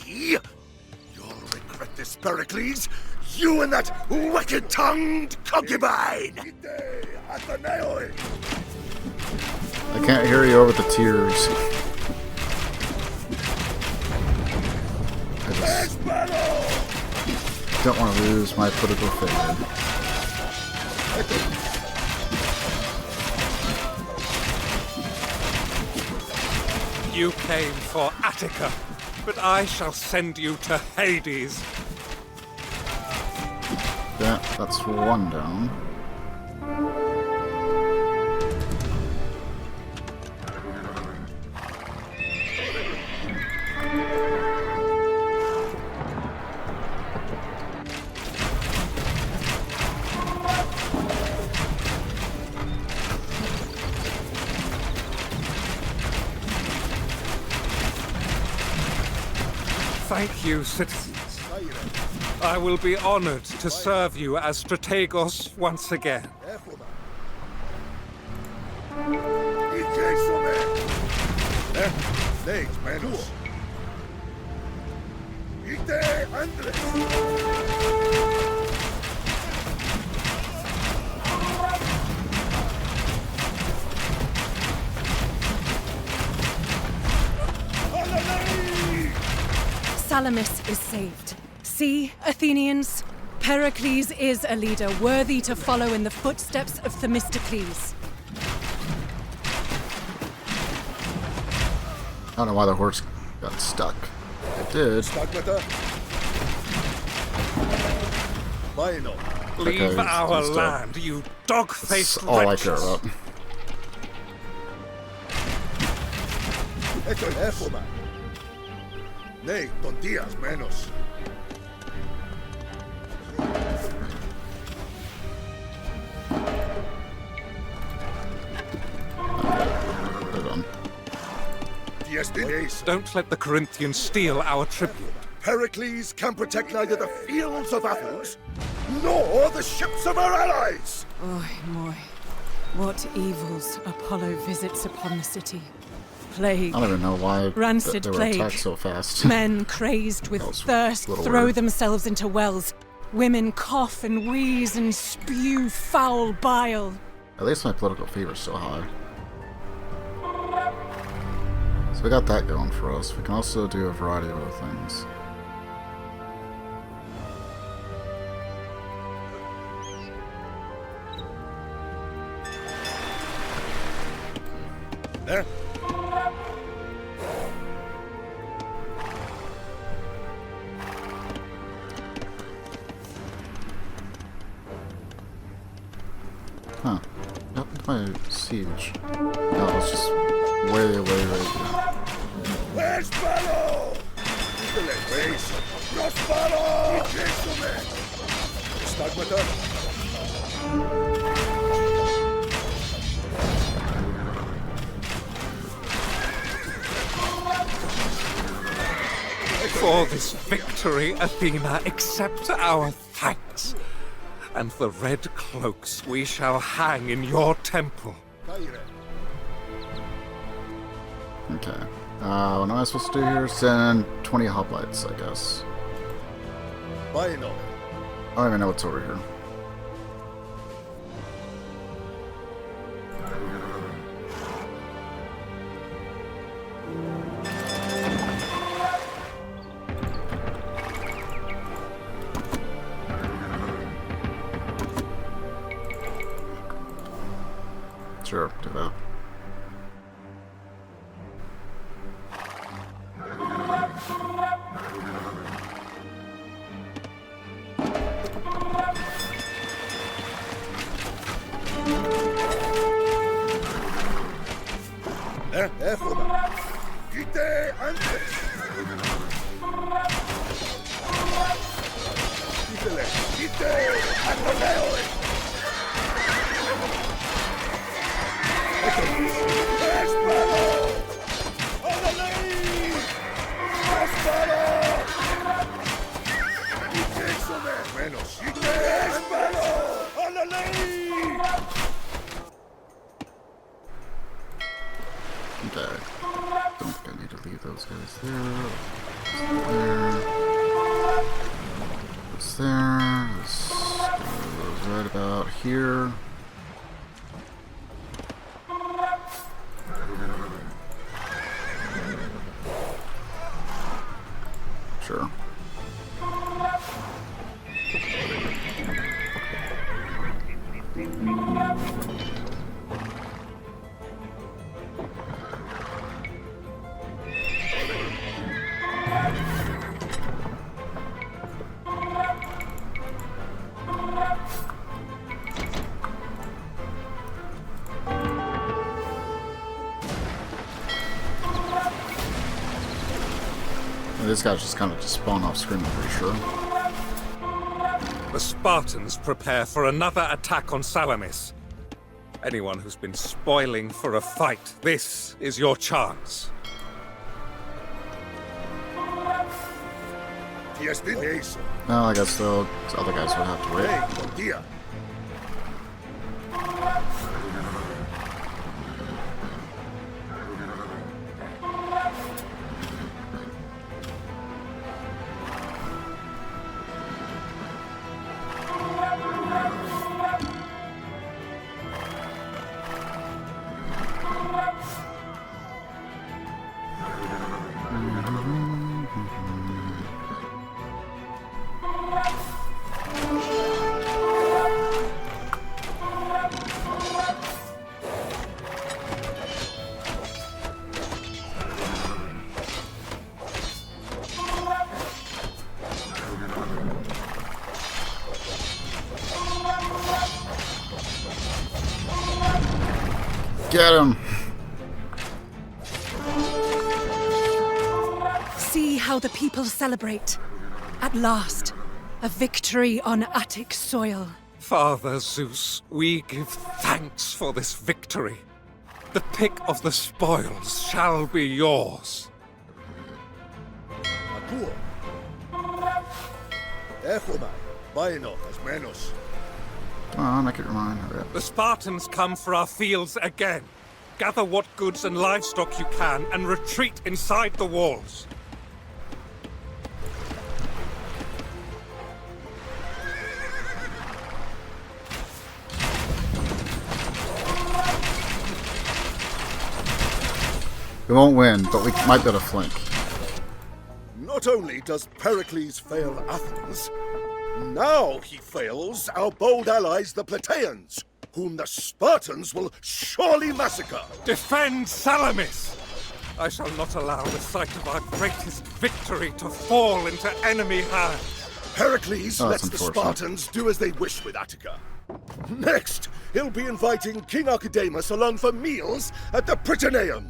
You'll regret this, Pericles. You and that wicked-tongued concubine! I can't hear you over the tears. I just don't want to lose my political favor. You came for Attica, but I shall send you to Hades. Yeah, that's one down. Thank you, citizens. I will be honored to serve you as strategos once again. Salamis is saved. See, Athenians? Pericles is a leader worthy to follow in the footsteps of Themistocles. I don't know why the horse got stuck. It did. Leave our land, you dog-faced That's all I wretches. care about. Esto es Éfoma. Nay, tontías menos. Don't let the Corinthians steal our tribute. Pericles can protect neither the fields of Athens, nor the ships of our allies! Oy, moy. What evils Apollo visits upon the city. Plague. I don't even know why Rancid they were plague. attacked so fast. Men crazed with thirst little throw weird. themselves into wells. Women cough and wheeze and spew foul bile. At least my political fever's so high. So we got that going for us. We can also do a variety of other things. There. Huh. What happened to my siege? No, it's just way down. Where's Barrow? Face. Prospero! Stagmata. For this victory, Athena, accept our thanks. And the red cloaks we shall hang in your temple. Okay. What am I supposed to do here? Send 20 hoplites, I guess. Baino. I don't even know what's over here. Sure, do that. Quite antes. Quite Antoneo. Okay. Don't think I need to leave those guys there. What's there? This goes right about here. Sure. This guy's just kind of just spawned off screen, I'm pretty sure. The Spartans prepare for another attack on Salamis. Anyone who's been spoiling for a fight, this is your chance. No, I guess the other guys would have to wait. Get him! See how the people celebrate. At last, a victory on Attic soil. Father Zeus, we give thanks for this victory. The pick of the spoils shall be yours. Oh, make it remind her. The Spartans come for our fields again. Gather what goods and livestock you can and retreat inside the walls. We won't win, but we might be able to flank. Not only does Pericles fail Athens, now he fails our bold allies, the Plataeans, whom the Spartans will surely massacre. Defend Salamis! I shall not allow the sight of our greatest victory to fall into enemy hands. Pericles lets the Spartans do as they wish with Attica. Next, he'll be inviting King Archidamus along for meals at the Prytaneum.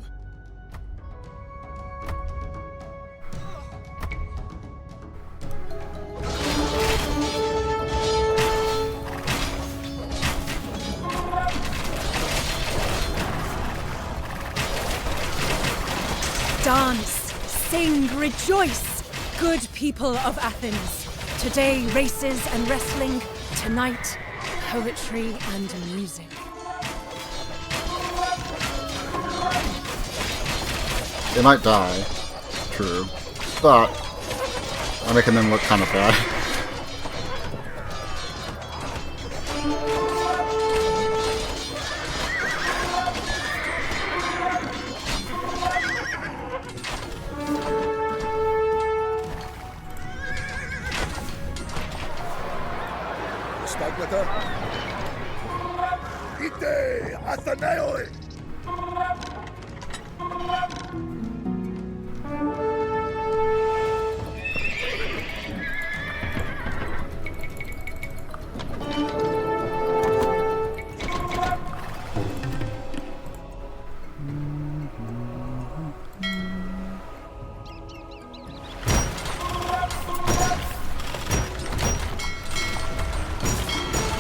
Dance, sing, rejoice, good people of Athens. Today, races and wrestling. Tonight, poetry and music. They might die, true, but I'm making them look kind of bad. Stagnata. Ite Athenaoi!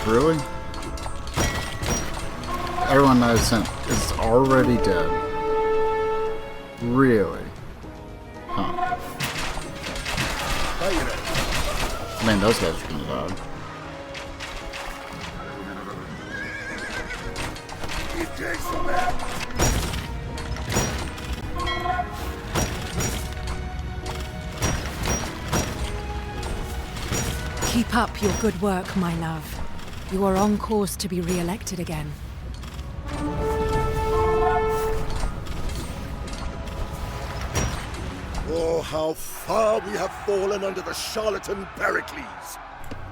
Really? Everyone I've sent is already dead. Really? Huh. I mean, those guys are gonna die. Keep up your good work, my love. You are on course to be re-elected again. Oh, how far we have fallen under the charlatan Pericles!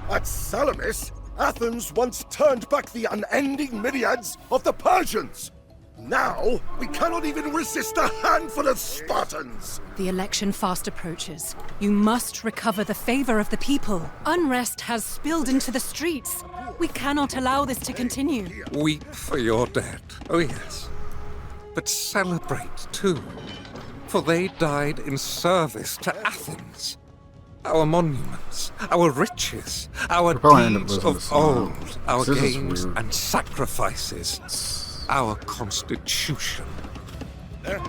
At Salamis, Athens once turned back the unending myriads of the Persians! Now, we cannot even resist a handful of Spartans! The election fast approaches. You must recover the favor of the people. Unrest has spilled into the streets. We cannot allow this to continue. Weep for your dead, oh yes. But celebrate too, for they died in service to Athens. Our monuments, our riches, our deeds of old, our games and sacrifices, our constitution.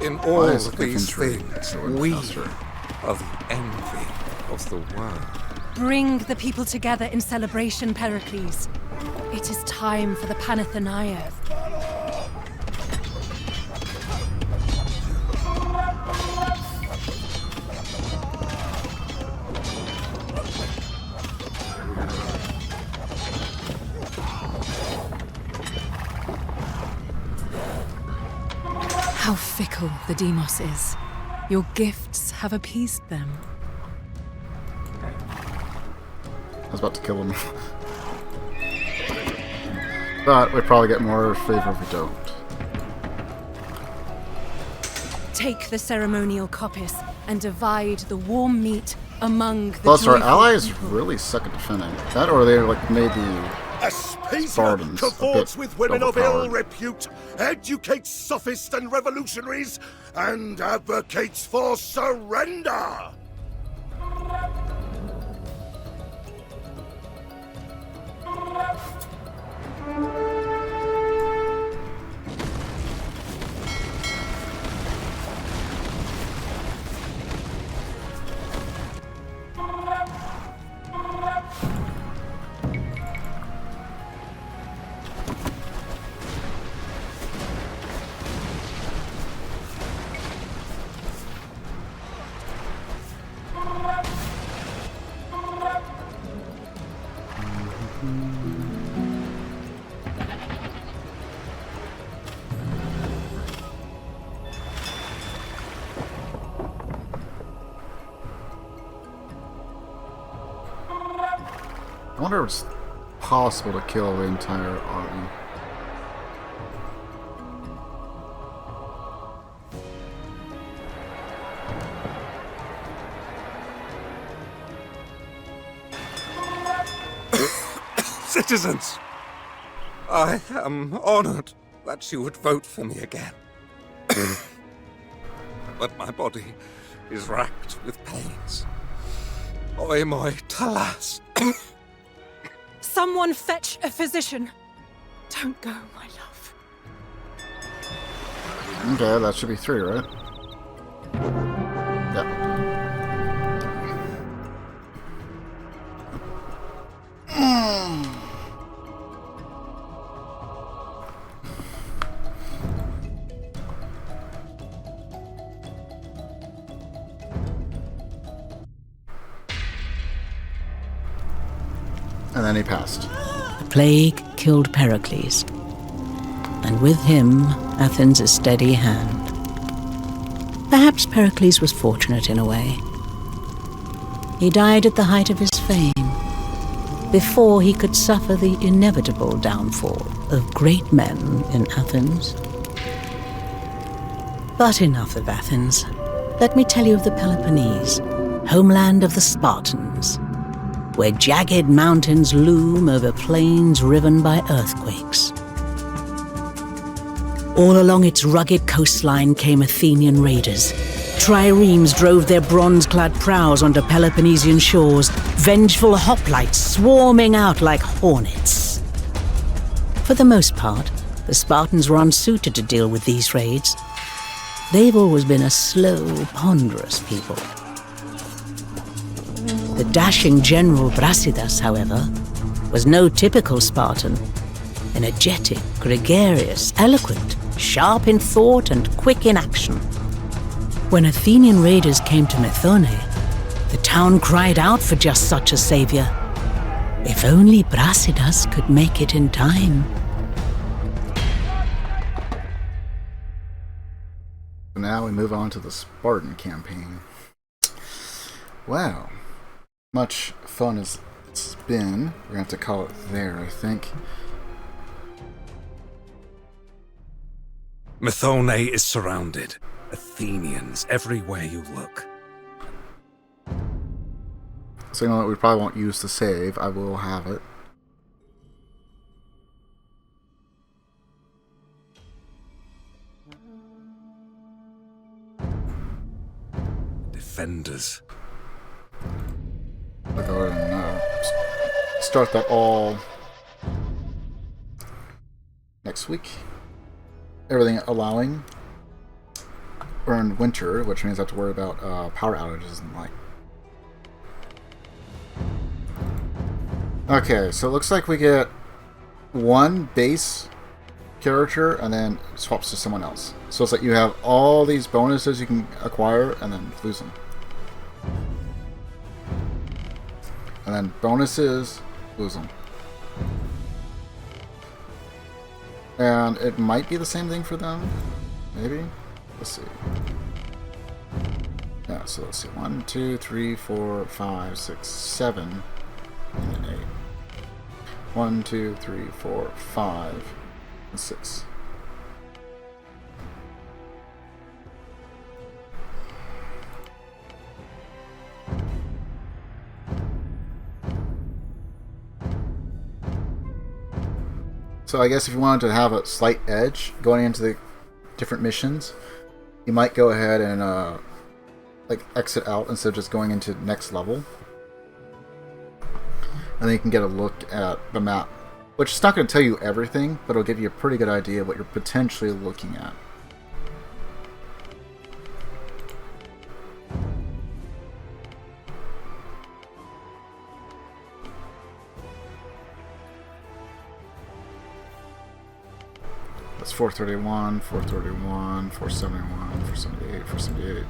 In all of these things, we are the envy of the world. Bring the people together in celebration, Pericles. It is time for the Panathenaia. How fickle the Demos is. Your gifts have appeased them. I was about to kill him. But we probably get more favor if we don't. Take the ceremonial coppice and divide the warm meat among the Plus, our joyful allies people. really suck at defending. That, or they like made the Spartans cavorts a bit with women of ill overpowered. repute, educates sophists and revolutionaries, and advocates for surrender! I wonder if it's possible to kill the entire army. Citizens, I am honored that you would vote for me again. But my body is racked with pains. Oi moi talas. Someone fetch a physician. Don't go, my love. Okay, that should be 3, right? Yeah. And then he passed. The plague killed Pericles, and with him Athens' steady hand. Perhaps Pericles was fortunate in a way. He died at the height of his fame, before he could suffer the inevitable downfall of great men in Athens. But enough of Athens. Let me tell you of the Peloponnese, homeland of the Spartans, where jagged mountains loom over plains riven by earthquakes. All along its rugged coastline came Athenian raiders. Triremes drove their bronze-clad prows onto Peloponnesian shores, vengeful hoplites swarming out like hornets. For the most part, the Spartans were unsuited to deal with these raids. They've always been a slow, ponderous people. The dashing general Brasidas, however, was no typical Spartan. Energetic, gregarious, eloquent, sharp in thought and quick in action. When Athenian raiders came to Methone, the town cried out for just such a savior. If only Brasidas could make it in time. Now we move on to the Spartan campaign. Wow. Much fun as it's been. We're gonna have to call it there, I think. Methone is surrounded. Athenians everywhere you look. So you know what, we probably won't use the save. I will have it. Defenders. I'll go ahead and start that all next week. Everything allowing. We're in winter, which means I have to worry about power outages and like. Okay, so it looks like we get one base character and then swaps to someone else. So it's like you have all these bonuses you can acquire and then lose them. And then bonuses, lose them. And it might be the same thing for them. Maybe? Let's see. Yeah, so let's see. 1, 2, 3, 4, 5, 6, 7, and then 8. 1, 2, 3, 4, 5, and 6. So I guess if you wanted to have a slight edge going into the different missions, you might go ahead and like exit out instead of just going into next level. And then you can get a look at the map, which is not going to tell you everything, but it'll give you a pretty good idea of what you're potentially looking at. That's 431, 431, 471, 478, 478,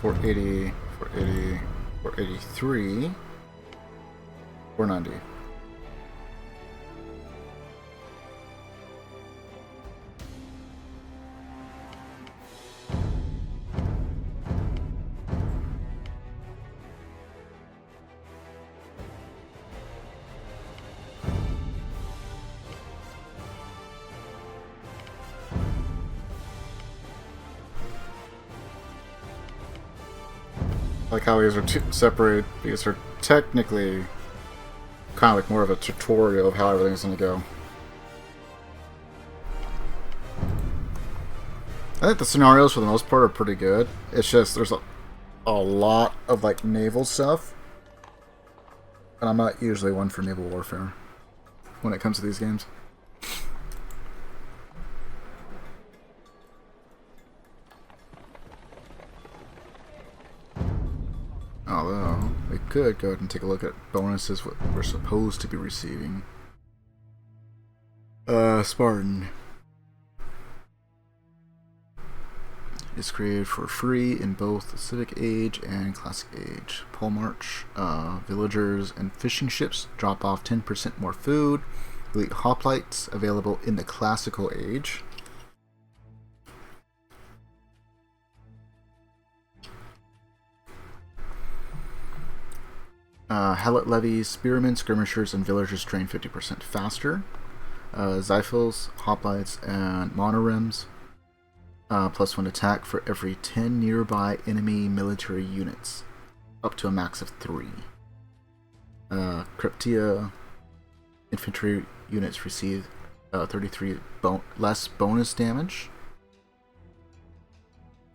480, 480, 483, 490. Like how these are separated. These are technically kind of like more of a tutorial of how everything's going to go. I think the scenarios for the most part are pretty good. It's just there's a lot of like naval stuff, and I'm not usually one for naval warfare when it comes to these games. Although, we could go ahead and take a look at bonuses what we're supposed to be receiving. Spartan is created for free in both the Civic Age and Classic Age. Pole March, villagers and fishing ships drop off 10% more food. Elite hoplites available in the Classical Age. Helot levies, spearmen, skirmishers, and villagers train 50% faster. Zyphils, hoplites, and monorems. +1 attack for every 10 nearby enemy military units, up to a max of 3. Cryptia infantry units receive 33 less bonus damage.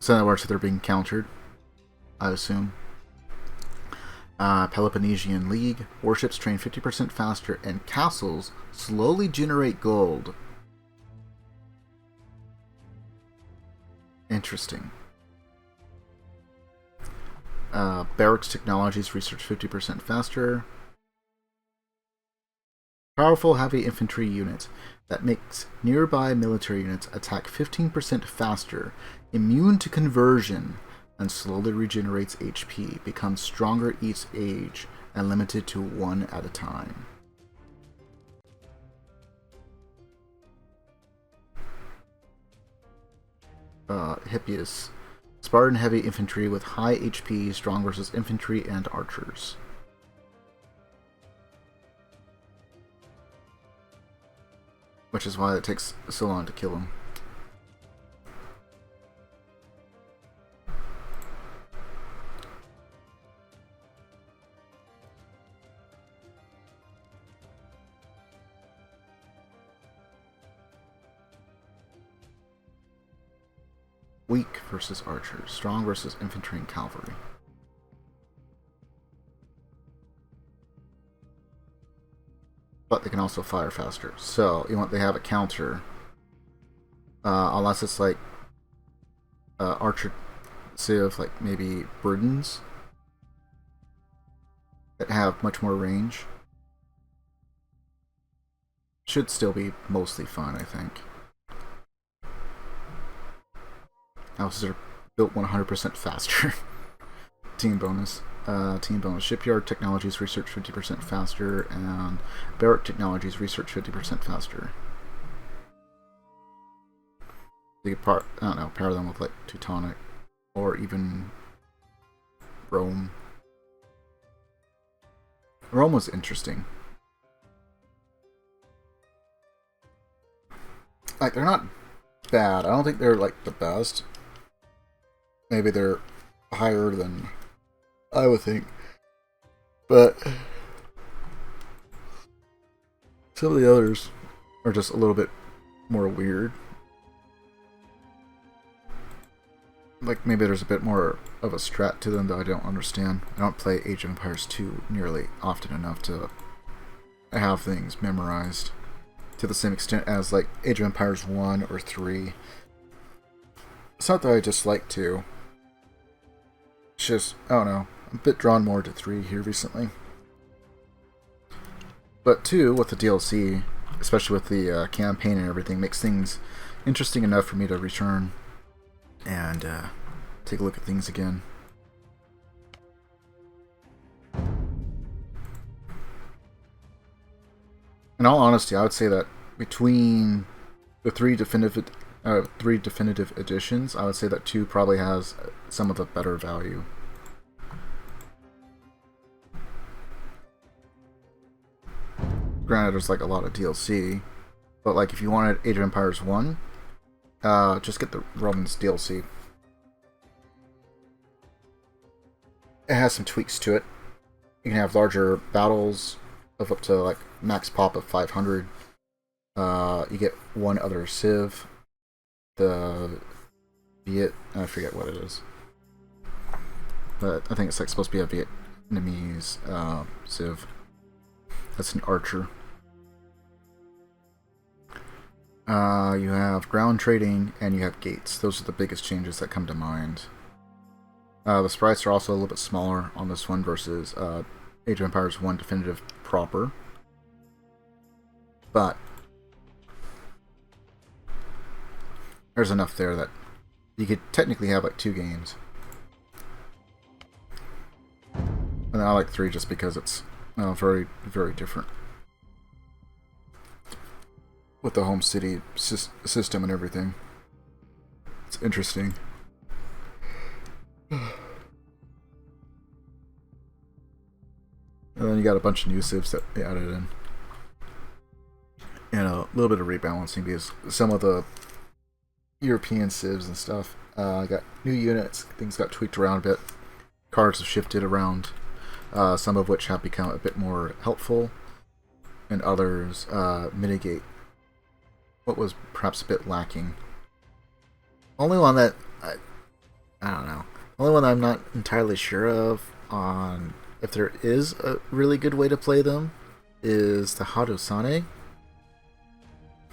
So in other words, they're being countered, I assume. Peloponnesian League, warships train 50% faster, and castles slowly generate gold. Interesting. Barracks technologies research 50% faster. Powerful heavy infantry unit that makes nearby military units attack 15% faster, immune to conversion, and slowly regenerates HP, becomes stronger each age, and limited to 1 at a time. Hippias. Spartan heavy infantry with high HP, strong versus infantry and archers. Which is why it takes so long to kill them. Weak versus archers, strong versus infantry and cavalry. But they can also fire faster. So you want they have a counter, unless it's like archer civ, like maybe Burdens that have much more range. Should still be mostly fun, I think. Houses are built 100% faster. Team bonus. Shipyard technologies research 50% faster, and barrack technologies research 50% faster. You could pair them with like Teutonic or even Rome. Rome was interesting. Like, they're not bad. I don't think they're like the best. Maybe they're higher than I would think. But some of the others are just a little bit more weird. Like, maybe there's a bit more of a strat to them that I don't understand. I don't play Age of Empires 2 nearly often enough to have things memorized to the same extent as like Age of Empires 1 or 3. It's not that I dislike 2. It's just, I don't know, I'm a bit drawn more to 3 here recently. But 2, with the DLC, especially with the campaign and everything, makes things interesting enough for me to return and take a look at things again. In all honesty, I would say that between the three definitive editions, I would say that 2 probably has some of the better value. Granted, there's like a lot of DLC, but like if you wanted Age of Empires 1, just get the Romans DLC. It has some tweaks to it. You can have larger battles of up to like max pop of 500. You get one other civ. The I forget what it is, but I think it's like supposed to be a Vietnamese civ. That's an archer. You have ground trading and you have gates. Those are the biggest changes that come to mind. The sprites are also a little bit smaller on this one versus Age of Empires 1 Definitive proper. But there's enough there that you could technically have like 2 games. And I like 3 just because it's very, very different. With the home city system and everything. It's interesting. And then you got a bunch of new civs that they added in. And a little bit of rebalancing because some of the European civs and stuff got new units, things got tweaked around a bit. Cards have shifted around, some of which have become a bit more helpful, and others mitigate what was perhaps a bit lacking. Only one that I don't know. Only one that I'm not entirely sure of on if there is a really good way to play them is the Hadosane.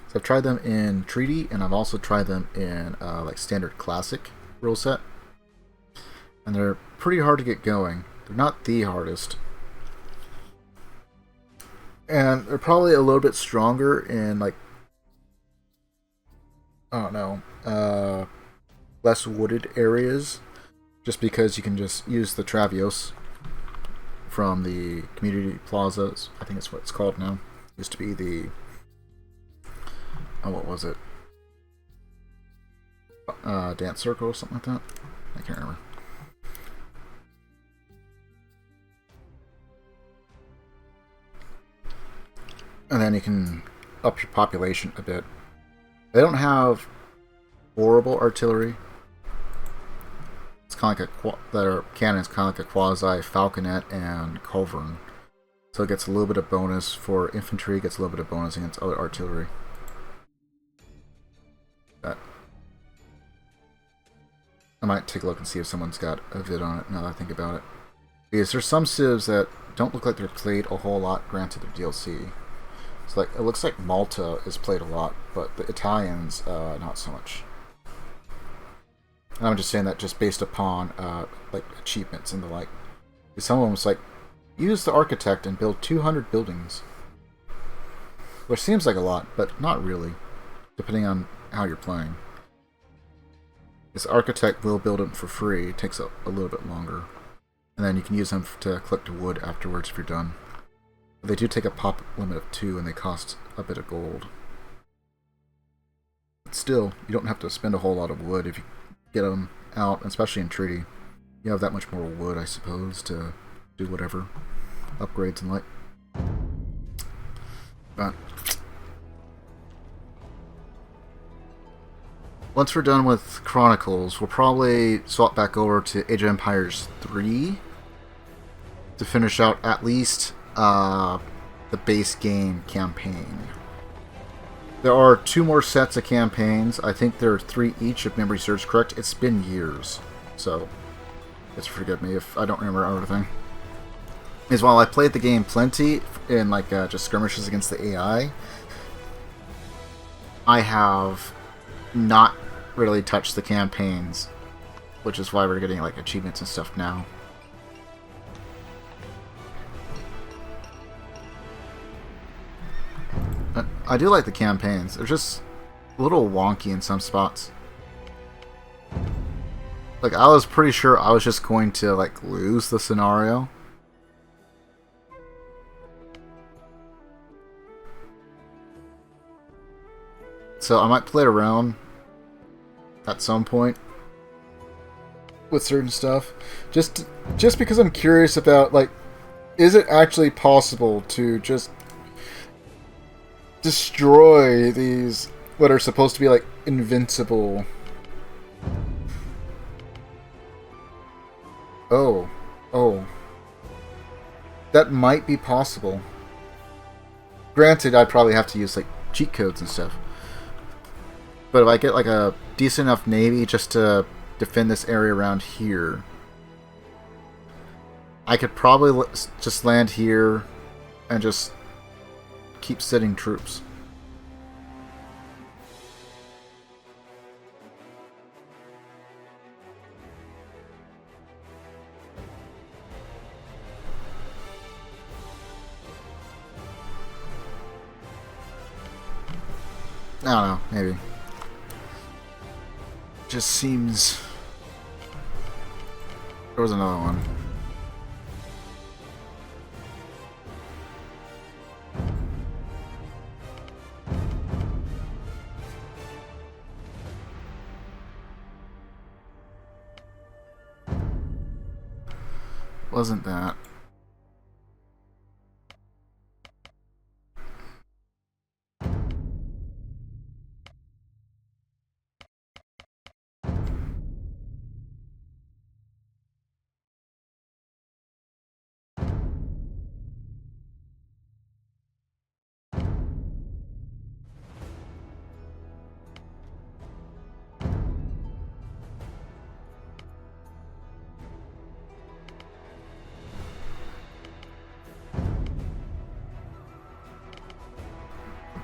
So I've tried them in Treaty, and I've also tried them in like Standard Classic rule set, and they're pretty hard to get going. They're not the hardest, and they're probably a little bit stronger in like I don't know, less wooded areas, just because you can just use the Travios from the community plazas. I think it's what it's called now. It used to be the what was it? Dance circle or something like that? I can't remember. And then you can up your population a bit. They don't have horrible artillery. It's kind of like their cannon's kind of like a quasi falconet and culverin. So it gets a little bit of bonus for infantry, gets a little bit of bonus against other artillery. I might take a look and see if someone's got a vid on it now that I think about it. Because there's some civs that don't look like they're played a whole lot, granted they're DLC. It's like, it looks like Malta is played a lot, but the Italians, not so much. And I'm just saying that just based upon like achievements and the like. Some of them was like, use the architect and build 200 buildings. Which seems like a lot, but not really, depending on how you're playing. This architect will build them for free. It takes a little bit longer. And then you can use them to collect wood afterwards if you're done. But they do take a pop limit of 2 and they cost a bit of gold. But still, you don't have to spend a whole lot of wood if you get them out, especially in Treaty. You have that much more wood, I suppose, to do whatever upgrades and like. But once we're done with Chronicles, we'll probably swap back over to Age of Empires 3 to finish out at least the base game campaign. There are 2 more sets of campaigns. I think there are 3 each, if memory serves correct. It's been years, so just forgive me if I don't remember everything. Is while I played the game plenty in like just skirmishes against the AI, I have not really touched the campaigns, which is why we're getting like achievements and stuff now. But I do like the campaigns. They're just a little wonky in some spots. Like, I was pretty sure I was just going to like lose the scenario. So I might play around at some point with certain stuff, just because I'm curious about, like, is it actually possible to just destroy these what are supposed to be like invincible? Oh, that might be possible. Granted, I'd probably have to use like cheat codes and stuff. But if I get like a decent enough navy just to defend this area around here, I could probably just land here and just keep sitting troops. I don't know, maybe. Just seems... There was another one. Wasn't that?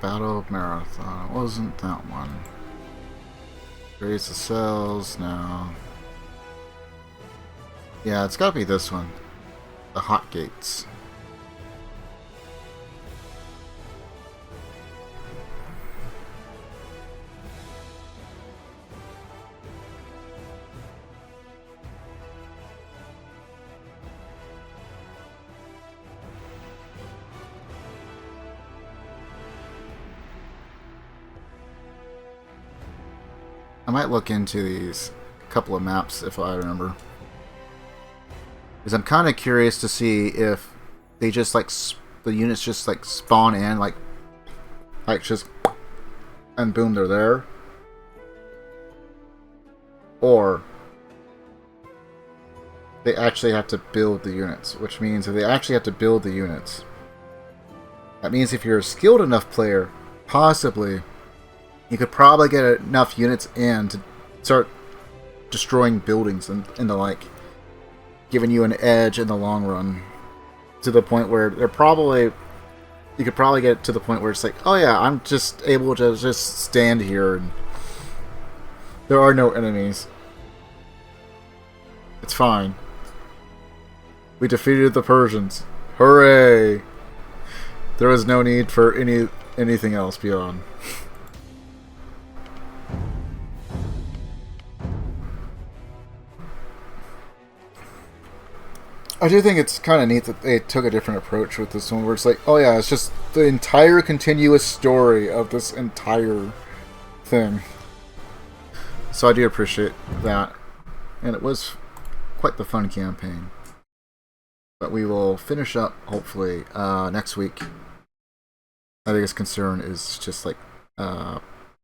Battle Marathon. It wasn't that one. Raise the cells, no. Yeah, it's gotta be this one. The Hot Gates. I might look into these couple of maps if I remember. Because I'm kind of curious to see if they just like the units just like spawn in like just and boom, they're there, or they actually have to build the units. Which means if they actually have to build the units, that means if you're a skilled enough player, possibly you could probably get enough units in to start destroying buildings and the like, giving you an edge in the long run, to the point where you could probably get to the point where it's like, oh yeah, I'm just able to just stand here and there are no enemies. It's fine. We defeated the Persians. Hooray! There was no need for anything else beyond. I do think it's kind of neat that they took a different approach with this one, where it's like, oh yeah, it's just the entire continuous story of this entire thing. So I do appreciate that, and it was quite the fun campaign. But we will finish up, hopefully, next week. My biggest concern is just like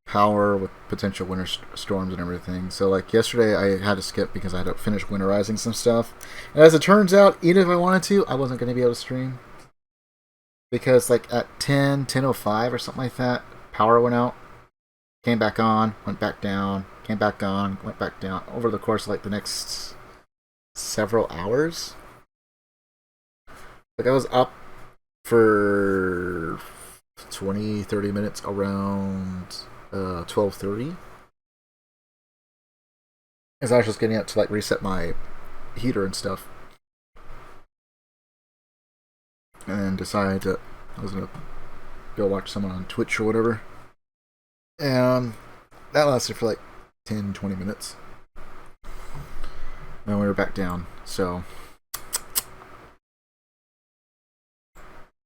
power with potential winter storms and everything. So like yesterday I had to skip because I had to finish winterizing some stuff. And as it turns out, even if I wanted to, I wasn't going to be able to stream. Because like at 10:05 or something like that, power went out, came back on, went back down, came back on, went back down, over the course of like the next several hours. Like I was up for 20-30 minutes around 12:30, as I was just getting up to like reset my heater and stuff, and decided that I was gonna go watch someone on Twitch or whatever, and that lasted for like 10-20 minutes, and we were back down. So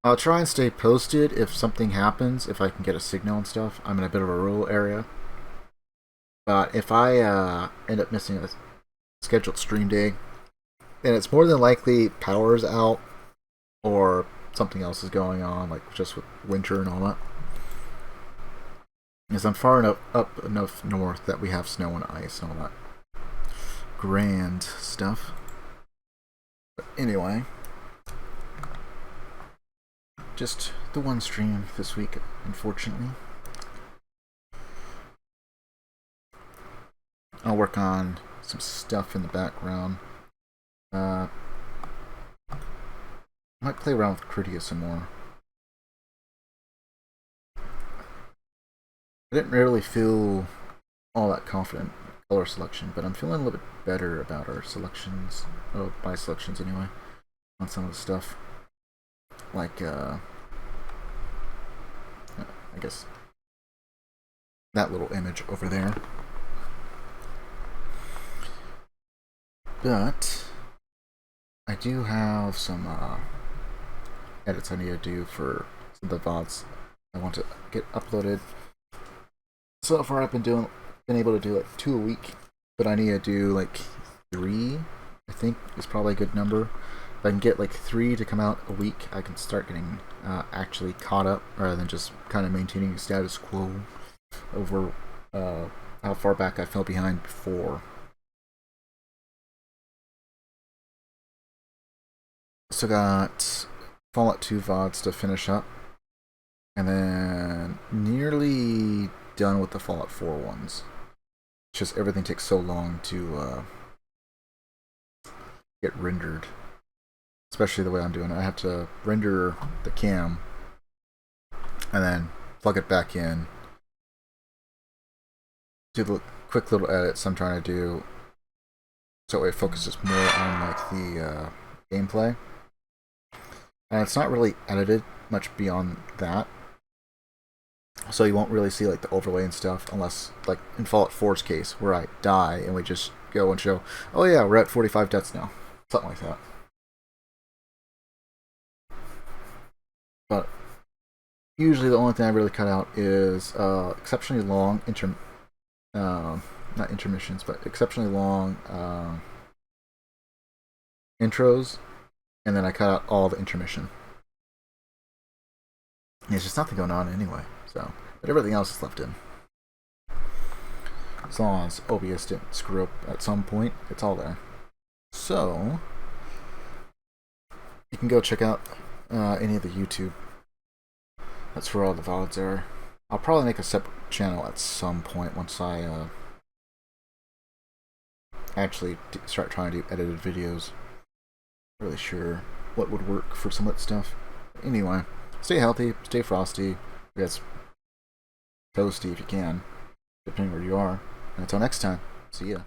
I'll try and stay posted if something happens, if I can get a signal and stuff. I'm in a bit of a rural area. But if I end up missing a scheduled stream day, then it's more than likely power's out or something else is going on, like just with winter and all that. Because I'm far enough up enough north that we have snow and ice and all that grand stuff. But anyway, just the one stream this week, unfortunately. I'll work on some stuff in the background. I might play around with Critia some more. I didn't really feel all that confident in color selection, but I'm feeling a little bit better about our selections, my selections anyway, on some of the stuff. Like, I guess that little image over there. But I do have some edits I need to do for some of the VODs I want to get uploaded. So far I've been able to do like 2 a week, but I need to do like 3, I think is probably a good number. If I can get like 3 to come out a week, I can start getting actually caught up, rather than just kind of maintaining status quo over how far back I fell behind before. Also got Fallout 2 VODs to finish up, and then nearly done with the Fallout 4 ones. It's just everything takes so long to get rendered. Especially the way I'm doing it. I have to render the cam and then plug it back in, do the quick little edits I'm trying to do, so it focuses more on like the gameplay. And it's not really edited much beyond that, so you won't really see like the overlay and stuff, unless like in Fallout 4's case, where I die and we just go and show, oh yeah, we're at 45 deaths now, something like that. But usually the only thing I really cut out is exceptionally long not intermissions, but exceptionally long intros, and then I cut out all the intermission. There's just nothing going on anyway, so, but everything else is left in. As long as OBS didn't screw up at some point, it's all there. So you can go check out any of the YouTube. That's where all the VODs are. I'll probably make a separate channel at some point once I actually start trying to do edited videos. Not really sure what would work for some of that stuff. Anyway, stay healthy, stay frosty, I guess toasty if you can, depending where you are. And until next time, see ya.